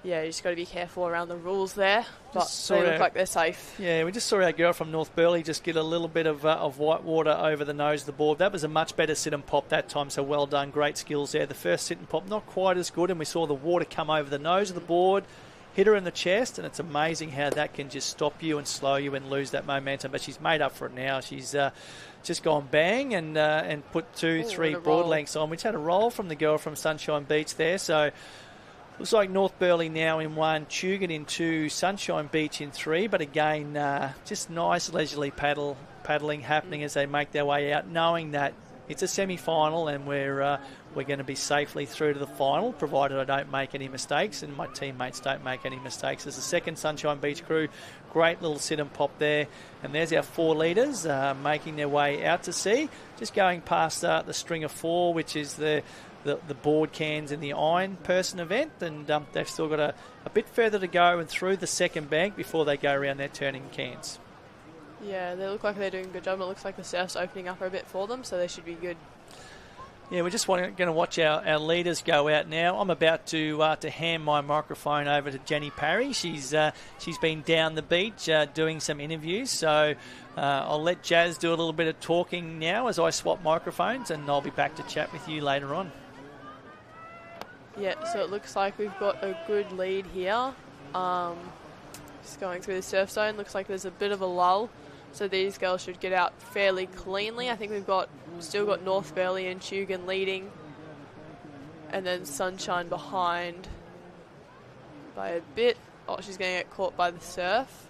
You just got to be careful around the rules there, but they look like they're safe. Yeah, we just saw our girl from North Burleigh just get a little bit of white water over the nose of the board. That was a much better sit and pop that time, so well done. Great skills there. The first sit and pop, not quite as good, and we saw the water come over the nose of the board, hit her in the chest, and it's amazing how that can just stop you and slow you and lose that momentum. But she's made up for it now. She's just gone bang and put 2-3 board lengths on, which had a roll from the girl from Sunshine Beach there. So Looks like North Burleigh now in 1, Tugun in 2, Sunshine Beach in 3. But again, just nice leisurely paddling happening as they make their way out, knowing that it's a semi-final and we're going to be safely through to the final, provided I don't make any mistakes and my teammates don't make any mistakes. There's the second Sunshine Beach crew. Great little sit and pop there. And there's our 4 leaders making their way out to sea. Just going past the string of 4, which is the board cans in the iron person event, and they've still got a bit further to go and through the second bank before they go around their turning cans. Yeah, they look like they're doing a good job. It looks like the surf's opening up a bit for them, so they should be good. Yeah, we're just going to watch our leaders go out now. I'm about to hand my microphone over to Jenny Parry. She's been down the beach doing some interviews, so I'll let Jazz do a little bit of talking now as I swap microphones, and I'll be back to chat with you later on. Yeah, so it looks like we've got a good lead here. Just going through the surf zone, looks like there's a bit of a lull. So these girls should get out fairly cleanly. I think we've still got North Burleigh and Tugun leading. And then Sunshine behind by a bit. Oh, she's going to get caught by the surf.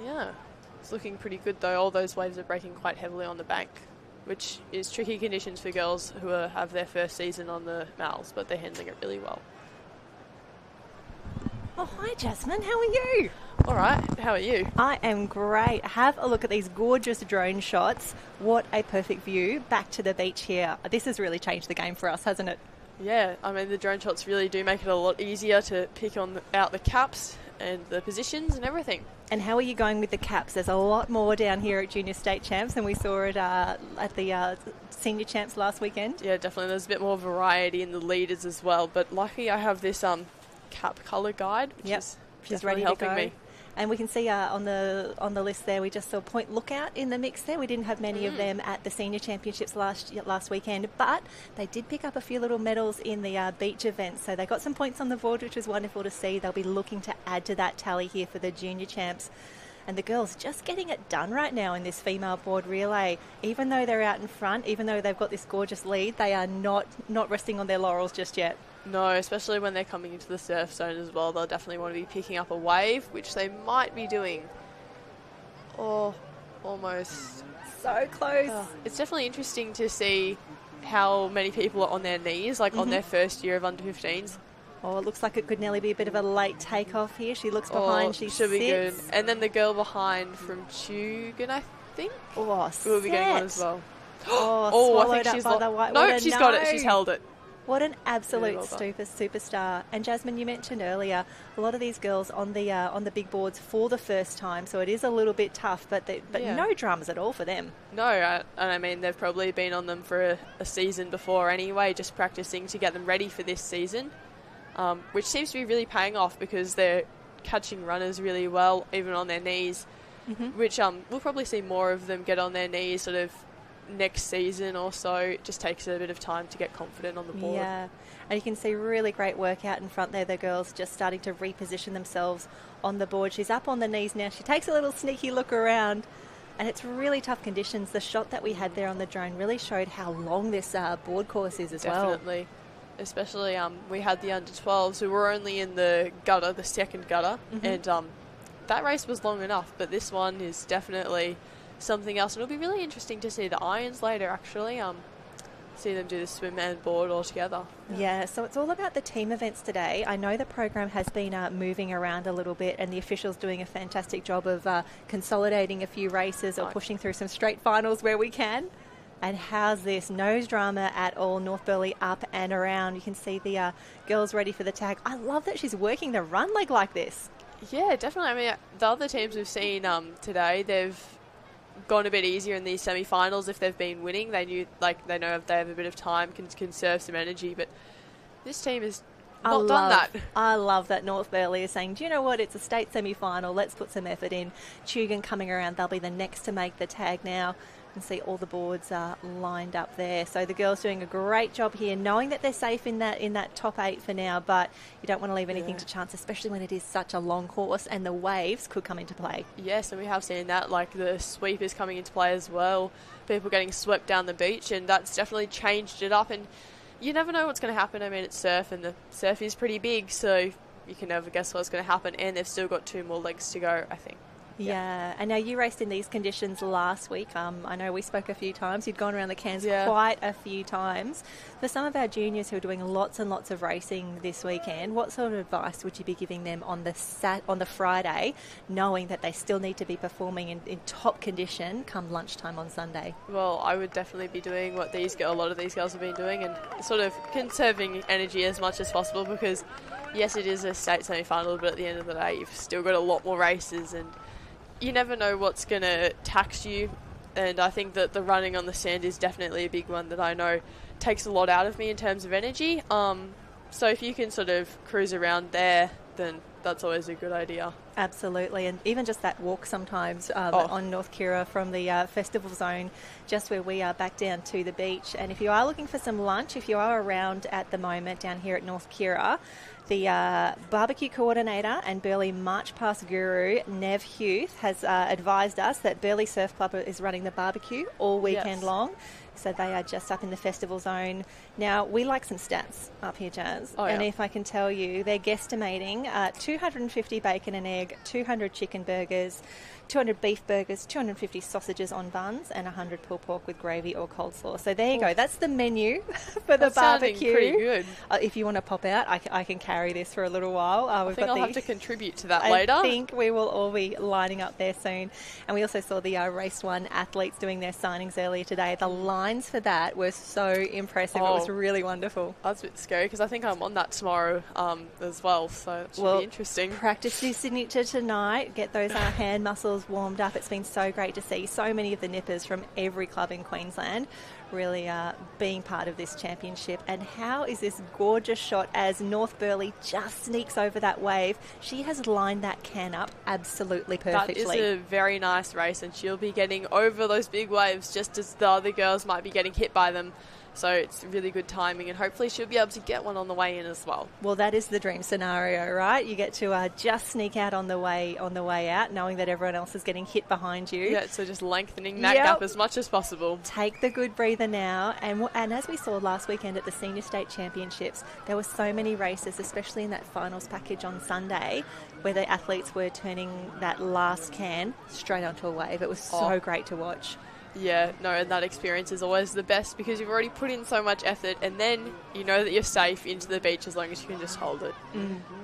Yeah, it's looking pretty good though. All those waves are breaking quite heavily on the bank, which is tricky conditions for girls who have their first season on the Mals, but they're handling it really well. Oh, hi Jasmine, how are you? All right, how are you? I am great. Have a look at these gorgeous drone shots. What a perfect view. Back to the beach here. This has really changed the game for us, hasn't it? Yeah, I mean the drone shots really do make it a lot easier to pick out the caps and the positions and everything. And how are you going with the caps? There's a lot more down here at Junior State Champs than we saw at the Senior Champs last weekend. Yeah, definitely. There's a bit more variety in the leaders as well. But lucky I have this cap colour guide, which is She's ready helping me. And we can see on the list there, we just saw Point Lookout in the mix there. We didn't have many of them at the Senior Championships last weekend, but they did pick up a few little medals in the beach event. So they got some points on the board, which was wonderful to see. They'll be looking to add to that tally here for the Junior Champs. And the girls just getting it done right now in this female board relay. Even though they're out in front, even though they've got this gorgeous lead, they are not resting on their laurels just yet. No, especially when they're coming into the surf zone as well. They'll definitely want to be picking up a wave, which they might be doing. Oh, almost. So close. It's definitely interesting to see how many people are on their knees, like on their first year of under 15s. Oh, it looks like it could nearly be a bit of a late takeoff here. She looks behind, she should sits. be good. And then the girl behind from Tugun, I think, will be getting one as well. Swallowed I think she's up by the white No, water. she's got it. She's held it. What an absolute superstar. And Jasmine, you mentioned earlier, a lot of these girls on the big boards for the first time, so it is a little bit tough, but no dramas at all for them. No, and I mean, they've probably been on them for a season before anyway, just practicing to get them ready for this season, which seems to be really paying off because they're catching runners really well, even on their knees, which we'll probably see more of them get on their knees sort of next season or so. It just takes a bit of time to get confident on the board. Yeah, and you can see really great work out in front there. The girls just starting to reposition themselves on the board. She's up on the knees now. She takes a little sneaky look around, and it's really tough conditions. The shot that we had there on the drone really showed how long this board course is as well. Definitely. Especially we had the under 12s who were only in the gutter, the second gutter, and that race was long enough, but this one is definitely something else. And it'll be really interesting to see the irons later, actually. See them do the swim and board all together. Yeah, so it's all about the team events today. I know the program has been moving around a little bit, and the officials doing a fantastic job of consolidating a few races or pushing through some straight finals where we can. And how's this? No drama at all. North Burleigh up and around. You can see the girls ready for the tag. I love that she's working the run leg like this. Yeah, definitely. I mean, the other teams we've seen today, they've gone a bit easier in these semi-finals if they've been winning. They know if they have a bit of time, can conserve some energy, but this team has not done that. I love that North Burleigh is saying, do you know what, it's a state semi-final, let's put some effort in. Tugun coming around, they'll be the next to make the tag now. You can see all the boards are lined up there. So the girls doing a great job here, knowing that they're safe in that top 8 for now, but you don't want to leave anything to chance, especially when it is such a long course and the waves could come into play. Yes, and we have seen that, like the sweep is coming into play as well. People getting swept down the beach, and that's definitely changed it up. And you never know what's going to happen. I mean, it's surf, and the surf is pretty big, so you can never guess what's going to happen. And they've still got 2 more legs to go, I think. Yeah, and now you raced in these conditions last week. I know we spoke a few times. You'd gone around the Cairns quite a few times. For some of our juniors who are doing lots and lots of racing this weekend, what sort of advice would you be giving them on the Friday, knowing that they still need to be performing in top condition come lunchtime on Sunday? Well, I would definitely be doing what a lot of these girls have been doing, and sort of conserving energy as much as possible, because yes, it is a state semi-final, but at the end of the day, you've still got a lot more races, and you never know what's going to tax you. And I think that the running on the sand is definitely a big one that I know takes a lot out of me in terms of energy. So if you can sort of cruise around there, then that's always a good idea. Absolutely, and even just that walk sometimes on North Kira from the festival zone, just where we are, back down to the beach. And if you are looking for some lunch, if you are around at the moment down here at North Kira, the barbecue coordinator and Burleigh March Past guru, Nev Huth, has advised us that Burleigh Surf Club is running the barbecue all weekend long. So they are just up in the festival zone. Now, we like some stats up here, Jazz. And if I can tell you, they're guesstimating 250 bacon and egg, 200 chicken burgers, 200 beef burgers, 250 sausages on buns, and 100 pulled pork with gravy or coleslaw. So there you go. That's the menu for the barbecue. Pretty good. If you want to pop out, I can carry this for a little while. I think I'll have to contribute to that later. I think we will all be lining up there soon. And we also saw the Race 1 athletes doing their signings earlier today. The lines for that were so impressive. It was really wonderful. That's a bit scary, because I think I'm on that tomorrow as well, so it should be interesting. Practice your signature tonight. Get those hand muscles warmed up. It's been so great to see so many of the nippers from every club in Queensland really being part of this championship. And how is this gorgeous shot as North Burleigh just sneaks over that wave? She has lined that can up absolutely perfectly. That is a very nice race, and she'll be getting over those big waves just as the other girls might be getting hit by them. So it's really good timing, and hopefully she'll be able to get one on the way in as well. Well, that is the dream scenario, right? You get to just sneak out on the way out, knowing that everyone else is getting hit behind you. Yeah, so just lengthening that gap as much as possible. Take the good breather now. And as we saw last weekend at the Senior State Championships, there were so many races, especially in that finals package on Sunday, where the athletes were turning that last can straight onto a wave. It was so great to watch. Yeah, no, and that experience is always the best, because you've already put in so much effort, and then you know that you're safe into the beach as long as you can just hold it.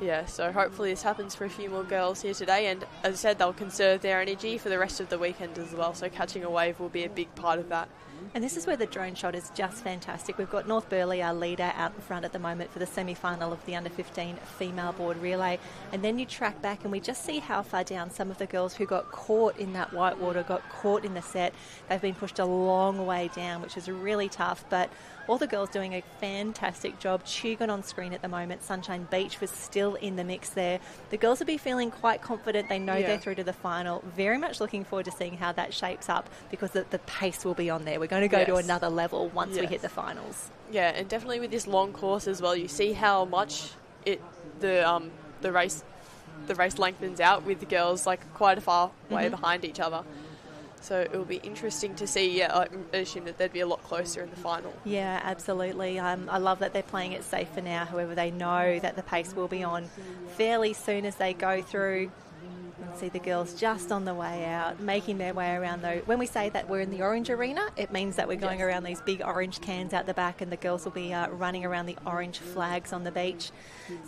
Yeah, so hopefully this happens for a few more girls here today, and as I said, they'll conserve their energy for the rest of the weekend as well, so catching a wave will be a big part of that. And this is where the drone shot is just fantastic. We've got North Burleigh, our leader, out in front at the moment for the semi-final of the under-15 female board relay. And then you track back and we just see how far down some of the girls who got caught in that white water, got caught in the set. They've been pushed a long way down, which is really tough. But all the girls doing a fantastic job. Tugun on screen at the moment. Sunshine Beach was still in the mix there. The girls will be feeling quite confident. They know they're through to the final. Very much looking forward to seeing how that shapes up, because the pace will be on there. We're going to go to another level once we hit the finals. Yeah, and definitely with this long course as well, you see how much the race lengthens out with the girls like quite a far way behind each other. So it will be interesting to see. I assume that they'd be a lot closer in the final. Yeah, absolutely. I love that they're playing it safe for now. However, they know that the pace will be on fairly soon as they go through. And see the girls just on the way out, making their way around though. When we say that we're in the orange arena, it means that we're going around these big orange cans out the back, and the girls will be running around the orange flags on the beach.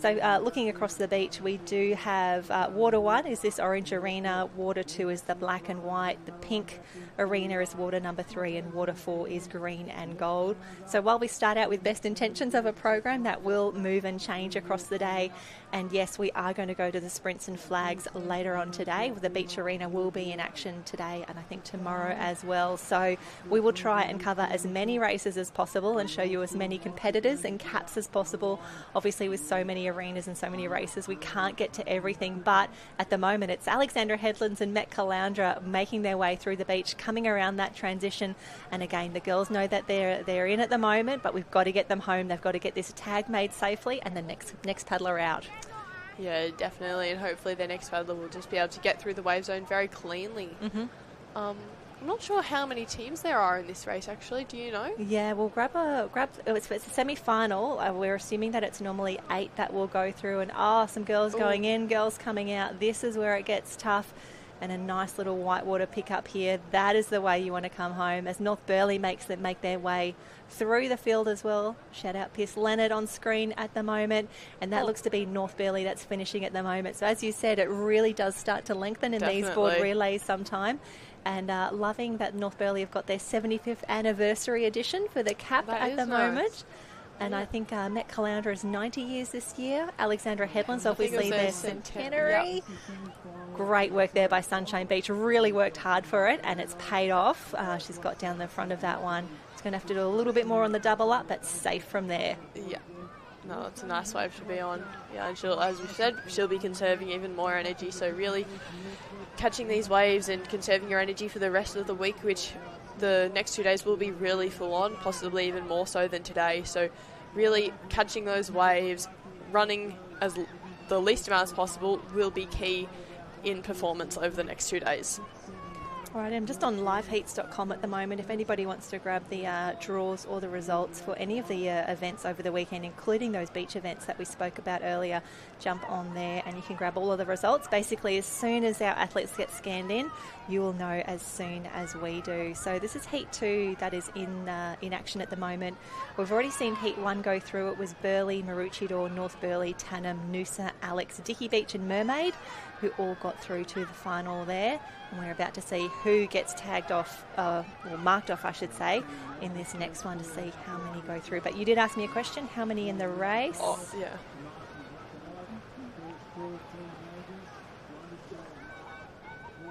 So looking across the beach, we do have water 1 is this orange arena, water 2 is the black and white, the pink arena is water number 3, and water 4 is green and gold. So while we start out with best intentions of a program, that will move and change across the day. And yes, we are going to go to the sprints and flags later on today. The beach arena will be in action today and I think tomorrow as well. So we will try and cover as many races as possible and show you as many competitors and caps as possible. Obviously, with so many arenas and so many races, we can't get to everything. But at the moment, it's Alexandra Headlands and Met Caloundra making their way through the beach, coming around that transition. And again, the girls know that they're in at the moment, but we've got to get them home. They've got to get this tag made safely and the next paddler out. Yeah, definitely, and hopefully their next paddler will just be able to get through the wave zone very cleanly. I'm not sure how many teams there are in this race, actually. Do you know? Yeah, we'll it's a semi-final. We're assuming that it's normally 8 that will go through, and some girls going in, girls coming out. This is where it gets tough, and a nice little whitewater pickup here. That is the way you want to come home, as North Burleigh make their way through the field as well. Shout out Pierce Leonard on screen at the moment, and that looks to be North Burleigh that's finishing at the moment. So as you said, it really does start to lengthen in these board relays sometime. And loving that North Burleigh have got their 75th anniversary edition for the cap at the moment. And I think Met Caloundra is 90 years this year. Alexandra Headland's obviously their centenary. Yep. Great work there by Sunshine Beach. Really worked hard for it, and it's paid off. She's got down the front of that one. She's going to have to do a little bit more on the double up, but safe from there. Yeah. No, it's a nice wave to be on. Yeah, and she'll, as we said, she'll be conserving even more energy. So really catching these waves and conserving your energy for the rest of the week, which the next 2 days will be really full on, possibly even more so than today. So really catching those waves, running as the least amount as possible will be key in performance over the next 2 days. All right, I'm just on liveheats.com at the moment. If anybody wants to grab the draws or the results for any of the events over the weekend, including those beach events that we spoke about earlier, jump on there and you can grab all of the results. Basically, as soon as our athletes get scanned in, you will know as soon as we do. So this is Heat 2 that is in action at the moment. We've already seen Heat 1 go through. It was Burleigh, Maroochydore, North Burleigh, Tannum, Noosa, Alex, Dicky Beach and Mermaid, who all got through to the final there. And we're about to see who gets tagged off, or marked off, I should say, in this next one to see how many go through. But you did ask me a question, how many in the race? Oh, yeah.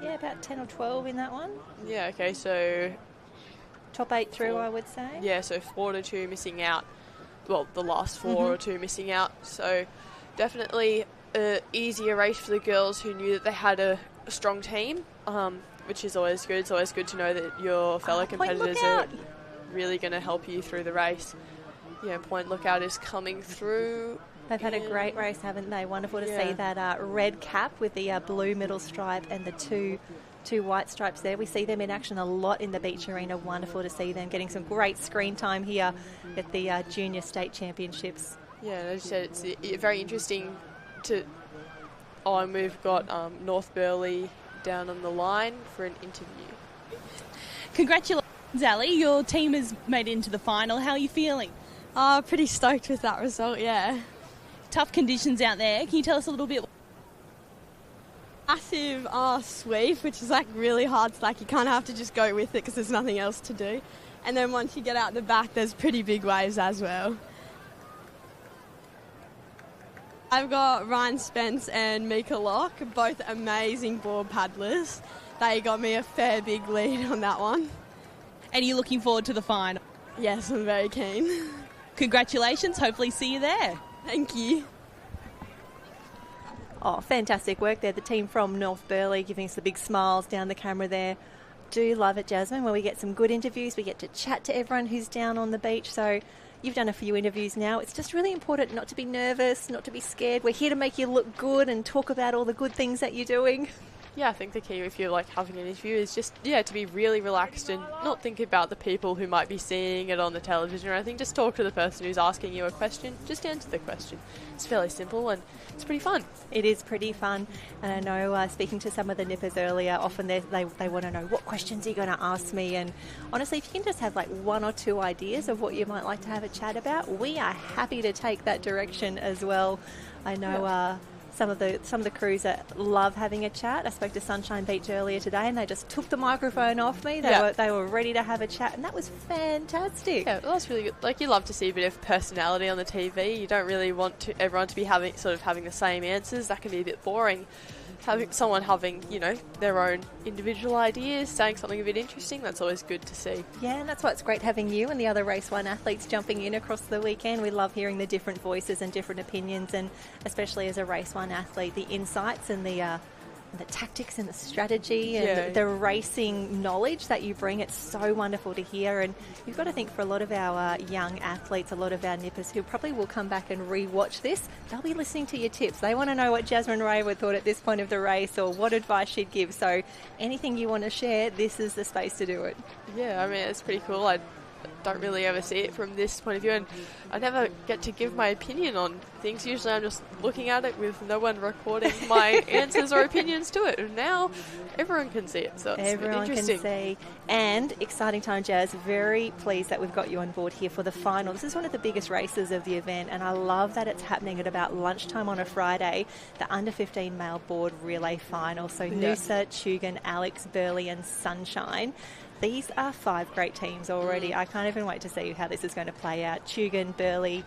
Yeah, about 10 or 12 in that one. Yeah, okay, so... Top 8 through, 4. I would say. Yeah, so 4 to 2 missing out. Well, the last 4 or 2 missing out. So definitely an easier race for the girls who knew that they had a strong team, which is always good. It's always good to know that your fellow competitors are really going to help you through the race. Yeah, Point Lookout is coming through. They've had a great race, haven't they? Wonderful to see that red cap with the blue middle stripe and the two white stripes there. We see them in action a lot in the beach arena. Wonderful to see them getting some great screen time here at the Junior State Championships. Yeah, and as I said, it's very interesting to... Oh, and we've got North Burleigh down on the line for an interview. Congratulations, Ali. Your team has made it into the final. How are you feeling? Pretty stoked with that result, yeah. Tough conditions out there. Can you tell us a little bit? Massive sweep, which is like really hard. So, like, you kind of have to just go with it because there's nothing else to do. And then once you get out the back, there's pretty big waves as well. I've got Ryan Spence and Mika Locke, both amazing board paddlers. They got me a fair big lead on that one. And you're looking forward to the final? Yes, I'm very keen. Congratulations. Hopefully see you there. Thank you. Oh, fantastic work there. The team from North Burleigh giving us the big smiles down the camera there. Do love it, Jasmine, when we get some good interviews. We get to chat to everyone who's down on the beach. So you've done a few interviews now. It's just really important not to be nervous, not to be scared. We're here to make you look good and talk about all the good things that you're doing. Yeah, I think the key if you're like having an interview is just, to be really relaxed and not think about the people who might be seeing it on the television or anything. Just talk to the person who's asking you a question. Just answer the question. It's fairly simple and it's pretty fun. It is pretty fun. And I know speaking to some of the nippers earlier, often they want to know what questions are you going to ask me. And honestly, if you can just have like 1 or 2 ideas of what you might like to have a chat about, we are happy to take that direction as well. I know... Some of the crews that love having a chat. I spoke to Sunshine Beach earlier today and they just took the microphone off me. They were ready to have a chat and that was fantastic. Yeah, well, that's really good. Like, you love to see a bit of personality on the TV. You don't really want everyone to be having the same answers. That can be a bit boring. Someone having, their own individual ideas, saying something a bit interesting, that's always good to see. Yeah, and that's why it's great having you and the other Race 1 athletes jumping in across the weekend. We love hearing the different voices and different opinions, and especially as a Race 1 athlete, the insights and the and the tactics and the strategy and the racing knowledge that you bring. It's so wonderful to hear. And you've got to think, for a lot of our young athletes, a lot of our nippers who probably will come back and re-watch this, they'll be listening to your tips. They want to know what Jasmine Raywood thought at this point of the race or what advice she'd give. So anything you want to share, this is the space to do it. Yeah, I mean, it's pretty cool. I don't really ever see it from this point of view, and I never get to give my opinion on things. Usually I'm just looking at it with no one recording my answers or opinions to it, and now everyone can see it, so it's everyone interesting. Can see. And exciting time, Jazz. Very pleased that we've got you on board here for the final. This is one of the biggest races of the event, and I love that it's happening at about lunchtime on a Friday, the under-15 male board relay final. So Noosa, Tugan, Alex, Burley and Sunshine. These are 5 great teams already. I can't even wait to see how this is going to play out. Tugan, Burley,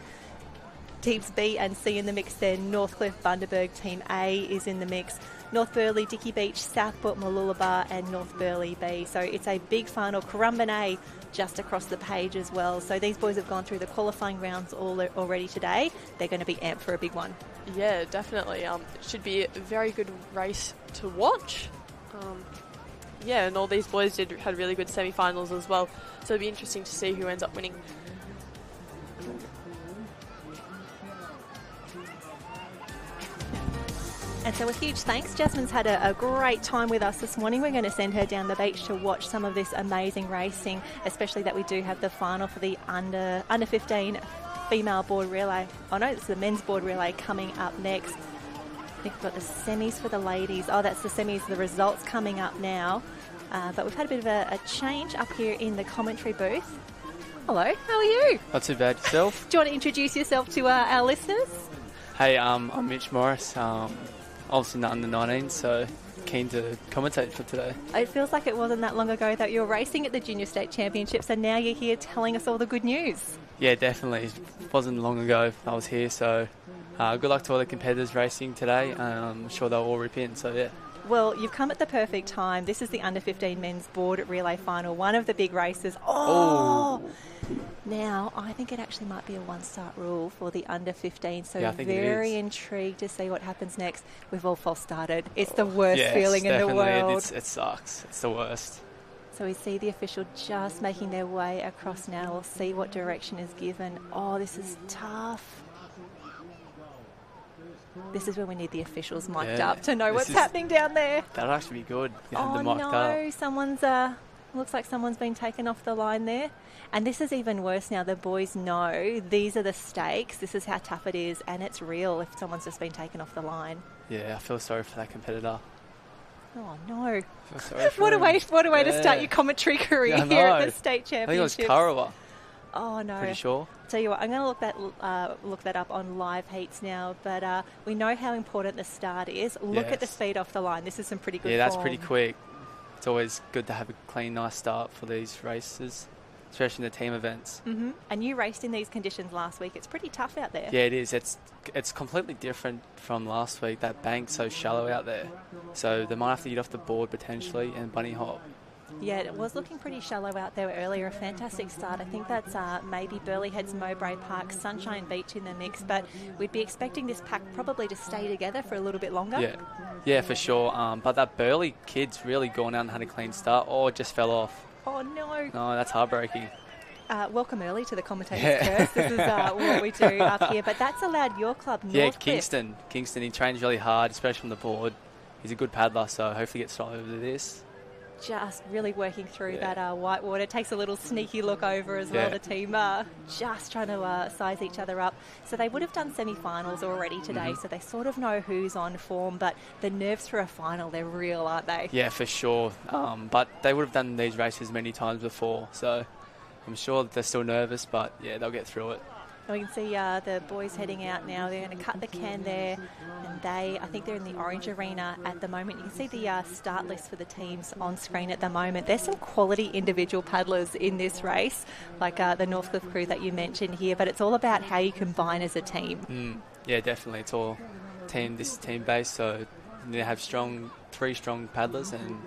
teams B and C in the mix there. Northcliffe, Bundaberg, team A is in the mix. North Burley, Dickey Beach, Southport, Mooloolaba and North Burley B. So it's a big final. Currumbin A just across the page as well. So these boys have gone through the qualifying rounds already today. They're going to be amped for a big one. Yeah, definitely. It should be a very good race to watch. Yeah, and all these boys had really good semi-finals as well, so it'll be interesting to see who ends up winning. And so a huge thanks. Jasmine's had a great time with us this morning. We're going to send her down the beach to watch some of this amazing racing, especially that we do have the final for the under 15 female board relay. Oh no, it's the men's board relay coming up next. I think we've got the semis for the ladies. Oh, that's the semis, the results coming up now. But we've had a bit of a change up here in the commentary booth. Hello, how are you? Not too bad. Yourself? Do you want to introduce yourself to our listeners? Hey, I'm Mitch Morris. Obviously not under 19, so keen to commentate for today. It feels like it wasn't that long ago that you were racing at the Junior State Championships, and now you're here telling us all the good news. Yeah, definitely. It wasn't long ago I was here, so good luck to all the competitors racing today. I'm sure they'll all rip in, so yeah. Well, you've come at the perfect time. This is the under-15 men's board relay final, one of the big races. Now, I think it actually might be a one-start rule for the under-15, so yeah, very intrigued to see what happens next. We've all false started. It's the worst feeling in the world. It sucks. It's the worst. So we see the official just making their way across now. We'll see what direction is given. Oh, this is tough. This is where we need the officials mic'd up to know what's happening down there. That'll actually be good. Oh no, someone's looks like someone's been taken off the line there. And this is even worse now. The boys know these are the stakes. This is how tough it is, and it's real if someone's just been taken off the line. Yeah, I feel sorry for that competitor. Oh no! What a way to start your commentary career here at the state championships. I think it was Karawa. Oh no! Pretty sure. Tell you what, I'm going to look that up on live heats now. But we know how important the start is. Look at the speed off the line. This is some pretty good. Yeah, that's form. pretty quick. It's always good to have a clean, nice start for these races, especially in the team events. Mm-hmm. And you raced in these conditions last week. It's pretty tough out there. Yeah, it is. It's completely different from last week. That bank's so shallow out there, so they might have to get off the board potentially and bunny hop. Yeah, it was looking pretty shallow out there earlier. A fantastic start. I think that's maybe Burley Heads, Mowbray Park, Sunshine Beach in the mix, but we'd be expecting this pack probably to stay together for a little bit longer. Yeah, for sure. But that Burley kid's really gone out and had a clean start. Oh, it just fell off. Oh, no. No, that's heartbreaking. Welcome early to the commentator's curse. This is what we do up here. But that's allowed your club, Northcliffe. Yeah, Kingston, he trains really hard, especially on the board. He's a good paddler, so hopefully gets strong over this. Just really working through that white water. Takes a little sneaky look over as well. The team just trying to size each other up. So they would have done semi-finals already today, so they sort of know who's on form, but the nerves for a final, they're real, aren't they? Yeah, for sure. But they would have done these races many times before, so I'm sure that they're still nervous, but yeah, they'll get through it. And we can see the boys heading out now. They're going to cut the can there, and I think they're in the orange arena at the moment. You can see the start list for the teams on screen at the moment. There's some quality individual paddlers in this race, like the Northcliffe crew that you mentioned here, but it's all about how you combine as a team. Yeah, definitely. It's all team-based, so you need to have three strong paddlers, and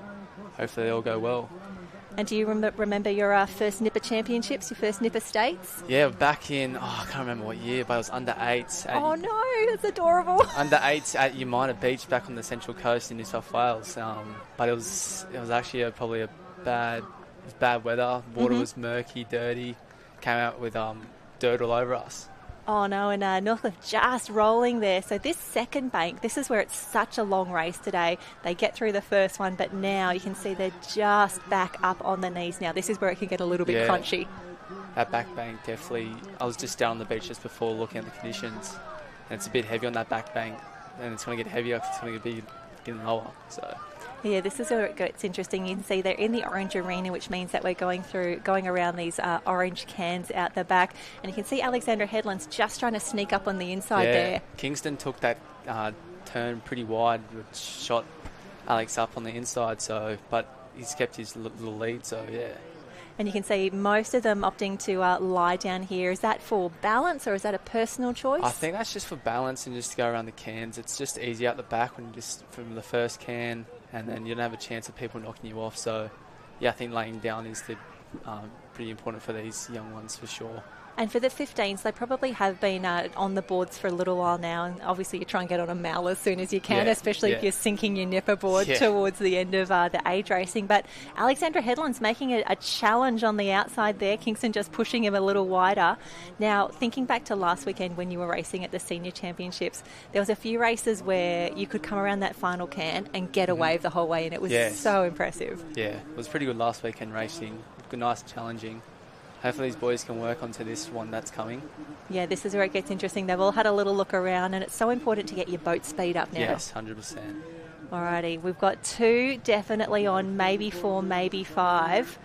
hopefully they all go well. And do you remember your first Nipper Championships, your first Nipper States? Yeah, back in, I can't remember what year, but it was under 8s. Oh no, that's adorable. Under 8s at Umina Beach back on the Central Coast in New South Wales. But it was actually probably bad weather. Water was murky, dirty. Came out with dirt all over us. Oh no, and Northcliffe just rolling there. So this second bank, this is where it's such a long race today. They get through the first one, but now you can see they're just back up on the knees now. This is where it can get a little bit crunchy. That back bank definitely, I was just down on the beach just before looking at the conditions. And it's a bit heavy on that back bank. And it's going to get heavier because it's going to be getting lower. So. Yeah, this is where it gets interesting. You can see they're in the orange arena, which means that we're going around these orange cans out the back. And you can see Alexandra Headland's just trying to sneak up on the inside there. Kingston took that turn pretty wide, which shot Alex up on the inside. But he's kept his little lead, so yeah. And you can see most of them opting to lie down here. Is that for balance or is that a personal choice? I think that's just for balance and just to go around the cans. It's just easy out the back when you just from the first can, and then you don't have a chance of people knocking you off. So, yeah, I think laying down is pretty important for these young ones for sure. And for the 15s, they probably have been on the boards for a little while now. And obviously, you try and get on a mal as soon as you can, especially if you're sinking your nipper board towards the end of the age racing. But Alexandra Headland's making a challenge on the outside there. Kingston just pushing him a little wider. Now, thinking back to last weekend when you were racing at the Senior Championships, there was a few races where you could come around that final can and get a wave the whole way, and it was so impressive. Yeah, it was pretty good last weekend racing. Good, nice, challenging. Hopefully these boys can work onto this one that's coming. Yeah, this is where it gets interesting. They've all had a little look around, and it's so important to get your boat speed up now. Yes, 100%. Alrighty, we've got 2 definitely on, maybe 4, maybe 5.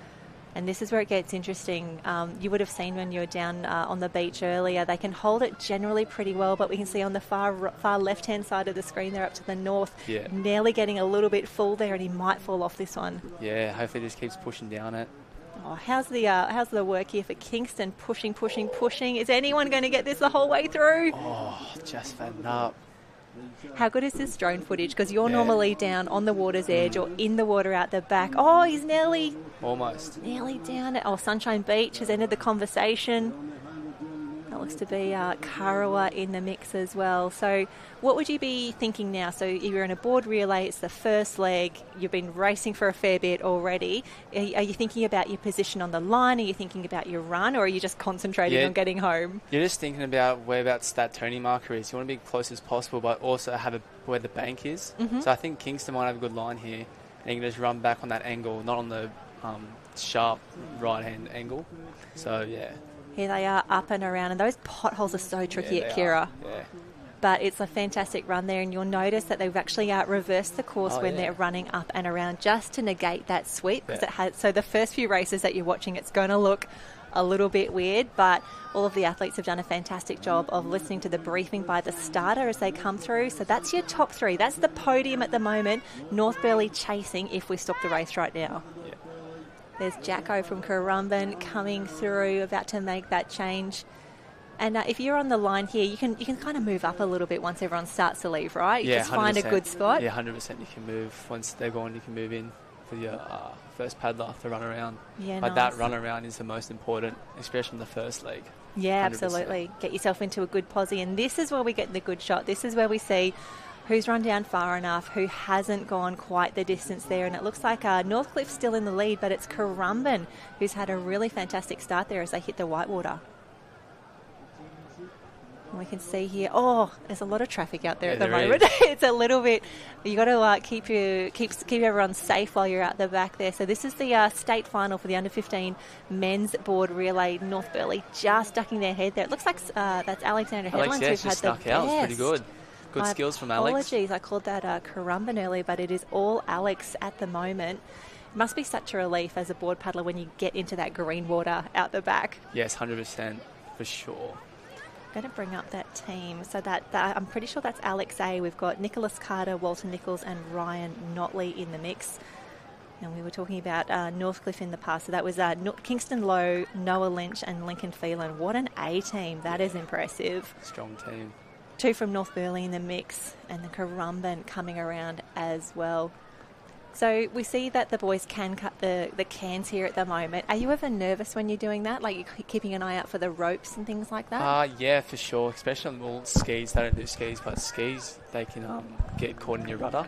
And this is where it gets interesting. You would have seen when you were down on the beach earlier, they can hold it generally pretty well, but we can see on the far left-hand side of the screen, they're up to the north, nearly getting a little bit full there, and he might fall off this one. Yeah, hopefully he just keeps pushing down it. Oh, how's the work here for Kingston? Pushing. Is anyone going to get this the whole way through? Oh, just fed up. How good is this drone footage? Because you're normally down on the water's edge or in the water out the back. Oh, he's nearly down. Oh, Sunshine Beach has ended the conversation. That looks to be Karawa in the mix as well. So what would you be thinking now? So you're in a board relay, it's the first leg, you've been racing for a fair bit already. Are you thinking about your position on the line? Are you thinking about your run, or are you just concentrating on getting home? You're just thinking about whereabouts that turning marker is. You want to be close as possible, but also have where the bank is. So I think Kingston might have a good line here, and you can just run back on that angle, not on the sharp right-hand angle. So, yeah. Here they are up and around, and those potholes are so tricky at Kira. But it's a fantastic run there, and you'll notice that they've actually reversed the course when they're running up and around just to negate that sweep. So the first few races that you're watching, it's going to look a little bit weird, but all of the athletes have done a fantastic job of listening to the briefing by the starter as they come through. So that's your top 3. That's the podium at the moment. North Burleigh chasing if we stop the race right now. There's Jacko from Currumbin coming through, about to make that change. And if you're on the line here, you can kind of move up a little bit once everyone starts to leave, right? You just 100%. Find a good spot. Yeah, 100% you can move. Once they're gone, you can move in for your first paddler to run around. Yeah, but that run around is the most important, especially in the first leg. Yeah, 100%. Absolutely. Get yourself into a good posse. And this is where we get the good shot. This is where we see who's run down far enough, who hasn't gone quite the distance there. And it looks like Northcliffe's still in the lead, but it's Currumbin who's had a really fantastic start there as they hit the whitewater. And we can see here, there's a lot of traffic out there at the moment. It's a little bit, you got to keep everyone safe while you're out the back there. So this is the state final for the under-15 men's board relay. North Burleigh just ducking their head there. It looks like that's Alexandra Headland who've had the best. Out. It's pretty good. Good skills from Alex. Apologies, I called that Currumbin earlier, but it is all Alex at the moment. It must be such a relief as a board paddler when you get into that green water out the back. Yes, 100% for sure. I'm going to bring up that team. So that I'm pretty sure that's Alex A. We've got Nicholas Carter, Walter Nichols and Ryan Notley in the mix. And we were talking about Northcliffe in the past. So that was Kingston Lowe, Noah Lynch and Lincoln Phelan. What an A team. That is impressive. Strong team. 2 from North Burleigh in the mix, and the Currumbin coming around as well. So we see that the boys can cut the cans here at the moment. Are you ever nervous when you're doing that? Like you're keeping an eye out for the ropes and things like that? Yeah, for sure. Especially on skis. They don't do skis, but skis, they can get caught in your rudder.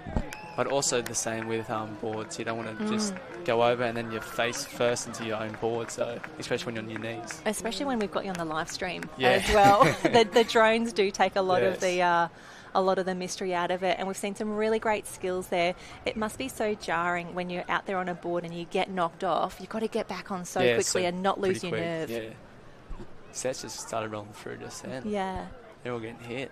But also the same with boards. You don't want to just go over and then you're face first into your own board. So especially when you're on your knees. Especially when we've got you on the live stream as well. The drones do take a lot of the mystery out of it, and we've seen some really great skills there. It must be so jarring when you're out there on a board and you get knocked off. You've got to get back on so quickly and not lose your nerve. Yeah. Sets just started rolling through just then. Yeah. They're all getting hit.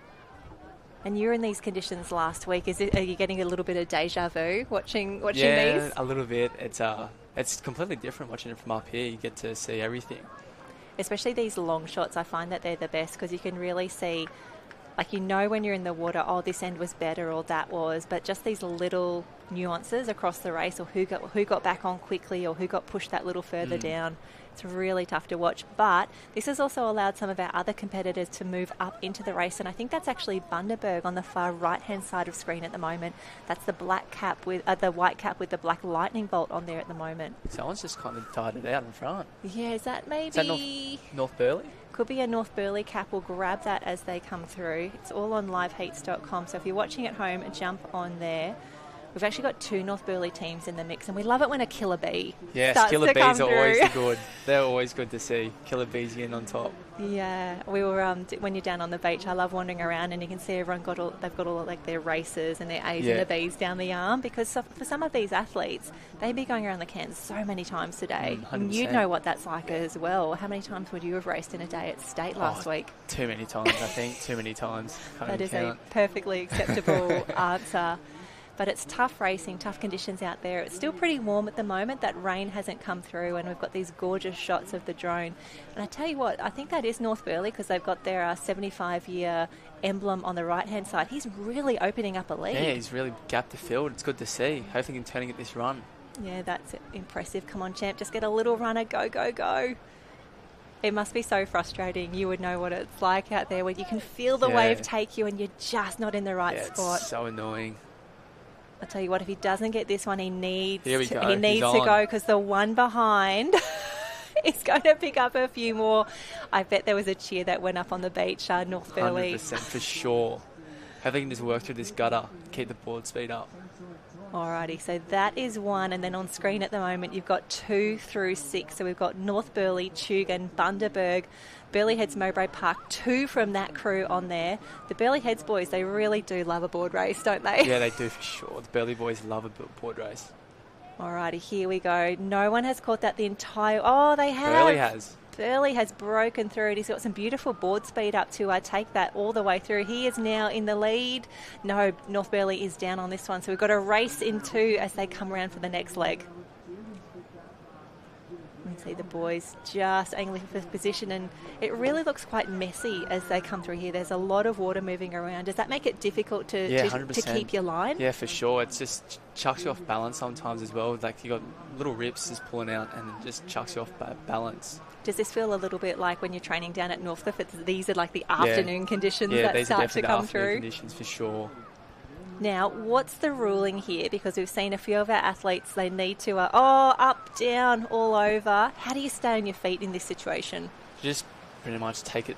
And you were in these conditions last week. Are you getting a little bit of deja vu watching these? Yeah, a little bit. It's completely different watching it from up here. You get to see everything. Especially these long shots, I find that they're the best because you can really see, like, you know when you're in the water, oh, this end was better or that was, but just these little nuances across the race, or who got back on quickly or who got pushed that little further down. It's really tough to watch, but this has also allowed some of our other competitors to move up into the race, and I think that's actually Bundaberg on the far right-hand side of screen at the moment. That's the black cap with the white cap with the black lightning bolt on there at the moment. Someone's just kind of tied it out in front. Yeah, is that maybe... Is that North Burleigh? Could be a North Burleigh cap. We'll grab that as they come through. It's all on liveheats.com, so if you're watching at home, jump on there. We've actually got 2 North Burleigh teams in the mix, and we love it when a killer bee starts killer to bees come are always through. good. They're always good to see. Killer bees in on top. Yeah, we were when you're down on the beach, I love wandering around, and you can see everyone they've got all like their races and their A's and the B's down the arm, because for some of these athletes, they'd be going around the cans so many times today. And you know what that's like as well. How many times would you have raced in a day at state last week? Too many times, I think. Too many times. That is a perfectly acceptable answer. But it's tough racing, tough conditions out there. It's still pretty warm at the moment. That rain hasn't come through, and we've got these gorgeous shots of the drone. And I tell you what, I think that is North Burleigh, because they've got their 75-year emblem on the right-hand side. He's really opening up a lead. Yeah, he's really gapped the field. It's good to see. Hopefully he can turn and get this run. Yeah, that's impressive. Come on, champ, just get a little runner. Go, go, go. It must be so frustrating. You would know what it's like out there, where you can feel the wave take you and you're just not in the right spot. It's so annoying. I'll tell you what, if he doesn't get this one, he needs to go, because the one behind is going to pick up a few more. I bet there was a cheer that went up on the beach, North Burleigh. 100% for sure. Hopefully he can just work through this gutter, keep the board speed up. Alrighty, so that is one, and then on screen at the moment you've got 2 through 6. So we've got North Burleigh, Tugun, Bundaberg, Burleigh Heads, Mowbray Park, 2 from that crew on there. The Burleigh Heads boys, they really do love a board race, don't they? Yeah, they do for sure. The Burleigh boys love a board race. Alrighty, here we go. No one has caught that the entire... Oh, they have. Burleigh has. Burleigh has broken through it. He's got some beautiful board speed up to take that all the way through. He is now in the lead. No, North Burleigh is down on this one. So we've got a race in 2 as they come around for the next leg. You can see the boys just angling for position, and it really looks quite messy as they come through here. There's a lot of water moving around. Does that make it difficult to keep your line? Yeah, for sure. It just chucks you off balance sometimes as well. Like you got little rips just pulling out, and it just chucks you off balance. Does this feel a little bit like when you're training down at Northcliffe? These are like the afternoon conditions that start to come through? Yeah, conditions for sure. Now, what's the ruling here? Because we've seen a few of our athletes, they need to, up, down, all over. How do you stay on your feet in this situation? Just pretty much take it,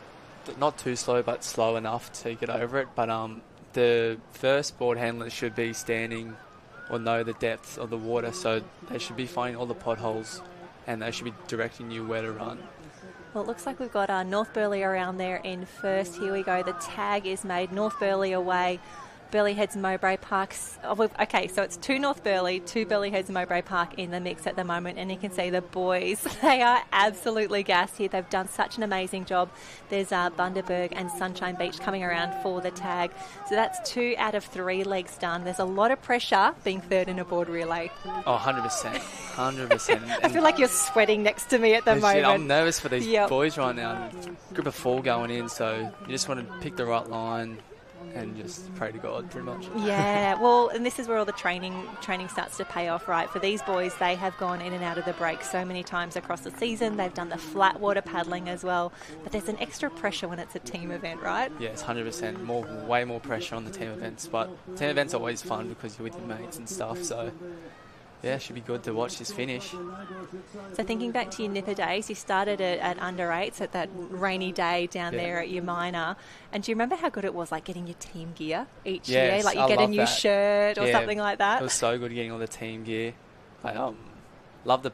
not too slow, but slow enough to get over it. But the first board handlers should be standing or know the depth of the water, so they should be finding all the potholes, and they should be directing you where to run. Well, it looks like we've got North Burleigh around there in first. Here we go. The tag is made. North Burleigh away. Burleigh Heads, Mowbray Park. Okay, so it's 2 North Burleigh, 2 Burleigh Heads, Mowbray Park in the mix at the moment, and you can see the boys, they are absolutely gassed here. They've done such an amazing job. There's Bundaberg and Sunshine Beach coming around for the tag. So that's 2 out of 3 legs done. There's a lot of pressure being third in a board relay. Oh, 100%. 100%. I feel like you're sweating next to me at the moment. I'm nervous for these boys right now. Group of 4 going in, so you just want to pick the right line and just pray to God, pretty much. Yeah, well, and this is where all the training starts to pay off, right? For these boys, they have gone in and out of the break so many times across the season. They've done the flat water paddling as well. But there's an extra pressure when it's a team event, right? Yes, 100%. Way more pressure on the team events. But team events are always fun because you're with your mates and stuff. So yeah, it should be good to watch this finish. So thinking back to your Nipper days, you started at under 8s at that rainy day down there at your minor. And do you remember how good it was, like getting your team gear each year? Like you get a new shirt or something like that? It was so good getting all the team gear. I love the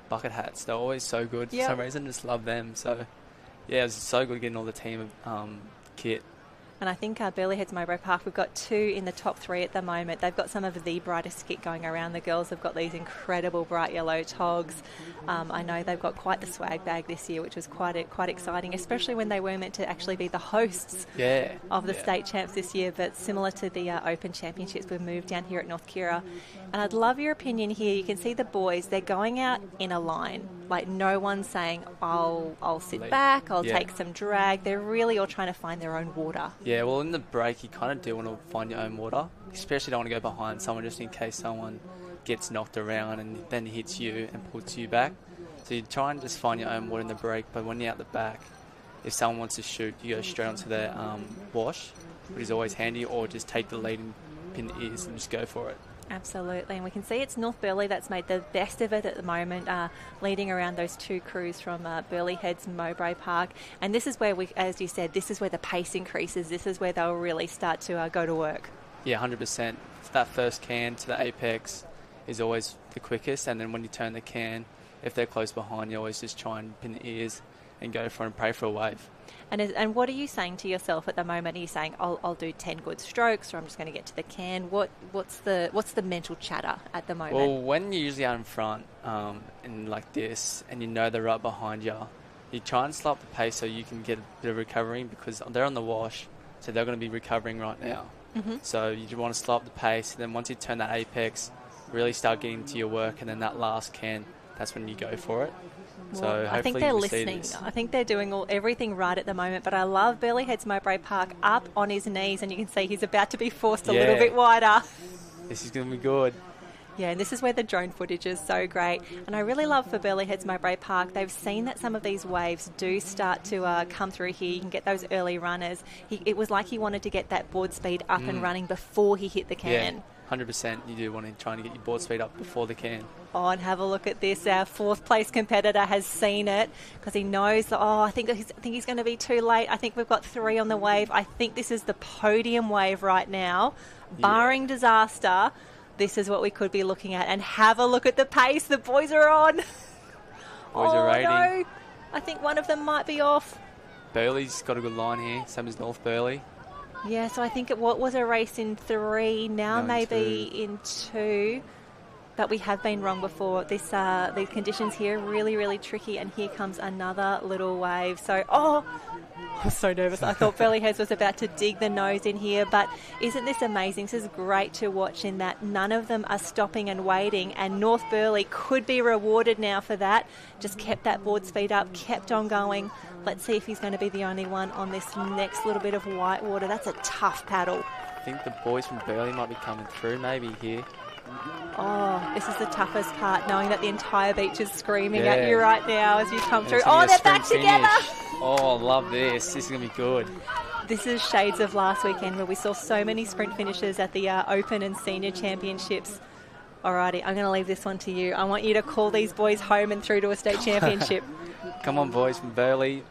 bucket hats. They're always so good. For some reason, just love them. So, yeah, it was so good getting all the team kit. And I think Burleigh Heads Mowbray Park, we've got 2 in the top 3 at the moment. They've got some of the brightest kit going around. The girls have got these incredible bright yellow togs. I know they've got quite the swag bag this year, which was quite exciting, especially when they were meant to actually be the hosts of the state champs this year. But similar to the Open Championships, we've moved down here at North Kira. And I'd love your opinion here. You can see the boys, they're going out in a line. Like no one's saying, I'll sit back, I'll take some drag. They're really all trying to find their own water. Yeah, well, in the break, you kind of do want to find your own water. Especially don't want to go behind someone just in case someone gets knocked around and then hits you and puts you back. So you try and just find your own water in the break. But when you're out the back, if someone wants to shoot, you go straight onto their wash, which is always handy, or just take the lead and pin the ears and just go for it. Absolutely, and we can see it's North Burleigh that's made the best of it at the moment, leading around those 2 crews from Burleigh Heads Mowbray Park. And this is where, as you said, this is where the pace increases. This is where they'll really start to go to work. Yeah, 100%. That first can to the apex is always the quickest, and then when you turn the can, if they're close behind, you always just try and pin the ears and go for it and pray for a wave. And what are you saying to yourself at the moment? Are you saying, I'll do 10 good strokes, or I'm just going to get to the can? What's the mental chatter at the moment? Well, when you're usually out in front and like this, and you know they're right behind you, you try and slow up the pace so you can get a bit of recovery, because they're on the wash, so they're going to be recovering right now. Mm-hmm. So you want to slow up the pace, and then once you turn that apex, really start getting to your work, and then that last can, that's when you go for it. Well, So I think they're listening. I think they're doing everything right at the moment. But I love Burleigh Heads Mowbray Park up on his knees, and you can see he's about to be forced a little bit wider. This is going to be good. Yeah, and this is where the drone footage is so great. And I really love for Burleigh Heads Mowbray Park, they've seen that some of these waves do start to come through here. You can get those early runners. It was like he wanted to get that board speed up and running before he hit the can. Yeah. 100%, you do want to try and get your board speed up before the can. Oh, and have a look at this. Our 4th place competitor has seen it because he knows that, I think he's going to be too late. I think we've got 3 on the wave. I think this is the podium wave right now. Barring disaster, this is what we could be looking at. And have a look at the pace the boys are on. Boys are rating. No. I think one of them might be off. Burleigh's got a good line here, same as North Burleigh. Yeah, so I think it was a race in 3, now maybe in 2. But we have been wrong before. These conditions here are really, really tricky. And here comes another little wave. So, I was so nervous. I thought Burleigh Heads was about to dig the nose in here. But isn't this amazing? This is great to watch in that none of them are stopping and waiting. And North Burleigh could be rewarded now for that. Just kept that board speed up, kept on going. Let's see if he's going to be the only one on this next little bit of white water. That's a tough paddle. I think the boys from Burleigh might be coming through maybe here. Oh, this is the toughest part, knowing that the entire beach is screaming at you right now as you come through. Oh, they're back together. Oh, I love this. This is going to be good. This is shades of last weekend where we saw so many sprint finishes at the Open and Senior Championships. Alrighty, I'm going to leave this one to you. I want you to call these boys home and through to a state championship. Come on, boys from Burleigh.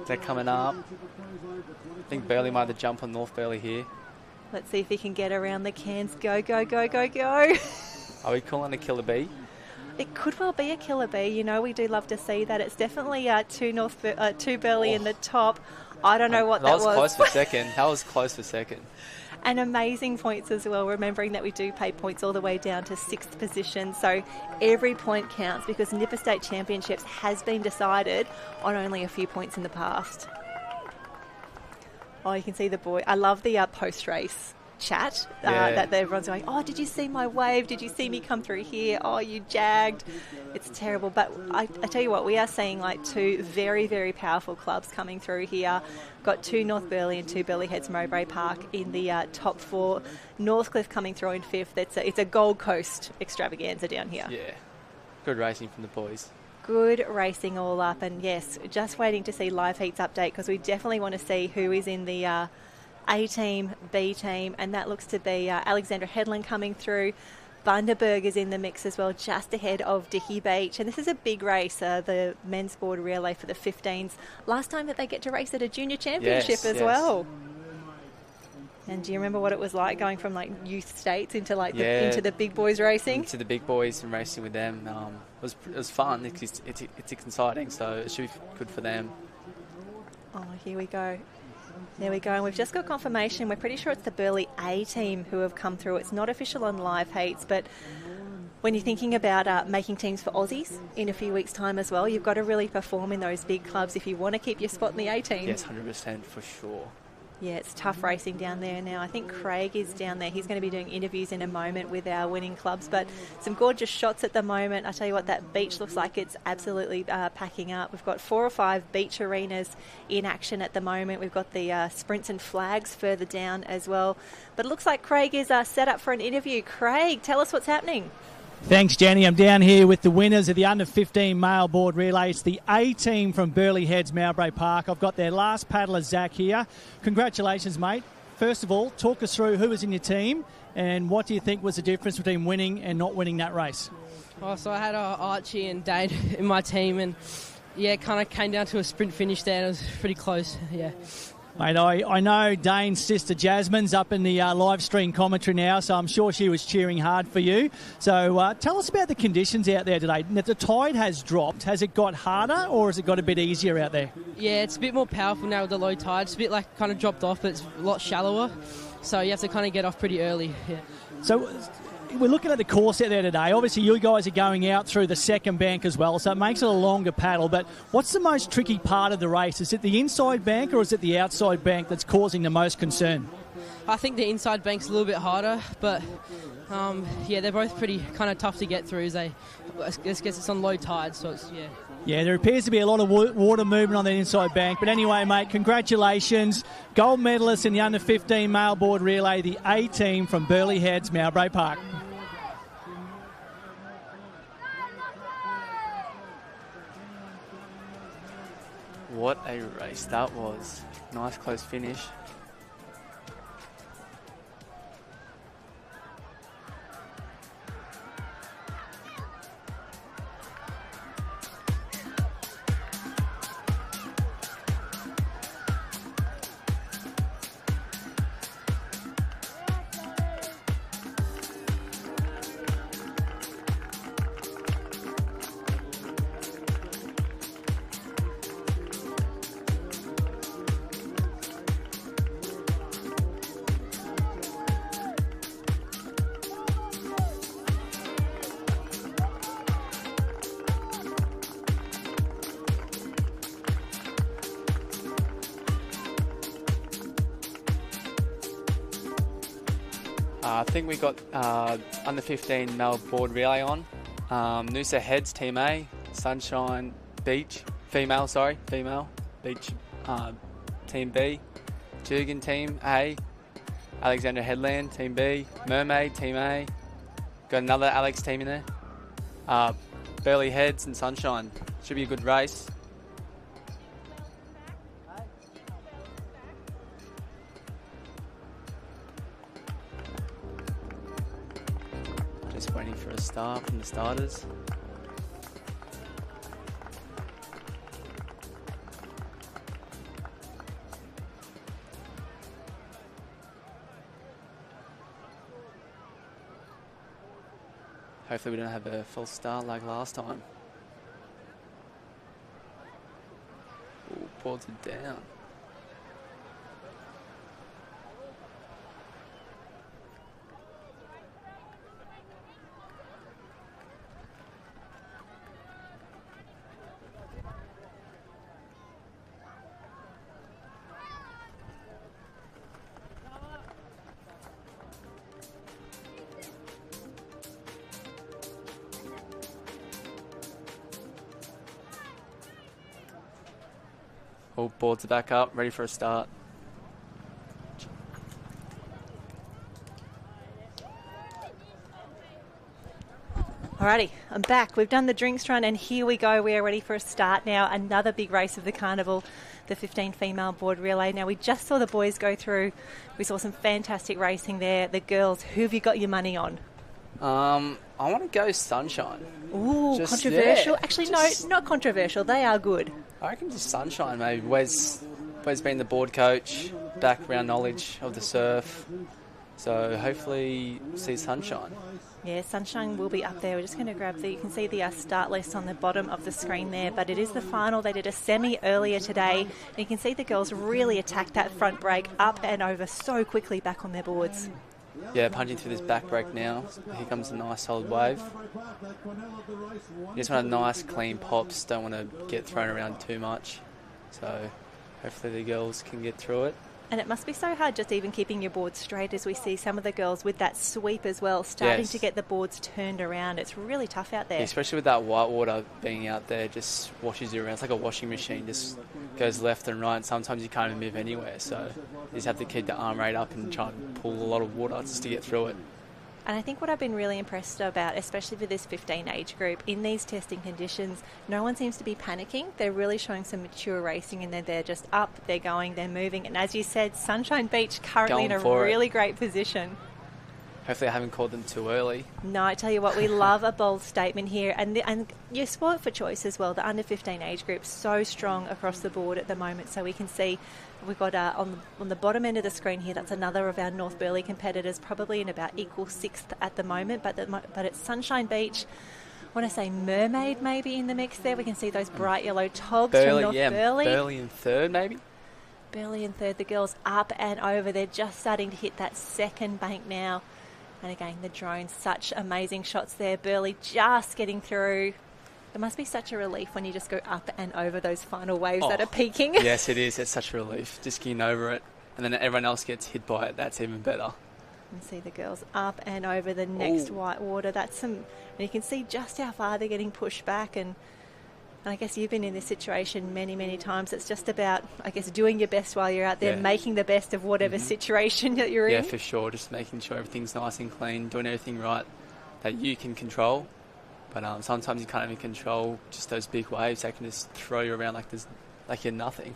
They're coming up. I think Burleigh might have to jump on North Burleigh here. Let's see if he can get around the cans. Go, go, go, go, go. Are we calling a killer bee? It could well be a killer bee. You know, we do love to see that. It's definitely two Burleigh in the top. I don't know what that was. That was close for second. That was close for second. And amazing points as well, remembering that we do pay points all the way down to 6th position. So every point counts because Nipper State Championships has been decided on only a few points in the past. Oh, you can see the boy. I love the post-race chat that everyone's going, oh, did you see my wave? Did you see me come through here? Oh, you jagged. It's terrible. But I tell you what, we are seeing like 2 very, very powerful clubs coming through here. Got 2 North Burleigh and 2 Burleigh Heads Mowbray Park in the top 4. Northcliffe coming through in 5th. It's a Gold Coast extravaganza down here. Yeah. Good racing from the boys. Good racing all up. And yes, just waiting to see live heats update because we definitely want to see who is in the A team, B team, and that looks to be Alexandra Headland coming through. Bundaberg is in the mix as well, just ahead of Dicky Beach. And this is a big race, the men's board relay for the 15s. Last time that they get to race at a junior championship as well. And do you remember what it was like going from like youth states into like into the big boys racing? Into the big boys and racing with them. It was fun. It's exciting, so it should be good for them. Oh, here we go. There we go. And we've just got confirmation. We're pretty sure it's the Burleigh A team who have come through. It's not official on live heats, but when you're thinking about making teams for Aussies in a few weeks' time as well, you've got to really perform in those big clubs if you want to keep your spot in the A team. Yes, 100% for sure. Yeah, it's tough racing down there now. I think Craig is down there. He's going to be doing interviews in a moment with our winning clubs, but some gorgeous shots at the moment. I tell you what, that beach looks like it's absolutely packing up. We've got 4 or 5 beach arenas in action at the moment. We've got the sprints and flags further down as well. But it looks like Craig is set up for an interview. Craig, tell us what's happening. Thanks, Jenny. I'm down here with the winners of the under-15 male board relay. It's the A team from Burleigh Heads, Mowbray Park. I've got their last paddler, Zach, here. Congratulations, mate. First of all, talk us through who was in your team and what do you think was the difference between winning and not winning that race? Oh, so I had Archie and Dane in my team, and yeah, it kind of came down to a sprint finish there. And it was pretty close, yeah. Mate, I know Dane's sister Jasmine's up in the live stream commentary now, so I'm sure she was cheering hard for you. So tell us about the conditions out there today. Now, the tide has dropped. Has it got harder or has it got a bit easier out there? Yeah, it's a bit more powerful now with the low tide. It's a bit like kind of dropped off, but it's a lot shallower. So you have to kind of get off pretty early. Yeah. So we're looking at the course out there today. Obviously, you guys are going out through the second bank as well, so it makes it a longer paddle. But what's the most tricky part of the race? Is it the inside bank or is it the outside bank that's causing the most concern? I think the inside bank's a little bit harder, but yeah, they're both pretty kind of tough to get through. I guess it's on low tide, so it's, yeah. Yeah, there appears to be a lot of water movement on the inside bank. But anyway, mate, congratulations. Gold medalist in the under-15 male board relay, the A team from Burleigh Heads, Mowbray Park. What a race that was. Nice close finish. I think we got under 15 male board relay on. Noosa Heads Team A, Sunshine Beach, female Beach Team B, Jugan Team A, Alexandra Headland Team B, Mermaid Team A, got another Alex team in there, Burleigh Heads and Sunshine. Should be a good race. Just waiting for a start from the starters. Hopefully we don't have a full start like last time. Ooh, boards are down. All boards are back up, ready for a start. Alrighty, I'm back. We've done the drinks run and here we go. We are ready for a start now. Another big race of the carnival, the 15 female board relay. Now we just saw the boys go through. We saw some fantastic racing there. The girls, who have you got your money on? I want to go Sunshine. Ooh, Just- controversial. yeah, Actually, just- no, not controversial. They are good. I reckon just Sunshine, maybe. Wes been the board coach, background knowledge of the surf. So hopefully see Sunshine. Yeah, Sunshine will be up there. We're just going to grab you can see the start list on the bottom of the screen there, but it is the final. They did a semi earlier today. And you can see the girls really attack that front break up and over so quickly back on their boards. Yeah, punching through this back break now. Here comes a nice solid wave. You just want a nice clean pops. Don't want to get thrown around too much. So hopefully the girls can get through it. And it must be so hard just even keeping your board straight as we see some of the girls with that sweep as well, starting Yes. to get the boards turned around. It's really tough out there. Especially with that white water being out there, just washes you around. It's like a washing machine, just goes left and right. And sometimes you can't even move anywhere. So you just have to keep the arm rate up and try and pull a lot of water just to get through it. And I think what I've been really impressed about, especially for this 15 age group, in these testing conditions, no one seems to be panicking. They're really showing some mature racing, and they're just up, they're going, they're moving. And as you said, Sunshine Beach currently Going in a for it. really great position. Hopefully I haven't called them too early. No, I tell you what, we love a bold statement here. And you're spoilt for choice as well. The under 15 age group so strong across the board at the moment. So we can see we've got on the bottom end of the screen here, that's another of our North Burleigh competitors, probably in about equal sixth at the moment. But it's Sunshine Beach. I want to say Mermaid maybe in the mix there. We can see those bright yellow togs from North Burleigh. Burleigh in third maybe. Burleigh in third. The girls up and over. They're just starting to hit that second bank now. And again, the drones, such amazing shots there. Burleigh just getting through. It must be such a relief when you just go up and over those final waves that are peaking. Yes, it is. It's such a relief. Just getting over it. And then everyone else gets hit by it. That's even better. And see the girls up and over the next Ooh. white water. And you can see just how far they're getting pushed back. And I guess you've been in this situation many, many times. It's just about, I guess, doing your best while you're out there, making the best of whatever situation that you're in. Yeah, for sure. Just making sure everything's nice and clean, doing everything right that you can control. But sometimes you can't even control just those big waves. They can just throw you around like you're nothing.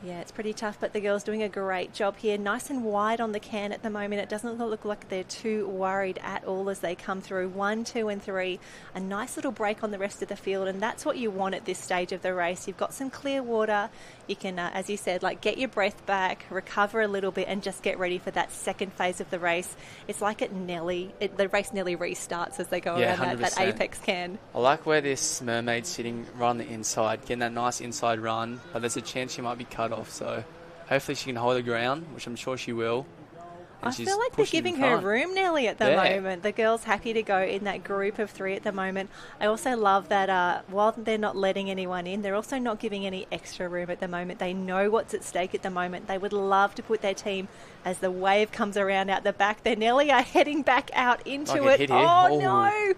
Yeah, it's pretty tough, but the girls doing a great job here. Nice and wide on the can at the moment. It doesn't look like they're too worried at all as they come through. 1, 2 and 3. A nice little break on the rest of the field, and that's what you want at this stage of the race. You've got some clear water. You can, as you said, get your breath back, recover a little bit, and just get ready for that second phase of the race. It's like the race nearly restarts as they go around that apex can. I like where this Mermaid's sitting right on the inside, getting that nice inside run, but there's a chance she might be cut off, so hopefully she can hold the ground, which I'm sure she will. I feel like they're giving her room, Nelly, at the moment. The girls happy to go in that group of 3 at the moment. I also love that while they're not letting anyone in, they're also not giving any extra room at the moment. They know what's at stake at the moment. They would love to put their team, as the wave comes around out the back there, Nelly are heading back out into it. Oh, no.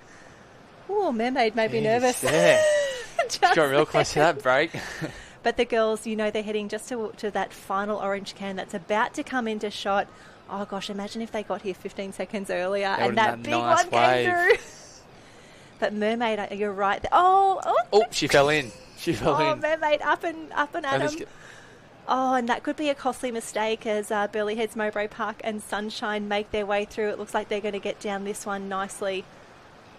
Oh, Mermaid may be nervous. Yeah. Just got real close to that break. But the girls, they're heading just to that final orange can that's about to come into shot. Oh, gosh, imagine if they got here 15 seconds earlier and that big one came through. But Mermaid, you're right. Oh, she fell in. She fell in. Oh, Mermaid up and at them. Oh, and that could be a costly mistake as Burleigh Heads, Mowbray Park and Sunshine make their way through. It looks like they're going to get down this one nicely.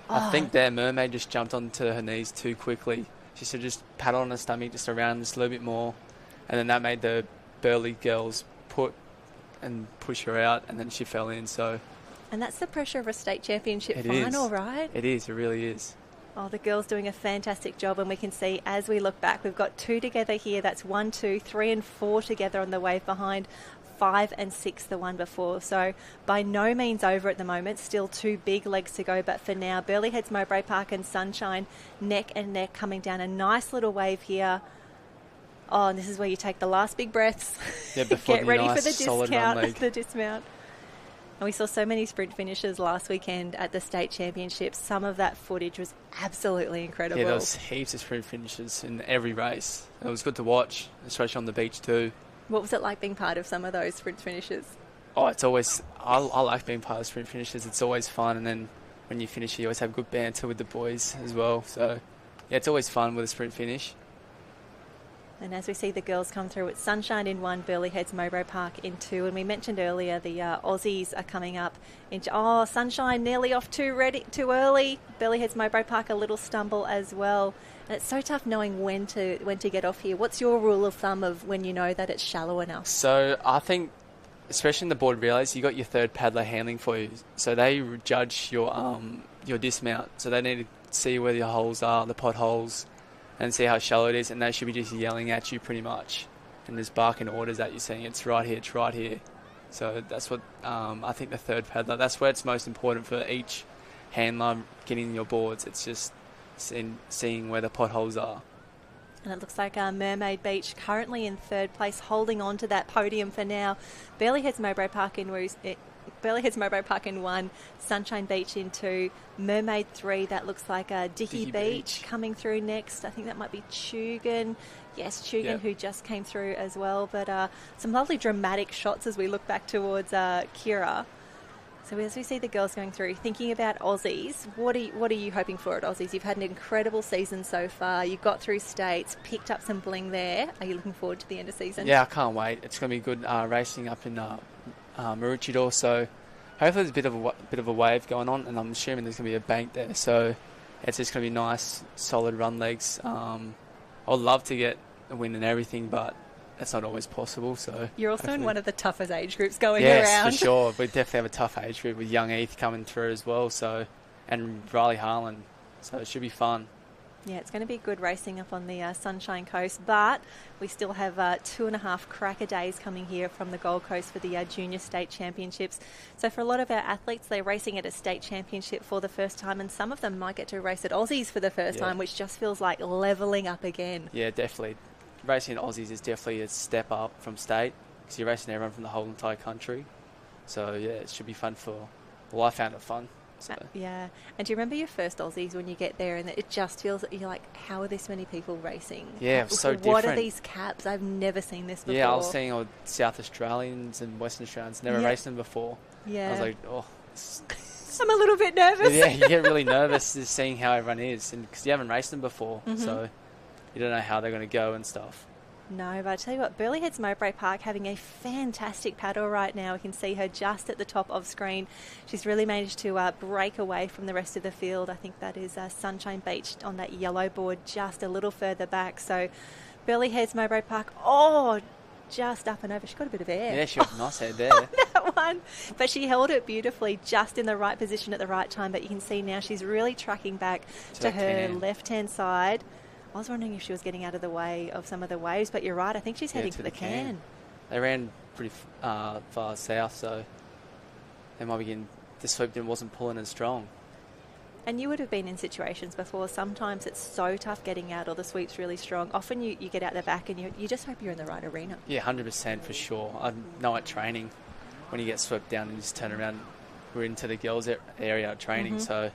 I think their Mermaid just jumped onto her knees too quickly. She should just paddle on her stomach just around just a little bit more. And then that made the Burleigh girls push her out, and then she fell in. And that's the pressure of a state championship final, right? It is. It really is. Oh, the girls doing a fantastic job, and we can see as we look back, we've got 2 together here. That's 1, 2, 3 and 4 together on the wave behind. 5 and 6 the one before. So by no means over at the moment. Still 2 big legs to go, but for now, Burleigh Heads, Mowbray Park and Sunshine neck and neck coming down a nice little wave here. Oh, and this is where you take the last big breaths. Yeah, before get ready for the dismount. The dismount. And we saw so many sprint finishes last weekend at the state championships. Some of that footage was absolutely incredible. Yeah, there was heaps of sprint finishes in every race. It was good to watch, especially on the beach too. What was it like being part of some of those sprint finishes? Oh, it's always... I like being part of sprint finishes. It's always fun, and then when you finish, you always have good banter with the boys as well. So, yeah, it's always fun with a sprint finish. And as we see the girls come through, it's Sunshine in 1, Burleigh Heads Mowbray Park in 2. And we mentioned earlier the Aussies are coming up. Sunshine nearly off too early. Burleigh Heads Mowbray Park a little stumble as well. And it's so tough knowing when to get off here. What's your rule of thumb of when you know that it's shallow enough? So I think, especially in the board relays, you got your third paddler handling for you. So they judge your dismount. So they need to see where your holes are, the potholes, and see how shallow it is, and they should be just yelling at you pretty much and just barking orders at you saying it's right here, it's right here. So that's what I think the third paddler, that's where it's most important for each handler getting your boards. It's just seeing where the potholes are. And it looks like Mermaid Beach currently in third place, holding on to that podium for now. Burleigh Heads Mowbray Park in 1, Sunshine Beach in 2, Mermaid 3, that looks like Dicky Beach coming through next. I think that might be Tugan. Yes, Tugan, who just came through as well. But some lovely dramatic shots as we look back towards Kira. So as we see the girls going through, thinking about Aussies, what are you hoping for at Aussies? You've had an incredible season so far. You got through states, picked up some bling there. Are you looking forward to the end of season? Yeah, I can't wait. It's going to be good racing up in Maroochydore, so hopefully there's a bit of a wave going on, and I'm assuming there's going to be a bank there, so it's just going to be nice, solid run legs. I'd love to get a win and everything, but that's not always possible. So you're also in one of the toughest age groups going around. Yes, for sure. We definitely have a tough age group with young Heath coming through as well, so, and Riley Harlan, so it should be fun. Yeah, it's going to be good racing up on the Sunshine Coast, but we still have 2.5 cracker days coming here from the Gold Coast for the Junior State Championships. So for a lot of our athletes, they're racing at a state championship for the first time, and some of them might get to race at Aussies for the first time, which just feels like levelling up again. Yeah, definitely. Racing at Aussies is definitely a step up from state, because you're racing everyone from the whole entire country. So yeah, it should be fun I found it fun. So. Yeah. And do you remember your first Aussies when you get there and it just feels that you're like, how are this many people racing? Yeah, it's so different. What are these caps? I've never seen this before. Yeah, I was seeing all South Australians and Western Australians, never raced them before. Yeah. I was like, oh. I'm a little bit nervous. Yeah, you get really nervous just seeing how everyone is, and because you haven't raced them before, so you don't know how they're going to go and stuff. No, but I tell you what, Burleigh Heads Mowbray Park having a fantastic paddle right now. We can see her just at the top of screen. She's really managed to break away from the rest of the field. I think that is Sunshine Beach on that yellow board just a little further back. So Burleigh Heads Mowbray Park, just up and over. She got a bit of air. Yeah, she got nice head there. That one. But she held it beautifully, just in the right position at the right time. But you can see now she's really tracking back to her left-hand side. I was wondering if she was getting out of the way of some of the waves, but you're right. I think she's heading for the can. They ran pretty far south, so they might be getting the sweep wasn't pulling as strong. And you would have been in situations before. Sometimes it's so tough getting out, or the sweep's really strong. Often you get out the back and you just hope you're in the right arena. Yeah, 100% for sure. I know at training, when you get swept down and just turn around, we're into the girls' area at training. So,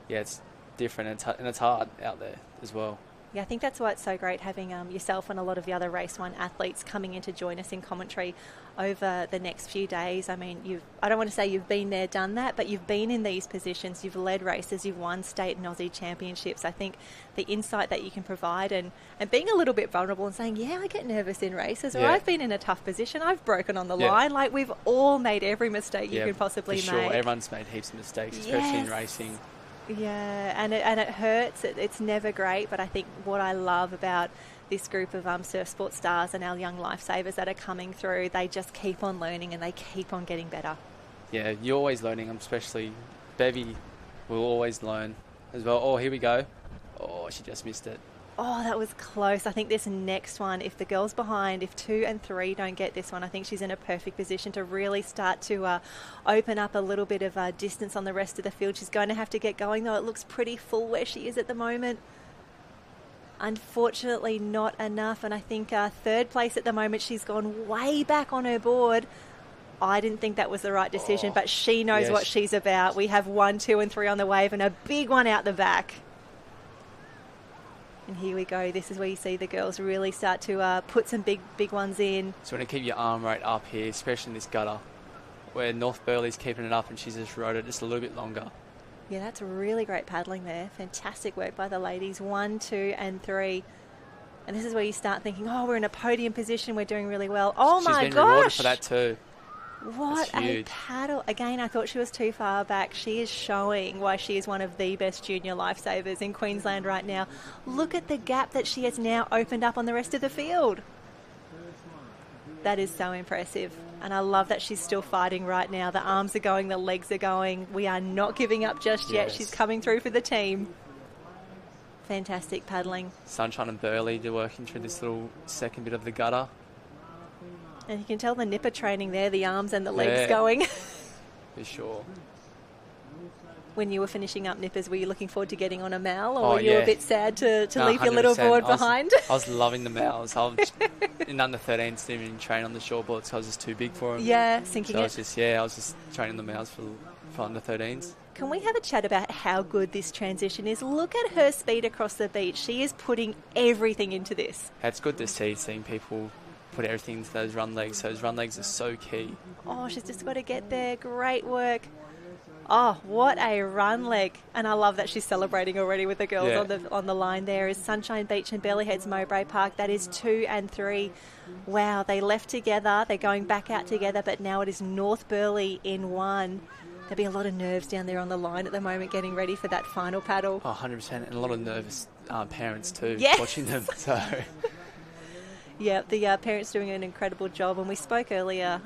yeah, it's different and it's hard out there as well. Yeah, I think that's why it's so great having yourself and a lot of the other Race 1 athletes coming in to join us in commentary over the next few days. I mean, I don't want to say you've been there, done that, but you've been in these positions, you've led races, you've won state and Aussie championships. I think the insight that you can provide and being a little bit vulnerable and saying, yeah, I get nervous in races, or I've been in a tough position, I've broken on the line. Like, we've all made every mistake you could possibly make. For sure, everyone's made heaps of mistakes, especially in racing. Yeah, and it hurts. It's never great, but I think what I love about this group of surf sport stars and our young lifesavers that are coming through, they just keep on learning and they keep on getting better. Yeah, you're always learning, especially Bevy will always learn as well. Oh, here we go. Oh, she just missed it. Oh, that was close. I think this next one, if the girl's behind, if 2 and 3 don't get this one, I think she's in a perfect position to really start to open up a little bit of distance on the rest of the field. She's going to have to get going, though. It looks pretty full where she is at the moment. Unfortunately, not enough. And I think third place at the moment, she's gone way back on her board. I didn't think that was the right decision, but she knows what she's about. We have 1, 2 and 3 on the wave and a big one out the back. And here we go. This is where you see the girls really start to put some big ones in. So you want to keep your arm rate up here, especially in this gutter, where North Burleigh's keeping it up and she's just rode it just a little bit longer. Yeah, that's really great paddling there. Fantastic work by the ladies. 1, 2 and 3. And this is where you start thinking, oh, we're in a podium position, we're doing really well. Oh, She's my been gosh. rewarded for that too. What That's a huge. paddle. Again, I thought she was too far back. She is showing why she is one of the best junior lifesavers in Queensland right now. Look at the gap that she has now opened up on the rest of the field. That is so impressive. And I love that she's still fighting right now. The arms are going, the legs are going. We are not giving up just yet. Yes. She's coming through for the team. Fantastic paddling. Sunshine and Burley, they're working through this little second bit of the gutter. And you can tell the nipper training there, the arms and the legs Yeah. going. For sure. When you were finishing up nippers, were you looking forward to getting on a mal, or Oh, were you yeah. a bit sad to No, leave your little 100%. board behind? I was loving the males. I was in under 13s, didn't even train on the short boards because I was just too big for them. Yeah, sinking so it. I was just training the males for under 13s. Can we have a chat about how good this transition is? Look at her speed across the beach. She is putting everything into this. It's good to seeing people put everything into those run legs. Those run legs are so key. Oh, she's just got to get there. Great work. Oh, what a run leg. And I love that she's celebrating already with the girls on the line there. Is Sunshine Beach and Burleyheads Mowbray Park. That is 2 and 3. Wow, they left together. They're going back out together, but now it is North Burleigh in 1. There'll be a lot of nerves down there on the line at the moment getting ready for that final paddle. Oh, 100%. And a lot of nervous parents too Yes. watching them. So Yeah, the parents doing an incredible job. And we spoke earlier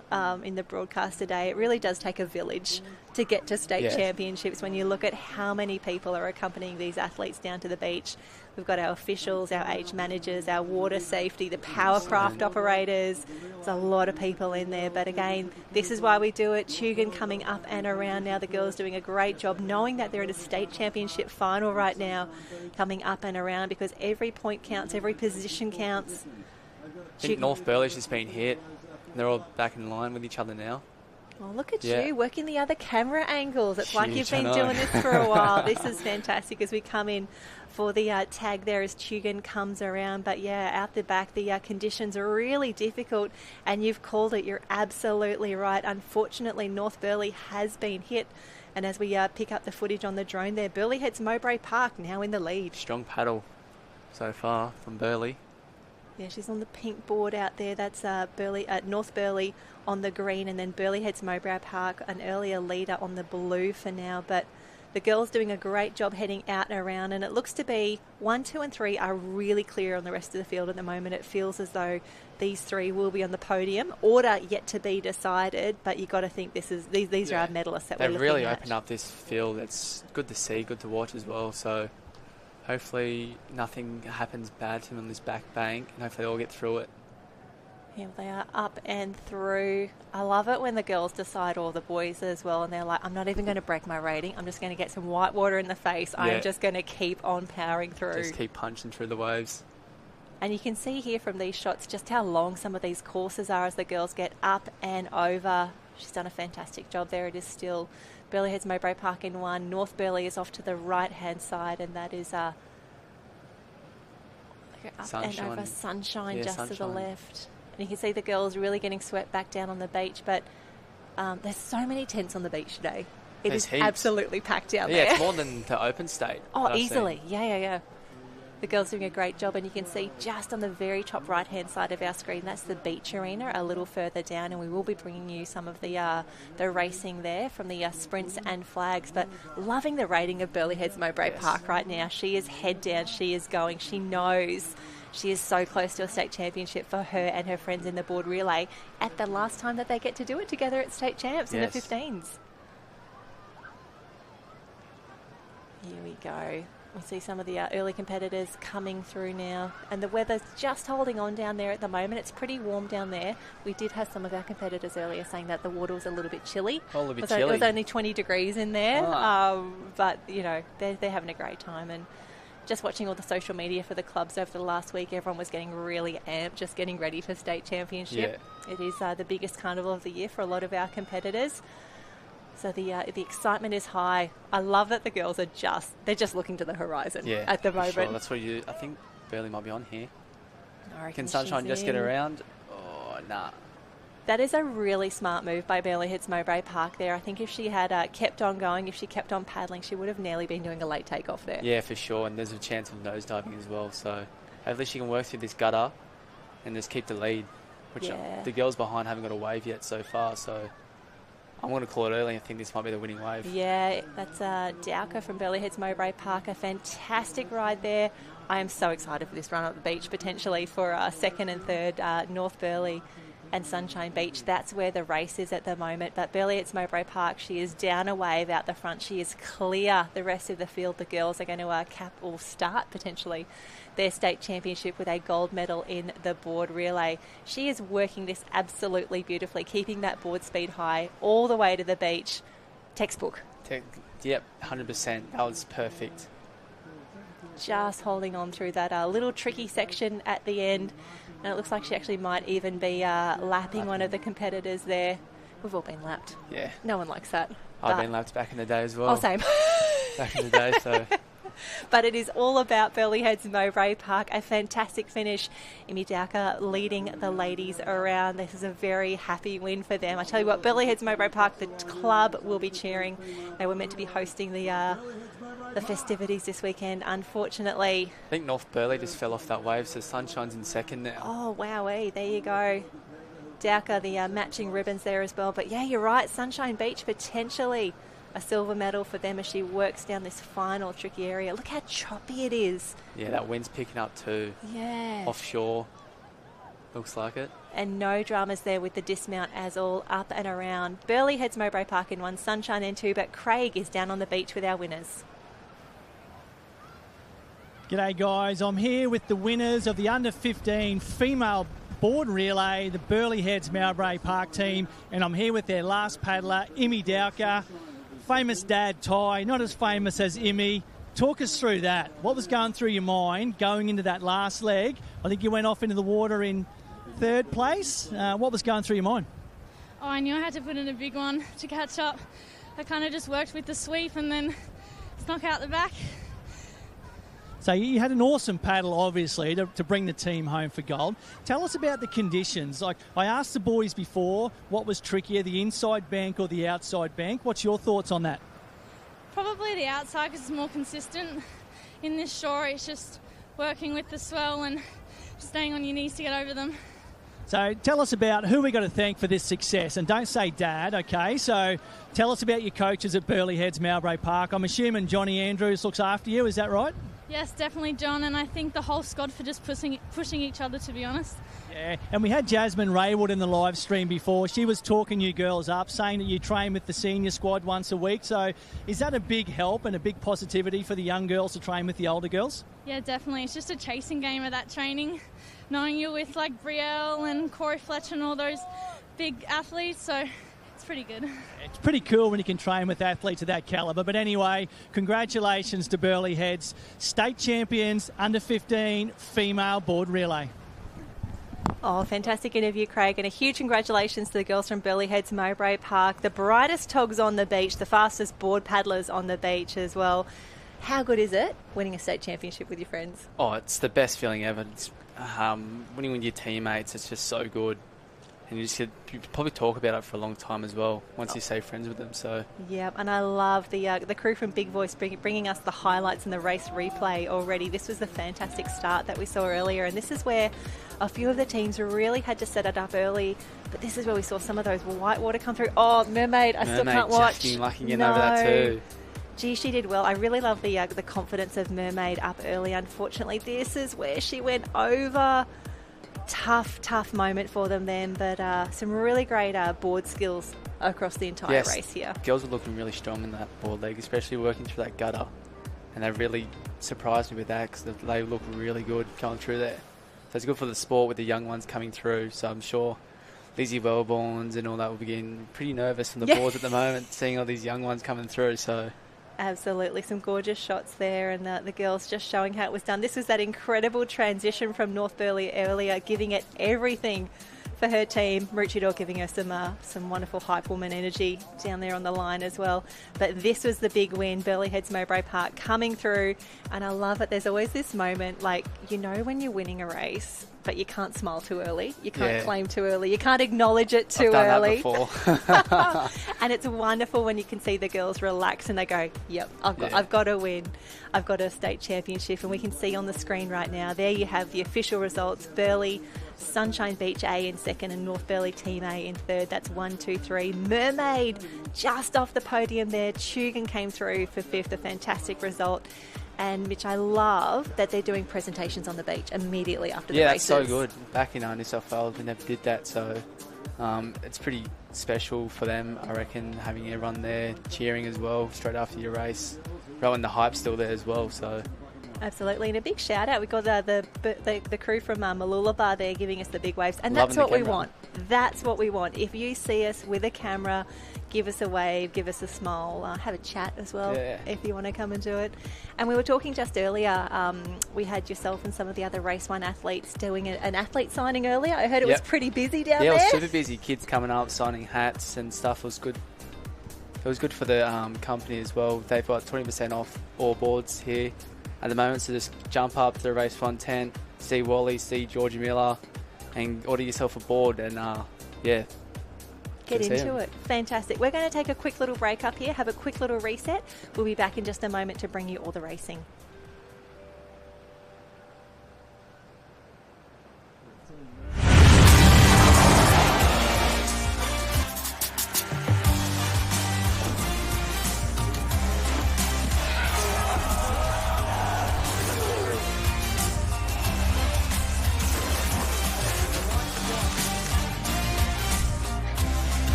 in the broadcast today, it really does take a village to get to state championships when you look at how many people are accompanying these athletes down to the beach. We've got our officials, our age managers, our water safety, the powercraft operators. There's a lot of people in there. But again, this is why we do it. Tugan coming up and around now. The girls doing a great job knowing that they're at a state championship final right now, coming up and around because every point counts, every position counts. I think North Burleigh's just been hit. They're all back in line with each other now. Oh, look at you working the other camera angles. It's like you've been doing this for a while. This is fantastic as we come in for the tag there as Tugan comes around. But yeah, out the back, the conditions are really difficult and you've called it. You're absolutely right. Unfortunately, North Burleigh has been hit. And as we pick up the footage on the drone there, Burleyheads Mowbray Park now in the lead. Strong paddle so far from Burleigh. Yeah, she's on the pink board out there. That's North Burleigh on the green, and then Burleyheads Mowbray Park, an earlier leader on the blue for now. But the girls doing a great job heading out and around, and it looks to be 1, 2 and 3 are really clear on the rest of the field at the moment. It feels as though these 3 will be on the podium. Order yet to be decided, but you've got to think these are our medalists that we're looking at. They've really opened up this field. It's good to see, good to watch as well. So hopefully nothing happens bad to them on this back bank, and hopefully they all get through it. Yeah, they are up and through. I love it when the girls decide, or the boys as well, and they're like, I'm not even going to break my rating. I'm just going to get some white water in the face. I'm just going to keep on powering through. Just keep punching through the waves. And you can see here from these shots just how long some of these courses are as the girls get up and over. She's done a fantastic job there. It is still Burleyheads Mowbray Park in 1. North Burleigh is off to the right-hand side, and that is up Sunshine. and over Sunshine just Sunshine. to the left. And you can see the girls really getting swept back down on the beach, but there's so many tents on the beach today. It There's is heaps. absolutely packed out Yeah, there. it's more than the open state. Oh, that I've easily. seen. Yeah. The girls doing a great job, and you can see just on the very top right-hand side of our screen, that's the beach arena a little further down, and we will be bringing you some of the racing there from the sprints and flags. But loving the rating of Burleyheads Mowbray Park right now. She is head down. She is going. She knows she is so close to a state championship for her and her friends in the board relay at the last time that they get to do it together at state champs in the 15s. Here we go. We see some of the early competitors coming through now, and the weather's just holding on down there at the moment. It's pretty warm down there. We did have some of our competitors earlier saying that the water was a little bit chilly. Oh, a little bit It chilly. was only 20 degrees in there, Oh. but you know they're having a great time. And just watching all the social media for the clubs over the last week, everyone was getting really amped, just getting ready for state championship. It is the biggest carnival of the year for a lot of our competitors. So the excitement is high. I love that the girls are they're just looking to the horizon at the moment. Sure. That's what I think Burleigh might be on here. I reckon Can Sunshine she's just get in. around? Oh, nah. That is a really smart move by Burleyheads Mowbray Park there. I think if she had kept on going, if she kept on paddling, she would have nearly been doing a late takeoff there. Yeah, for sure. And there's a chance of nosediving as well. So hopefully she can work through this gutter and just keep the lead, which the girls behind haven't got a wave yet so far. So I'm going to call it early. I think this might be the winning wave. Yeah, that's Dowker from Burleigh Heads Mowbray Park. A fantastic ride there. I am so excited for this run up the beach, potentially for second and third, North Burleigh and Sunshine Beach. That's where the race is at the moment. But Burleigh Heads Mowbray Park, she is down a wave out the front. She is clear. The rest of the field, the girls are going to cap or start potentially their state championship with a gold medal in the board relay. She is working this absolutely beautifully, keeping that board speed high all the way to the beach. Textbook. Yep, 100%. That was perfect. Just holding on through that little tricky section at the end. And it looks like she actually might even be lapping one of the competitors there. We've all been lapped. Yeah. No one likes that. I've been lapped back in the day as well. Oh, same. Back in the day, so... But it is all about Burleigh Heads Mowbray Park. A fantastic finish. Imi Dowker leading the ladies around. This is a very happy win for them. I tell you what, Burleigh Heads Mowbray Park, the club will be cheering. They were meant to be hosting the festivities this weekend. Unfortunately, I think North Burleigh just fell off that wave, so Sunshine's in second now. Oh, wowee. There you go. Dowker, the matching ribbons there as well. But yeah, you're right. Sunshine Beach, potentially a silver medal for them as she works down this final tricky area. Look how choppy it is. Yeah, that wind's picking up too. Yeah. Offshore. Looks like it. And no dramas there with the dismount as all up and around. Burleigh Heads Mowbray Park in one, Sunshine in two, but Craig is down on the beach with our winners. G'day guys, I'm here with the winners of the under-15 female board relay, the Burleigh Heads Mowbray Park team, and I'm here with their last paddler, Imi Dowker. Famous dad Ty, not as famous as Imi. Talk us through that. What was going through your mind going into that last leg? I think you went off into the water in third place. What was going through your mind? Oh, I knew I had to put in a big one to catch up. I kind of just worked with the sweep and then snuck out the back. So you had an awesome paddle, obviously, to bring the team home for gold. Tell us about the conditions. Like I asked the boys before, what was trickier, the inside bank or the outside bank? What's your thoughts on that? Probably the outside because it's more consistent. In this shore, it's just working with the swell and staying on your knees to get over them. So tell us about who we got to thank for this success. And don't say Dad, okay? So tell us about your coaches at Burleigh Heads Mowbray Park. I'm assuming Johnny Andrews looks after you, is that right? Yes, definitely John, and I think the whole squad for just pushing each other, to be honest. Yeah, and we had Jasmine Raywood in the live stream before. She was talking you girls up, saying that you train with the senior squad once a week. So is that a big help and a big positivity for the young girls to train with the older girls? Yeah, definitely. It's just a chasing game of that training, knowing you're with like Brielle and Corey Fletcher and all those big athletes, so it's pretty good. It's pretty cool when you can train with athletes of that calibre. But anyway, congratulations to Burleigh Heads, state champions, under-15 female board relay. Oh, fantastic interview, Craig, and a huge congratulations to the girls from Burleigh Heads Mowbray Park, the brightest togs on the beach, the fastest board paddlers on the beach as well. How good is it winning a state championship with your friends? Oh, it's the best feeling ever. It's, winning with your teammates, it's just so good. And you probably talk about it for a long time as well once you stay friends with them. So yeah, and I love the crew from Big Voice bringing us the highlights and the race replay already. This was the fantastic start that we saw earlier, and this is where a few of the teams really had to set it up early. But this is where we saw some of those white water come through. Oh, Mermaid, I still can't watch. Lucky getting over that too. Gee, she did well. I really love the confidence of Mermaid up early. Unfortunately, this is where she went over. Tough moment for them then, but some really great board skills across the entire race here. Girls are looking really strong in that board leg, especially working through that gutter, and they really surprised me with that because they look really good going through there. So it's good for the sport with the young ones coming through, so I'm sure Lizzie Wellborns and all that will be getting pretty nervous on the boards at the moment, seeing all these young ones coming through. So absolutely, some gorgeous shots there, and the girls just showing how it was done. This was that incredible transition from North Burleigh earlier, giving it everything for her team. Maroochydore giving her some wonderful hype woman energy down there on the line as well. But this was the big win, Burleigh Heads Mowbray Park coming through, and I love it. There's always this moment, like, you know when you're winning a race, but you can't smile too early. You can't claim too early. You can't acknowledge it too early. I've done that before. And it's wonderful when you can see the girls relax and they go, yep, I've got to win. I've got a state championship. And we can see on the screen right now, there you have the official results. Burleigh, Sunshine Beach A in second and North Burleigh Team A in third. That's 1, 2, 3. Mermaid just off the podium there. Tugan came through for fifth, a fantastic result. And Mitch, I love that they're doing presentations on the beach immediately after the races. Yeah, that's so good. Back in New South Wales, we never did that, so it's pretty special for them, I reckon, having everyone there cheering as well straight after your race. Right when the hype's still there as well, so... Absolutely, and a big shout out. We've got the crew from Malulabar there giving us the big waves, and Loving that's what the we camera. want. That's what we want. If you see us with a camera, give us a wave, give us a smile, have a chat as well if you want to come and do it. And we were talking just earlier, we had yourself and some of the other Race 1 athletes doing an athlete signing earlier. I heard it was pretty busy down there. Yeah, it was super busy. Kids coming up, signing hats and stuff. It was good. It was good for the company as well. They've got 20% off all boards here at the moment, so just jump up to the Race 1 tent, see Wally, see Georgie Miller, and order yourself a board, and get into it. Fantastic. We're going to take a quick little break up here, have a quick little reset. We'll be back in just a moment to bring you all the racing.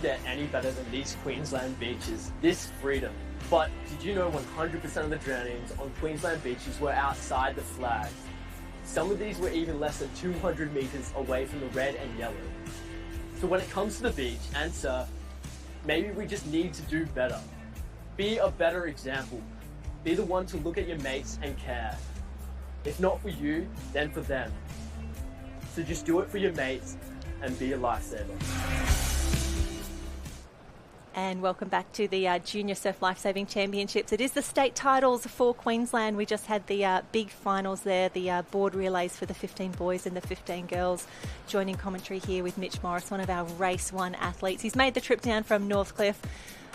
Get any better than these Queensland beaches, this freedom. But did you know 100% of the drownings on Queensland beaches were outside the flags? Some of these were even less than 200 metres away from the red and yellow. So when it comes to the beach and surf, maybe we just need to do better. Be a better example. Be the one to look at your mates and care. If not for you, then for them. So just do it for your mates and be a lifesaver. And welcome back to the Junior Surf Lifesaving Championships. It is the state titles for Queensland. We just had the big finals there, the board relays for the 15 boys and the 15 girls. Joining commentary here with Mitch Morris, one of our Race 1 athletes. He's made the trip down from Northcliffe.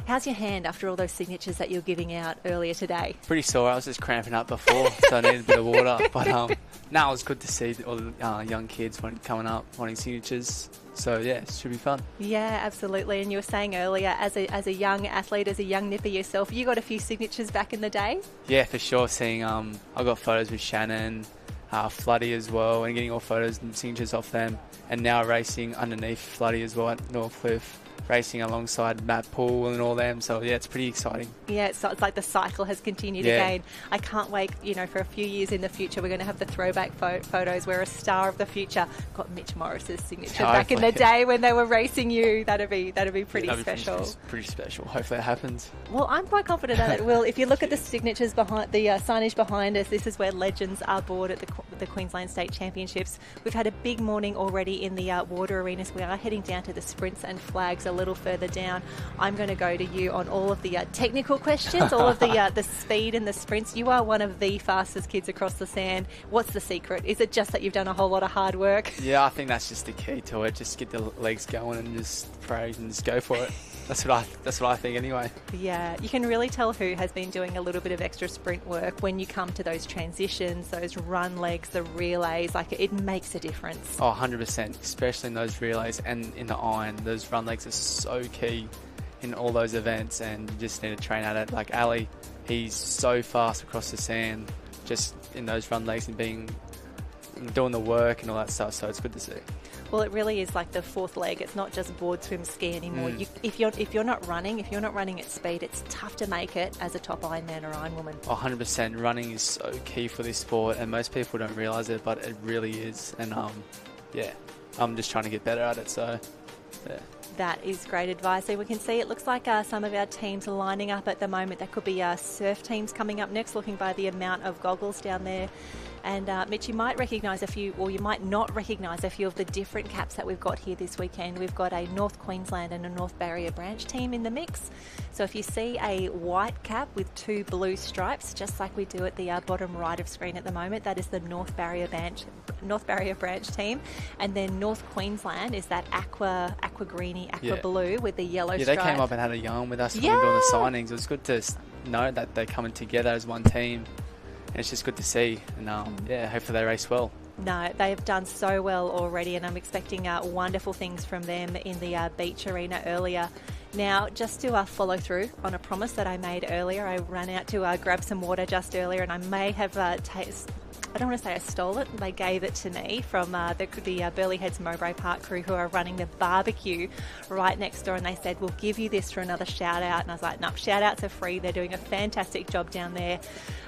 How's your hand after all those signatures that you're giving out earlier today? Pretty sore. I was just cramping up before, so I needed a bit of water. But now it's good to see all the young kids coming up wanting signatures. So yeah, it should be fun. Yeah, absolutely. And you were saying earlier, as a young athlete, as a young nipper yourself, you got a few signatures back in the day? Yeah, for sure. Seeing I got photos with Shannon, Floody as well, and getting all photos and signatures off them. And now racing underneath Floody as well at Northcliffe, racing alongside Matt Poole and all them. So yeah, it's pretty exciting. Yeah, it's like the cycle has continued again. I can't wait, for a few years in the future, we're going to have the throwback photos where a star of the future got Mitch Morris's signature back in the day when they were racing you. That'd be pretty special. Pretty special. Hopefully it happens. Well, I'm quite confident that it will. If you look at the signatures behind the signage behind us, this is where legends are bored at the Queensland State Championships. We've had a big morning already in the water arenas. We are heading down to the sprints and flags a little further down. I'm going to go to you on all of the technical questions, all of the speed and the sprints. You are one of the fastest kids across the sand. What's the secret? Is it just that you've done a whole lot of hard work? Yeah, I think that's just the key to it. Just get the legs going and just pray and just go for it. That's what I think anyway. Yeah, you can really tell who has been doing a little bit of extra sprint work when you come to those transitions, those run legs, the relays. Like, it makes a difference. Oh, 100%, especially in those relays and in the iron. Those run legs are so key in all those events, and you just need to train at it. Like Ali, he's so fast across the sand, just in those run legs and doing the work and all that stuff. So it's good to see. Well, it really is like the fourth leg. It's not just board, swim, ski anymore. If you're not running at speed, it's tough to make it as a top Ironman or Ironwoman. 100%. Running is so key for this sport, and most people don't realise it, but it really is. And I'm just trying to get better at it. So Yeah. That is great advice. So we can see it looks like some of our teams are lining up at the moment. There could be surf teams coming up next, looking by the amount of goggles down there. And Mitch, you might recognise a few, or you might not recognise a few of the different caps that we've got here this weekend. We've got a North Queensland and a North Barrier branch team in the mix. So if you see a white cap with 2 blue stripes, just like we do at the bottom right of screen at the moment, that is the North Barrier branch team. And then North Queensland is that aqua greeny, aqua blue with the yellow stripe. Yeah, they came up and had a yarn with us when we were doing the signings. It was good to know that they're coming together as one team. And it's just good to see, and hopefully they race well. No, they've done so well already, and I'm expecting wonderful things from them in the beach arena earlier. Now, just to follow through on a promise that I made earlier, I ran out to grab some water just earlier, and I may have I don't want to say I stole it. They gave it to me from the Burleigh Heads Mowbray Park crew who are running the barbecue right next door, and they said, we'll give you this for another shout out. And I was like, no, shout outs are free. They're doing a fantastic job down there.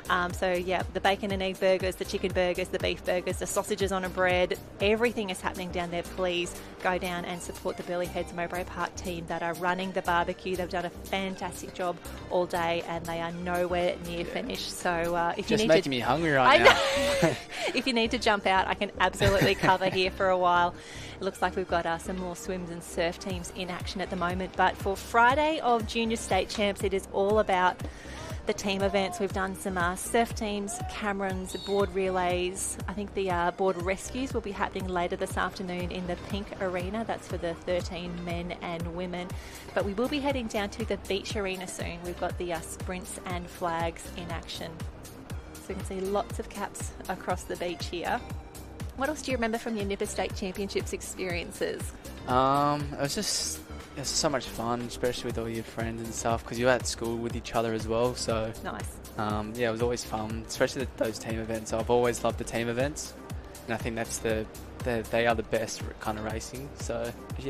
The bacon and egg burgers, the chicken burgers, the beef burgers, the sausages on a bread, everything is happening down there. Please go down and support the Burleigh Heads Mowbray Park team that are running the barbecue. They've done a fantastic job all day, and they are nowhere near finished. So if you need making me hungry right now. If you need to jump out, I can absolutely cover here for a while. It looks like we've got some more swims and surf teams in action at the moment. But for Friday of Junior State Champs, it is all about the team events. We've done some surf teams, Camerons, board relays. I think the board rescues will be happening later this afternoon in the pink arena. That's for the 13 men and women. But we will be heading down to the beach arena soon. We've got the sprints and flags in action. So you can see lots of caps across the beach here. What else do you remember from your Nipper State Championships experiences? It was so much fun, especially with all your friends and stuff, because you're at school with each other as well. So nice. It was always fun, especially those team events. I've always loved the team events, and I think that's they are the best kind of racing. So I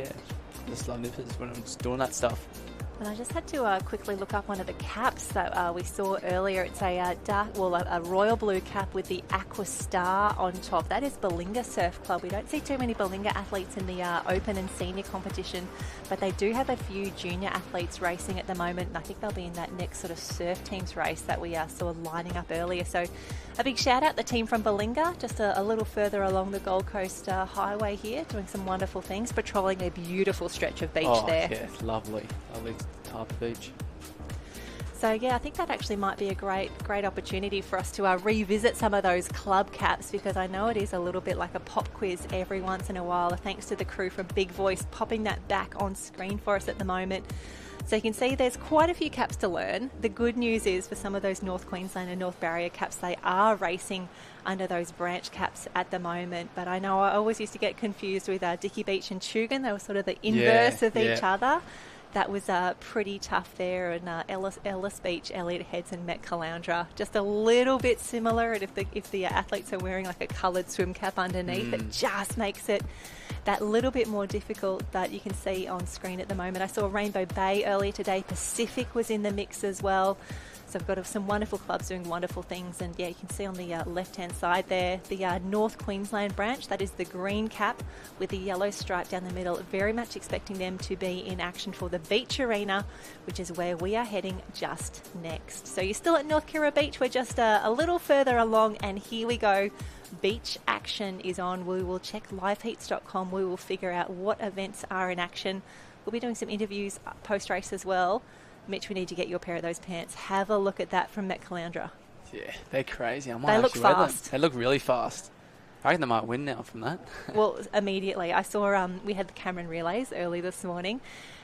just love Nippers when I'm just doing that stuff. And I just had to quickly look up one of the caps that we saw earlier. It's a royal blue cap with the Aqua Star on top. That is Balinga Surf Club. We don't see too many Balinga athletes in the open and senior competition, but they do have a few junior athletes racing at the moment, and I think they'll be in that next sort of surf teams race that we saw lining up earlier. So a big shout out the team from Balinga, just a little further along the Gold Coast highway here, doing some wonderful things, patrolling a beautiful stretch of beach there. Yeah, lovely type of beach. So I think that actually might be a great opportunity for us to revisit some of those club caps, because I know it is a little bit like a pop quiz every once in a while. Thanks to the crew from Big Voice popping that back on screen for us at the moment. So you can see there's quite a few caps to learn. The good news is for some of those North Queensland and North Barrier caps, they are racing under those branch caps at the moment. But I know I always used to get confused with Dicky Beach and Tugan. They were sort of the inverse of each other. That was pretty tough there. And Ellis Beach, Elliott Heads and Met Caloundra, just a little bit similar. And if the athletes are wearing like a coloured swim cap underneath, it just makes it that little bit more difficult that you can see on screen at the moment. I saw Rainbow Bay earlier today. Pacific was in the mix as well. So I've got some wonderful clubs doing wonderful things. And you can see on the left-hand side there, the North Queensland branch, that is the green cap with the yellow stripe down the middle. Very much expecting them to be in action for the beach arena, which is where we are heading just next. So you're still at North Kira Beach. We're just a little further along, and here we go. Beach action is on. We will check liveheats.com. We will figure out what events are in action. We'll be doing some interviews post-race as well. Mitch, we need to get you a pair of those pants. Have a look at that from Met Caloundra. Yeah, they're crazy. They look fast. They look really fast. I reckon they might win now from that. Well, immediately. I saw we had the Cameron relays early this morning,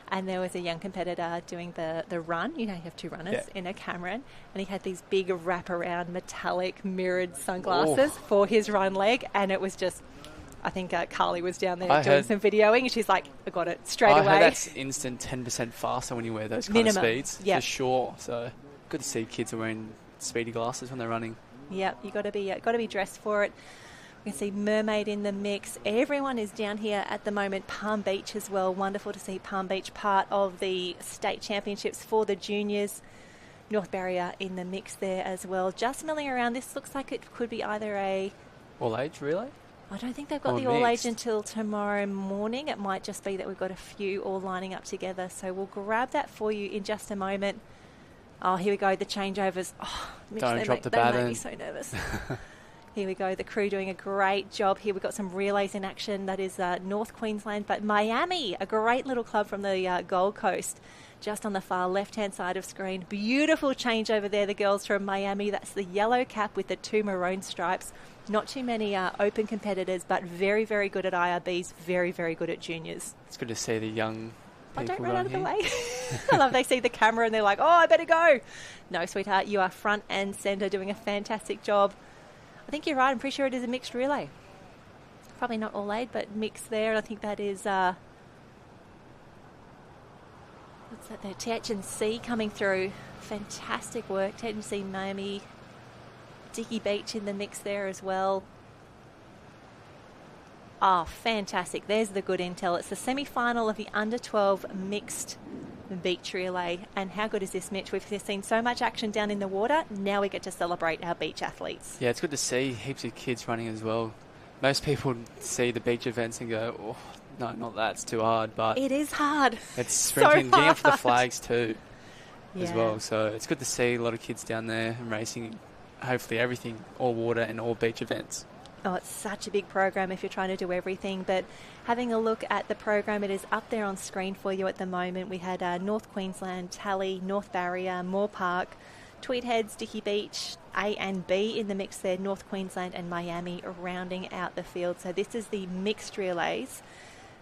and there was a young competitor doing the run. You know, you have two runners in a Cameron, and he had these big wraparound metallic mirrored sunglasses for his run leg, and it was just... I think Carly was down there doing some videoing, and she's like, I got it straight away. I heard that's instant 10% faster when you wear those kind of speeds. For sure. So good to see kids are wearing speedy glasses when they're running. Yep, you got to be dressed for it. We can see Mermaid in the mix. Everyone is down here at the moment. Palm Beach as well. Wonderful to see Palm Beach part of the state championships for the juniors. North Barrier in the mix there as well. Just milling around. This looks like it could be either a... all age relay? I don't think they've got the all age until tomorrow morning. It might just be that we've got a few all lining up together. So we'll grab that for you in just a moment. Oh, here we go, the changeovers. Oh, Mitch, Don't drop the baton. They make me so nervous. Here we go, the crew doing a great job here. We've got some relays in action. That is North Queensland, but Miami, a great little club from the Gold Coast, just on the far left-hand side of screen. Beautiful change over there, the girls from Miami. That's the yellow cap with the 2 maroon stripes. Not too many open competitors, but very, very good at IRBs, very, very good at juniors. It's good to see the young people don't run out of here. the way. I love they see the camera and they're like, oh, I better go. No, sweetheart, you are front and centre doing a fantastic job. I think you're right. I'm pretty sure it is a mixed relay. Probably not all aid, but mixed there. And I think that is, what's that there? TH&C coming through. Fantastic work. TH&C Miami. Dicky Beach in the mix there as well. Oh, fantastic. There's the good intel. It's the semi-final of the under-12 mixed beach relay. And how good is this, Mitch? We've seen so much action down in the water. Now we get to celebrate our beach athletes. Yeah, it's good to see heaps of kids running as well. Most people see the beach events and go, oh, no, not that. It's too hard. But it is hard. It's sprinting, so getting up for the flags too as Yeah. well. So it's good to see a lot of kids down there and racing. Hopefully everything, all water and all beach events. Oh, it's such a big program if you're trying to do everything. But having a look at the program, it is up there on screen for you at the moment. We had North Queensland, Tally, North Barrier, Moore Park, Tweed Heads, Dicky Beach, A and B in the mix there, North Queensland and Miami rounding out the field. So this is the mixed relays.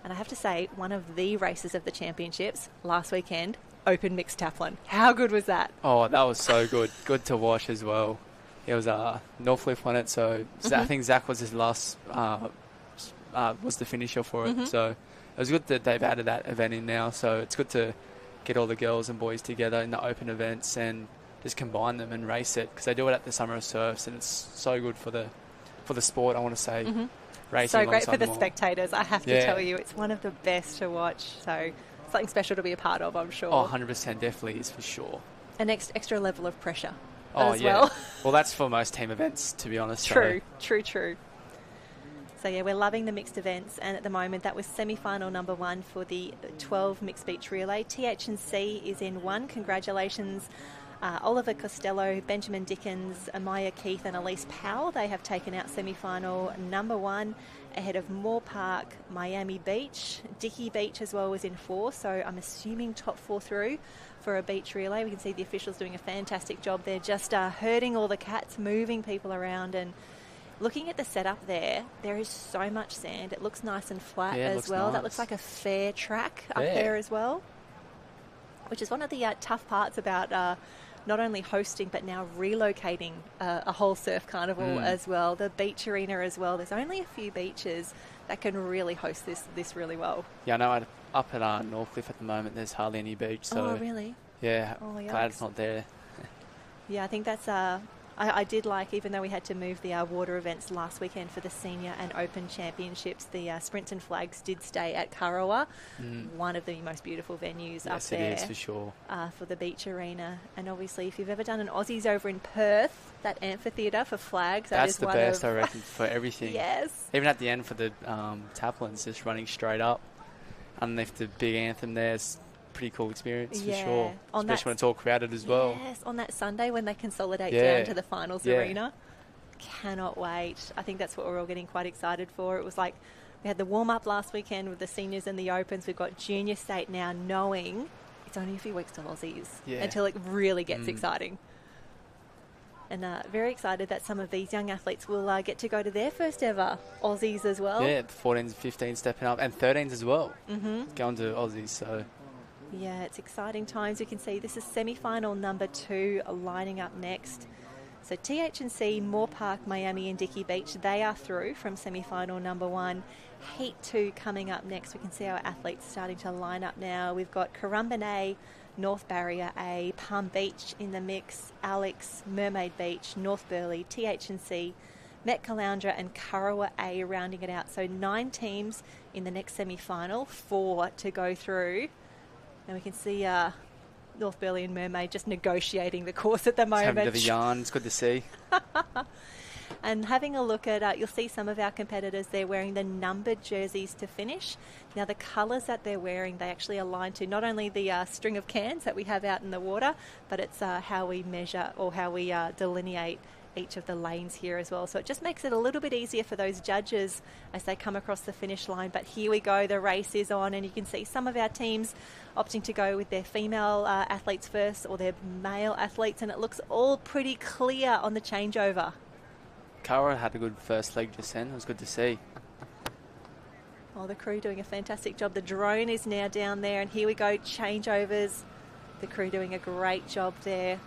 And I have to say, one of the races of the championships last weekend, Open Mixed Taplin. How good was that? Oh, that was so good. Good to watch as well. It was Northcliffe won it, so I think Zach was his last, was the finisher for it. So it was good that they've added that event in now. So it's good to get all the girls and boys together in the open events and just combine them and race it, because they do it at the Summer of Surfs, and it's so good for the sport, I want to say. Racing so great for the them all. spectators, I have to tell you. It's one of the best to watch. So something special to be a part of, I'm sure. Oh, 100% definitely is for sure. An extra level of pressure. Oh, as yeah. well. Well, that's for most team events, to be honest. True. So, yeah, we're loving the mixed events. And at the moment, that was semi-final number 1 for the 12 mixed beach relay. TH&C is in 1. Congratulations, Oliver Costello, Benjamin Dickens, Amaya Keith and Elise Powell. They have taken out semi-final number 1 ahead of Moore Park, Miami Beach. Dicky Beach as well was in 4. So I'm assuming top 4 through for a beach relay. We can see the officials doing a fantastic job there, just herding all the cats, moving people around. And looking at the setup there is so much sand. It looks nice and flat as well. Nice. That looks like a fair track up there as well, which is one of the tough parts about not only hosting but now relocating a whole surf carnival as well. The beach arena as well. There's only a few beaches that can really host this really well. Yeah, I know up at Northcliffe at the moment there's hardly any beach. So oh, really? Yeah, oh, glad it's not there. Yeah, I think that's... I did like, even though we had to move the water events last weekend for the senior and open championships, the sprints and flags did stay at Kurrawa, one of the most beautiful venues up there. Yes, it is for sure. For the beach arena. And obviously, if you've ever done an Aussies over in Perth, that amphitheatre for flags, that's the best, I reckon, for everything. Yes. Even at the end for the Taplins, just running straight up underneath the big anthem there. It's pretty cool experience for sure, especially when it's all crowded as well. Yes, on that Sunday when they consolidate down to the finals arena. Cannot wait. I think that's what we're all getting quite excited for. It was like we had the warm-up last weekend with the seniors and the opens. We've got junior state now, knowing it's only a few weeks to Aussies until it really gets exciting. And very excited that some of these young athletes will get to go to their first ever Aussies as well. Yeah, 14s, 15s stepping up, and 13s as well, going to Aussies. So yeah, it's exciting times. You can see this is semi-final number 2 lining up next. So TH&C, Moore Park, Miami and Dicky Beach, they are through from semi-final number 1. Heat 2 coming up next. We can see our athletes starting to line up now. We've got Currumbin A, North Barrier A, Palm Beach in the mix, Alex, Mermaid Beach, North Burleigh, TH&C, Met Caloundra and Kurrawa A rounding it out. So 9 teams in the next semi-final, 4 to go through. And we can see North Burleigh and Mermaid just negotiating the course at the moment. Having a bit of a yarn. It's good to see. And having a look at, you'll see some of our competitors, they're wearing the numbered jerseys to finish. Now the colours that they're wearing, they actually align to not only the string of cans that we have out in the water, but it's how we measure or how we delineate each of the lanes here as well. So it just makes it a little bit easier for those judges as they come across the finish line. But here we go, the race is on, and you can see some of our teams opting to go with their female athletes first or their male athletes, and it looks all pretty clear on the changeover. Cara had a good first leg just then. It was good to see. Oh, the crew doing a fantastic job. The drone is now down there, and here we go, changeovers. The crew doing a great job there.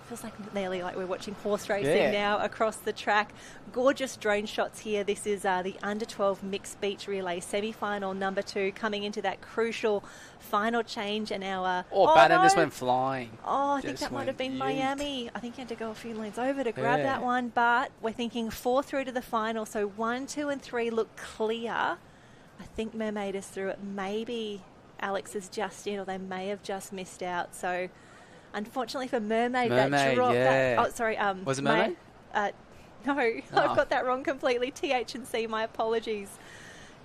Feels like nearly like we're watching horse racing now across the track. Gorgeous drone shots here. This is the under-12 mixed beach relay semi-final number 2, coming into that crucial final change. And our Bannon just went flying. Oh, I think that might have been Miami. I think he had to go a few lanes over to grab that one. But we're thinking 4 through to the final. So 1, 2, and 3 look clear. I think Mermaid is through it. Maybe Alex is just in, or they may have just missed out. So unfortunately for Mermaid that dropped that. Oh, sorry. Was it Mermaid? No, I've got that wrong completely. TH&C, my apologies.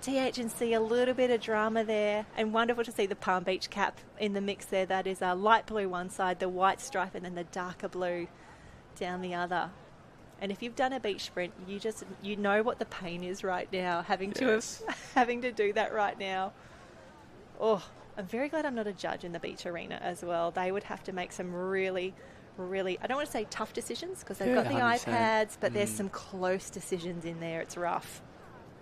TH&C, a little bit of drama there, and wonderful to see the Palm Beach cap in the mix there. That is a light blue one side, the white stripe, and then the darker blue down the other. And if you've done a beach sprint, you know what the pain is right now, having to do that right now. Oh, I'm very glad I'm not a judge in the beach arena as well. They would have to make some really, I don't want to say tough decisions because they've got the 100%. iPads, but there's some close decisions in there. It's rough.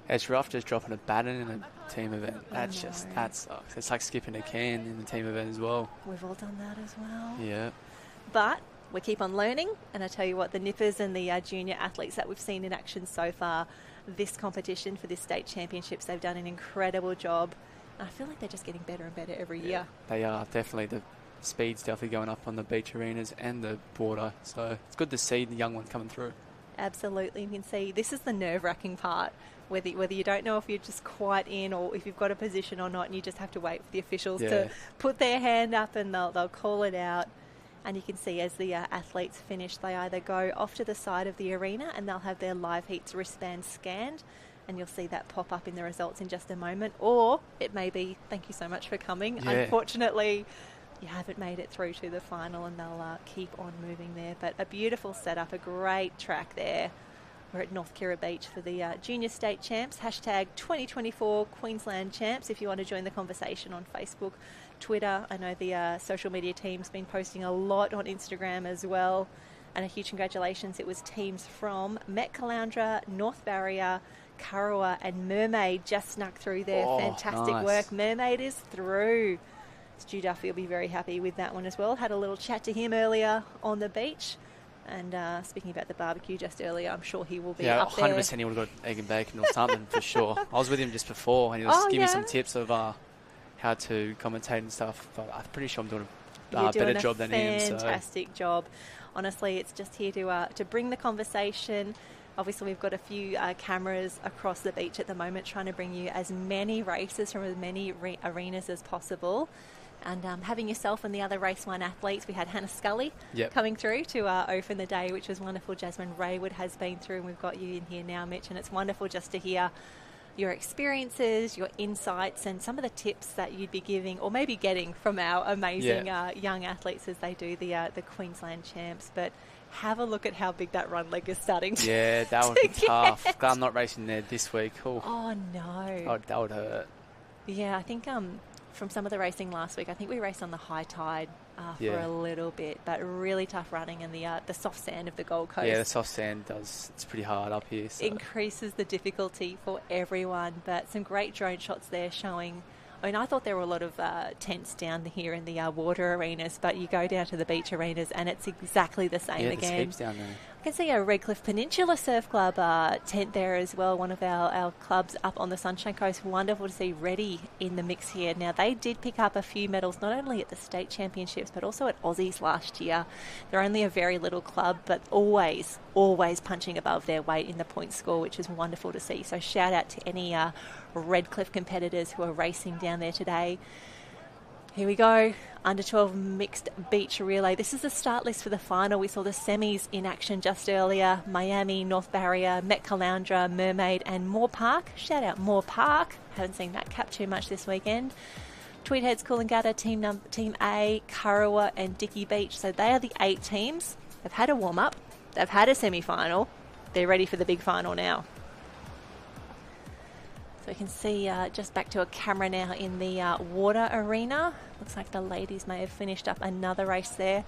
It's rough just dropping a baton in a team event. That sucks. It's like skipping a can in the team event as well. We've all done that as well. Yeah. But we keep on learning, and I tell you what, the nippers and the junior athletes that we've seen in action so far, this competition for this state championships, they've done an incredible job. And I feel like they're just getting better and better every year. They are, definitely. The speed's definitely going up on the beach arenas and the border. So it's good to see the young ones coming through. Absolutely. You can see this is the nerve-wracking part, whether you don't know if you're just quite in or if you've got a position or not, and you just have to wait for the officials to put their hand up and they'll call it out. And you can see as the athletes finish, they either go off to the side of the arena and they'll have their live heats wristband scanned, and you'll see that pop up in the results in just a moment. Or it may be, thank you so much for coming. Yeah. Unfortunately, you haven't made it through to the final, and they'll keep on moving there. But a beautiful setup, a great track there. We're at North Kira Beach for the Junior State Champs, hashtag 2024 Queensland Champs. If you want to join the conversation on Facebook, Twitter, I know the social media team's been posting a lot on Instagram as well. And a huge congratulations. It was teams from Met Caloundra, North Barrier, Kurrawa and Mermaid just snuck through there. Fantastic work. Mermaid is through. Stu Duffy will be very happy with that one as well. Had a little chat to him earlier on the beach. And speaking about the barbecue just earlier, I'm sure he will be up there. 100% he would have got egg and bacon or something for sure. I was with him just before and he was giving me some tips of how to commentate and stuff. But I'm pretty sure I'm doing a better job than him. Fantastic job. Honestly, it's just here to bring the conversation. Obviously, we've got a few cameras across the beach at the moment trying to bring you as many races from as many arenas as possible. And having yourself and the other Race 1 athletes, we had Hannah Scully coming through to open the day, which was wonderful. Jasmine Raywood has been through, and we've got you in here now, Mitch, and it's wonderful just to hear your experiences, your insights, and some of the tips that you'd be giving or maybe getting from our amazing young athletes as they do the Queensland Champs. But have a look at how big that run leg is starting to Yeah, that would be tough. Glad I'm not racing there this week. Oh, no. That would hurt. Yeah, I think from some of the racing last week, I think we raced on the high tide for a little bit, but really tough running, and the soft sand of the Gold Coast. Yeah, the soft sand it's pretty hard up here. So. Increases the difficulty for everyone, but some great drone shots there showing. I mean, I thought there were a lot of tents down here in the water arenas, but you go down to the beach arenas and it's exactly the same again. There's heaps down there. I can see a Redcliffe Peninsula Surf Club tent there as well, one of our clubs up on the Sunshine Coast. Wonderful to see Reddy in the mix here. Now, they did pick up a few medals, not only at the state championships, but also at Aussies last year. They're only a very little club, but always punching above their weight in the point score, which is wonderful to see. So shout out to any Redcliffe competitors who are racing down there today. Here we go. Under 12 mixed beach relay. This is the start list for the final. We saw the semis in action just earlier. Miami, North Barrier, Met Caloundra, Mermaid and Moore Park. Shout out Moore Park. Haven't seen that cap too much this weekend. Tweedheads, Coolangatta, Team A, Kurrawa and Dickey Beach. So they are the 8 teams. They've had a warm-up. They've had a semi-final. They're ready for the big final now. So you can see just back to a camera now in the water arena. Looks like the ladies may have finished up another race there.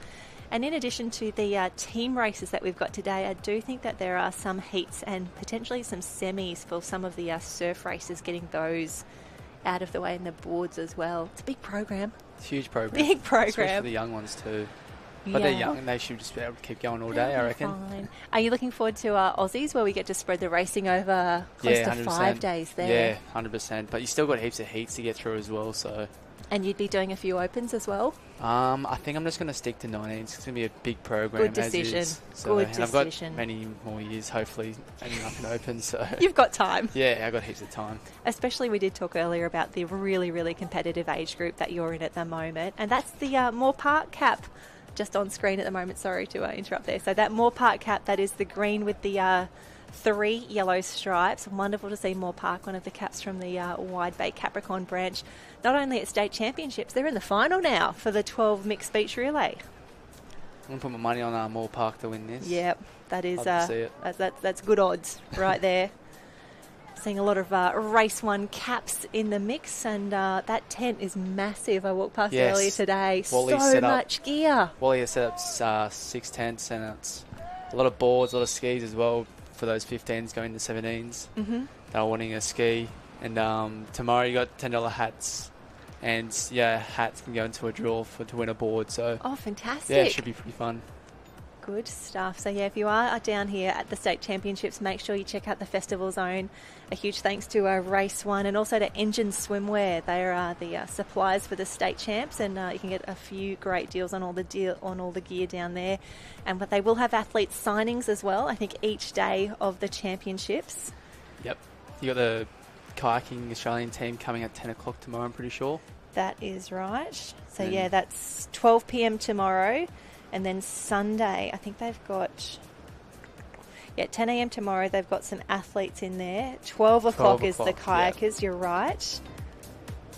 And in addition to the team races that we've got today, I do think that there are some heats and potentially some semis for some of the surf races, getting those out of the way in the boards as well. It's a big program. It's a huge program. Big program. Especially for the young ones too. But they're young and they should just be able to keep going all day, I reckon. Fine. Are you looking forward to Aussies, where we get to spread the racing over close to 5 days there? Yeah, 100%. But you still got heaps of heats to get through as well, so... And you'd be doing a few opens as well? I think I'm just going to stick to 19s. It's going to be a big program. Good decision. As is. So, Good and decision. I've got many more years, hopefully, ending up in open. So You've got time. Yeah, I've got heaps of time. Especially, we did talk earlier about the really, really competitive age group that you're in at the moment. And that's the Moore Park cap. Just on screen at the moment, sorry to interrupt there. So that Moore Park cap, that is the green with the 3 yellow stripes. Wonderful to see Moore Park, one of the caps from the Wide Bay Capricorn branch. Not only at state championships, they're in the final now for the 12 mixed beach relay. I'm going to put my money on Moore Park to win this. Yep, that is Love to see it. That's good odds right there. Seeing a lot of race 1 caps in the mix, and that tent is massive. I walked past earlier today. Wally so much gear. Wally has set up 6 tents, and it's a lot of boards, a lot of skis as well for those 15s going to 17s. They're wanting a ski. And tomorrow you got $10 hats. And hats can go into a draw to win a board. So fantastic. Yeah, it should be pretty fun. Good stuff. So if you are down here at the state championships, make sure you check out the festival zone. A huge thanks to Race 1 and also to Engine Swimwear. They are the suppliers for the state champs, and you can get a few great deals on all the gear down there. But they will have athlete signings as well, I think, each day of the championships. Yep. You got the kayaking Australian team coming at 10 o'clock tomorrow, I'm pretty sure. That is right. So that's 12 p.m. tomorrow. And then Sunday, I think they've got 10 a.m. tomorrow. They've got some athletes in there. 12 o'clock is the kayakers. You're right.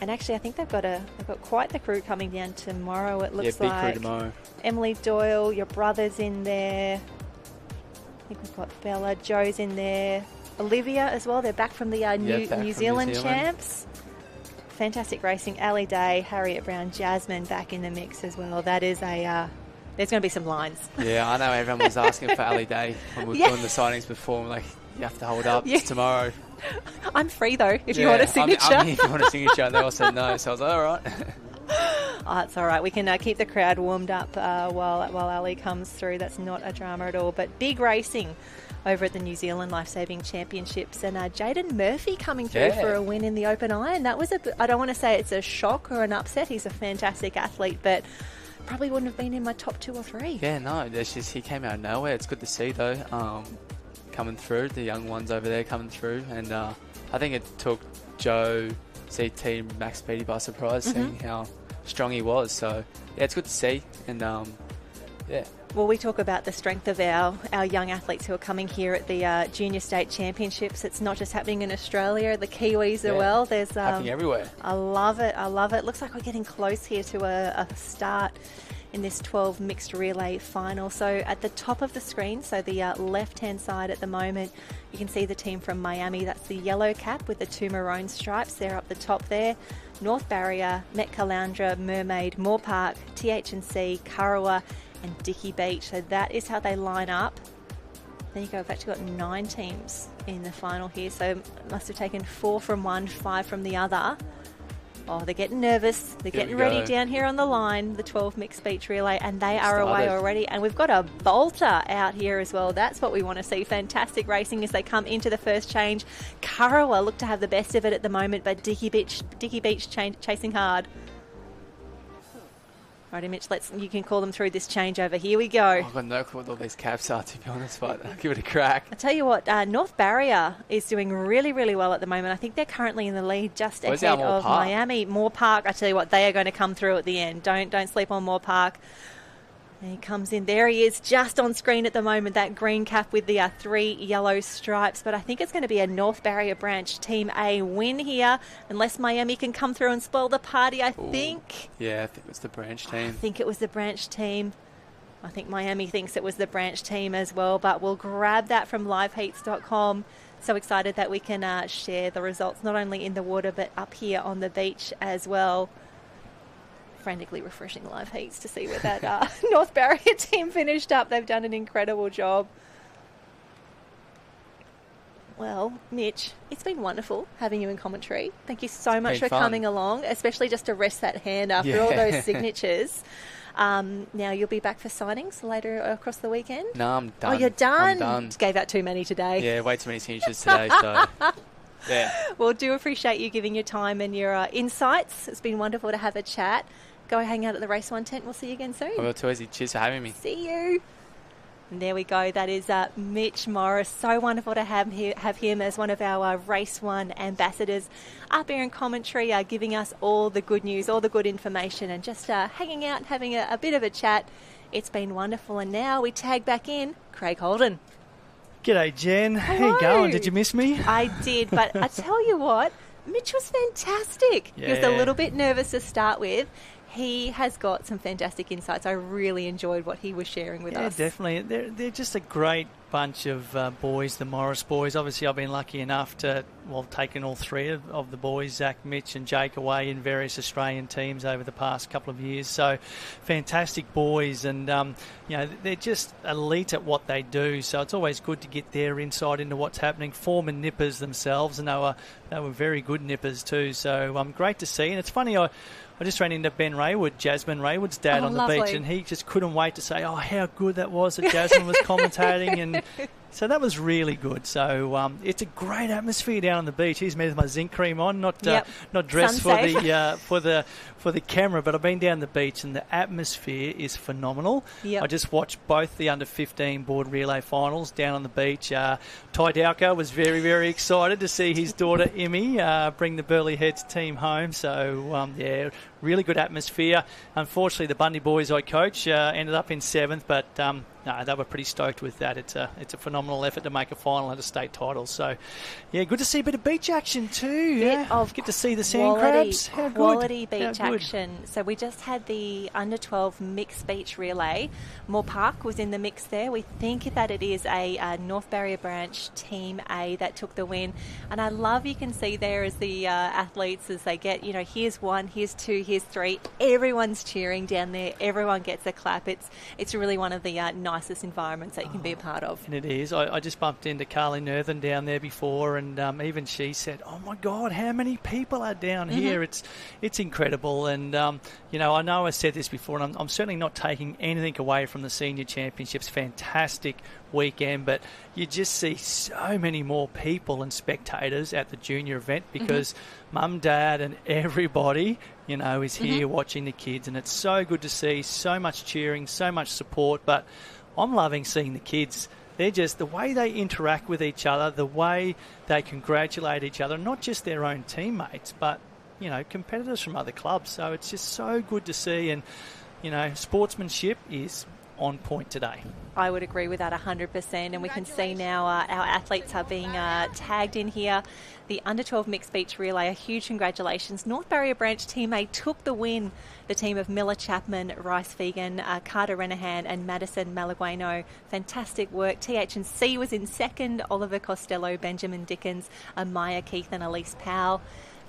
And actually, I think they've got quite the crew coming down tomorrow. It looks big like crew tomorrow. Emily Doyle, your brother's in there. I think we've got Bella, Joe's in there, Olivia as well. They're back from the New Zealand champs. Fantastic racing. Ali Day, Harriet Brown, Jasmine back in the mix as well. That is there's going to be some lines. Yeah, I know everyone was asking for Ali Day when we were doing the signings before. I'm like, you have to hold up. It's tomorrow. I'm free though, if you want a signature. I'm here if you want a signature. They all said no, so I was like, all right. It's all right. We can keep the crowd warmed up while Ali comes through. That's not a drama at all. But big racing over at the New Zealand Lifesaving Championships, and Jaden Murphy coming through for a win in the open iron. That was I don't want to say it's a shock or an upset. He's a fantastic athlete, but probably wouldn't have been in my top 2 or 3. Yeah, no, he came out of nowhere. It's good to see though, coming through, the young ones over there coming through, and I think it took Joe, CT, Max Speedy by surprise, seeing how strong he was. So yeah, it's good to see, and Well, we talk about the strength of our young athletes who are coming here at the Junior State Championships. It's not just happening in Australia, the Kiwis as well. There's happening everywhere. I love it. Looks like we're getting close here to a start in this 12 mixed relay final. So at the top of the screen, so the left-hand side at the moment, you can see the team from Miami. That's the yellow cap with the 2 maroon stripes. They're up the top there. North Barrier, Met Caloundra, Mermaid, Moore Park, TH&C, Kurrawa, and Dickey Beach. So that is how they line up. There you go. We've actually got 9 teams in the final here. So it must have taken 4 from one, 5 from the other. Oh, they're getting nervous. They're getting ready down here on the line, the 12 mixed beach relay, and they are away already. And we've got a bolter out here as well. That's what we want to see. Fantastic racing as they come into the first change. Kurrawa look to have the best of it at the moment, but Dickey Beach chasing hard. Righty, Mitch, you can call them through this changeover. Here we go. I've got no clue what all these caps are, to be honest, but I'll give it a crack. I tell you what, North Barrier is doing really, really well at the moment. I think they're currently in the lead just ahead of Miami. Moore Park, I tell you what, they are going to come through at the end. Don't sleep on Moore Park. And he comes in. There he is, just on screen at the moment, that green cap with the 3 yellow stripes. But I think it's going to be a North Barrier Branch Team A win here, unless Miami can come through and spoil the party, I think. Yeah, I think it was the Branch team. I think it was the Branch team. I think Miami thinks it was the Branch team as well, but we'll grab that from liveheats.com. So excited that we can share the results, not only in the water, but up here on the beach as well. Frantically refreshing Live Heats to see where that North Barrier team finished up. They've done an incredible job. Well, Mitch, it's been wonderful having you in commentary. Thank you so much for coming along, especially just to rest that hand after all those signatures. Now you'll be back for signings later across the weekend? No, I'm done. Oh, you're done? I'm done. Just gave out too many today. Yeah, way too many signatures today, so... Yeah. Well, do appreciate you giving your time and your insights. It's been wonderful to have a chat. Go hang out at the Race 1 tent. We'll see you again soon. I will too, easy. Cheers for having me. See you. And there we go. That is Mitch Morris. So wonderful to have him as one of our Race 1 ambassadors up here in commentary, giving us all the good news, all the good information, and just hanging out and having a bit of a chat. It's been wonderful. And now we tag back in Craig Holden. G'day, Jen. Hello. How you going? Did you miss me? I did, but I tell you what, Mitch was fantastic. Yeah. He was a little bit nervous to start with. He has got some fantastic insights. I really enjoyed what he was sharing with us. Yeah, definitely. They're just a great bunch of boys, the Morris boys. Obviously, I've been lucky enough to, taken all 3 of the boys, Zach, Mitch and Jake, away in various Australian teams over the past couple of years. So, fantastic boys, and they're just elite at what they do. So it's always good to get their insight into what's happening. Former nippers themselves, and they were very good nippers too. So great to see. And it's funny, I just ran into Ben Raywood, Jasmine Raywood's dad, on the beach, and he just couldn't wait to say, how good that was that Jasmine was commentating. And so that was really good. So it's a great atmosphere down on the beach. He's me with my zinc cream on, not dressed for the camera, but I've been down the beach and the atmosphere is phenomenal. Yep. I just watched both the under-15 board relay finals down on the beach. Ty Dowker was very, very excited to see his daughter Emmy bring the Burleigh Heads team home. So, really good atmosphere. Unfortunately, the Bundy boys I coach ended up in 7th, but no, they were pretty stoked with that. It's a phenomenal effort to make a final and a state title. So, good to see a bit of beach action too. Get to see the sand crabs. Quality beach action. So we just had the under-12 mixed beach relay. Moore Park was in the mix there. We think that it is a North Barrier Branch Team A that took the win. And I love, you can see there as the athletes, as they get, here's 1, here's 2, here's 3. Everyone's cheering down there. Everyone gets a clap. It's really one of the nicest environments that you can be a part of. And it is. I just bumped into Carly Nerthen down there before, and even she said, "Oh my God, how many people are down here?" It's incredible. And I know I said this before, and I'm certainly not taking anything away from the senior championships. Fantastic weekend, but you just see so many more people and spectators at the junior event because mum, dad and everybody is here watching the kids, and it's so good to see so much cheering, so much support. But I'm loving seeing the kids. They're just, the way they interact with each other, the way they congratulate each other, not just their own teammates, but competitors from other clubs. So it's just so good to see, and sportsmanship is on point today. I would agree with that 100%, and we can see now our athletes are being tagged in here. The under-12 mixed beach relay, a huge congratulations. North Barrier Branch Team A took the win. The team of Miller Chapman, Rice Fegan, Carter Renahan and Madison Malagueno. Fantastic work. TH&C was in 2nd. Oliver Costello, Benjamin Dickens, Maya Keith and Elise Powell.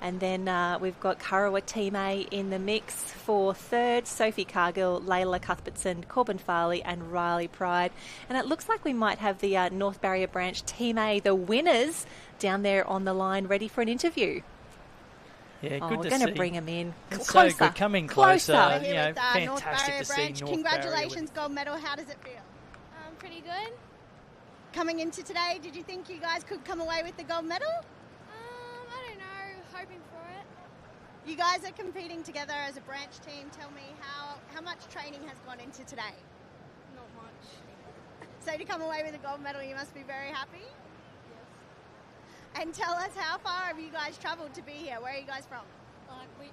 And then we've got Currawa Team A in the mix for 3rd, Sophie Cargill, Layla Cuthbertson, Corbin Farley and Riley Pride. And it looks like we might have the North Barrier Branch Team A, the winners, down there on the line ready for an interview. Yeah, good to see. We're going to bring them in. It's closer. So good. Coming closer. We're here with, fantastic North Barrier to see Branch. North Congratulations, gold medal. How does it feel? Pretty good. Coming into today, did you think you guys could come away with the gold medal? I don't know. Hoping for it. You guys are competing together as a branch team. Tell me how much training has gone into today? Not much. So to come away with a gold medal, you must be very happy? Yes. And tell us, how far have you guys travelled to be here? Where are you guys from? Like we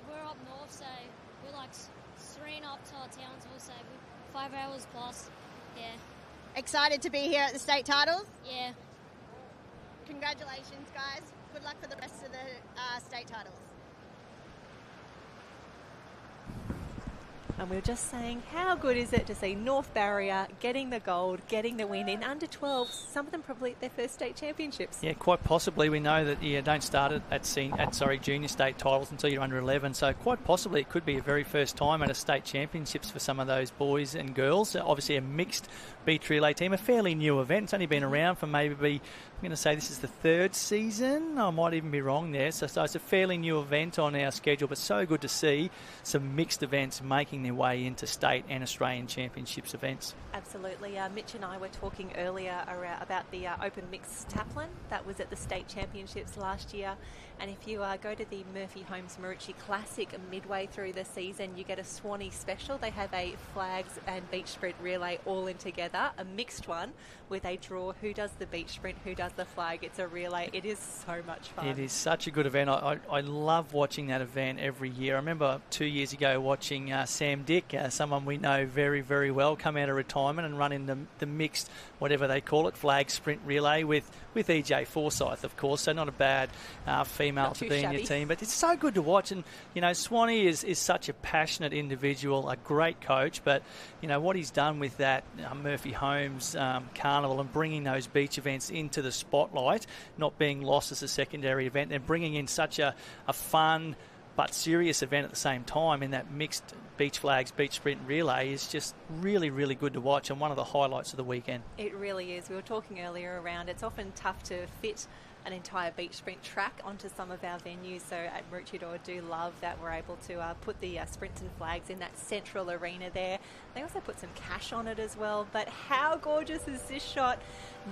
were up north, so we're like serene up to our Townsville, so 5 hours plus. Yeah. Excited to be here at the state titles? Yeah. Congratulations, guys. Good luck for the rest of the state titles. And we were just saying, how good is it to see North Barrier getting the gold, getting the win in under 12, some of them probably at their first state championships. Yeah, quite possibly. We know that you don't start at junior state titles until you're under 11, so quite possibly it could be a very first time at a state championships for some of those boys and girls. Obviously a mixed beach relay team, a fairly new event. It's only been around for maybe, I'm going to say this is the third season. I might even be wrong there. So it's a fairly new event on our schedule, but so good to see some mixed events making their way into state and Australian championships events. Absolutely. Mitch and I were talking earlier about the open mixed taplin that was at the state championships last year. And if you go to the Murphy Holmes Marucci Classic midway through the season, you get a Swanee special. They have a flags and beach sprint relay all in together, a mixed one with a draw. Who does the beach sprint? Who does the flag? It's a relay. It is so much fun. It is such a good event. I love watching that event every year. I remember 2 years ago watching Sam Dick, someone we know very, very well, come out of retirement and run in the mixed, whatever they call it, flag sprint relay with EJ Forsyth, of course. So not a bad female to be in your team. But it's so good to watch. And, Swanee is such a passionate individual, a great coach. But, what he's done with that Murphy Holmes Carnival and bringing those beach events into the spotlight, not being lost as a secondary event, and bringing in such a fun but serious event at the same time in that mixed beach flags, beach sprint relay is just really, really good to watch and one of the highlights of the weekend. It really is. We were talking earlier around it's often tough to fit an entire beach sprint track onto some of our venues. So at Maroochydore, I do love that we're able to put the sprints and flags in that central arena there. They also put some cash on it as well. But how gorgeous is this shot?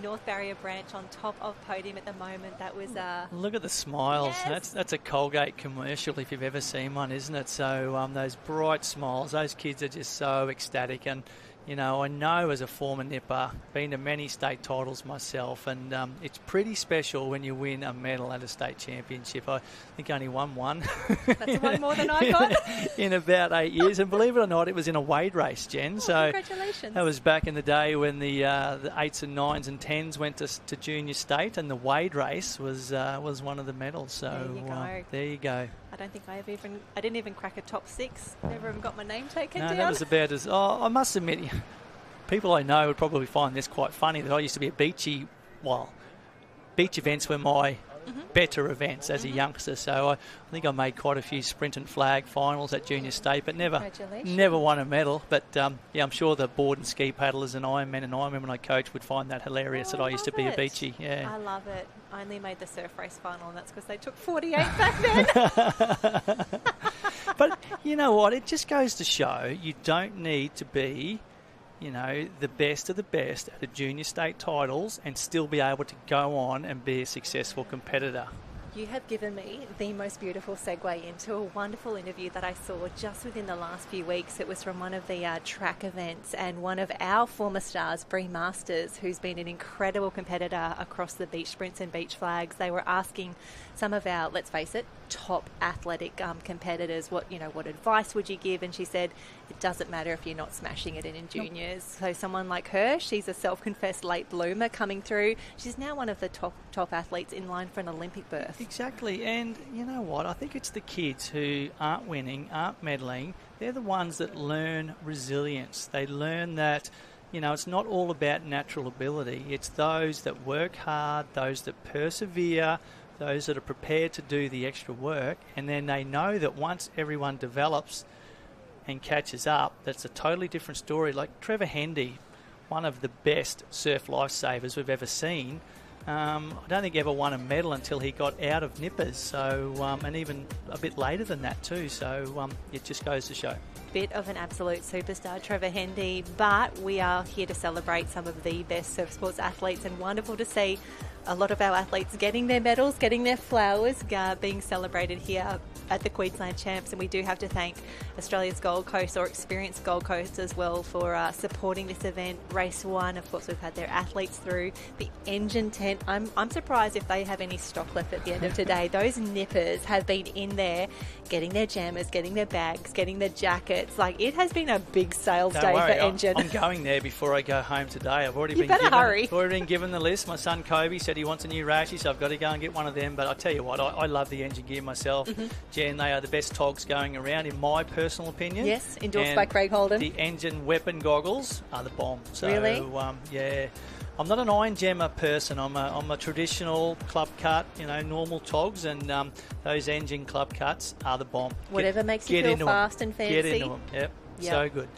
North Barrier branch on top of Podium at the moment. That was look at the smiles. Yes. That's a Colgate commercial if you've ever seen one, isn't it? So those bright smiles, those kids are just so ecstatic. And I know as a former nipper, been to many state titles myself, and it's pretty special when you win a medal at a state championship. I think I only won one. That's one more than I got. in about 8 years, and believe it or not, it was in a wade race, Jen. So congratulations. That was back in the day when the 8s and 9s and 10s went to junior state, and the wade race was one of the medals. So there you go. I don't think I didn't even crack a top 6. Never even got my name taken down. No, that was about as... I must admit, people I know would probably find this quite funny that I used to be a beach events were my better events as a youngster. So I think I made quite a few sprint and flag finals at junior state, but never won a medal. But I'm sure the board and ski paddlers and Ironmen and Ironmen when I coached would find that hilarious that I used to be a beachy. Yeah, I love it. I only made the surf race final, and that's because they took 48 back then. But you know what? It just goes to show you don't need to be the best of the best at the junior state titles and still be able to go on and be a successful competitor. You have given me the most beautiful segue into a wonderful interview that I saw just within the last few weeks. It was from one of the track events, and one of our former stars, Bree Masters, who's been an incredible competitor across the beach sprints and beach flags. They were asking some of our, let's face it, top athletic competitors, what advice would you give? And she said, it doesn't matter if you're not smashing it in juniors. So someone like her, she's a self-confessed late bloomer coming through. She's now one of the top athletes in line for an Olympic berth. Exactly, and you know what? I think it's the kids who aren't winning, aren't medaling. They're the ones that learn resilience. They learn that, it's not all about natural ability. It's those that work hard, those that persevere, those that are prepared to do the extra work, and then they know that once everyone develops and catches up, that's a totally different story. Like Trevor Hendy, one of the best surf lifesavers we've ever seen. I don't think he ever won a medal until he got out of nippers, so and even a bit later than that too, so it just goes to show. Bit of an absolute superstar, Trevor Hendy, but we are here to celebrate some of the best surf sports athletes, and wonderful to see a lot of our athletes getting their medals, getting their flowers, being celebrated here at the Queensland Champs. And we do have to thank Australia's Gold Coast, or Experienced Gold Coast as well, for supporting this event. Race 1, of course, we've had their athletes through. The engine tent, I'm surprised if they have any stock left at the end of today. Those nippers have been in there getting their jammers, getting their bags, getting their jackets. Like, it has been a big sales day for engine. I'm going there before I go home today. I've already hurry. already been given the list. My son Kobe said he wants a new Rashi, so I've got to go and get one of them. But I tell you what, I love the engine gear myself. Jen, they are the best togs going around, in my personal opinion. Yes, endorsed by Craig Holden. The engine weapon goggles are the bomb. So, really? Yeah. I'm not an iron gemmer person. I'm a traditional club cut, normal togs, and those engine club cuts are the bomb. Whatever makes you feel fast and fancy. Get into them. Yep. So good.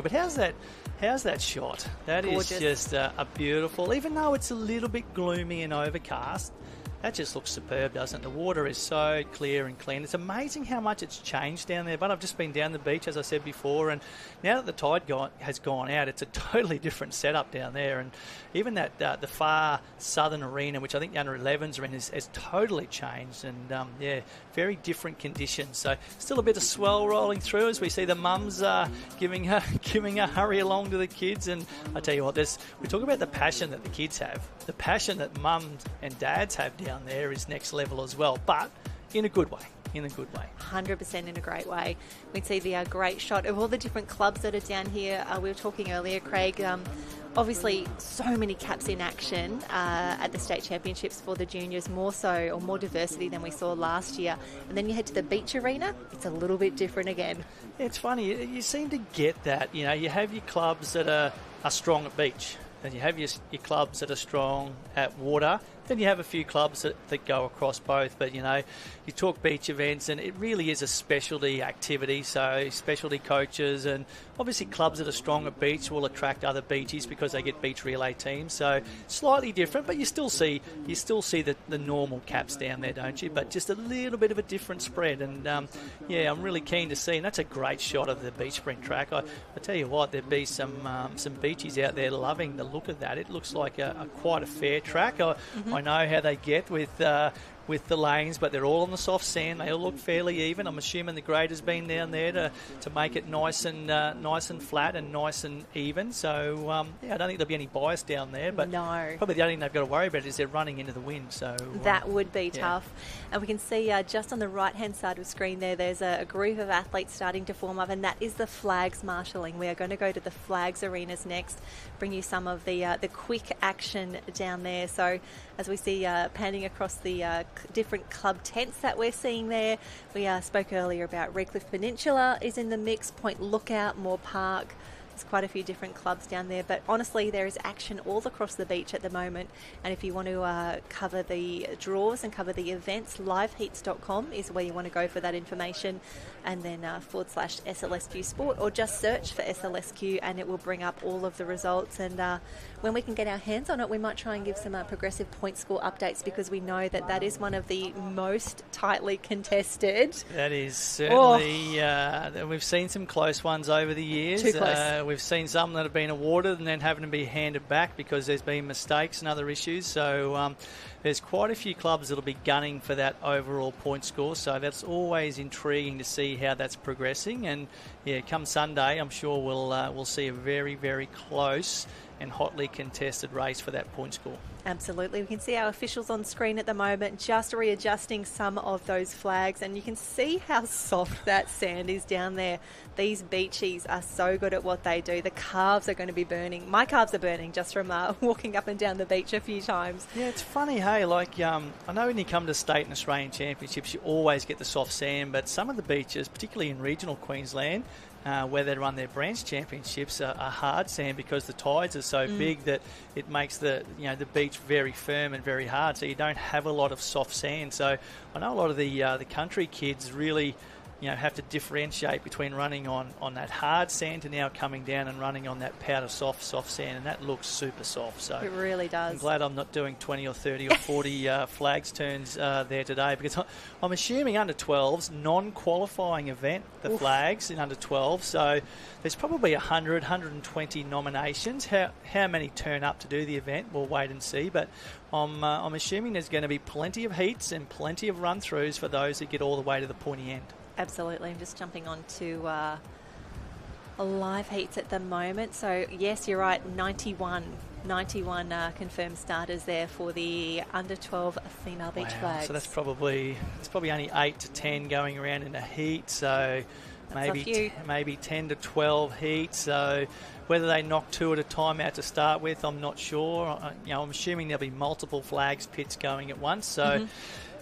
But how's that shot? That gorgeous. Is just a beautiful. Even though it's a little bit gloomy and overcast, that just looks superb, doesn't it? The water is so clear and clean. It's amazing how much it's changed down there. But I've just been down the beach, as I said before, and now that the tide has gone out, it's a totally different setup down there. And even that the far southern arena, which I think the under-11s are in, has totally changed. And, very different conditions. So still a bit of swell rolling through as we see the mums giving a hurry along to the kids. And I tell you what, we talk about the passion that the kids have. The passion that mums and dads have down there is next level as well, but in a good way. 100% in a great way. We can see the great shot of all the different clubs that are down here. We were talking earlier, Craig, obviously so many caps in action at the state championships for the juniors, more diversity than we saw last year. And then you head to the beach arena, it's a little bit different again. It's funny, you seem to get that. You have your clubs that are strong at beach, then you have your clubs that are strong at water. Then you have a few clubs that go across both. But, you talk beach events, and it really is a specialty activity. So specialty coaches and obviously clubs that are strong at beach will attract other beachies because they get beach relay teams. So slightly different, but you still see the normal caps down there, don't you? But just a little bit of a different spread. And, I'm really keen to see. And that's a great shot of the beach sprint track. I tell you what, there'd be some beachies out there loving the look of that. It looks like quite a fair track. I know how they get with the lanes, but they're all on the soft sand. They all look fairly even. I'm assuming the grade has been down there to make it nice and flat and nice and even. So I don't think there'll be any bias down there. But no, probably the only thing they've got to worry about is they're running into the wind. So that would be tough. And we can see just on the right-hand side of the screen there's a group of athletes starting to form up, and that is the flags marshalling. We are going to go to the flags arenas next, bring you some of the quick action down there. So as we see panning across the different club tents that we're seeing there. We spoke earlier about Redcliffe Peninsula is in the mix, Point Lookout, Moore Park. There's quite a few different clubs down there, but honestly there is action all across the beach at the moment. And if you want to cover the draws and cover the events, liveheats.com is where you want to go for that information, and then /SLSQ Sport, or just search for SLSQ and it will bring up all of the results. And when we can get our hands on it, we might try and give some progressive point score updates, because we know that is one of the most tightly contested. That is certainly, we've seen some close ones over the years. Too close. We've seen some that have been awarded and then having to be handed back because there's been mistakes and other issues. So there's quite a few clubs that'll be gunning for that overall point score. So that's always intriguing to see how that's progressing. And come Sunday, I'm sure we'll see a very, very close and hotly contested race for that point score. Absolutely. We can see our officials on screen at the moment just readjusting some of those flags, and you can see how soft that sand is down there. These beachies are so good at what they do. The calves are going to be burning. My calves are burning just from walking up and down the beach a few times. Yeah, it's funny, hey, I know when you come to state and Australian championships you always get the soft sand, but some of the beaches, particularly in regional Queensland, where they run their branch championships, are hard sand because the tides are so big that it makes the beach very firm and very hard. So you don't have a lot of soft sand. So I know a lot of the country kids really have to differentiate between running on that hard sand and now coming down and running on that powder soft sand, and that looks super soft. So it really does. I'm glad I'm not doing 20 or 30 or 40 flags turns there today, because I'm assuming under 12s, non-qualifying event, the flags in under 12. So there's probably 100, 120 nominations. How many turn up to do the event? We'll wait and see. But I'm assuming there's going to be plenty of heats and plenty of run-throughs for those that get all the way to the pointy end. Absolutely. I'm just jumping on to live heats at the moment. So, yes, you're right, 91 confirmed starters there for the under 12 female beach flags. So that's probably only 8 to 10 going around in a heat. So maybe 10 to 12 heats. So whether they knock 2 at a time out to start with, I'm not sure. I'm assuming there'll be multiple flags pits going at once. So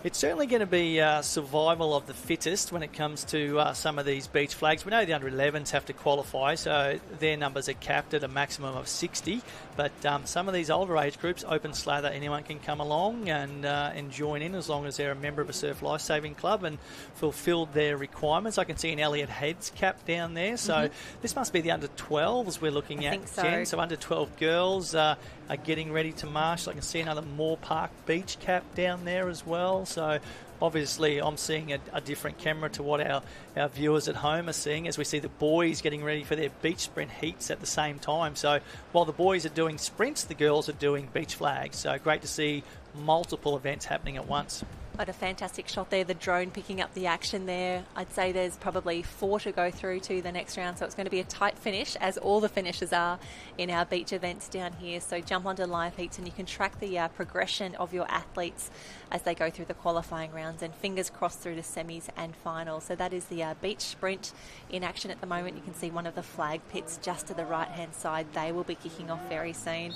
it's certainly going to be survival of the fittest when it comes to some of these beach flags. We know the under-11s have to qualify, so their numbers are capped at a maximum of 60. But some of these older age groups, open slather, anyone can come along and join in as long as they're a member of a surf lifesaving club and fulfilled their requirements. I can see an Elliot Heads cap down there, so this must be the under-12s we're looking at, Jen. So under-12 girls are getting ready to march. I can see another Moore Park Beach cap down there as well. So obviously I'm seeing a different camera to what our viewers at home are seeing as we see the boys getting ready for their beach sprint heats at the same time. So while the boys are doing sprints, the girls are doing beach flags. So great to see multiple events happening at once. Had a fantastic shot there, the drone picking up the action there. I'd say there's probably 4 to go through to the next round, so it's going to be a tight finish, as all the finishes are in our beach events down here. So jump onto live heats and you can track the progression of your athletes as they go through the qualifying rounds, and fingers crossed through to semis and finals. So that is the beach sprint in action at the moment. You can see one of the flag pits just to the right-hand side. They will be kicking off very soon.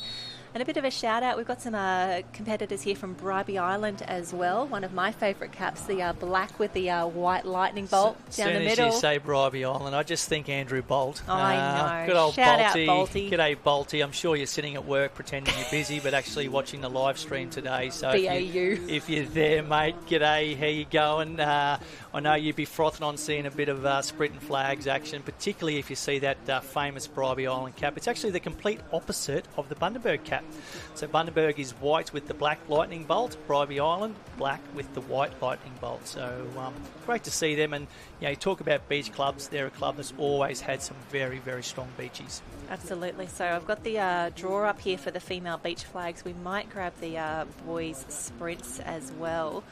And a bit of a shout out, we've got some competitors here from Bribie Island as well. One of my favourite caps, the black with the white lightning bolt down the middle. As soon as you say Bribie Island, I just think Andrew Bolt. Oh, I know. Good old shout Bolty. Out Bolty. G'day Bolty. I'm sure you're sitting at work pretending you're busy, but actually watching the live stream today. So if you're there, mate, g'day, how you going? I know you'd be frothing on seeing a bit of sprint and flags action, particularly if you see that famous Bribie Island cap. It's actually the complete opposite of the Bundaberg cap. So Bundaberg is white with the black lightning bolt, Bribie Island black with the white lightning bolt. So great to see them. And you talk about beach clubs, they're a club that's always had some very, very strong beachies. Absolutely. So I've got the draw up here for the female beach flags. We might grab the boys sprints as well,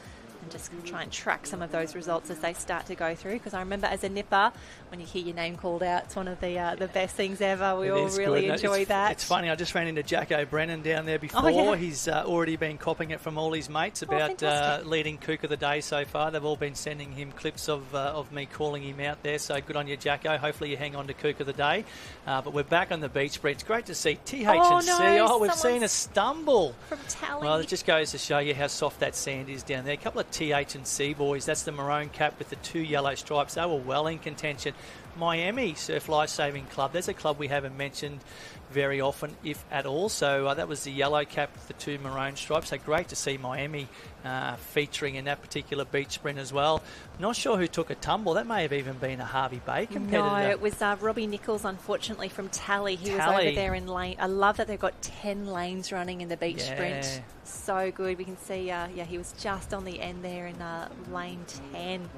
and just try and track some of those results as they start to go through, because I remember as a nipper, when you hear your name called out, it's one of the best things ever. We all really enjoy that. It's funny, I just ran into Jack O'Brennan down there before. He's already been copping it from all his mates about leading Kook of the Day so far. They've all been sending him clips of me calling him out there, so good on you, Jacko. Hopefully you hang on to Kook of the Day. But we're back on the beach sprint. It's great to see TH&C. We've seen a stumble. From Tally. Well, it just goes to show you how soft that sand is down there. A couple of TH&C boys. That's the maroon cap with the 2 yellow stripes. They were well in contention. Miami Surf Lifesaving Club. There's a club we haven't mentioned very often, if at all. So that was the yellow cap with the 2 maroon stripes. So great to see Miami featuring in that particular beach sprint as well. Not sure who took a tumble. That may have even been a Harvey Bay competitor. No, it was Robbie Nichols, unfortunately, from Tally. He was over there in lane. I love that they've got 10 lanes running in the beach sprint. So good. We can see, he was just on the end there in lane 10.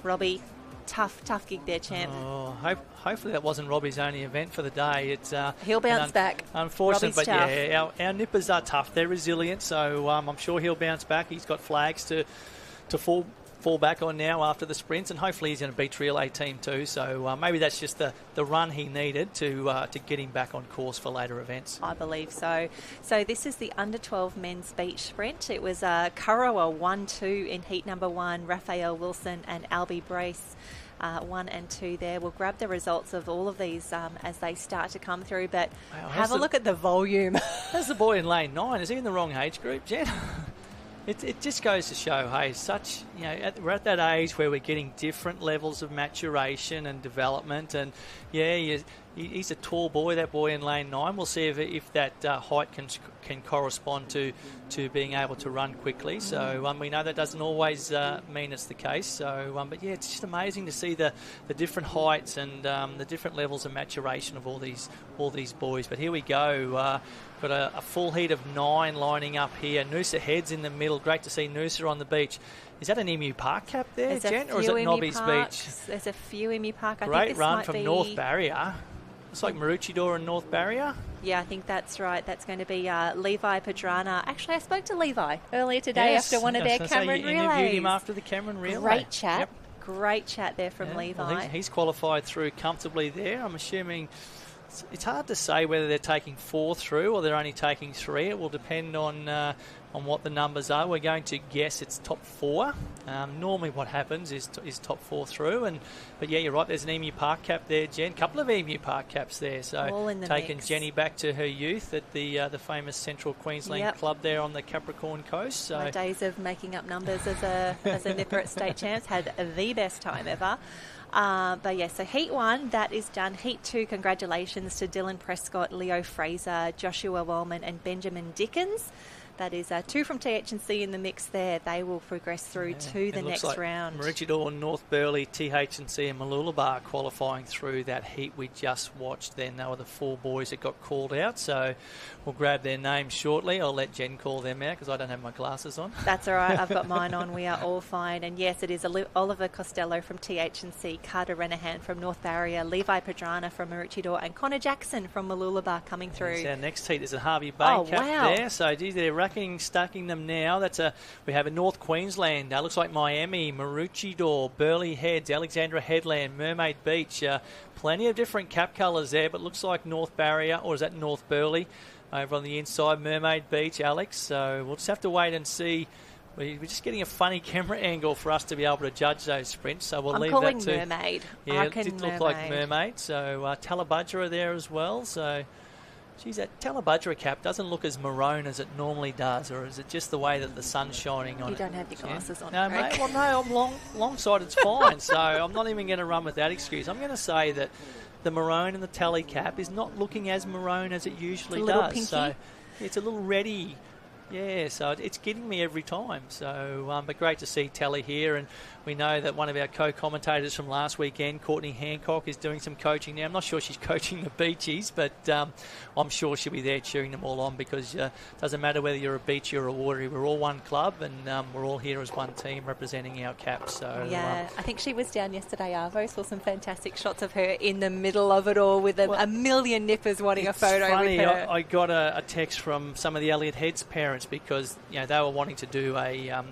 Robbie, tough gig there, champ. Hopefully that wasn't Robbie's only event for the day. He'll bounce back. Unfortunate, Robbie's but our nippers are tough. They're resilient, so I'm sure he'll bounce back. He's got flags to fall back on now after the sprints, and hopefully he's going to beat Relay Team too. So maybe that's just the run he needed to get him back on course for later events. I believe so. So this is the under 12 men's beach sprint. It was Kurrawa 1-2 in heat number 1. Raphael Wilson and Albie Brace 1 and 2 there. We'll grab the results of all of these as they start to come through, but have a look at the volume. There's the boy in lane 9. Is he in the wrong age group, Jen? It just goes to show, hey, we're at that age where we're getting different levels of maturation and development, and you he's a tall boy, that boy in lane 9. We'll see if that height can correspond to being able to run quickly. So we know that doesn't always mean it's the case. So, but yeah, it's just amazing to see the different heights and the different levels of maturation of all these boys. But here we go. Got a full heat of 9 lining up here. Noosa Heads in the middle. Great to see Noosa on the beach. Is that an Emu Park cap there, Jen, or is it Nobby's Beach? There's a few Emu Park. I Great think this run might from be... North Barrier. It's like Maroochydore and North Barrier. Yeah, I think that's right. That's going to be Levi Padrana. Actually, I spoke to Levi earlier today after one of their Cameron relays. Interviewed him after the Cameron relay. Great chat. Yep. Great chat there from Levi. Well, he's qualified through comfortably there. I'm assuming it's hard to say whether they're taking 4 through or they're only taking 3. It will depend on what the numbers are. We're going to guess it's top 4. Normally what happens is top 4 through. But yeah, you're right. There's an Emu Park cap there, Jen. Couple of Emu Park caps there. So all in the taking mix. Jenny back to her youth at the famous Central Queensland club there on the Capricorn coast. So my days of making up numbers as a nipper at state champs, had the best time ever. But yeah, so Heat 1, that is done. Heat 2, congratulations to Dylan Prescott, Leo Fraser, Joshua Wellman and Benjamin Dickens. That is 2 from TH&C in the mix there. They will progress through to the next round. Maroochydore, North Burleigh, TH&C and Mooloolaba qualifying through that heat we just watched then. They were the 4 boys that got called out. So we'll grab their names shortly. I'll let Jen call them out because I don't have my glasses on. That's all right. I've got mine on. We are all fine. And yes, it is Oliver Costello from TH&C, Carter Renahan from North Barrier, Levi Padrana from Maroochydore and Connor Jackson from Mooloolaba coming through. There's our next heat. There's a Harvey Bay cap there. So geez, they're stacking them now. We have a North Queensland. Looks like Miami, Maroochydore, Burleigh Heads, Alexandra Headland, Mermaid Beach. Plenty of different cap colours there, but looks like North Barrier, or is that North Burleigh? Over on the inside, Mermaid Beach, Alex. So we'll just have to wait and see. We're just getting a funny camera angle for us to be able to judge those sprints, so we'll leave that to... Mermaid. Yeah, it did look like Mermaid. So Talabudgera there as well. So, geez, that Talabudgera cap doesn't look as maroon as it normally does, or is it just the way that the sun's shining on it? You don't have your glasses on, No, Craig. mate. Well, no, I'm long-sighted's fine, so I'm not even going to run with that excuse. I'm going to say that the maroon and the tally cap is not looking as maroon as it usually does. A little pinky. So it's a little reddy. Yeah, so it's getting me every time. So, but great to see Tally here, and we know that one of our co-commentators from last weekend, Courtney Hancock, is doing some coaching now. I'm not sure she's coaching the Beachies, but I'm sure she'll be there cheering them all on because it doesn't matter whether you're a Beachy or a Watery. We're all one club, and we're all here as one team representing our caps. So yeah, I think she was down yesterday, Arvo. Saw some fantastic shots of her in the middle of it all with a million nippers wanting a photo funny, with her. I got a text from some of the Elliott Heads parents because they were wanting to do a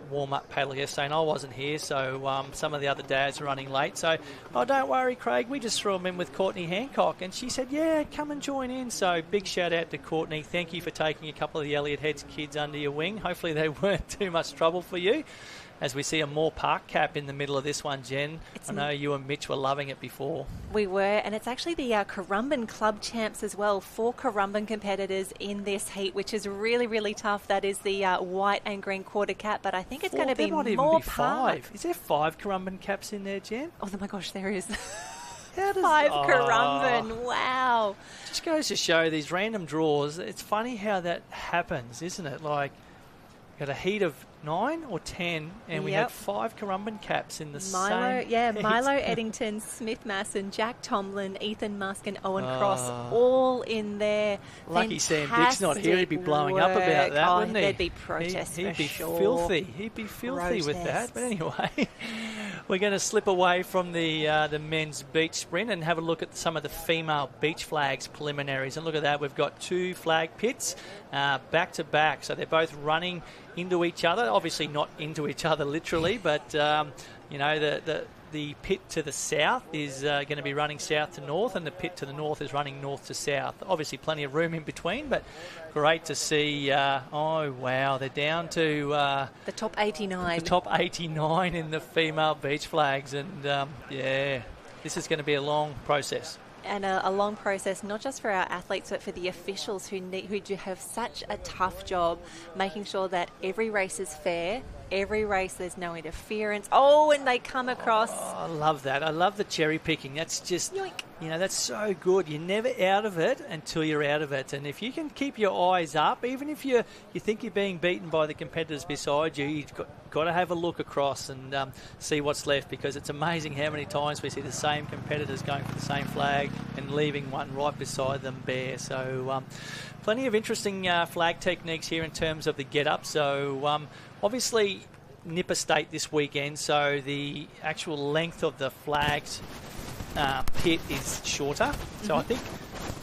warm-up paddle yesterday, and I wasn't here. So some of the other dads are running late. So, don't worry, Craig, we just threw them in with Courtney Hancock. And she said, yeah, come and join in. So big shout out to Courtney. Thank you for taking a couple of the Elliott Heads kids under your wing. Hopefully they weren't too much trouble for you. As we see a Moore Park cap in the middle of this one, Jen. I know you and Mitch were loving it before. We were, and it's actually the Currumbin Club champs as well. 4 Currumbin competitors in this heat, which is really, really tough. That is the white and green quarter cap, but I think it's going to be more 5. Is there 5 Currumbin caps in there, Jen? Oh my gosh, there is. 5 Currumbin, wow. Just goes to show these random draws. It's funny how that happens, isn't it? Like, got a heat of 9 or 10, and we had 5 Currumbin caps in the same. Yeah, Milo Eddington, Smith Masson, Jack Tomlin, Ethan Musk, and Owen Cross, all in there. Lucky Sam Dick's not here; he'd be blowing up about that, wouldn't he? There'd be protests. He'd be sure. filthy. He'd be filthy with that. But anyway, we're going to slip away from the men's beach sprint and have a look at some of the female beach flags preliminaries. And look at that, we've got 2 flag pits back to back, so they're both running into each other. Obviously not into each other literally, but the pit to the south is going to be running south to north, and the pit to the north is running north to south. Obviously plenty of room in between, but great to see. Oh wow, they're down to the top 89. The top 89 in the female beach flags, and this is going to be a long process. And a long process, not just for our athletes, but for the officials who do have such a tough job making sure that every race is fair every race. There's no interference. Oh, and they come across. Oh, I love that. I love the cherry picking. That's just, Yoink. That's so good. You're never out of it until you're out of it. And if you can keep your eyes up, even if you think you're being beaten by the competitors beside you, you've got to have a look across and see what's left, because it's amazing how many times we see the same competitors going for the same flag and leaving one right beside them bare. So plenty of interesting flag techniques here in terms of the get-up. So obviously Nipper State this weekend, so the actual length of the flags pit is shorter. So I think,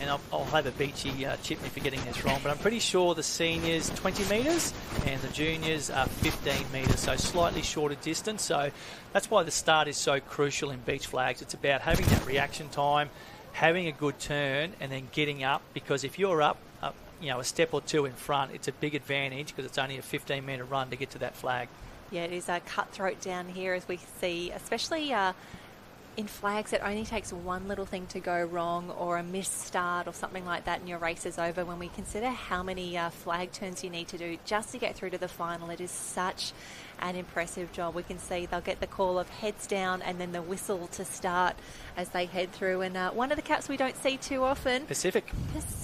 and I'll have a beachy chip me for getting this wrong, but I'm pretty sure the seniors 20 metres and the juniors are 15 metres, so slightly shorter distance. So that's why the start is so crucial in beach flags. It's about having that reaction time, having a good turn, and then getting up, because if you're up a step or two in front, it's a big advantage because it's only a 15-metre run to get to that flag. Yeah, it is a cutthroat down here, as we see, especially in flags. It only takes one little thing to go wrong, or a missed start or something like that, and your race is over. When we consider how many flag turns you need to do just to get through to the final, it is such an impressive job. We can see they'll get the call of heads down and then the whistle to start as they head through. And one of the caps we don't see too often, Pacific.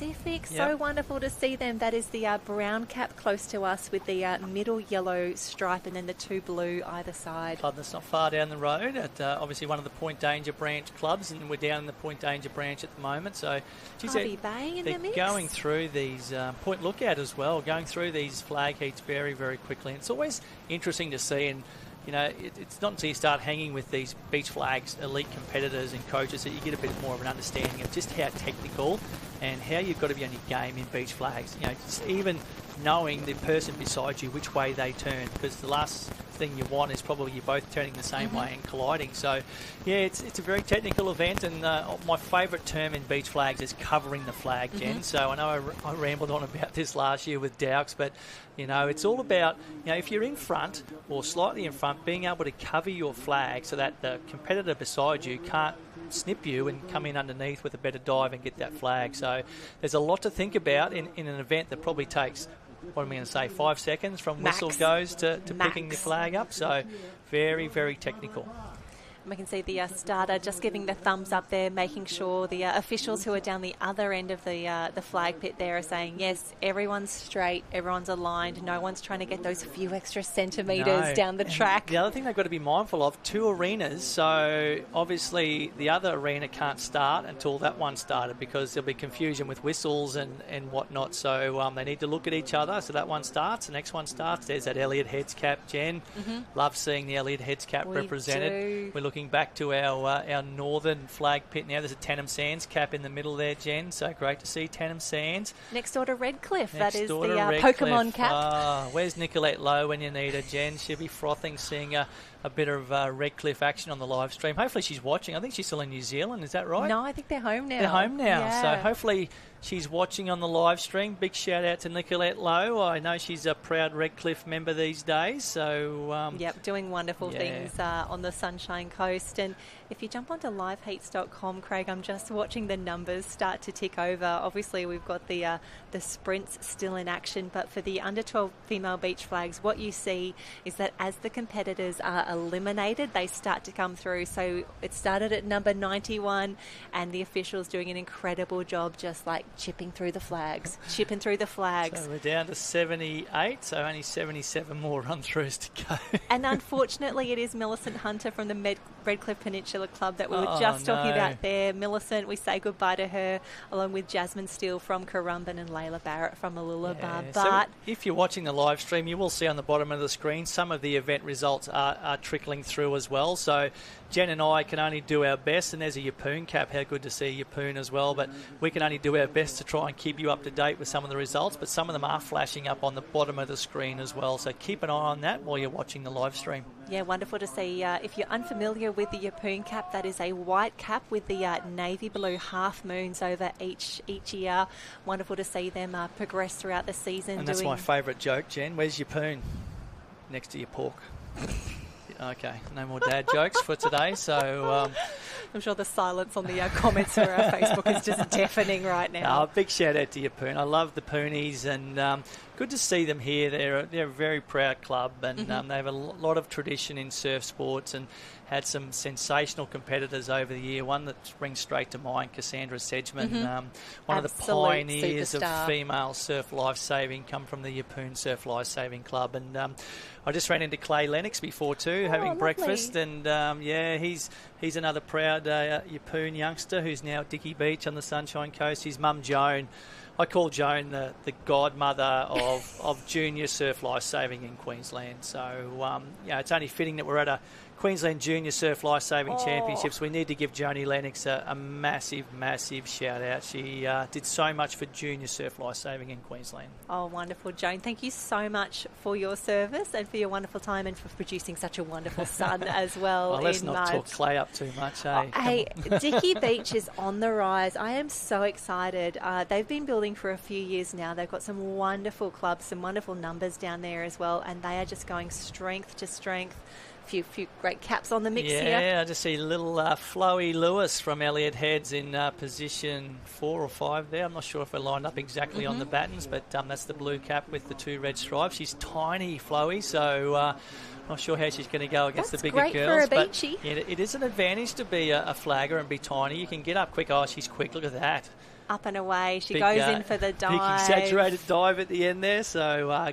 Yep. So wonderful to see them. That is the brown cap close to us with the middle yellow stripe and then the two blue either side. Club that's not far down the road at obviously one of the Point Danger branch clubs, and we're down in the Point Danger branch at the moment. So Harvey Bay in the mix. Going through these Point Lookout as well, going through these flag heats very, very quickly. And it's always interesting to see, and it's not until you start hanging with these beach flags elite competitors and coaches that you get a bit more of an understanding of just how technical and how you've got to be on your game in beach flags. Just even knowing the person beside you, which way they turn, because the last thing you want is probably you both turning the same way and colliding. So yeah, it's a very technical event, and my favourite term in beach flags is covering the flag, Jen. So I know I rambled on about this last year with Dowks, but it's all about, if you're in front or slightly in front, being able to cover your flag so that the competitor beside you can't snip you and come in underneath with a better dive and get that flag. So there's a lot to think about in an event that probably takes, what am I going to say, 5 seconds from whistle goes to picking the flag up. So very, very technical. We can see the starter just giving the thumbs up there, making sure the officials who are down the other end of the flag pit there are saying, yes, everyone's straight, everyone's aligned, no one's trying to get those few extra centimetres down the track. The other thing they've got to be mindful of, 2 arenas, so obviously the other arena can't start until that one started, because there'll be confusion with whistles and whatnot. So they need to look at each other. So that one starts, the next one starts. There's that Elliott Heads cap, Jen. Love seeing the Elliott Heads cap represented. We're looking back to our northern flag pit now. There's a Tannum Sands cap in the middle there, Jen. So great to see Tannum Sands. Next door to Redcliffe. That is the Pokemon cap. Where's Nicolette Lowe when you need her, Jen? She'll be frothing seeing a bit of Redcliffe action on the live stream. Hopefully she's watching. I think she's still in New Zealand. Is that right? No, I think they're home now. They're home now. Yeah. So hopefully she's watching on the live stream. Big shout out to Nicolette Lowe. I know she's a proud Redcliffe member these days. So doing wonderful things on the Sunshine Coast. And if you jump onto liveheats.com, Craig, I'm just watching the numbers start to tick over. Obviously, we've got the sprints still in action, but for the under 12 female beach flags, what you see is that as the competitors are eliminated, they start to come through. So it started at number 91, and the officials doing an incredible job, just like chipping through the flags. So we're down to 78, so only 77 more run-throughs to go. And unfortunately, it is Millicent Hunter from the Redcliffe Peninsula Club that we were just talking about there. Millicent, we say goodbye to her, along with Jasmine Steele from Currumbin and Layla Barrett from Mooloolaba. So if you're watching the live stream, you will see on the bottom of the screen some of the event results are trickling through as well. So Jen and I can only do our best, and there's a Yeppoon cap. How good to see Yeppoon as well. But we can only do our best to try and keep you up to date with some of the results, but some of them are flashing up on the bottom of the screen as well. So keep an eye on that while you're watching the live stream. Yeah, wonderful to see. If you're unfamiliar with the Yeppoon cap, that is a white cap with the navy blue half moons over each year. Wonderful to see them progress throughout the season. And that's my favourite joke, Jen. Where's Yeppoon? Next to your pork. Okay, no more dad jokes for today. So I'm sure the silence on the comments for our Facebook is just deafening right now. Big shout out to Yeppoon. I love the Poonies, and good to see them here. They're a very proud club, and they have a lot of tradition in surf sports, and had some sensational competitors over the year. One that springs straight to mind, Cassandra Sedgman, one of the pioneers of female surf lifesaving, come from the Yeppoon Surf Lifesaving Club. And I just ran into Clay Lennox before too, having breakfast, and he's another proud Yeppoon youngster who's now at Dicky Beach on the Sunshine Coast. His mum Joan, I call Joan the godmother of junior surf lifesaving in Queensland. So it's only fitting that we're at a Queensland Junior Surf Lifesaving Championships. We need to give Joni Lennox a massive, massive shout out. She did so much for junior surf lifesaving in Queensland. Oh, wonderful, Joan. Thank you so much for your service and for your wonderful time and for producing such a wonderful son as well. Well, let's not talk Clay up too much, eh? Hey, Dicky Beach is on the rise. I am so excited. They've been building for a few years now. They've got some wonderful clubs, some wonderful numbers down there as well, and they are just going strength to strength. Few great caps on the mix here. Yeah, I just see little Floey Lewis from Elliott Heads in position 4 or 5 there. I'm not sure if we're lined up exactly on the battens, but that's the blue cap with the 2 red stripes. She's tiny, Floey, so not sure how she's going to go against the bigger girls. Great for a beachy. Yeah, it is an advantage to be a flagger and be tiny. You can get up quick. Oh, she's quick. Look at that. Up and away. She goes in for the dive. Big exaggerated dive at the end there. So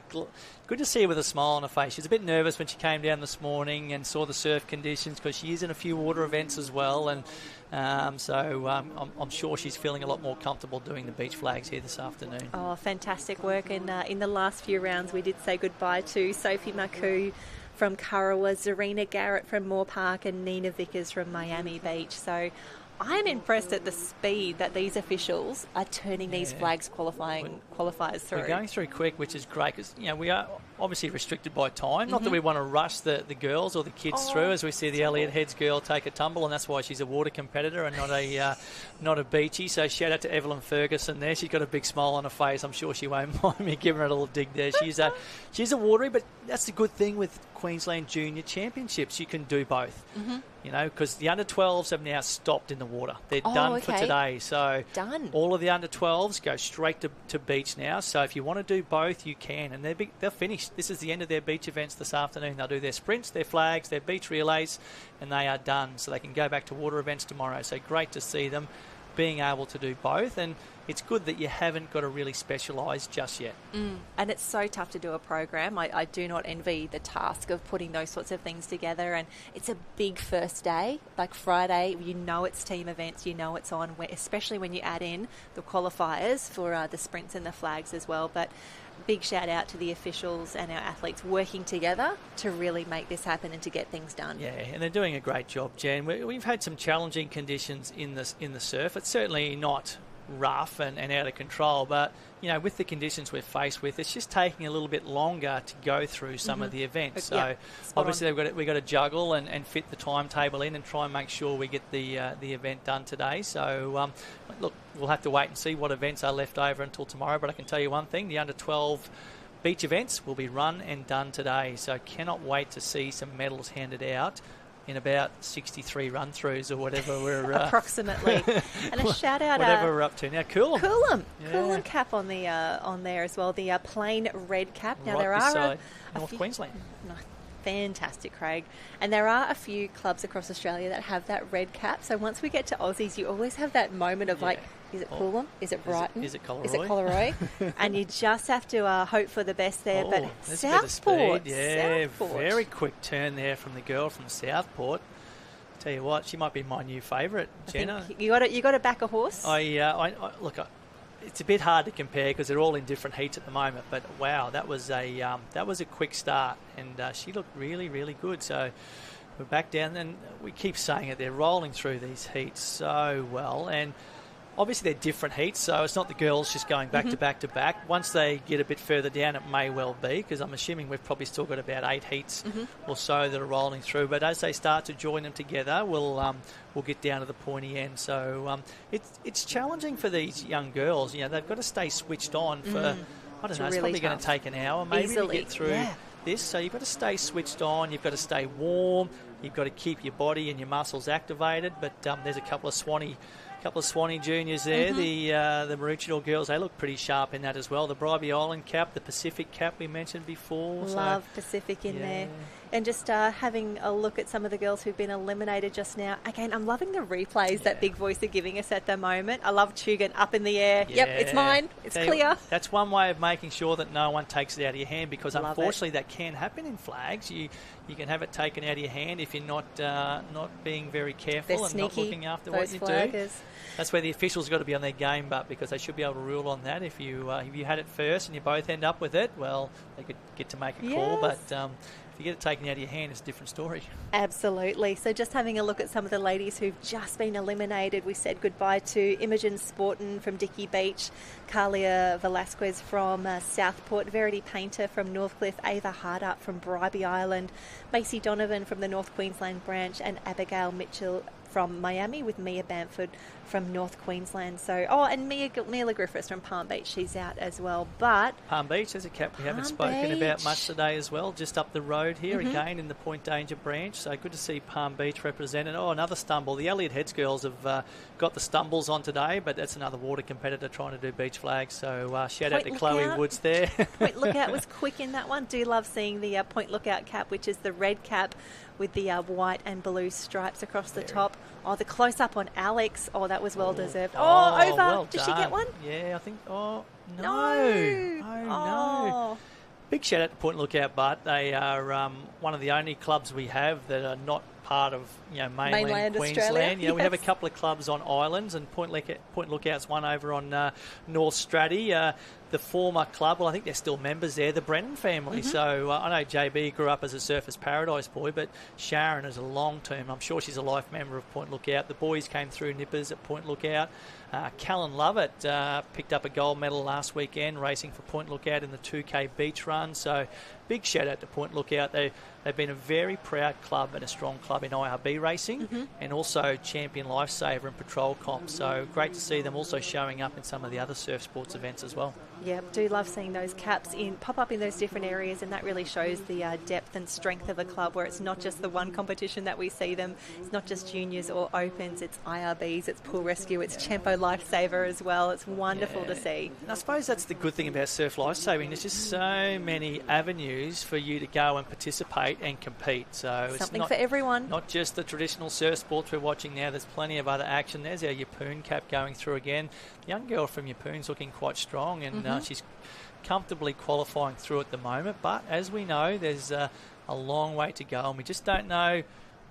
good to see her with a smile on her face. She was a bit nervous when she came down this morning and saw the surf conditions because she is in a few water events as well. And I'm sure she's feeling a lot more comfortable doing the beach flags here this afternoon. Oh, fantastic work. And in the last few rounds, we did say goodbye to Sophie Maku from Kurrawa, Zarina Garrett from Moore Park, and Nina Vickers from Miami Beach. So I'm impressed at the speed that these officials are turning these flags qualifiers through. We're going through quick, which is great because we are obviously restricted by time. Not that we want to rush the girls or the kids through, as we see the Elliott Heads girl take a tumble, and that's why she's a water competitor and not a beachy. So shout out to Evelyn Ferguson there. She's got a big smile on her face. I'm sure she won't mind me giving her a little dig there. She's a watery, but that's the good thing with Queensland Junior Championships. You can do both. Because the under-12s have now stopped in the water. They're done for today. So all of the under-12s go straight to beach now. So if you want to do both, you can. And they're finished. This is the end of their beach events this afternoon. They'll do their sprints, their flags, their beach relays, and they are done. So they can go back to water events tomorrow. So great to see them being able to do both. And it's good that you haven't got to really specialise just yet. And it's so tough to do a program. I do not envy the task of putting those sorts of things together. And it's a big first day, like Friday. It's team events. It's on, especially when you add in the qualifiers for the sprints and the flags as well. But big shout out to the officials and our athletes working together to really make this happen and to get things done. Yeah, and they're doing a great job, Jen. We've had some challenging conditions in the surf. It's certainly not rough and out of control, but with the conditions we're faced with, it's just taking a little bit longer to go through some of the events. So obviously we've got to juggle and fit the timetable in and try and make sure we get the event done today. So look, we'll have to wait and see what events are left over until tomorrow, but I can tell you one thing, the under-12 beach events will be run and done today. So cannot wait to see some medals handed out in about 63 run-throughs or whatever we're... approximately. And a shout-out... whatever we're up to. Now, Coolum. Coolum cap on there as well. The plain red cap. Now, right there beside are North Queensland. Fantastic, Craig. And there are a few clubs across Australia that have that red cap. So once we get to Aussies, you always have that moment of is it Coolum? Is it Brighton? Is it Collaroy? Is it Collaroy? And you just have to hope for the best there. But Southport. Very quick turn there from the girl from Southport. Tell you what, she might be my new favourite, Jenna. You got to back a horse. It's a bit hard to compare because they're all in different heats at the moment. But wow, that was a quick start, and she looked really, really good. So we're back down, and we keep saying it. They're rolling through these heats so well, and obviously they're different heats, so it's not the girls just going back to back to back. Once they get a bit further down, it may well be, because I'm assuming we've probably still got about 8 heats or so that are rolling through. But as they start to join them together, we'll get down to the pointy end. So it's challenging for these young girls. They've got to stay switched on for, I don't know, it's probably going to take an hour maybe to get through. this, so you've got to stay switched on, you've got to stay warm, you've got to keep your body and your muscles activated. But there's a couple of Swanee juniors there. The Maroochydore girls, they look pretty sharp in that as well. The Bribie Island cap, the Pacific cap we mentioned before. Love Pacific in there. And just having a look at some of the girls who've been eliminated just now. Again, I'm loving the replays that Big Voice are giving us at the moment. I love Tugan up in the air. Yep, it's mine. It's clear. That's one way of making sure that no one takes it out of your hand, because unfortunately that can happen in flags. You can have it taken out of your hand if you're not being very careful and not looking after what you do. That's where the officials got to be on their game, but because they should be able to rule on that. If you had it first and you both end up with it, well, they could get to make a call. But if you get it taken out of your hand, it's a different story. Absolutely. So just having a look at some of the ladies who've just been eliminated. We said goodbye to Imogen Sporton from Dickey Beach, Carlia Velasquez from Southport, Verity Painter from Northcliffe, Ava Hardup from Bribie Island, Macy Donovan from the North Queensland branch, and Abigail Mitchell from Miami, with Mia Bamford from North Queensland. So, and Mila Griffiths from Palm Beach, she's out as well. But Palm Beach, there's a cap we haven't spoken about much today as well, just up the road here, again in the Point Danger branch. So good to see Palm Beach represented. Oh, another stumble. The Elliott Heads girls have got the stumbles on today, but that's another water competitor trying to do beach flags. So shout out to Chloe Woods there. Point Lookout was quick in that one. Do love seeing the Point Lookout cap, which is the red cap with the white and blue stripes across the top. Oh, the close-up on Alex. Oh, that was well-deserved. Oh, over. Well Did done. she get one? Yeah, I think. Oh, no. Big shout out to Point Lookout, but they are one of the only clubs we have that are not part of mainland Queensland. We have a couple of clubs on islands, and Point Lookout's one over on North Straddie. The former club, well, I think they're still members there, the Brennan family. So I know JB grew up as a Surfers Paradise boy, but Sharon is a long-term. I'm sure she's a life member of Point Lookout. The boys came through nippers at Point Lookout. Callan Lovett picked up a gold medal last weekend racing for Point Lookout in the 2K beach run. So big shout out to Point Lookout. They've been a very proud club and a strong club in IRB racing, and also champion lifesaver and patrol comp. So great to see them also showing up in some of the other surf sports events as well. Yeah, do love seeing those caps pop up in those different areas, and that really shows the depth and strength of a club, where it's not just the one competition that we see them. It's not just juniors or opens, it's IRBs, it's pool rescue, it's Champo Lifesaver as well. It's wonderful to see. And I suppose that's the good thing about surf lifesaving. There's just so many avenues for you to go and participate and compete. So something it's for everyone. Not just the traditional surf sports we're watching now. There's plenty of other action. There's our Yeppoon cap going through again. The young girl from Yeppoon's looking quite strong, and she's comfortably qualifying through at the moment. But as we know, there's a long way to go, and we just don't know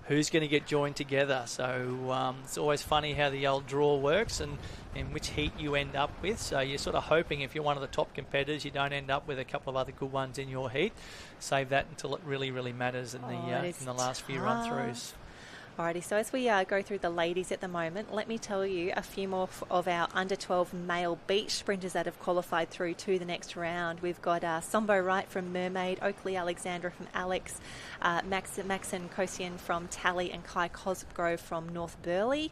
who's going to get joined together. So it's always funny how the old draw works and which heat you end up with. So you're sort of hoping if you're one of the top competitors, you don't end up with a couple of other good ones in your heat. Save that until it really, really matters in the last few run-throughs. Alrighty, so as we go through the ladies at the moment, let me tell you a few more of our under-12 male beach sprinters that have qualified through to the next round. We've got Sombo Wright from Mermaid, Oakley Alexandra from Alex, Maxon Kosian from Tally, and Kai Cosgrove from North Burleigh.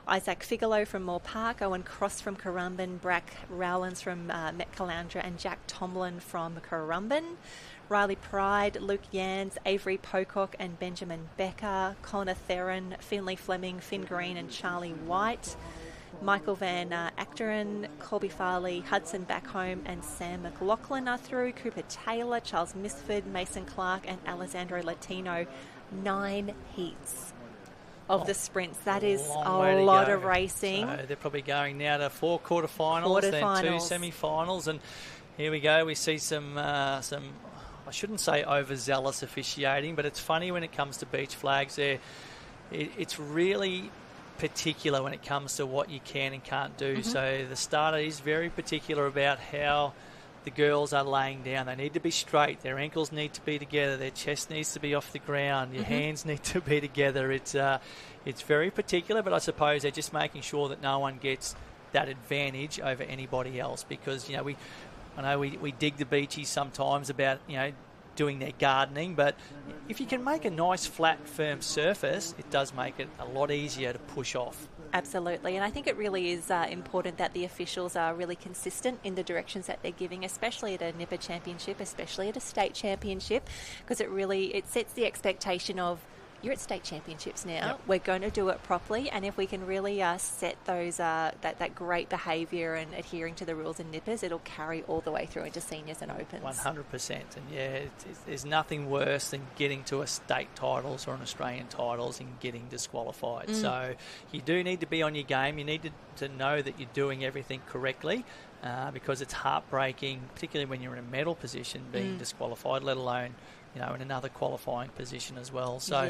Isaac Figelo from Moore Park, Owen Cross from Currumbin, Brack Rowlands from Metcallandra, and Jack Tomlin from Currumbin. Riley Pride, Luke Yans, Avery Pocock and Benjamin Becker, Connor Theron, Finley Fleming, Finn Green and Charlie White, Michael Van Acteren, Colby Farley, Hudson Backhome and Sam McLaughlin are through, Cooper Taylor, Charles Misford, Mason Clark and Alessandro Latino. 9 heats of the sprints. That is a lot of racing. So they're probably going now to 4 quarterfinals, then 2 semi-finals, and here we go. We see some I shouldn't say overzealous officiating, but it's funny when it comes to beach flags. It's really particular when it comes to what you can and can't do. So the starter is very particular about how the girls are laying down. They need to be straight. Their ankles need to be together. Their chest needs to be off the ground. Your hands need to be together. It's very particular, but I suppose they're just making sure that no one gets that advantage over anybody else, because I know we dig the beachies sometimes about doing their gardening, but if you can make a nice flat firm surface, it does make it a lot easier to push off. Absolutely, and I think it really is important that the officials are really consistent in the directions that they're giving, especially at a Nipper Championship, especially at a state championship, because it sets the expectation of, you're at state championships now. Yep. We're going to do it properly, and if we can really set those that great behaviour and adhering to the rules in Nippers, it'll carry all the way through into seniors and opens. 100%, and there's nothing worse than getting to a state titles or an Australian titles and getting disqualified. So you do need to be on your game. You need to know that you're doing everything correctly. Because it's heartbreaking, particularly when you're in a medal position, being disqualified, let alone, in another qualifying position as well. So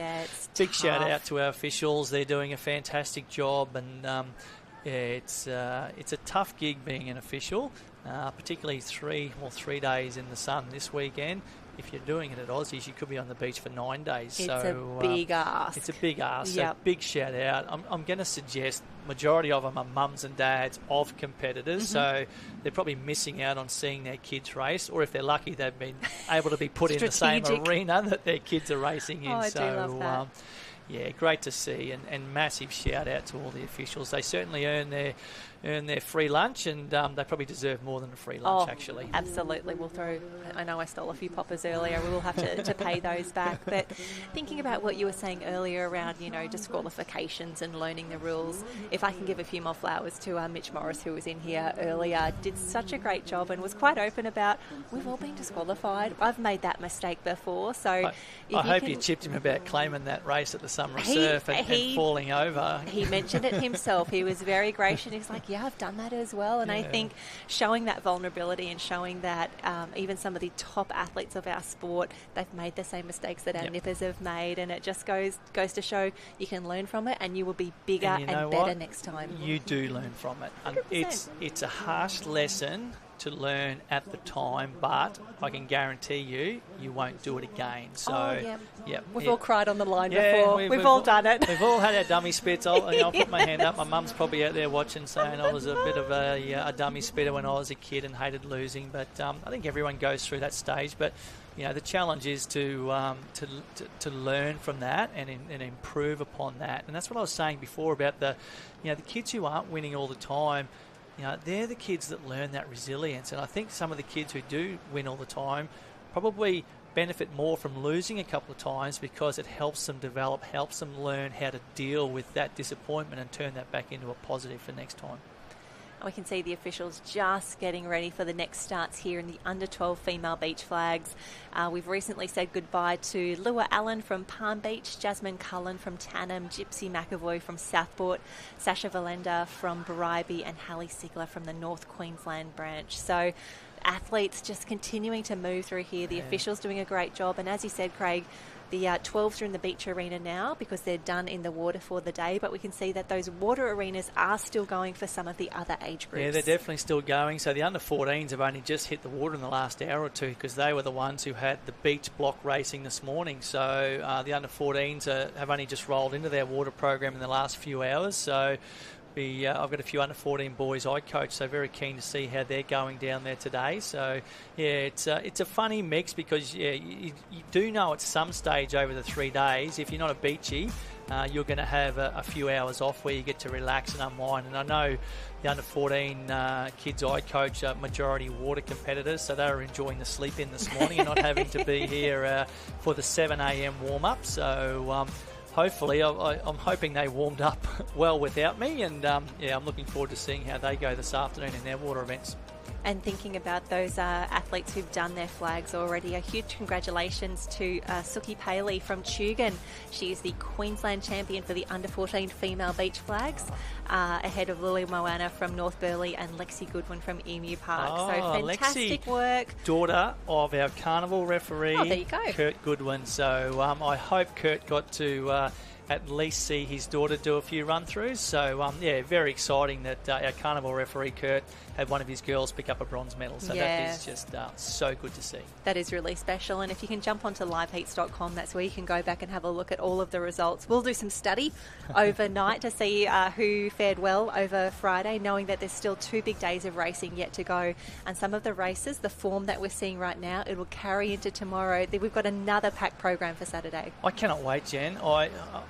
big shout out to our officials. They're doing a fantastic job, and it's a tough gig being an official, particularly 3 days in the sun this weekend. If you're doing it at Aussies, you could be on the beach for 9 days. It's a big ask. It's a big ask. Yep. So big shout out. I'm going to suggest majority of them are mums and dads of competitors, so they're probably missing out on seeing their kids race, or if they're lucky, they've been able to be put in the same arena that their kids are racing in. I do love that. Yeah, great to see, and massive shout out to all the officials. They certainly earn their free lunch, and they probably deserve more than a free lunch, actually. Absolutely. I know I stole a few poppers earlier. We will have to pay those back. But thinking about what you were saying earlier around, disqualifications and learning the rules, if I can give a few more flowers to Mitch Morris, who was in here earlier, did such a great job and was quite open about, we've all been disqualified. I've made that mistake before. So I hope you chipped him about claiming that race at the Summer of Surf and falling over. He mentioned it himself. He was very gracious. He's like, yeah, I've done that as well. And I think showing that vulnerability and showing that even some of the top athletes of our sport, they've made the same mistakes that our nippers have made, and it just goes to show you can learn from it, and you will be bigger and better next time. You do learn from it. And it's a harsh lesson to learn at the time, but I can guarantee you won't do it again. So, we've all cried on the line before. We've all done it. We've all had our dummy spits. I'll put my hand up. My mum's probably out there watching, saying I was a bit of a dummy spitter when I was a kid and hated losing. But I think everyone goes through that stage. But the challenge is to learn from that and improve upon that. And that's what I was saying before about the kids who aren't winning all the time. They're the kids that learn that resilience. And I think some of the kids who do win all the time probably benefit more from losing a couple of times, because it helps them develop, helps them learn how to deal with that disappointment and turn that back into a positive for next time. We can see the officials just getting ready for the next starts here in the under-12 female beach flags. We've recently said goodbye to Lua Allen from Palm Beach, Jasmine Cullen from Tannum, Gypsy McAvoy from Southport, Sasha Valenda from Bribie, and Hallie Sigler from the North Queensland branch. So athletes just continuing to move through here. The officials doing a great job. And as you said, Craig, the 12s are in the beach arena now because they're done in the water for the day, but we can see that those water arenas are still going for some of the other age groups. Yeah, they're definitely still going. So the under-14s have only just hit the water in the last hour or two, because they were the ones who had the beach block racing this morning. So the under-14s have only just rolled into their water program in the last few hours. So I've got a few under-14 boys I coach, so very keen to see how they're going down there today. So, it's a funny mix, because, you do know at some stage over the 3 days, if you're not a beachy, you're going to have a few hours off where you get to relax and unwind. And I know the under-14 kids I coach are majority water competitors, so they were enjoying the sleep in this morning and not having to be here for the 7 a.m. warm-up. So, hopefully, I'm hoping they warmed up well without me, and I'm looking forward to seeing how they go this afternoon in their water events. And thinking about those athletes who've done their flags already, a huge congratulations to Suki Paley from Tugun. She is the Queensland champion for the under-14 female beach flags, ahead of Lily Moana from North Burleigh and Lexi Goodwin from Emu Park. So fantastic work. Daughter of our carnival referee, there you go, Kurt Goodwin. So I hope Kurt got to at least see his daughter do a few run-throughs. So, very exciting that our carnival referee, Kurt, had one of his girls pick up a bronze medal. So that is just so good to see. That is really special. And if you can jump onto liveheats.com, that's where you can go back and have a look at all of the results. We'll do some study overnight to see who fared well over Friday, knowing that there's still 2 big days of racing yet to go. And some of the races, the form that we're seeing right now, it will carry into tomorrow. We've got another packed program for Saturday. I cannot wait, Jen.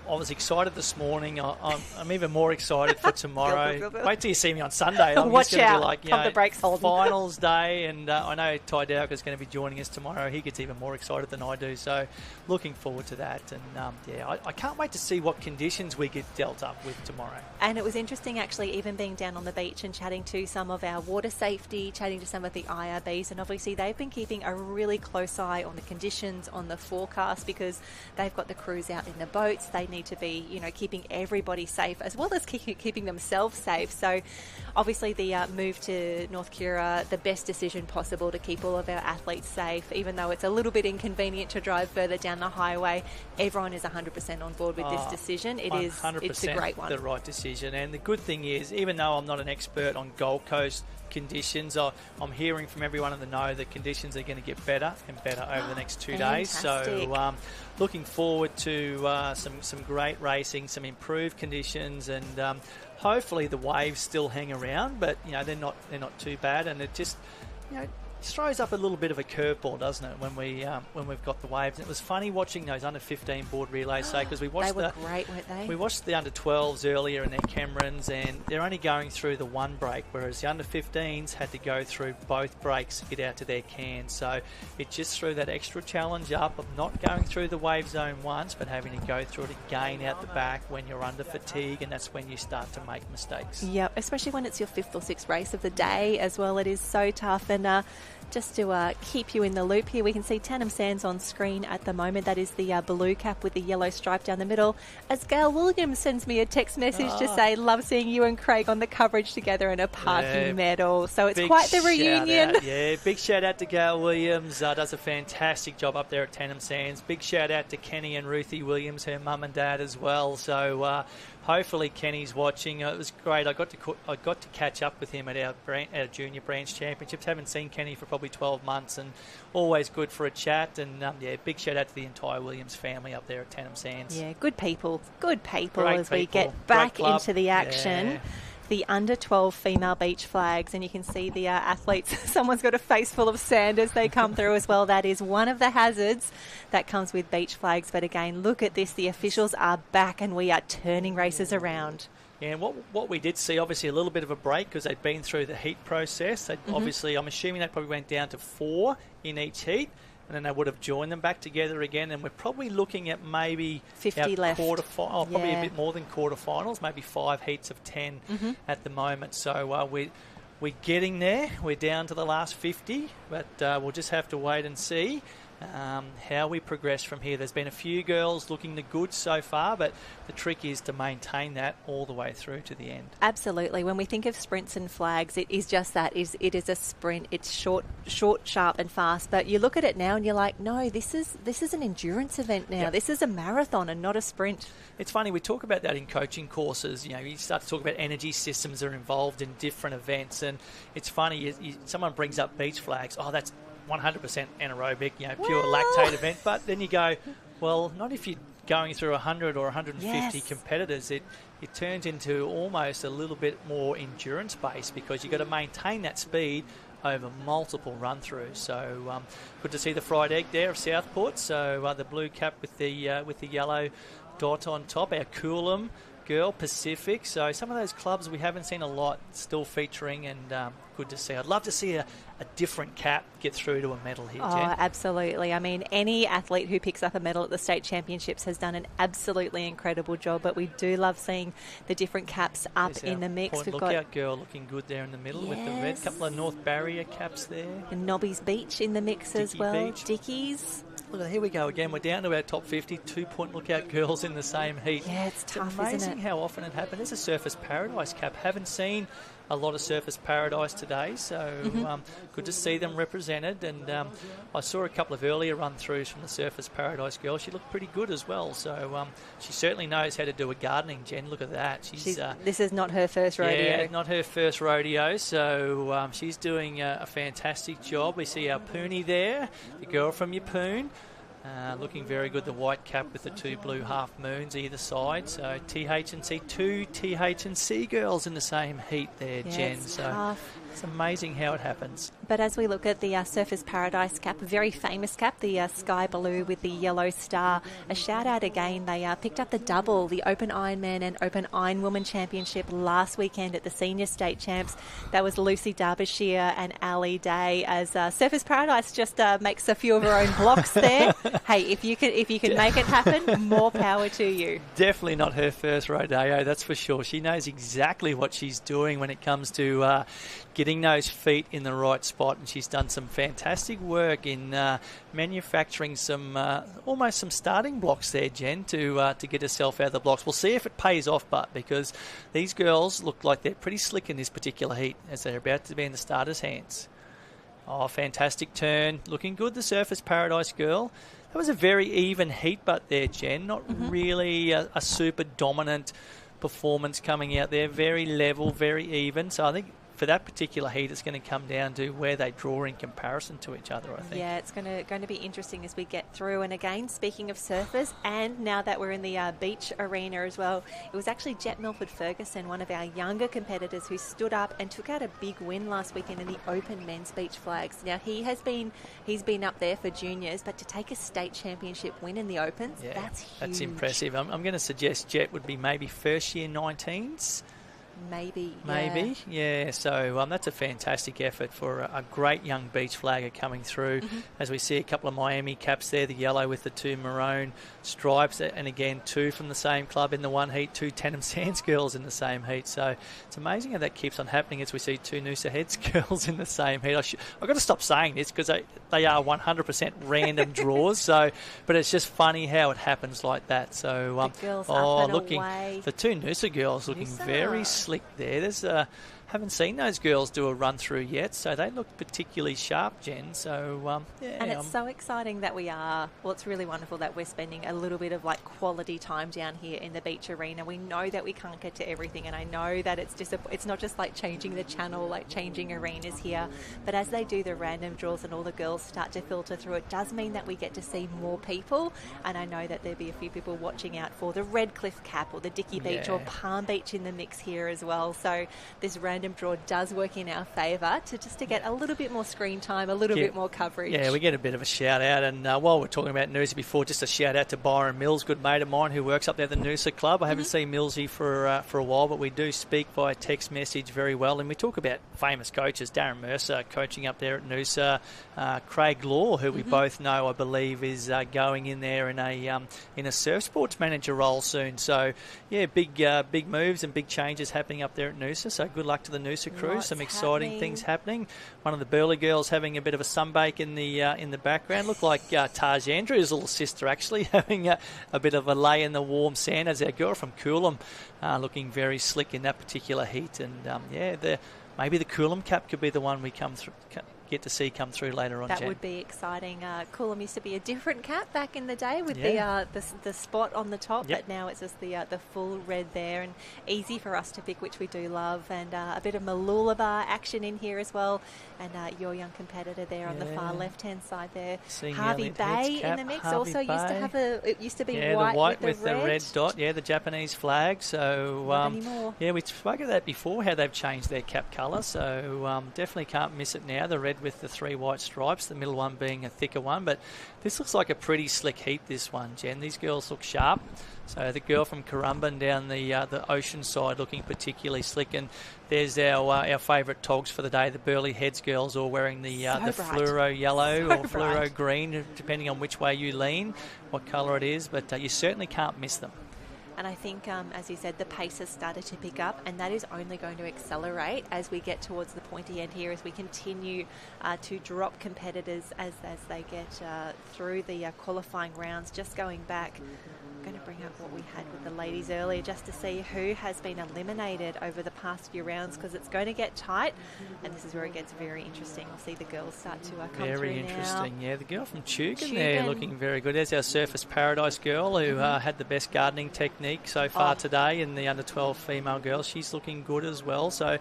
I was excited this morning. I'm even more excited for tomorrow. Wait till you see me on Sunday. I'm Watch just going to out. be like, Pump the brakes, Holden. finals day, and I know Ty Dowk is going to be joining us tomorrow. He gets even more excited than I do, so looking forward to that. And I can't wait to see what conditions we get dealt up with tomorrow. And it was interesting, actually, even being down on the beach and chatting to some of our water safety, chatting to some of the IRBs, and obviously they've been keeping a really close eye on the conditions, on the forecast, because they've got the crews out in the boats. They need to be, keeping everybody safe as well as keeping themselves safe. So obviously the move to North Kura, the best decision possible to keep all of our athletes safe, even though it's a little bit inconvenient to drive further down the highway. Everyone is 100% on board with this decision. It's a great one. The right decision. And the good thing is, even though I'm not an expert on Gold Coast conditions, I'm hearing from everyone in the know that conditions are going to get better and better over the next 2 days. So looking forward to some great racing, some improved conditions, and hopefully the waves still hang around, but they're not too bad, and it just throws up a little bit of a curveball, doesn't it, when we've got the waves. And it was funny watching those under 15 board relays, because we watched great, weren't they? We watched the under 12s earlier in their Camerons, and they're only going through the one break, whereas the under 15s had to go through both breaks to get out to their cans. So it just threw that extra challenge up of not going through the wave zone once, but having to go through it again out the back when you're under fatigue, and that's when you start to make mistakes. Yep, especially when it's your 5th or 6th race of the day as well. It is so tough. And just to keep you in the loop here, we can see Tannum Sands on screen at the moment. That is the blue cap with the yellow stripe down the middle. As Gail Williams sends me a text message to say, love seeing you and Craig on the coverage together in a parking medal. So it's quite the reunion. Big shout out to Gail Williams. Does a fantastic job up there at Tannum Sands. Big shout out to Kenny and Ruthie Williams, her mum and dad as well. So hopefully Kenny's watching. It was great. I got to catch up with him at our junior branch championships. Haven't seen Kenny for probably 12 months, and always good for a chat. And big shout out to the entire Williams family up there at Tannum Sands. Yeah, good people Great as we people. get back Great club. into the action. Yeah. The under 12 female beach flags, and you can see the athletes. Someone's got a face full of sand as they come through as well. That is one of the hazards that comes with beach flags. But again, look at this. The officials are back, and we are turning races around. Yeah, and what we did see, obviously, a little bit of a break because they'd been through the heat process. Obviously, I'm assuming they probably went down to 4 in each heat, and then they would have joined them back together again. And we're probably looking at maybe 50 left. Probably a bit more than quarterfinals, maybe 5 heats of 10 at the moment. So we're getting there. We're down to the last 50, but we'll just have to wait and see how we progress from here. There's been a few girls looking the goods so far, but the trick is to maintain that all the way through to the end. Absolutely. When we think of sprints and flags, it is just that. It is a sprint. It's short, sharp and fast. But you look at it now and you're like, no, this is an endurance event now. Yep. This is a marathon and not a sprint. It's funny, we talk about that in coaching courses. You start to talk about energy systems that are involved in different events, and it's funny, someone brings up beach flags. Oh, that's 100% anaerobic, pure lactate event. But then you go, well, not if you're going through 100 or 150 competitors. It turns into almost a little bit more endurance based, because you've got to maintain that speed over multiple run-throughs. So good to see the fried egg there of Southport. So the blue cap with the yellow dot on top, our Coolum girl, Pacific. So some of those clubs we haven't seen a lot still featuring, and good to see. I'd love to see a different cap get through to a medal here, Jen. Oh, absolutely. I mean, any athlete who picks up a medal at the state championships has done an absolutely incredible job, but we do love seeing the different caps up in the mix. Point lookout girl looking good there in the middle with the red. Couple of North Barrier caps there. And Nobby's Beach in the mix as well. Beach. Dickies. Look, here we go again. We're down to our top 50, 2 Point Lookout girls in the same heat. Yeah, it's tough, isn't it? It's amazing how often it happens. There's a Surface Paradise cap. Haven't seen a lot of Surface Paradise today, so good to see them represented. And I saw a couple of earlier run-throughs from the Surface Paradise girl. She looked pretty good as well. So she certainly knows how to do a gardening, Jen. Look at that. This is not her first rodeo. Yeah, not her first rodeo. So she's doing a fantastic job. We see our Poonie there, the girl from Yeppoon. Looking very good, the white cap with the 2 blue half moons either side. So TH&C, 2 TH&C girls in the same heat there, Jen. It's tough. It's amazing how it happens. But as we look at the Surfers Paradise cap, a very famous cap, the sky blue with the yellow star, a shout out again. They picked up the double, the Open Ironman and Open Ironwoman Championship last weekend at the Senior State Champs. That was Lucy Derbyshire and Ali Day, as Surfers Paradise just makes a few of her own blocks there. Hey, if you can make it happen, more power to you. Definitely not her first rodeo, that's for sure. She knows exactly what she's doing when it comes to getting those feet in the right spot, and she's done some fantastic work in manufacturing some almost some starting blocks there, Jen, to get herself out of the blocks. We'll see if it pays off, but because these girls look like they're pretty slick in this particular heat as they're about to be in the starters' hands. Oh, fantastic turn. Looking good, the Surfers Paradise girl. That was a very even heat, but there, Jen. Not really a super dominant performance coming out there. Very level, very even. So I think for that particular heat, it's going to come down to where they draw in comparison to each other, I think. Yeah, it's going to be interesting as we get through. And again, speaking of surfers, and now that we're in the beach arena as well, it was actually Jet Milford-Ferguson, one of our younger competitors, who stood up and took out a big win last weekend in the Open Men's Beach Flags. Now, he's been up there for juniors, but to take a state championship win in the Opens, that's huge. That's impressive. I'm going to suggest Jet would be maybe first year 19s. Maybe. Yeah. So that's a fantastic effort for a great young beach flagger coming through. As we see a couple of Miami caps there, the yellow with the two maroon stripes, and again 2 from the same club in the one heat, 2 Tennant Sands girls in the same heat. So it's amazing how that keeps on happening as we see 2 Noosa Heads girls in the same heat. I've got to stop saying this because they are 100% random draws. So, but it's just funny how it happens like that. So the girls up and looking away. the 2 Noosa girls looking very slick there. There's haven't seen those girls do a run through yet, so they look particularly sharp, Jen. So and it's so exciting that it's really wonderful that we're spending a little bit of like quality time down here in the beach arena. We know that we can't get to everything, and I know that it's not just like changing the channel, like changing arenas here, but as they do the random draws and all the girls start to filter through, it does mean that we get to see more people. And I know that there'll be a few people watching out for the Redcliffe cap or the Dickey Beach or Palm Beach in the mix here as well. So this random draw does work in our favour to get a little bit more screen time, a little bit more coverage. Yeah, we get a bit of a shout out, and while we're talking about Noosa before, just a shout out to Byron Mills, good mate of mine who works up there at the Noosa Club. I haven't seen Millsy for a while, but we do speak via text message very well, and we talk about famous coaches. Darren Mercer coaching up there at Noosa, Craig Law, who we both know, I believe, is going in there in a surf sports manager role soon. So yeah, big moves and big changes happening up there at Noosa. So good luck to the Noosa crew. Some exciting things happening. One of the Burley girls having a bit of a sunbake in the background. Looked like Taj Andrews' little sister actually having a bit of a lay in the warm sand, as our girl from Coolum looking very slick in that particular heat. And maybe the Coolum cap could be the one we get to see come through later on. That Jen. would be exciting. Coolum used to be a different cap back in the day with the spot on the top, but now it's just the full red there, and easy for us to pick, which we do love, and a bit of Mooloolaba action in here as well. And your young competitor there on the far left-hand side there, seeing Harvey Bay in the mix. Harvey also Bay. It used to be white with the red dot. Yeah, the Japanese flag. So not anymore. Yeah, we spoke of that before, how they've changed their cap colour. So definitely can't miss it now. The red with the 3 white stripes, the middle one being a thicker one. But this looks like a pretty slick heat, this one, Jen. These girls look sharp. So the girl from Currumbin down the ocean side looking particularly slick. And there's our favourite togs for the day, the Burley Heads girls, all wearing the fluoro yellow or fluoro green, depending on which way you lean, what colour it is. But you certainly can't miss them. And I think, as you said, the pace has started to pick up, and that is only going to accelerate as we get towards the pointy end here, as we continue to drop competitors as they get through the qualifying rounds. Just going back, I'm going to bring up what we had with the ladies earlier just to see who has been eliminated over the past few rounds, because it's going to get tight, and this is where it gets very interesting. We'll see the girls start to come through now. Very interesting. Yeah, the girl from Tugan there looking very good. There's our Surfers Paradise girl who had the best gardening technique so far today in the under-12 female girls. She's looking good as well. So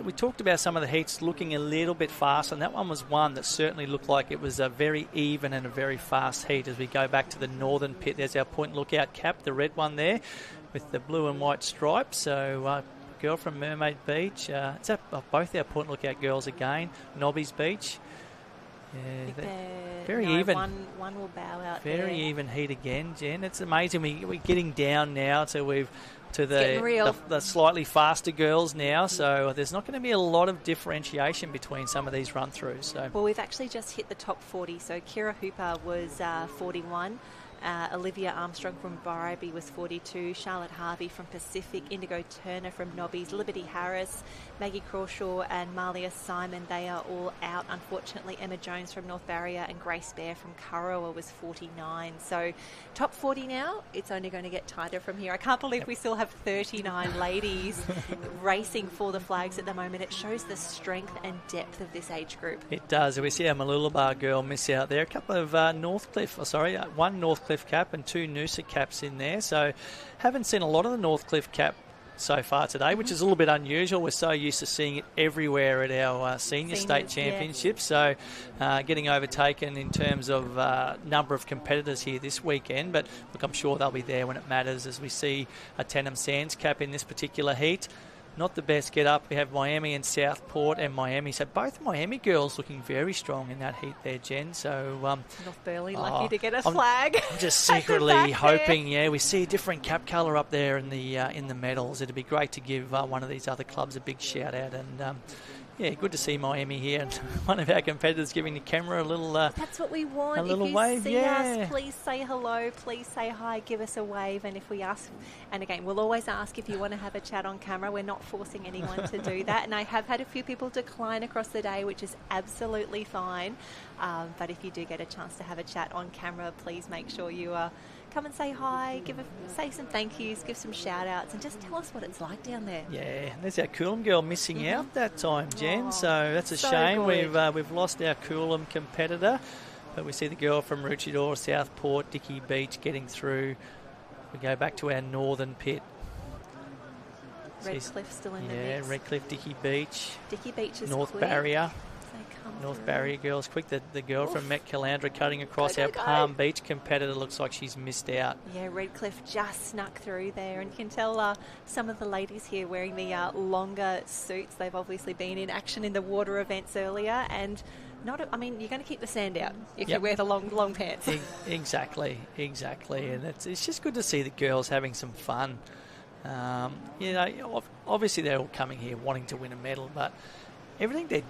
we talked about some of the heats looking a little bit fast, and that one was one that certainly looked like it was a very even and a very fast heat. As we go back to the northern pit, there's our point lookout cap, the red one there with the blue and white stripes. So girl from Mermaid Beach. It's both our point lookout girls again. Nobby's Beach. Yeah, very even. One will bow out very there. even heat again, Jen. It's amazing. We're getting down now to getting real. the slightly faster girls now, so there's not going to be a lot of differentiation between some of these run-throughs. So. Well, we've actually just hit the top 40. So Kira Hooper was 41. Olivia Armstrong from Barrowby was 42. Charlotte Harvey from Pacific. Indigo Turner from Nobbies. Liberty Harris, Maggie Crawshaw and Malia Simon, they are all out. Unfortunately, Emma Jones from North Barrier and Grace Bear from Kurrawa was 49. So top 40 now. It's only going to get tighter from here. I can't believe we still have 39 ladies racing for the flags at the moment. It shows the strength and depth of this age group. It does. We see our Mooloolaba girl miss out there. A couple of one Northcliffe cap and 2 Noosa caps in there. So haven't seen a lot of the Northcliffe cap so far today, which is a little bit unusual. We're so used to seeing it everywhere at our senior state championships. So getting overtaken in terms of number of competitors here this weekend. But look, I'm sure they'll be there when it matters, as we see a Tenham Sands cap in this particular heat. Not the best get up. We have Miami and Southport and Miami. So both Miami girls looking very strong in that heat there, Jen. So North Burleigh lucky to get a flag. I'm just secretly hoping, we see a different cap colour up there in the medals. It'd be great to give one of these other clubs a big shout out. And good to see Miami here, and one of our competitors giving the camera a little. That's what we want. A little if you wave, see us, please say hello. Please say hi. Give us a wave. And if we ask, and again, we'll always ask if you want to have a chat on camera. We're not forcing anyone to do that. And I have had a few people decline across the day, which is absolutely fine. But if you do get a chance to have a chat on camera, please make sure you come and say hi, say some thank yous, give some shout outs, and just tell us what it's like down there. Yeah, there's our Coolum girl missing out that time, Jen. So that's a shame. Good. We've lost our Coolum competitor, but we see the girl from Maroochydore, Southport, Dickey Beach getting through. We go back to our northern pit. Redcliffe still in the mix. Yeah, Redcliffe, Dickey Beach. Dickey Beach is North quick. Barrier. North Barrier girls quick. The girl from Met Calandra cutting across our Palm Beach competitor looks like she's missed out. Yeah, Redcliffe just snuck through there, and you can tell some of the ladies here wearing the longer suits. They've obviously been in action in the water events earlier, and you're going to keep the sand out if you wear the long pants. Exactly, and it's just good to see the girls having some fun. Obviously they're all coming here wanting to win a medal, but everything they're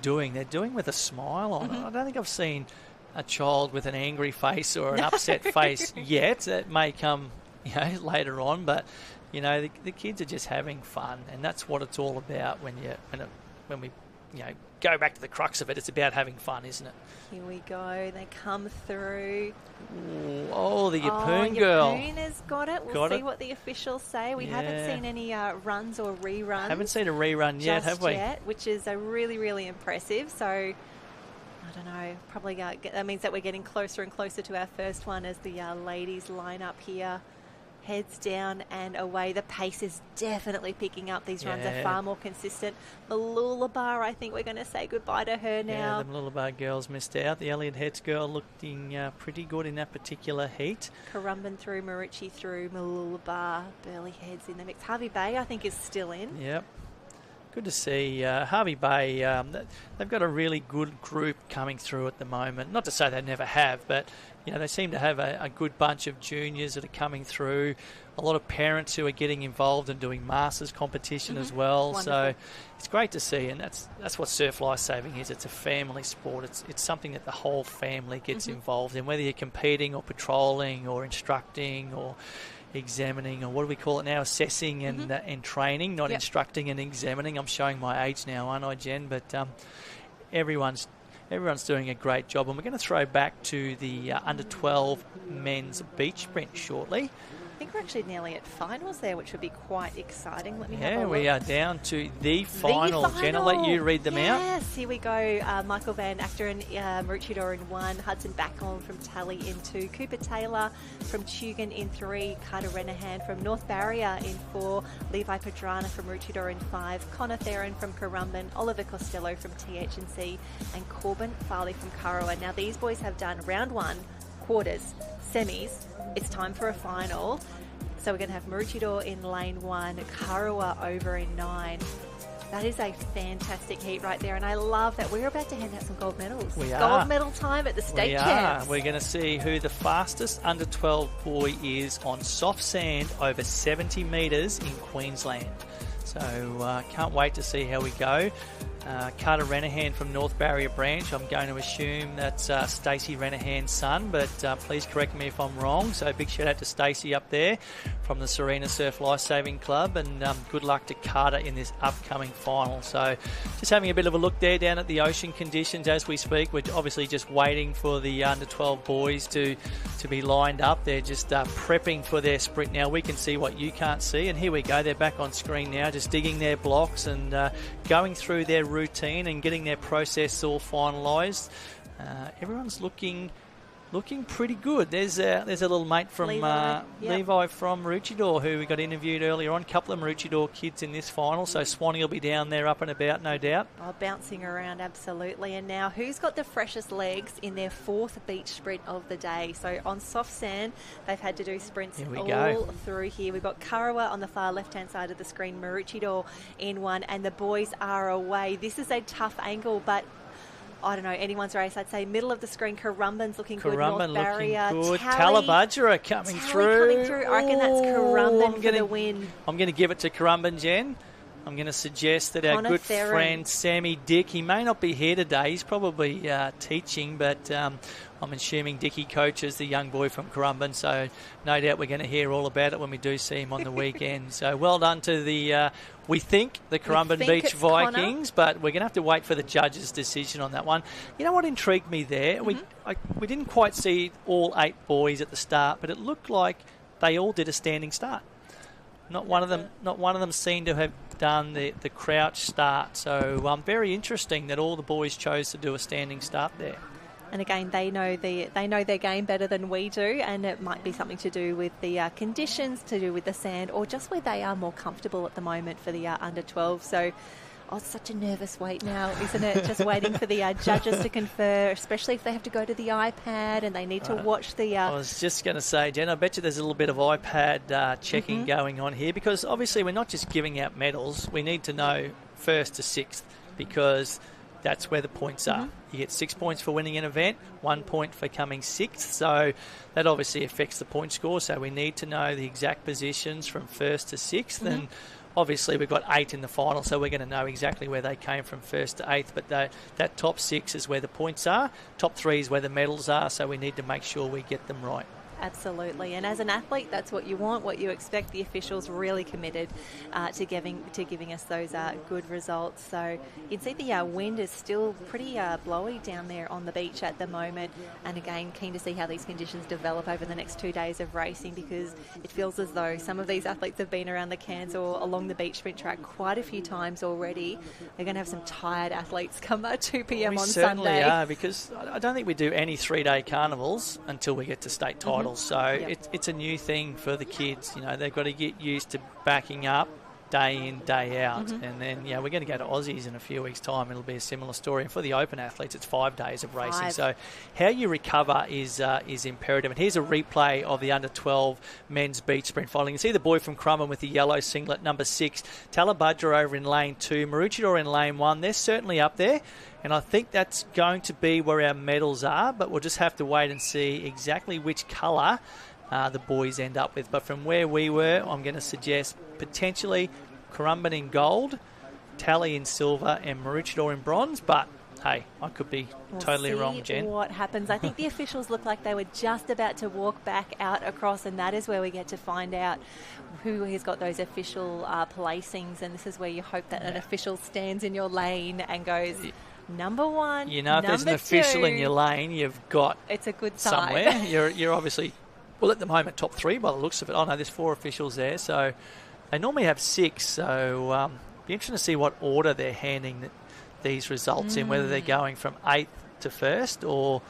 doing with a smile on. I don't think I've seen a child with an angry face or an upset face yet. It may come, later on, but the kids are just having fun, and that's what it's all about. When we go back to the crux of it, it's about having fun, isn't it? Here we go. They come through. Oh, the Yapoon girl. Yapoon has got it. We'll see what the officials say. We haven't seen any runs or reruns. Haven't seen a rerun yet, have we? Which is really, really impressive. So, I don't know. Probably that means that we're getting closer and closer to our first one as the ladies line up here. Heads down and away. The pace is definitely picking up. These runs are far more consistent. Mooloolaba, I think we're going to say goodbye to her now. Yeah, the Mooloolaba girls missed out. The Elliot Heads girl looking pretty good in that particular heat. Currumbin through, Marucci through, Mooloolaba, Burleigh Heads in the mix. Harvey Bay, I think, is still in. Yep. Good to see Harvey Bay. They've got a really good group coming through at the moment. Not to say they never have, but they seem to have a good bunch of juniors that are coming through. A lot of parents who are getting involved and doing masters competition as well. Wonderful. So it's great to see, and that's what surf lifesaving is. It's a family sport. It's something that the whole family gets involved in, whether you're competing or patrolling or instructing or examining, or what do we call it now, assessing and training, not instructing and examining. I'm showing my age now, aren't I, Jen? But everyone's doing a great job, and we're going to throw back to the under 12 men's beach sprint shortly. I think we're actually nearly at finals there, which would be quite exciting. Let me have a look. We are down to the final. Jen, I'll let you read them out. Yes, here we go. Michael Van Actor and Maroochydore in 1, Hudson Backholm from Tally in 2, Cooper Taylor from Tugun in 3, Carter Renahan from North Barrier in 4, Levi Padrana from Maroochydore in 5, Connor Theron from Currumbin, Oliver Costello from TH&C, and Corbin Farley from Kurrawa. Now these boys have done round 1, quarters, semis. It's time for a final. So we're going to have Maroochydore in lane 1, Kurrawa over in 9. That is a fantastic heat right there, and I love that we're about to hand out some gold medals. We are. Gold medal time at the state champs. We're going to see who the fastest under 12 boy is on soft sand over 70 metres in Queensland. So can't wait to see how we go. Carter Renahan from North Barrier Branch. I'm going to assume that's Stacey Renahan's son, but please correct me if I'm wrong. So big shout out to Stacey up there from the Serena Surf Lifesaving Club, and good luck to Carter in this upcoming final. So just having a bit of a look there down at the ocean conditions as we speak. We're obviously just waiting for the under 12 boys to be lined up. They're just prepping for their sprint now. We can see what you can't see, and here we go. They're back on screen now, just digging their blocks and going through their routine and getting their process all finalised. Everyone's looking pretty good. There's a little mate from Levi from Maroochydore who we got interviewed earlier on. A couple of Maroochydore kids in this final, so Swanee will be down there up and about, no doubt. Oh, bouncing around, absolutely. And now, who's got the freshest legs in their 4th beach sprint of the day? So on soft sand, they've had to do sprints all through here. We've got Kurrawa on the far left-hand side of the screen, Maroochydore in 1, and the boys are away. This is a tough angle, but I don't know, anyone's race. I'd say middle of the screen, Currumbin's looking good. North Barrier, good. Talabudgera coming through. I reckon that's Currumbin for the win. I'm going to give it to Currumbin, Jen. I'm going to suggest that our good friend Sammy Dick, he may not be here today. He's probably teaching, but I'm assuming Dickie coaches the young boy from Currumbin, so no doubt we're going to hear all about it when we do see him on the weekend. So well done to the, we think, the Currumbin Beach Vikings, but we're going to have to wait for the judge's decision on that one. You know what intrigued me there? Mm-hmm. We didn't quite see all 8 boys at the start, but it looked like they all did a standing start. Not one of them seemed to have done the crouch start. So very interesting that all the boys chose to do a standing start there. And again, they know their game better than we do, and it might be something to do with the conditions, to do with the sand, or just where they are more comfortable at the moment for the under 12. So, it's such a nervous wait now, isn't it? Just waiting for the judges to confer, especially if they have to go to the iPad and they need to watch the... I was just going to say, Jen, I bet you there's a little bit of iPad checking going on here, because obviously we're not just giving out medals. We need to know 1st to 6th, because that's where the points are. You get 6 points for winning an event, 1 point for coming 6th. So that obviously affects the point score. So we need to know the exact positions from 1st to 6th. And obviously we've got 8 in the final, so we're going to know exactly where they came from 1st to 8th. But that top 6 is where the points are. Top 3 is where the medals are. So we need to make sure we get them right. Absolutely, and as an athlete, that's what you want, what you expect. The officials really committed to giving us those good results. So you can see the wind is still pretty blowy down there on the beach at the moment. And again, keen to see how these conditions develop over the next 2 days of racing, because it feels as though some of these athletes have been around the Cairns or along the beach sprint track quite a few times already. They're going to have some tired athletes come 2 p.m. on Sunday. We certainly are, because I don't think we do any 3-day carnivals until we get to state titles. So it's a new thing for the kids. You know, they've got to get used to backing up day in, day out. And then, we're going to go to Aussies in a few weeks' time. It'll be a similar story. And for the open athletes, it's 5 days of racing. So how you recover is imperative. And here's a replay of the under-12 men's beach sprint final. You can see the boy from Crumman with the yellow singlet, number 6. Talabudgera over in lane 2. Maroochydore in lane 1. They're certainly up there. And I think that's going to be where our medals are, but we'll just have to wait and see exactly which colour the boys end up with. But from where we were, I'm going to suggest potentially Currumbin in gold, Tally in silver, and Maroochydore in bronze. But hey, I could be totally wrong, Jen. What happens? I think the officials look like they were just about to walk back out across, and that is where we get to find out who has got those official placings. And this is where you hope that an official stands in your lane and goes, number 1, you know, if there's an official in your lane, you've got it's a good sign. Somewhere. You're obviously, well, at the moment, top 3 by the looks of it. Oh, no, there's 4 officials there. So they normally have 6. So be interesting to see what order they're handing these results in, whether they're going from 8th to 1st or,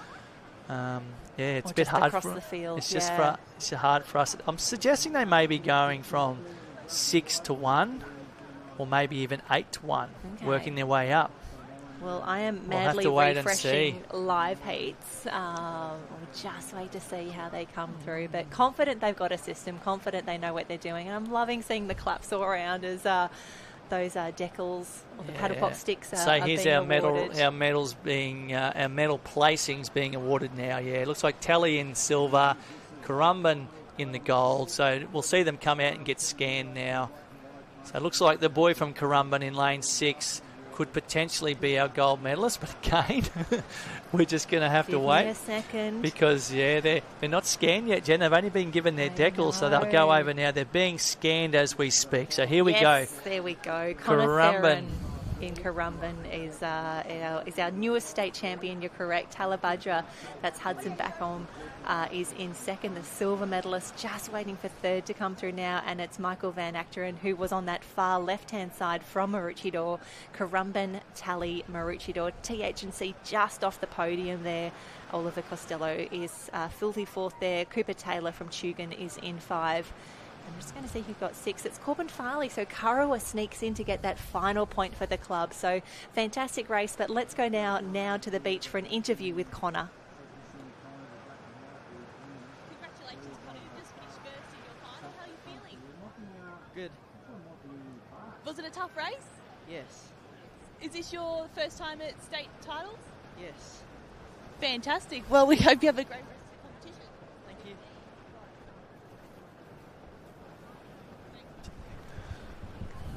it's a bit hard. Across the field. It's just it's hard for us. I'm suggesting they may be going from 6 to 1 or maybe even 8 to 1, working their way up. Well, I am We'll have madly to wait and refreshing live heats. We'll just wait to see how they come through. But confident they've got a system, confident they know what they're doing. And I'm loving seeing the claps all around as those decals or the paddle pop sticks So here's our awarded. our medals being our medal placings being awarded now. Yeah, it looks like Tally in silver, Currumbin in the gold. So we'll see them come out and get scanned now. So it looks like the boy from Currumbin in lane 6 could potentially be our gold medalist, but again, we're just going to have to wait. Give me a second. Because, they're not scanned yet, Jen. They've only been given their decals, so they'll go over now. They're being scanned as we speak. So here we go. There we go. Connor Theron in Currumbin is our newest state champion. You're correct. Talabudra, that's Hudson Backham, is in second. The silver medalist just waiting for third to come through now, and it's Michael Van Achteren, who was on that far left-hand side from Maroochydore. Currumbin, Tally, Maroochydore. TH&C just off the podium there. Oliver Costello is filthy fourth there. Cooper Taylor from Tugun is in 5. I'm just going to see who got 6. It's Corbin Farley. So Kurrawa sneaks in to get that final point for the club. So fantastic race. But let's go now to the beach for an interview with Connor. Congratulations, Connor. You just finished first in your final. How are you feeling? Good. Was it a tough race? Yes. Is this your first time at state titles? Yes. Fantastic. Well, we hope you have a great rest of the competition. Thank you.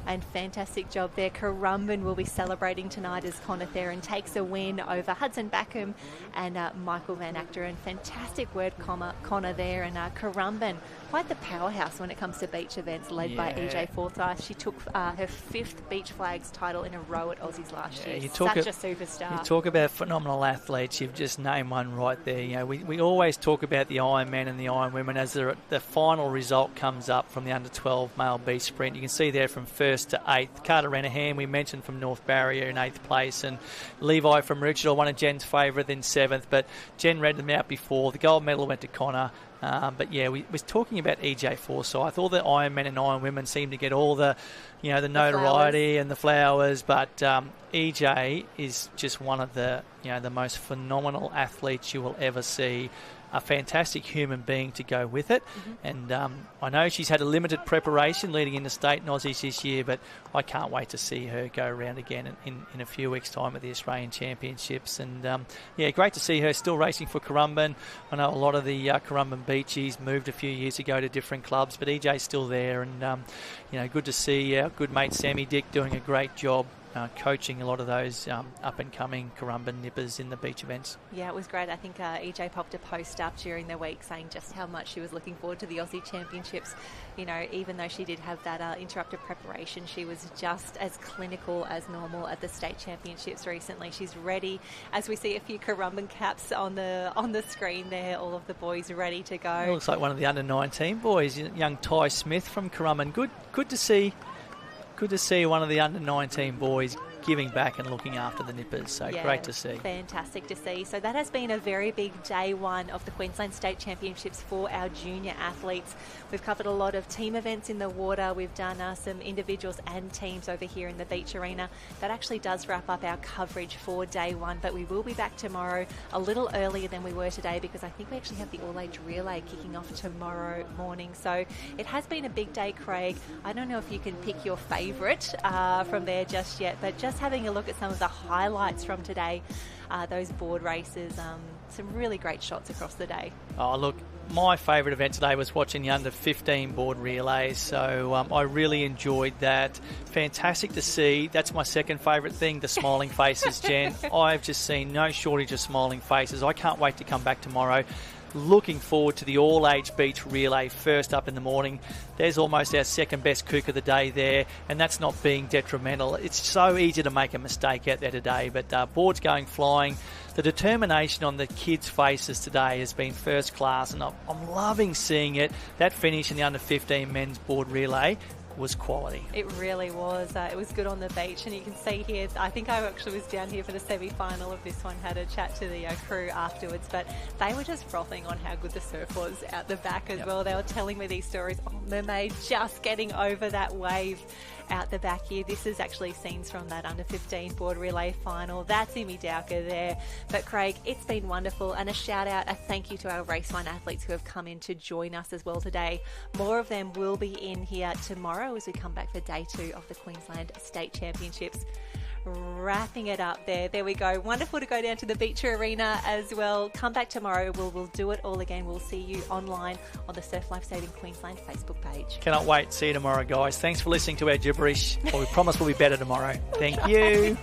And fantastic job there. Currumbin will be celebrating tonight as Connor Theron takes a win over Hudson Backham and Michael Van Achteren. Fantastic word, Connor there. And Currumbin, quite the powerhouse when it comes to beach events, led by EJ Forsyth. She took her 5th Beach Flags title in a row at Aussies last year. Such a superstar. You talk about phenomenal athletes. You've just named one right there. You know, we always talk about the Ironman and the Ironwomen as the final result comes up from the under-12 male beach sprint. You can see there from first to 8th. Carter Renahan, we mentioned, from North Barrier in 8th place, and Levi from Maroochydore, one of Jen's favourite, in 7th. But Jen read them out before. The gold medal went to Connor. But yeah, we was talking about EJ Forsyth. All the Ironmen and Ironwomen seem to get all the notoriety and the flowers. But EJ is just one of the most phenomenal athletes you will ever see. A fantastic human being to go with it. And I know she's had a limited preparation leading into state and Aussies this year, but I can't wait to see her go around again in a few weeks' time at the Australian Championships. And great to see her still racing for Currumbin. I know a lot of the Currumbin Beachies moved a few years ago to different clubs, but EJ's still there. And good to see our good mate Sammy Dick doing a great job coaching a lot of those up-and-coming Currumbin nippers in the beach events. Yeah, it was great. I think EJ popped a post up during the week saying just how much she was looking forward to the Aussie Championships. You know, even though she did have that interrupted preparation, she was just as clinical as normal at the state championships recently. She's ready. As we see a few Currumbin caps on the screen there, all of the boys ready to go. It looks like one of the under-19 boys, young Ty Smith from Currumbin. Good to see. Good to see one of the under-19 boys giving back and looking after the nippers. So great to see. Fantastic to see. So that has been a very big day one of the Queensland State Championships for our junior athletes. We've covered a lot of team events in the water. We've done some individuals and teams over here in the beach arena. That actually does wrap up our coverage for day one, but we will be back tomorrow a little earlier than we were today because I think we actually have the all-age relay kicking off tomorrow morning. So it has been a big day, Craig. I don't know if you can pick your favourite from there just yet, but just having a look at some of the highlights from today, those board races, some really great shots across the day. Oh, look, my favourite event today was watching the under-15 board relays, so I really enjoyed that. Fantastic to see. That's my second favourite thing, the smiling faces, Jen. I've just seen no shortage of smiling faces. I can't wait to come back tomorrow. Looking forward to the all-age beach relay first up in the morning. There's almost our second best kook of the day there, and that's not being detrimental. It's so easy to make a mistake out there today, but boards going flying. The determination on the kids' faces today has been first class, and I'm loving seeing it. That finish in the under-15 men's board relay was quality. It really was. It was good on the beach, and you can see here, I think I actually was down here for the semi-final of this one, had a chat to the crew afterwards, but they were just frothing on how good the surf was out the back as well. They were telling me these stories. Oh, Mermaid just getting over that wave. out the back here. This is actually scenes from that under-15 board relay final. That's Imi Dowker there. But Craig, it's been wonderful, and a shout out, a thank you to our Race 1 athletes who have come in to join us as well today. More of them will be in here tomorrow as we come back for day 2 of the Queensland State Championships. Wrapping it up there. There we go. Wonderful to go down to the Beach Arena as well. Come back tomorrow. We'll do it all again. We'll see you online on the Surf Life Saving Queensland Facebook page. Cannot wait. See you tomorrow, guys. Thanks for listening to our gibberish. Well, we promise we'll be better tomorrow. Thank you.